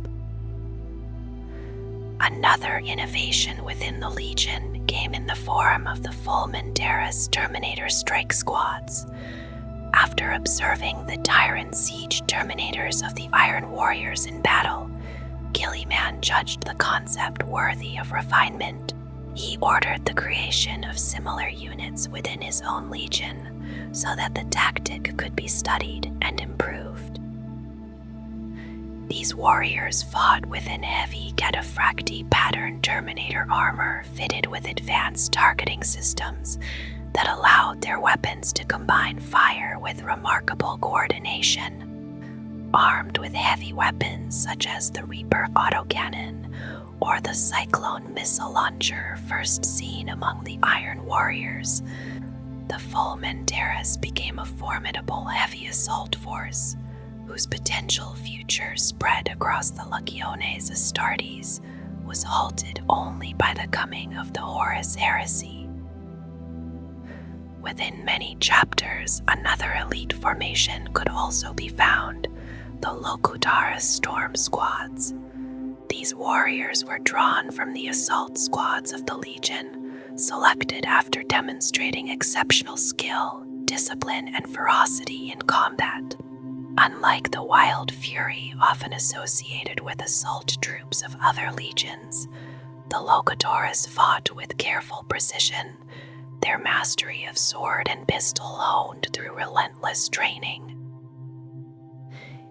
A: Another innovation within the Legion came in the form of the Fulmenterus Terminator Strike Squads. After observing the Tyrant Siege Terminators of the Iron Warriors in battle, Guilliman judged the concept worthy of refinement. He ordered the creation of similar units within his own Legion so that the tactic could be studied and improved. These warriors fought within heavy cataphracti pattern Terminator armor fitted with advanced targeting systems that allowed their weapons to combine fire with remarkable coordination. armed with heavy weapons such as the Reaper autocannon or the Cyclone missile launcher first seen among the Iron Warriors, the Fulmentarus became a formidable heavy assault force whose potential future spread across the Legiones Astartes was halted only by the coming of the Horus Heresy. Within many chapters, another elite formation could also be found, the Locutarus Storm Squads. These warriors were drawn from the assault squads of the Legion, selected after demonstrating exceptional skill, discipline, and ferocity in combat. Unlike the wild fury often associated with assault troops of other legions, the Locutarus fought with careful precision, their mastery of sword and pistol honed through relentless training.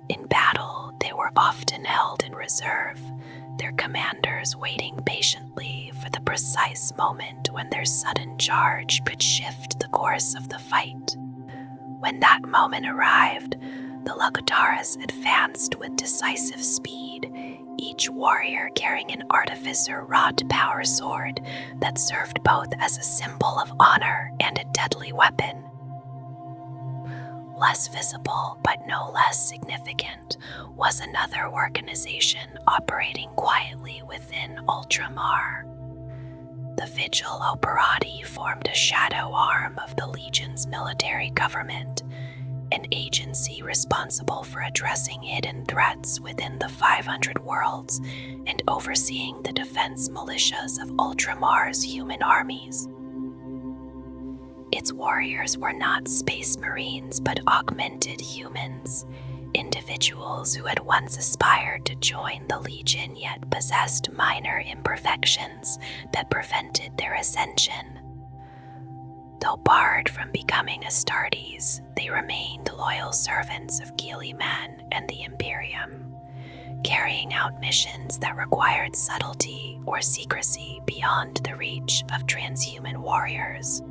A: In battle, they were often held in reserve, their commanders waiting patiently for the precise moment when their sudden charge could shift the course of the fight. When that moment arrived, the Locutarus advanced with decisive speed, each warrior carrying an artificer wrought power sword that served both as a symbol of honor and a deadly weapon. Less visible, but no less significant, was another organization operating quietly within Ultramar. The Vigil Operati formed a shadow arm of the Legion's military government, an agency responsible for addressing hidden threats within the 500 worlds and overseeing the defense militias of Ultramar's human armies. Its warriors were not space marines but augmented humans, individuals who had once aspired to join the Legion yet possessed minor imperfections that prevented their ascension. Though barred from becoming Astartes, they remained loyal servants of Guilliman and the Imperium, carrying out missions that required subtlety or secrecy beyond the reach of transhuman warriors.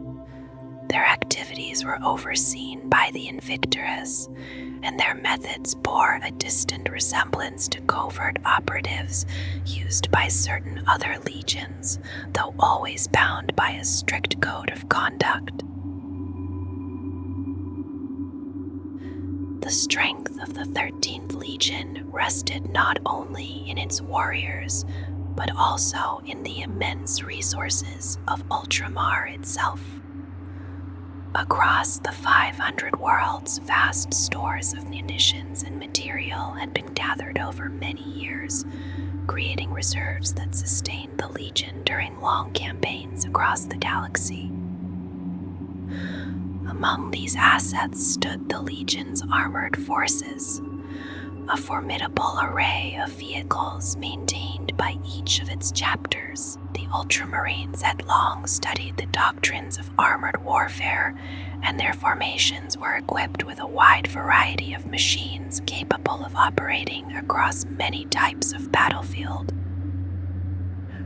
A: Their activities were overseen by the Invictorus, and their methods bore a distant resemblance to covert operatives used by certain other legions, though always bound by a strict code of conduct. The strength of the 13th Legion rested not only in its warriors, but also in the immense resources of Ultramar itself. Across the 500 worlds, vast stores of munitions and material had been gathered over many years, creating reserves that sustained the Legion during long campaigns across the galaxy. Among these assets stood the Legion's armored forces, a formidable array of vehicles maintained by each of its chapters. The Ultramarines had long studied the doctrines of armored warfare, and their formations were equipped with a wide variety of machines capable of operating across many types of battlefield.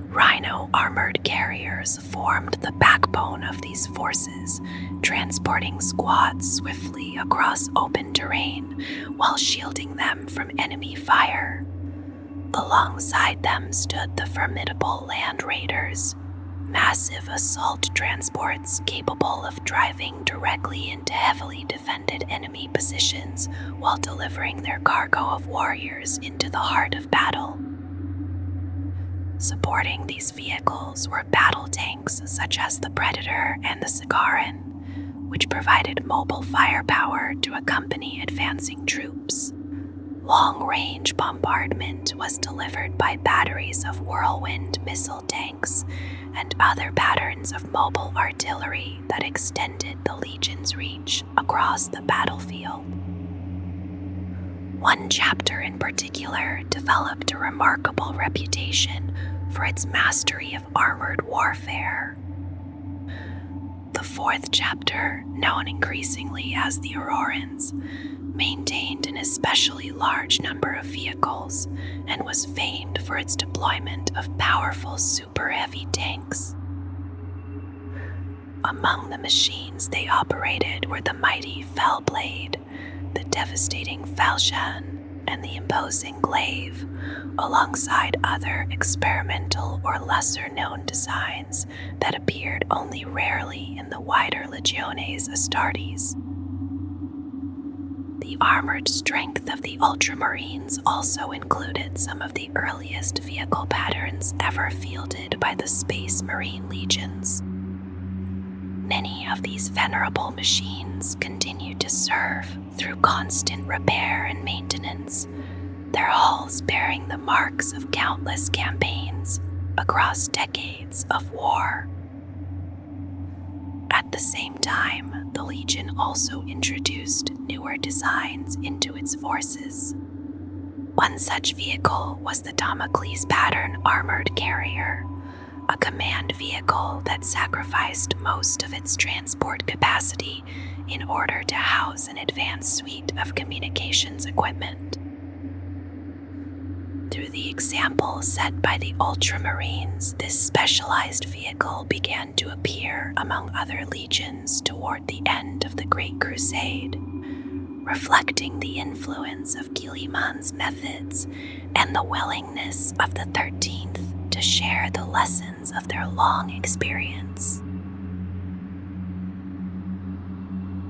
A: Rhino armored carriers formed the backbone of these forces, transporting squads swiftly across open terrain while shielding them from enemy fire. Alongside them stood the formidable land raiders, massive assault transports capable of driving directly into heavily defended enemy positions while delivering their cargo of warriors into the heart of battle. Supporting these vehicles were battle tanks such as the Predator and the Scouring, which provided mobile firepower to accompany advancing troops. Long-range bombardment was delivered by batteries of Whirlwind missile tanks and other patterns of mobile artillery that extended the Legion's reach across the battlefield. One chapter in particular developed a remarkable reputation for its mastery of armored warfare. The fourth chapter, known increasingly as the Aurorans, maintained an especially large number of vehicles and was famed for its deployment of powerful super-heavy tanks. Among the machines they operated were the mighty Fellblade, the devastating Falchion, and the imposing glaive, alongside other experimental or lesser-known designs that appeared only rarely in the wider Legiones Astartes. The armored strength of the Ultramarines also included some of the earliest vehicle patterns ever fielded by the Space Marine legions. Many of these venerable machines continued to serve through constant repair and maintenance, their hulls bearing the marks of countless campaigns across decades of war. At the same time, the Legion also introduced newer designs into its forces. One such vehicle was the Damocles pattern armored carrier, a command vehicle that sacrificed most of its transport capacity in order to house an advanced suite of communications equipment. Through the example set by the Ultramarines, this specialized vehicle began to appear among other legions toward the end of the Great Crusade, reflecting the influence of Guilliman's methods and the willingness of the 13th to share the lessons of their long experience.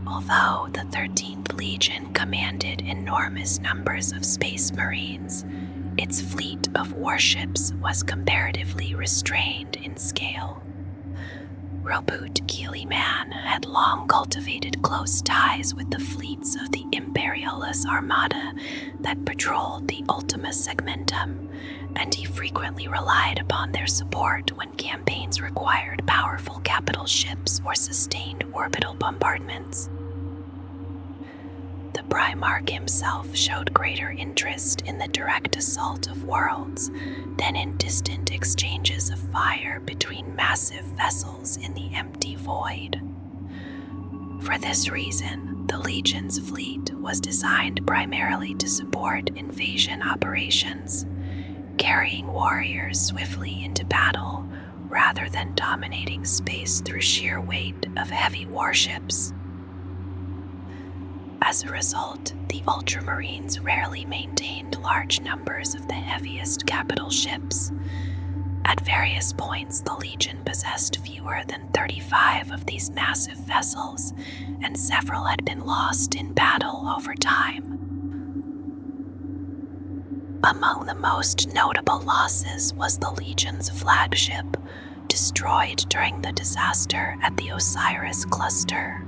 A: Although the 13th Legion commanded enormous numbers of Space Marines, its fleet of warships was comparatively restrained in scale. Roboute Guilliman had long cultivated close ties with the fleets of the Imperialis Armada that patrolled the Ultima Segmentum, and he frequently relied upon their support when campaigns required powerful capital ships or sustained orbital bombardments. The Primarch himself showed greater interest in the direct assault of worlds than in distant exchanges of fire between massive vessels in the empty void. For this reason, the Legion's fleet was designed primarily to support invasion operations, carrying warriors swiftly into battle rather than dominating space through sheer weight of heavy warships. As a result, the Ultramarines rarely maintained large numbers of the heaviest capital ships. At various points, the Legion possessed fewer than 35 of these massive vessels, and several had been lost in battle over time. Among the most notable losses was the Legion's flagship, destroyed during the disaster at the Osiris cluster.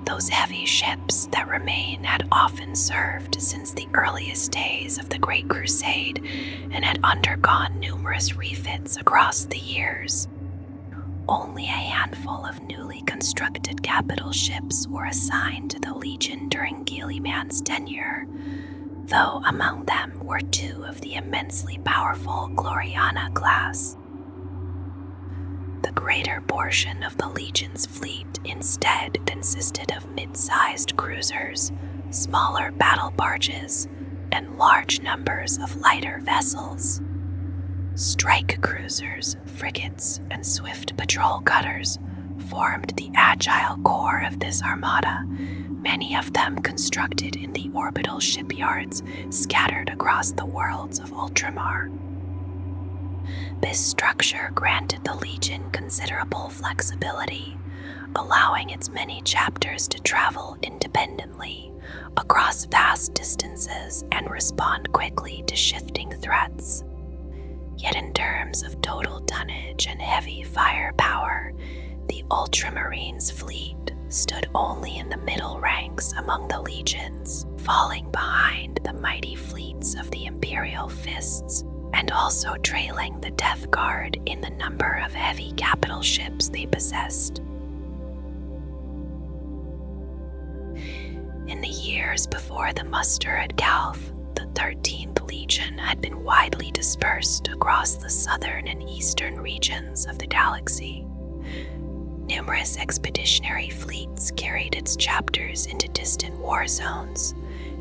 A: Those heavy ships that remain had often served since the earliest days of the Great Crusade and had undergone numerous refits across the years. Only a handful of newly constructed capital ships were assigned to the Legion during Guilliman's tenure, though among them were two of the immensely powerful Gloriana class. The greater portion of the Legion's fleet instead consisted of mid-sized cruisers, smaller battle barges, and large numbers of lighter vessels. Strike cruisers, frigates, and swift patrol cutters formed the agile core of this armada, many of them constructed in the orbital shipyards scattered across the worlds of Ultramar. This structure granted the Legion considerable flexibility, allowing its many chapters to travel independently across vast distances and respond quickly to shifting threats. Yet in terms of total tonnage and heavy firepower, the Ultramarines fleet stood only in the middle ranks among the legions, falling behind the mighty fleets of the Imperial Fists, and also trailing the Death Guard in the number of heavy capital ships they possessed. In the years before the muster at Calth, the 13th Legion had been widely dispersed across the southern and eastern regions of the galaxy. Numerous expeditionary fleets carried its chapters into distant war zones,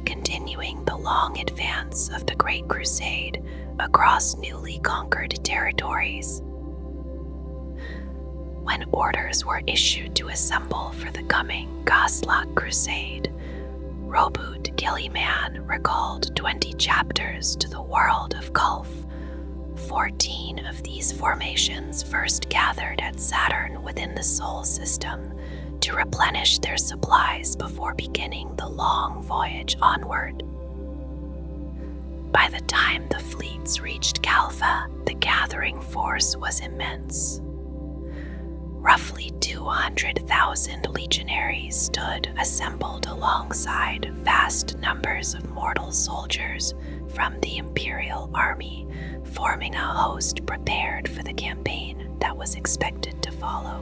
A: continuing the long advance of the Great Crusade across newly conquered territories. When orders were issued to assemble for the coming Goslock Crusade, Roboute Guilliman recalled 20 chapters to the world of Gulf. 14 of these formations first gathered at Saturn within the Sol system to replenish their supplies before beginning the long voyage onward. By the time the fleets reached Caltha, the gathering force was immense. Roughly 200,000 legionaries stood assembled alongside vast numbers of mortal soldiers from the Imperial army, forming a host prepared for the campaign that was expected to follow.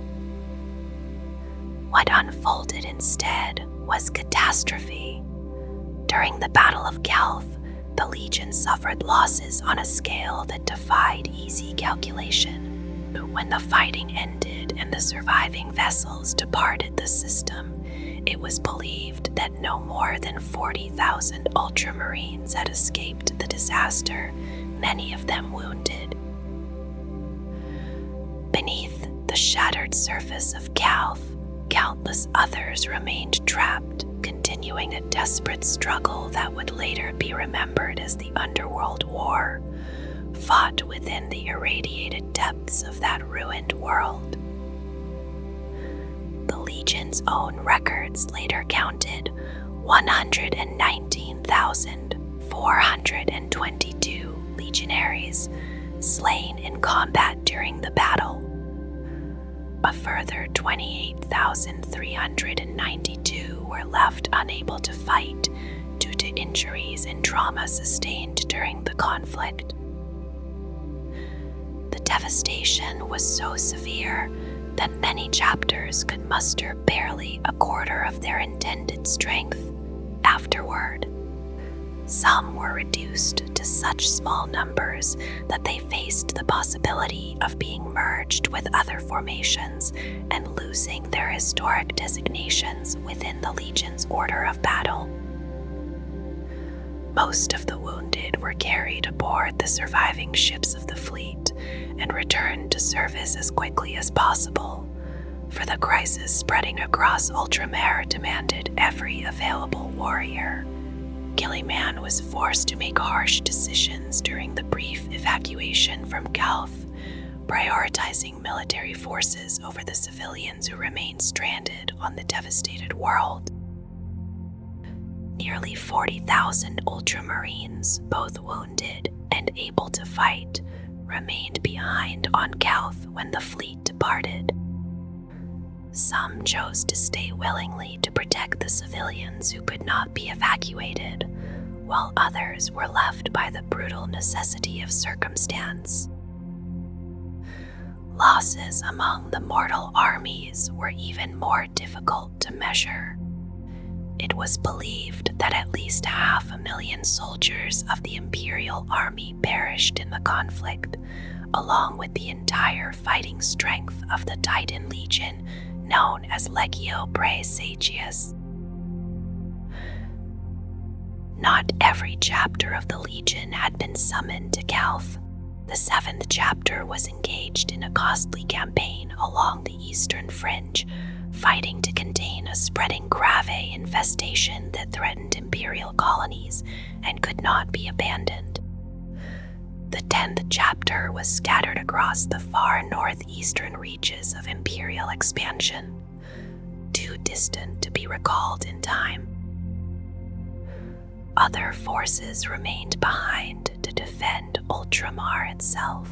A: What unfolded instead was catastrophe. During the Battle of Calth, the Legion suffered losses on a scale that defied easy calculation. When the fighting ended and the surviving vessels departed the system, it was believed that no more than 40,000 Ultramarines had escaped the disaster, many of them wounded. Beneath the shattered surface of Calth, countless others remained trapped, continuing a desperate struggle that would later be remembered as the Underworld War, fought within the irradiated depths of that ruined world. The Legion's own records later counted 119,422 legionaries slain in combat during the battle. A further 28,392 were left unable to fight due to injuries and trauma sustained during the conflict. The devastation was so severe that many chapters could muster barely a quarter of their intended strength afterward. Some were reduced to such small numbers that they faced the possibility of being merged with other formations and losing their historic designations within the Legion's order of battle. Most of the wounded were carried aboard the surviving ships of the fleet and returned to service as quickly as possible, for the crisis spreading across Ultramar demanded every available warrior. Guilliman was forced to make harsh decisions during the brief evacuation from Calth, prioritizing military forces over the civilians who remained stranded on the devastated world. Nearly 40,000 Ultramarines, both wounded and able to fight, remained behind on Calth when the fleet departed. Some chose to stay willingly to protect the civilians who could not be evacuated, while others were left by the brutal necessity of circumstance. Losses among the mortal armies were even more difficult to measure. It was believed that at least 500,000 soldiers of the Imperial army perished in the conflict, along with the entire fighting strength of the Titan Legion known as Legio Praesagius. Not every chapter of the Legion had been summoned to Calth. The 7th chapter was engaged in a costly campaign along the eastern fringe, fighting to contain a spreading Macragge infestation that threatened Imperial colonies and could not be abandoned. The 10th chapter was scattered across the far northeastern reaches of Imperial expansion, too distant to be recalled in time. Other forces remained behind to defend Ultramar itself.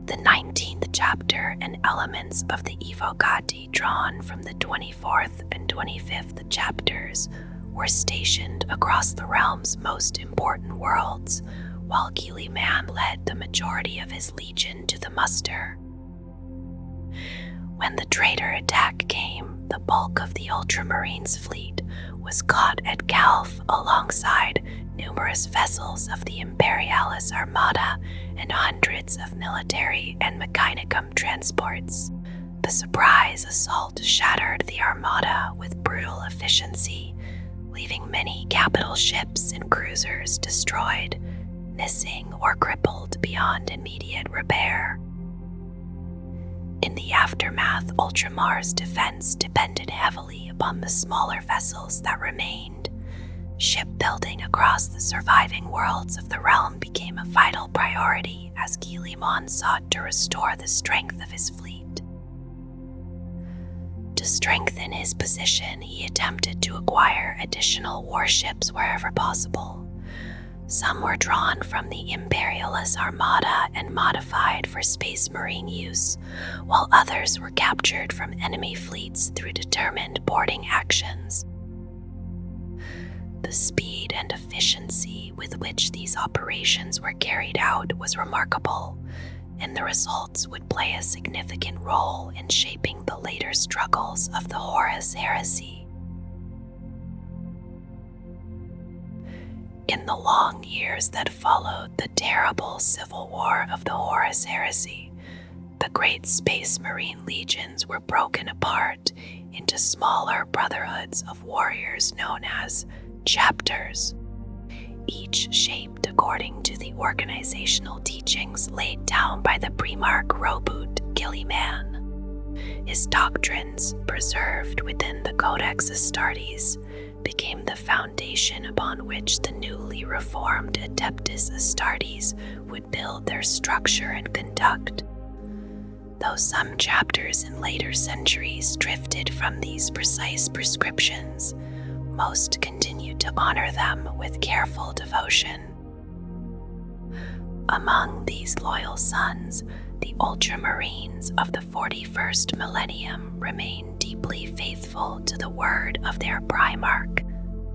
A: The 19th chapter and elements of the Evocati drawn from the 24th and 25th chapters were stationed across the realm's most important worlds, while Guilliman led the majority of his legion to the muster. When the traitor attack came, the bulk of the Ultramarines fleet was caught at Calth alongside numerous vessels of the Imperialis Armada and hundreds of military and mechanicum transports. The surprise assault shattered the Armada with brutal efficiency, leaving many capital ships and cruisers destroyed, missing or crippled beyond immediate repair. In the aftermath, Ultramar's defense depended heavily upon the smaller vessels that remained. Shipbuilding across the surviving worlds of the realm became a vital priority as Guilliman sought to restore the strength of his fleet. To strengthen his position, he attempted to acquire additional warships wherever possible. Some were drawn from the Imperialist Armada and modified for Space Marine use, while others were captured from enemy fleets through determined boarding actions. The speed and efficiency with which these operations were carried out was remarkable, and the results would play a significant role in shaping the later struggles of the Horus Heresy. In the long years that followed the terrible civil war of the Horus Heresy, the great Space Marine legions were broken apart into smaller brotherhoods of warriors known as chapters, each shaped according to the organizational teachings laid down by the Primarch Roboute Guilliman. His doctrines, preserved within the Codex Astartes, became the foundation upon which the newly reformed Adeptus Astartes would build their structure and conduct. Though some chapters in later centuries drifted from these precise prescriptions, most continued to honor them with careful devotion. Among these loyal sons, the Ultramarines of the 41st millennium remain deeply faithful to the word of their Primarch.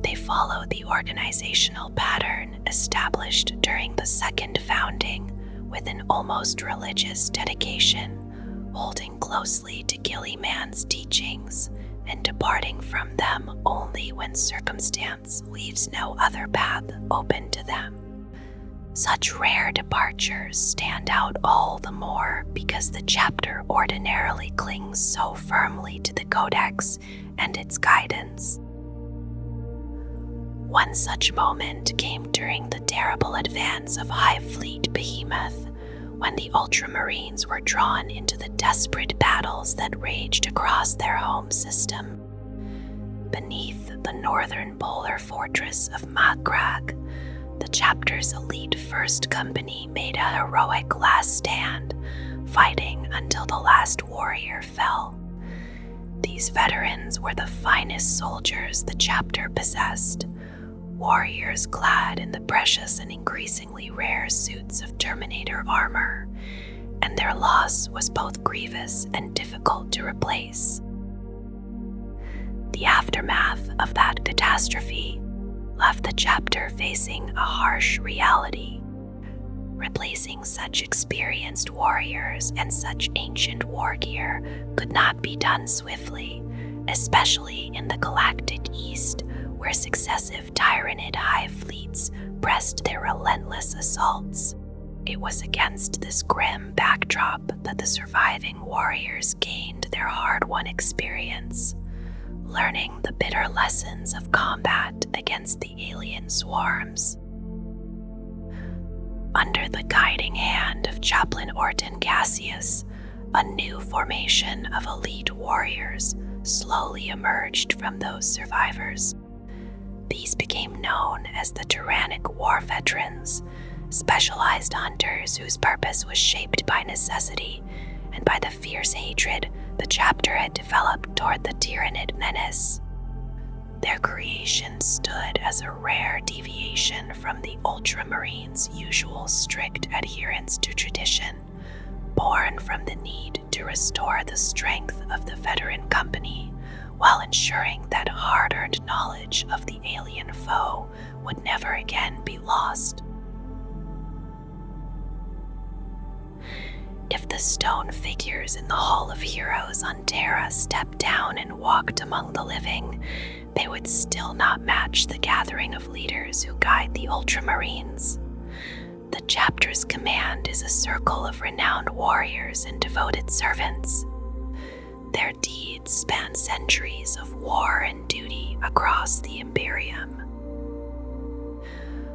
A: They follow the organizational pattern established during the Second Founding with an almost religious dedication, holding closely to Guilliman's teachings and departing from them only when circumstance leaves no other path open to them. Such rare departures stand out all the more because the chapter ordinarily clings so firmly to the Codex and its guidance. One such moment came during the terrible advance of High Fleet Behemoth, when the Ultramarines were drawn into the desperate battles that raged across their home system. Beneath the northern polar fortress of Macragge, the chapter's elite First Company made a heroic last stand, fighting until the last warrior fell. These veterans were the finest soldiers the chapter possessed, warriors clad in the precious and increasingly rare suits of Terminator armor, and their loss was both grievous and difficult to replace. The aftermath of that catastrophe left the chapter facing a harsh reality. Replacing such experienced warriors and such ancient war gear could not be done swiftly, especially in the Galactic East, where successive Tyranid hive fleets pressed their relentless assaults. It was against this grim backdrop that the surviving warriors gained their hard-won experience, learning the bitter lessons of combat against the alien swarms. Under the guiding hand of Chaplain Orton Cassius, a new formation of elite warriors slowly emerged from those survivors. These became known as the Tyrannic War Veterans, specialized hunters whose purpose was shaped by necessity and by the fierce hatred the chapter had developed toward the Tyranid menace. Their creation stood as a rare deviation from the Ultramarines' usual strict adherence to tradition, born from the need to restore the strength of the veteran company while ensuring that hard-earned knowledge of the alien foe would never again be lost. If the stone figures in the Hall of Heroes on Terra stepped down and walked among the living, they would still not match the gathering of leaders who guide the Ultramarines. The chapter's command is a circle of renowned warriors and devoted servants. Their deeds span centuries of war and duty across the Imperium.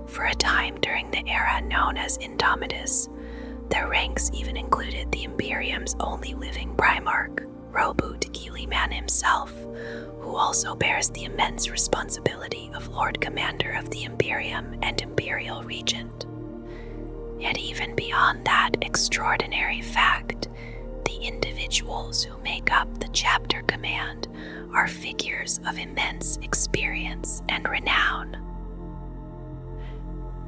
A: For a time during the era known as Indomitus, Their ranks even included the Imperium's only living Primarch, Roboute Guilliman himself, who also bears the immense responsibility of Lord Commander of the Imperium and Imperial Regent. Yet even beyond that extraordinary fact, the individuals who make up the chapter command are figures of immense experience and renown.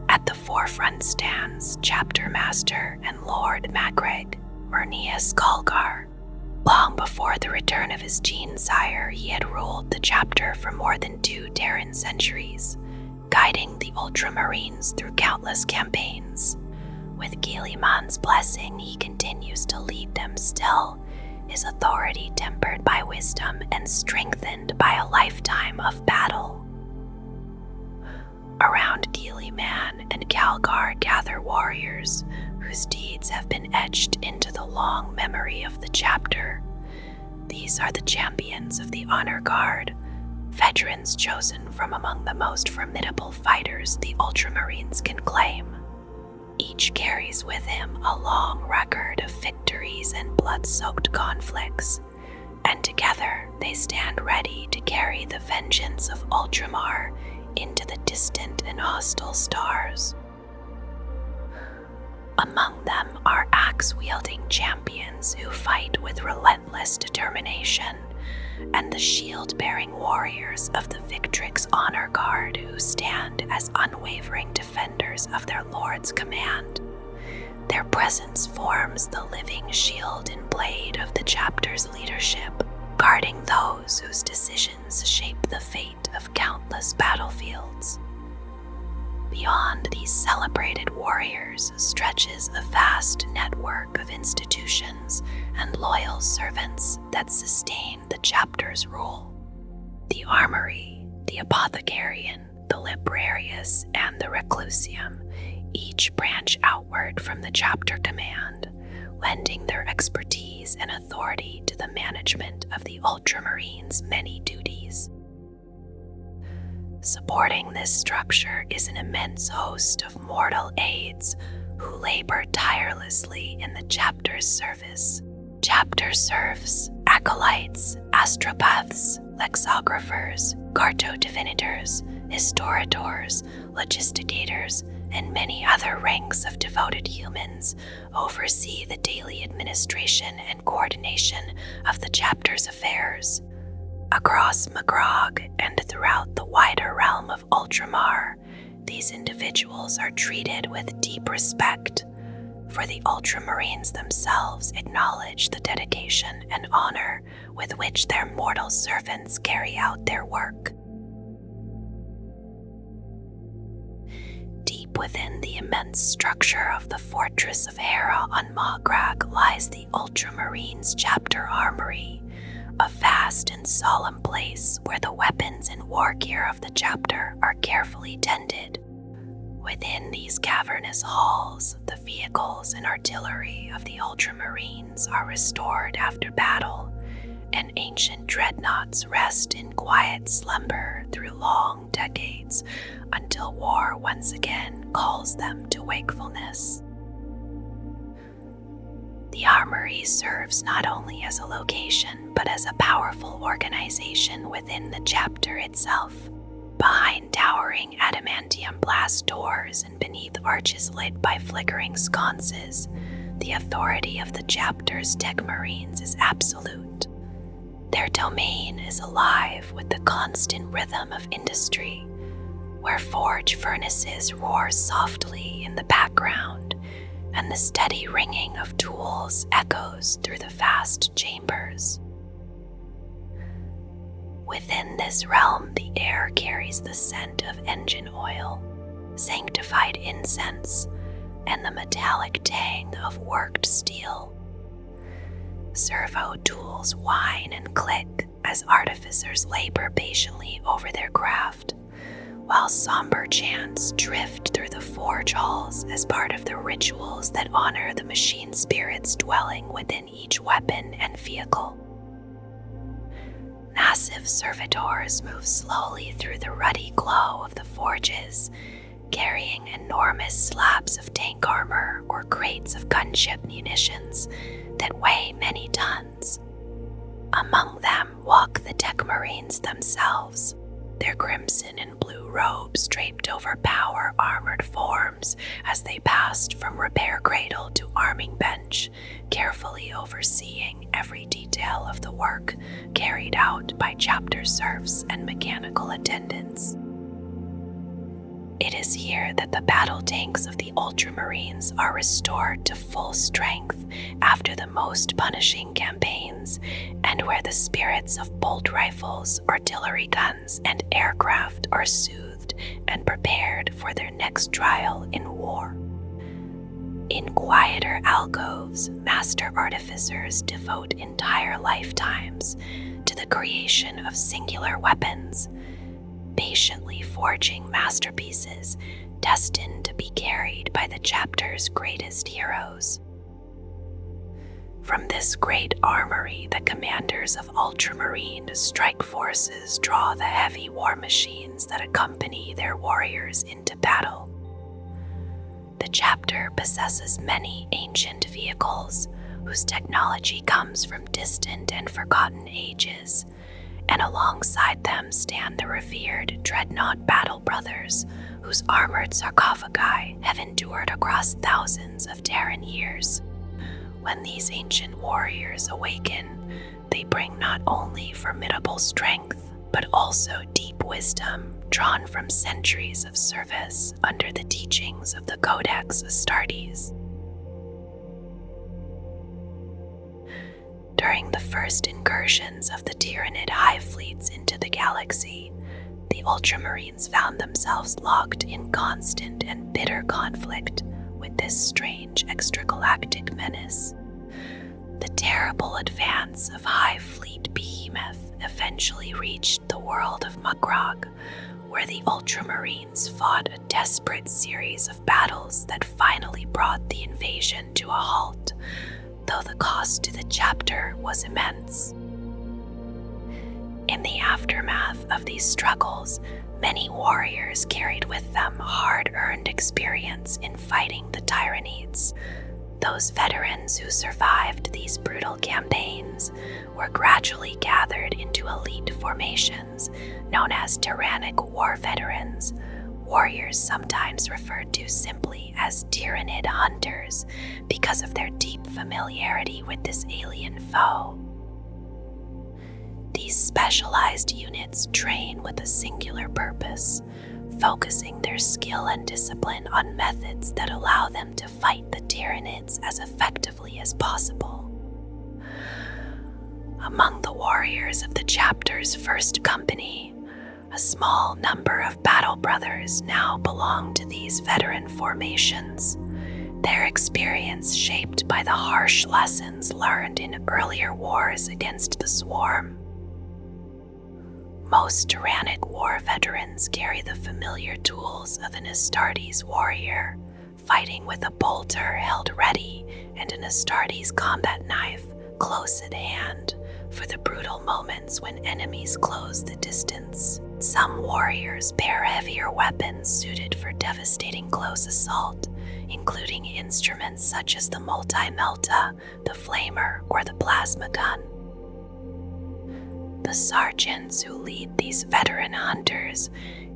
A: At the forefront stands Chapter Master and Lord Macragge, Vernius Calgar. Long before the return of his gene sire, he had ruled the chapter for more than 2 Terran centuries, guiding the Ultramarines through countless campaigns. With Guilliman's blessing, he continues to lead them still, his authority tempered by wisdom and strengthened by a lifetime of battle. Around Guilliman and Calgar gather warriors whose deeds have been etched into the long memory of the chapter. These are the champions of the Honor Guard, veterans chosen from among the most formidable fighters the Ultramarines can claim. Each carries with him a long record of victories and blood-soaked conflicts, and together they stand ready to carry the vengeance of Ultramar into the distant and hostile stars. Among them are axe-wielding champions who fight with relentless determination, and the shield-bearing warriors of the Victrix Honor Guard who stand as unwavering defenders of their lord's command. Their presence forms the living shield and blade of the chapter's leadership, guarding those whose decisions shape the fate of countless battlefields. Beyond these celebrated warriors stretches a vast network of institutions and loyal servants that sustain the chapter's rule. The Armory, the Apothecarian, the Librarius, and the Reclusium each branch outward from the chapter command, lending their expertise and authority to the management of the Ultramarines' many duties. Supporting this structure is an immense host of mortal aides who labor tirelessly in the chapter's service. Chapter serfs, acolytes, astropaths, lexicographers, cartodivinators, historitors, logisticators, and many other ranks of devoted humans oversee the daily administration and coordination of the chapter's affairs. Across Macragge and throughout the wider realm of Ultramar, these individuals are treated with deep respect, for the Ultramarines themselves acknowledge the dedication and honor with which their mortal servants carry out their work. Deep within the immense structure of the Fortress of Hera on Macragge lies the Ultramarines Chapter Armory, a vast and solemn place where the weapons and war gear of the chapter are carefully tended. Within these cavernous halls, the vehicles and artillery of the Ultramarines are restored after battle, and ancient dreadnoughts rest in quiet slumber through long decades until war once again calls them to wakefulness. The Armory serves not only as a location, but as a powerful organization within the chapter itself. Behind towering adamantium blast doors and beneath arches lit by flickering sconces, the authority of the chapter's tech marines is absolute. Their domain is alive with the constant rhythm of industry, where forge furnaces roar softly in the background, and the steady ringing of tools echoes through the vast chambers. Within this realm, the air carries the scent of engine oil, sanctified incense, and the metallic tang of worked steel. Servo tools whine and click as artificers labor patiently over their craft, while somber chants drift through the forge halls as part of the rituals that honor the machine spirits dwelling within each weapon and vehicle. Massive servitors move slowly through the ruddy glow of the forges, carrying enormous slabs of tank armor or crates of gunship munitions that weigh many tons. Among them walk the deck marines themselves, their crimson and blue robes draped over power-armored forms as they passed from repair cradle to arming bench, carefully overseeing every detail of the work carried out by chapter serfs and mechanical attendants. It is here that the battle tanks of the Ultramarines are restored to full strength after the most punishing campaigns, and where the spirits of bolt rifles, artillery guns, and aircraft are soothed and prepared for their next trial in war. In quieter alcoves, master artificers devote entire lifetimes to the creation of singular weapons, patiently forging masterpieces destined to be carried by the chapter's greatest heroes. From this great armory, the commanders of Ultramarine strike forces draw the heavy war machines that accompany their warriors into battle. The chapter possesses many ancient vehicles whose technology comes from distant and forgotten ages, and alongside them stand the revered dreadnought battle brothers, whose armored sarcophagi have endured across thousands of Terran years. When these ancient warriors awaken, they bring not only formidable strength, but also deep wisdom drawn from centuries of service under the teachings of the Codex Astartes. During the first incursions of the Tyranid hive fleets into the galaxy, the Ultramarines found themselves locked in constant and bitter conflict with this strange extragalactic menace. The terrible advance of Hive Fleet Behemoth eventually reached the world of Macragge, where the Ultramarines fought a desperate series of battles that finally brought the invasion to a halt, though the cost to the chapter was immense. In the aftermath of these struggles, many warriors carried with them hard-earned experience in fighting the Tyranids. Those veterans who survived these brutal campaigns were gradually gathered into elite formations known as Tyrannic War Veterans, warriors sometimes referred to simply as Tyranid hunters because of their deep familiarity with this alien foe. These specialized units train with a singular purpose, focusing their skill and discipline on methods that allow them to fight the Tyranids as effectively as possible. Among the warriors of the chapter's first company, a small number of battle brothers now belong to these veteran formations, their experience shaped by the harsh lessons learned in earlier wars against the Swarm. Most Tyrannic War Veterans carry the familiar tools of an Astartes warrior, fighting with a bolter held ready and an Astartes combat knife close at hand for the brutal moments when enemies close the distance. Some warriors bear heavier weapons suited for devastating close assault, including instruments such as the multi-melta, the flamer, or the plasma gun. The sergeants who lead these veteran hunters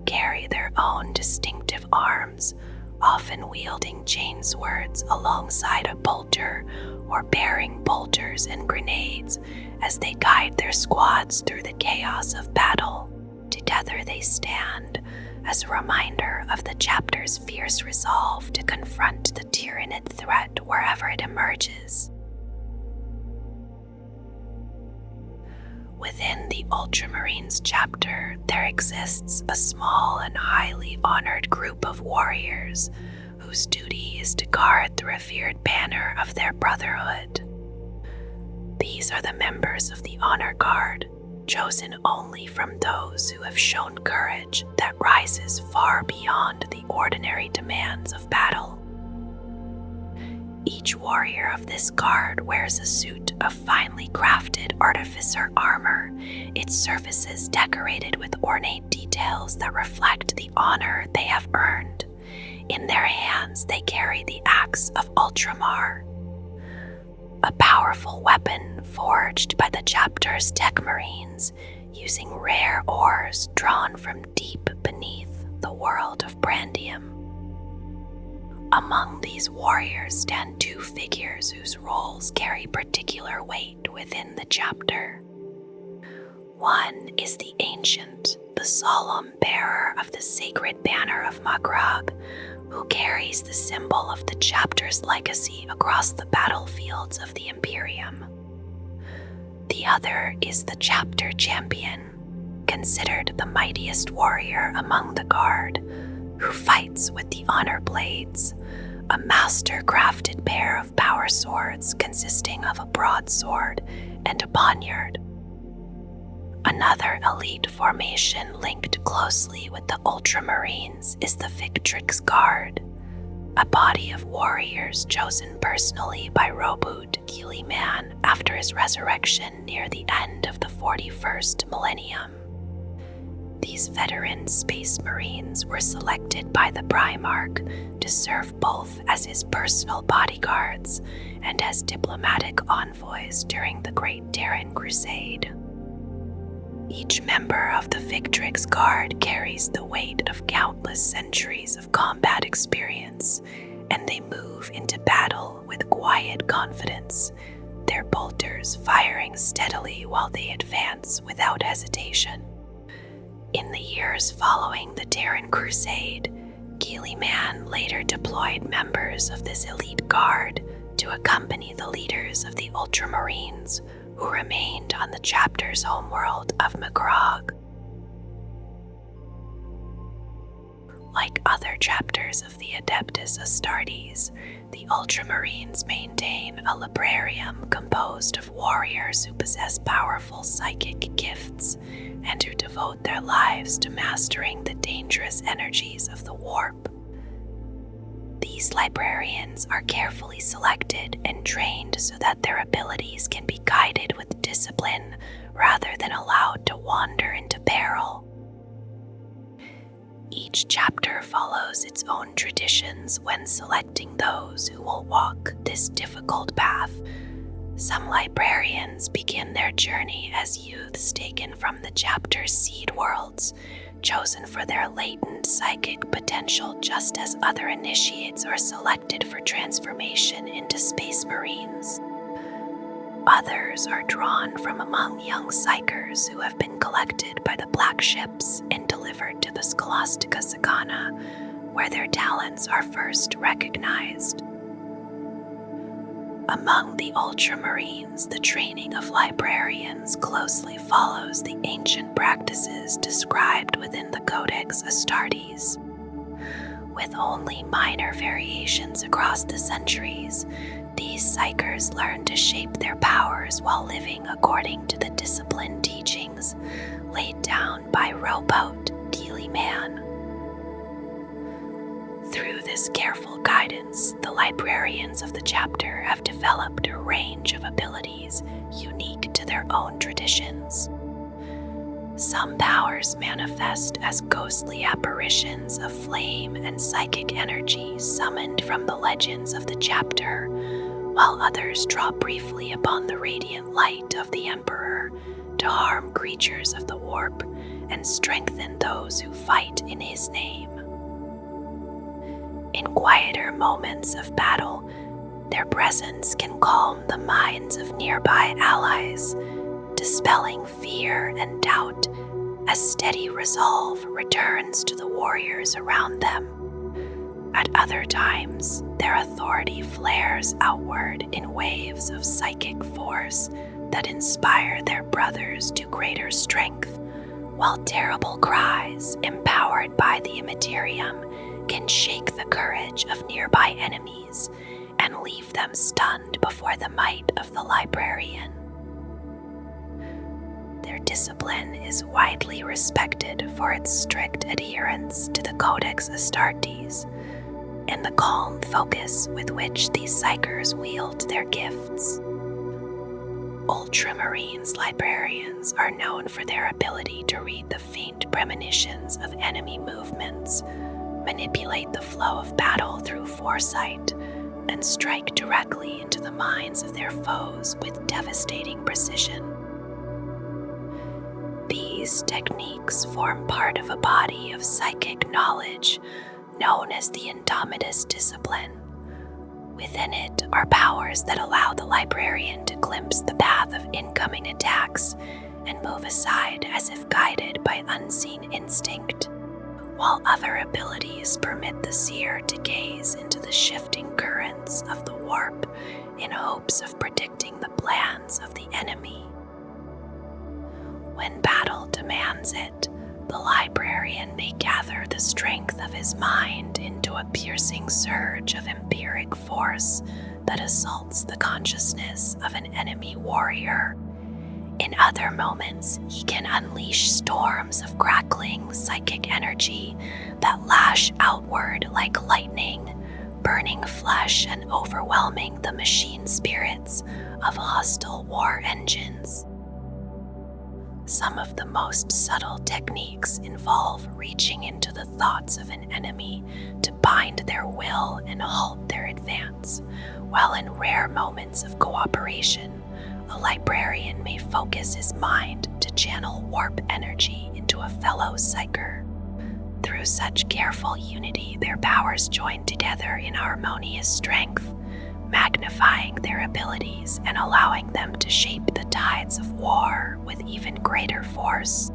A: carry their own distinctive arms, often wielding chain swords alongside a bolter or bearing bolters and grenades as they guide their squads through the chaos of battle. Together they stand as a reminder of the chapter's fierce resolve to confront the Tyranid threat wherever it emerges. Within the Ultramarines chapter, there exists a small and highly honored group of warriors whose duty is to guard the revered banner of their Brotherhood. These are the members of the Honor Guard, chosen only from those who have shown courage that rises far beyond the ordinary demands of battle. Each warrior of this guard wears a suit of finely crafted artificer armor, its surfaces decorated with ornate details that reflect the honor they have earned, In their hands, they carry the Axe of Ultramar, a powerful weapon forged by the chapter's tech marines using rare ores drawn from deep beneath the world of Brandium. Among these warriors stand two figures whose roles carry particular weight within the chapter. One is the Ancient, the solemn bearer of the sacred banner of Macragge, who carries the symbol of the chapter's legacy across the battlefields of the Imperium. The other is the chapter champion, considered the mightiest warrior among the guard, who fights with the honor blades, a master-crafted pair of power swords consisting of a broadsword and a poniard. Another elite formation linked closely with the Ultramarines is the Victrix Guard, a body of warriors chosen personally by Roboute Guilliman after his resurrection near the end of the 41st millennium. These veteran space marines were selected by the Primarch to serve both as his personal bodyguards and as diplomatic envoys during the Great Tyrannic Crusade. Each member of the Victrix Guard carries the weight of countless centuries of combat experience, and they move into battle with quiet confidence, their bolters firing steadily while they advance without hesitation. In the years following the Tyrannic Crusade, Guilliman later deployed members of this elite guard to accompany the leaders of the Ultramarines, who remained on the chapter's homeworld of Macragge. Like other chapters of the Adeptus Astartes, the Ultramarines maintain a librarium composed of warriors who possess powerful psychic gifts and who devote their lives to mastering the dangerous energies of the warp. These librarians are carefully selected and trained so that their abilities can be guided with discipline rather than allowed to wander into peril. Each chapter follows its own traditions when selecting those who will walk this difficult path. Some librarians begin their journey as youths taken from the chapter's seed worlds, chosen for their latent psychic potential, just as other initiates are selected for transformation into space marines. Others are drawn from among young psychers who have been collected by the Black Ships and delivered to the Scholastica Sicana, where their talents are first recognized. Among the Ultramarines, the training of librarians closely follows the ancient practices described within the Codex Astartes. With only minor variations across the centuries, these psychers learn to shape their powers while living according to the disciplined teachings laid down by Roboute Guilliman. Through this careful guidance, the librarians of the chapter have developed a range of abilities unique to their own traditions. Some powers manifest as ghostly apparitions of flame and psychic energy summoned from the legends of the chapter, while others draw briefly upon the radiant light of the Emperor to harm creatures of the warp and strengthen those who fight in his name. In quieter moments of battle, their presence can calm the minds of nearby allies, dispelling fear and doubt as steady resolve returns to the warriors around them. At other times, their authority flares outward in waves of psychic force that inspire their brothers to greater strength, while terrible cries, empowered by the Immaterium, can shake the courage of nearby enemies and leave them stunned before the might of the librarian. Their discipline is widely respected for its strict adherence to the Codex Astartes and the calm focus with which these psychers wield their gifts. Ultramarines Librarians are known for their ability to read the faint premonitions of enemy movements, manipulate the flow of battle through foresight, and strike directly into the minds of their foes with devastating precision. These techniques form part of a body of psychic knowledge known as the Indomitus discipline. Within it are powers that allow the librarian to glimpse the path of incoming attacks and move aside as if guided by unseen instinct, while other abilities permit the seer to gaze into the shifting currents of the warp in hopes of predicting the plans of the enemy. When battle demands it, the librarian may gather the strength of his mind into a piercing surge of empiric force that assaults the consciousness of an enemy warrior. In other moments, he can unleash storms of crackling psychic energy that lash outward like lightning, burning flesh and overwhelming the machine spirits of hostile war engines. Some of the most subtle techniques involve reaching into the thoughts of an enemy to bind their will and halt their advance, while in rare moments of cooperation, a librarian may focus his mind to channel warp energy into a fellow psyker. Through such careful unity, their powers join together in harmonious strength, magnifying their abilities and allowing them to shape the tides of war with even greater force.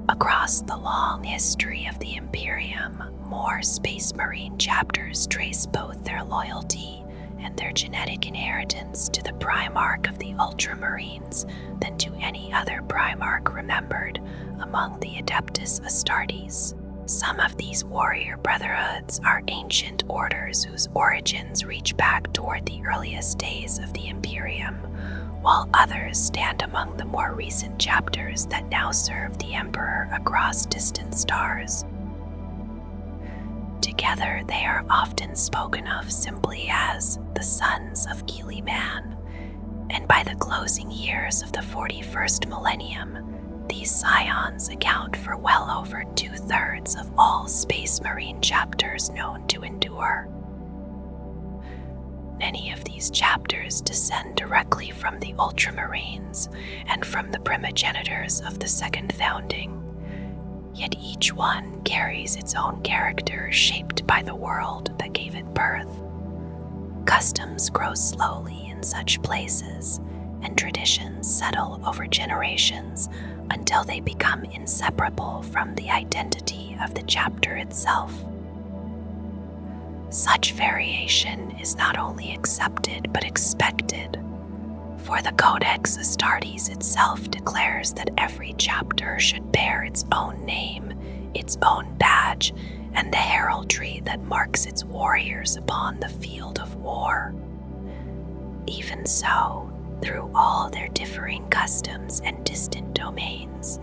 A: Across the long history of the Imperium, more Space Marine chapters trace both their loyalty and their genetic inheritance to the Primarch of the Ultramarines than to any other Primarch remembered among the Adeptus Astartes. Some of these warrior brotherhoods are ancient orders whose origins reach back toward the earliest days of the Imperium, while others stand among the more recent chapters that now serve the Emperor across distant stars. Together, they are often spoken of simply as the Sons of Guilliman, and by the closing years of the 41st millennium, these scions account for well over 2/3 of all Space Marine chapters known to endure. Many of these chapters descend directly from the Ultramarines and from the primogenitors of the Second Founding, yet each one carries its own character shaped by the world that gave it birth. Customs grow slowly in such places, and traditions settle over generations until they become inseparable from the identity of the chapter itself. Such variation is not only accepted but expected, for the Codex Astartes itself declares that every chapter should bear its own name, its own badge, and the heraldry that marks its warriors upon the field of war. Even so, through all their differing customs and distant domains,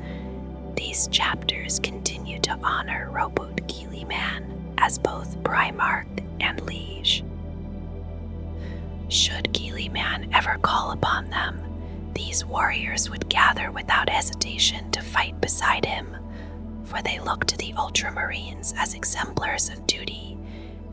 A: these chapters continue to honor Roboute Guilliman as both Primarch and Liege. Should Guilliman ever call upon them, these warriors would gather without hesitation to fight beside him, for they look to the Ultramarines as exemplars of duty,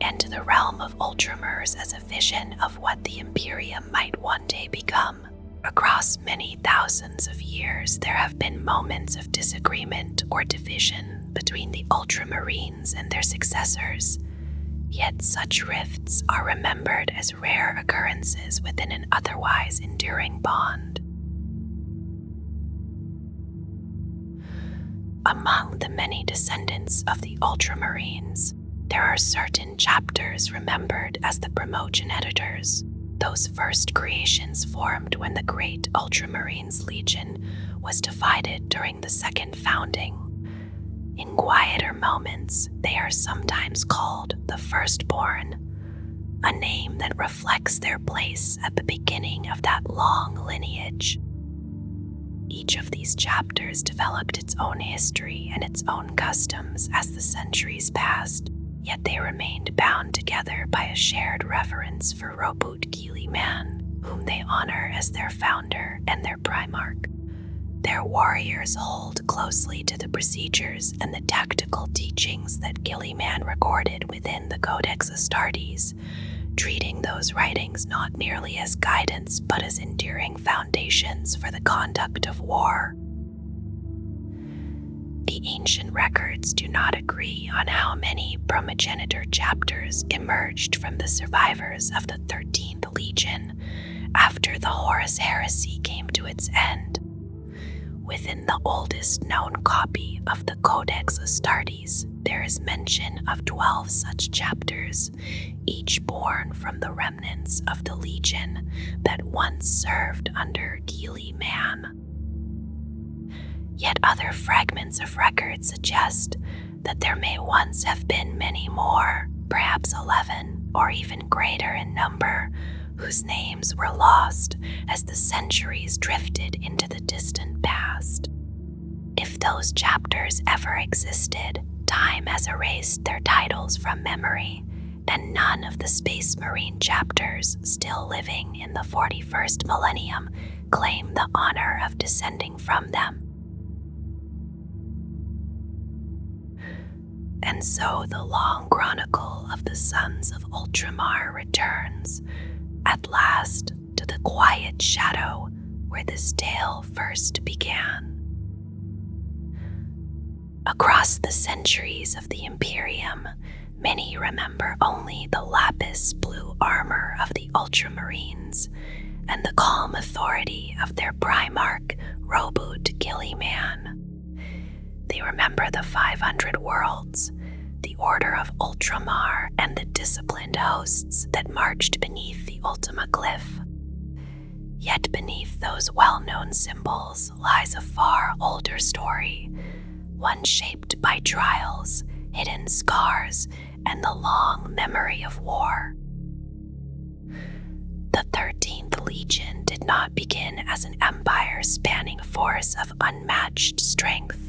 A: and to the realm of Ultramars as a vision of what the Imperium might one day become. Across many thousands of years, there have been moments of disagreement or division between the Ultramarines and their successors, yet such rifts are remembered as rare occurrences within an otherwise enduring bond. Among the many descendants of the Ultramarines, there are certain chapters remembered as the primogenitors, those first creations formed when the great Ultramarines Legion was divided during the Second Founding. In quieter moments, they are sometimes called the Firstborn, a name that reflects their place at the beginning of that long lineage. Each of these chapters developed its own history and its own customs as the centuries passed, yet they remained bound together by a shared reverence for Roboute Guilliman, whom they honor as their founder and their Primarch. Their warriors hold closely to the procedures and the tactical teachings that Guilliman recorded within the Codex Astartes, treating those writings not merely as guidance but as enduring foundations for the conduct of war. The ancient records do not agree on how many Primogenitor chapters emerged from the survivors of the 13th Legion after the Horus Heresy came to its end. Within the oldest known copy of the Codex Astartes, there is mention of 12 such chapters, each born from the remnants of the Legion that once served under Guilliman. Yet other fragments of record suggest that there may once have been many more, perhaps 11 or even greater in number, whose names were lost as the centuries drifted into the distant past. If those chapters ever existed, time has erased their titles from memory, and none of the Space Marine chapters still living in the 41st millennium claim the honor of descending from them. And so the long chronicle of the Sons of Ultramar returns, at last, to the quiet shadow where this tale first began. Across the centuries of the Imperium, many remember only the lapis blue armor of the Ultramarines and the calm authority of their Primarch, Roboute Guilliman. They remember the 500 worlds, the Order of Ultramar, and the disciplined hosts that marched beneath the Ultima Glyph. Yet beneath those well-known symbols lies a far older story, one shaped by trials, hidden scars, and the long memory of war. The 13th Legion did not begin as an empire spanning a force of unmatched strength.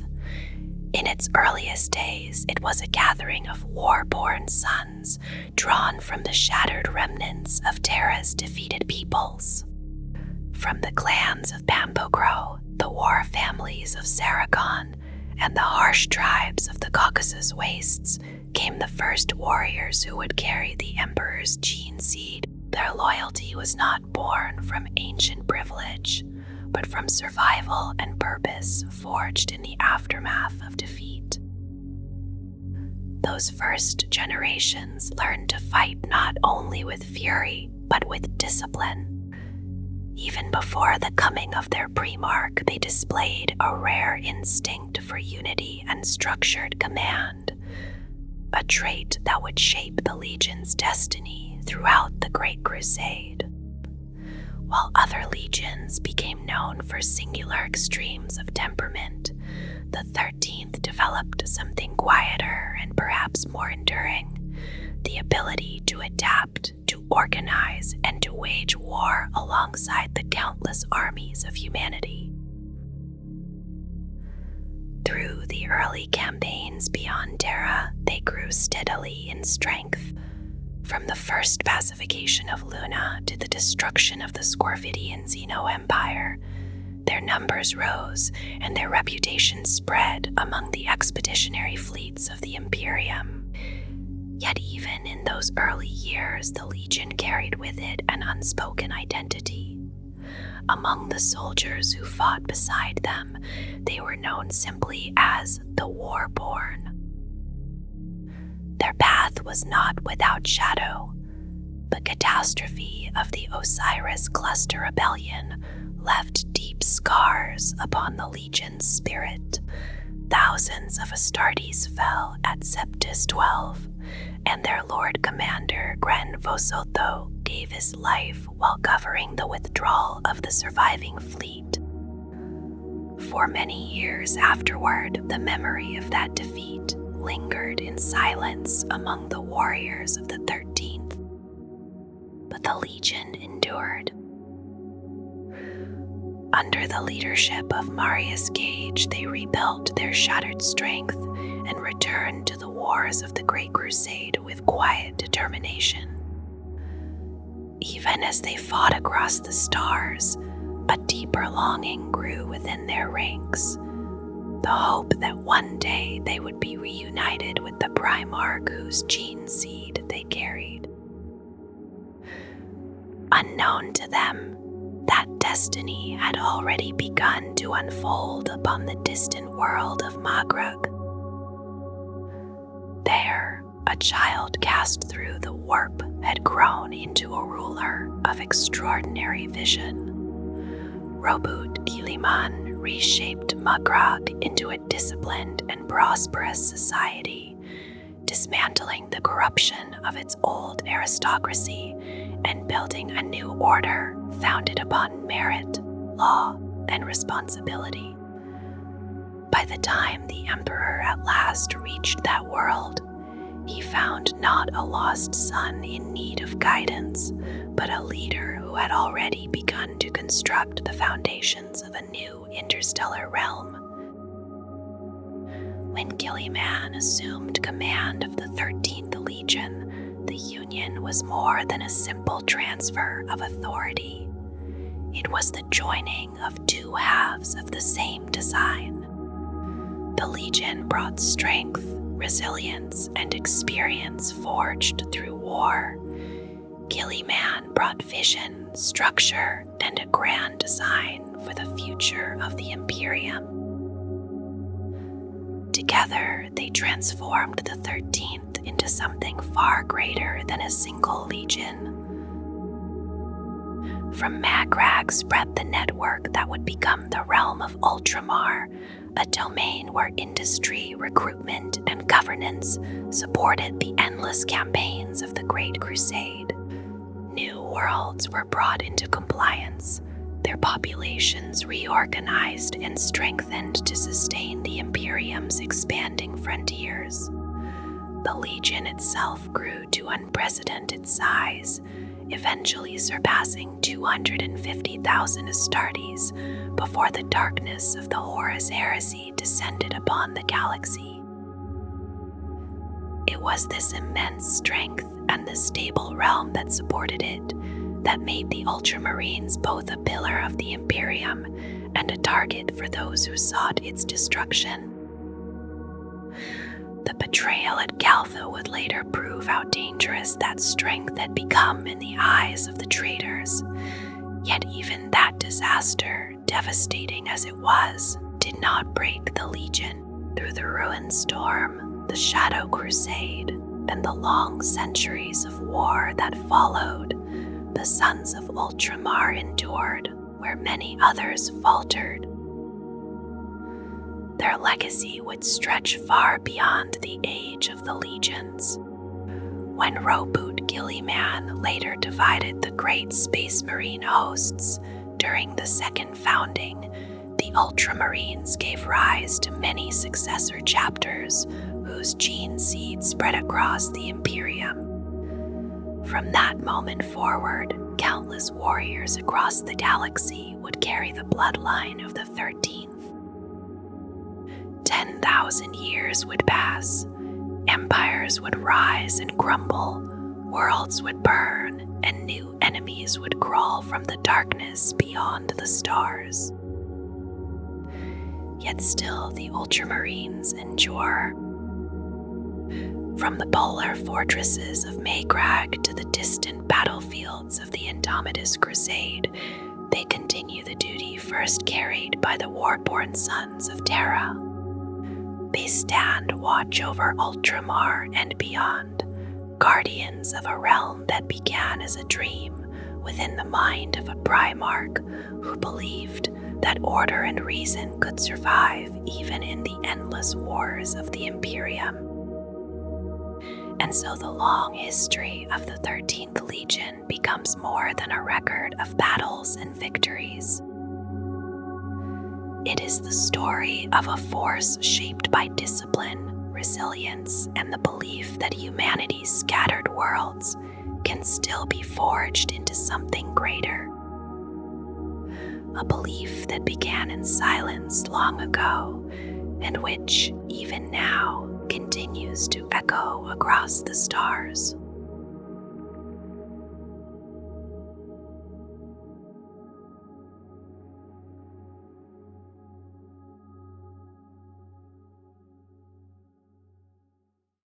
A: In its earliest days, it was a gathering of war-born sons drawn from the shattered remnants of Terra's defeated peoples. From the clans of Pampogro, the war families of Saracon, and the harsh tribes of the Caucasus Wastes came the first warriors who would carry the Emperor's gene seed. Their loyalty was not born from ancient privilege, but from survival and purpose forged in the aftermath of defeat. Those first generations learned to fight not only with fury, but with discipline. Even before the coming of their Primarch, they displayed a rare instinct for unity and structured command, a trait that would shape the Legion's destiny throughout the Great Crusade. While other legions became known for singular extremes of temperament, the 13th developed something quieter and perhaps more enduring: the ability to adapt, to organize, and to wage war alongside the countless armies of humanity. Through the early campaigns beyond Terra, they grew steadily in strength. From the first pacification of Luna to the destruction of the Scorvidian Xeno Empire, their numbers rose and their reputation spread among the expeditionary fleets of the Imperium. Yet even in those early years, the Legion carried with it an unspoken identity. Among the soldiers who fought beside them, they were known simply as the Warborn. Their path was not without shadow. The catastrophe of the Osiris Cluster Rebellion left deep scars upon the Legion's spirit. Thousands of Astartes fell at Septus 12, and their Lord Commander Gren Vosotho gave his life while governing the withdrawal of the surviving fleet. For many years afterward, the memory of that defeat lingered in silence among the warriors of the 13th. But the Legion endured. Under the leadership of Marius Gage, they rebuilt their shattered strength and returned to the wars of the Great Crusade with quiet determination. Even as they fought across the stars, a deep deeper longing grew within their ranks, the hope that one day they would be reunited with the Primarch whose gene seed they carried. Unknown to them, that destiny had already begun to unfold upon the distant world of Macragge. There, a child cast through the warp had grown into a ruler of extraordinary vision. Roboute Guilliman reshaped Macragge into a disciplined and prosperous society, dismantling the corruption of its old aristocracy and building a new order founded upon merit, law, and responsibility. By the time the Emperor at last reached that world, he found not a lost son in need of guidance, but a leader who had already begun to construct the foundations of a new interstellar realm. When Guilliman assumed command of the 13th Legion, the Union was more than a simple transfer of authority. It was the joining of two halves of the same design. The Legion brought strength, resilience, and experience forged through war. Guilliman brought vision, structure, and a grand design for the future of the Imperium. Together, they transformed the 13th into something far greater than a single legion. From Macragge spread the network that would become the realm of Ultramar, a domain where industry, recruitment, and governance supported the endless campaigns of the Great Crusade. New worlds were brought into compliance, their populations reorganized and strengthened to sustain the Imperium's expanding frontiers. The Legion itself grew to unprecedented size, eventually surpassing 250,000 Astartes before the darkness of the Horus Heresy descended upon the galaxy. It was this immense strength and the stable realm that supported it that made the Ultramarines both a pillar of the Imperium and a target for those who sought its destruction. The betrayal at Galtha would later prove how dangerous that strength had become in the eyes of the traitors. Yet even that disaster, devastating as it was, did not break the Legion. Through the ruined storm, the Shadow Crusade, and the long centuries of war that followed, the sons of Ultramar endured where many others faltered. Their legacy would stretch far beyond the age of the legions. When Roboute Guilliman later divided the great Space Marine hosts during the Second Founding, the Ultramarines gave rise to many Successor Chapters whose gene seed spread across the Imperium. From that moment forward, countless warriors across the galaxy would carry the bloodline of the 13th. 10,000 years would pass, empires would rise and crumble, worlds would burn, and new enemies would crawl from the darkness beyond the stars. Yet still the Ultramarines endure. From the polar fortresses of Macragge to the distant battlefields of the Indomitus Crusade, they continue the duty first carried by the war-born sons of Terra. They stand watch over Ultramar and beyond, guardians of a realm that began as a dream within the mind of a Primarch who believed that order and reason could survive even in the endless wars of the Imperium. And so the long history of the 13th Legion becomes more than a record of battles and victories. It is the story of a force shaped by discipline, resilience, and the belief that humanity's scattered worlds can still be forged into something greater. A belief that began in silence long ago, and which, even now, continues to echo across the stars.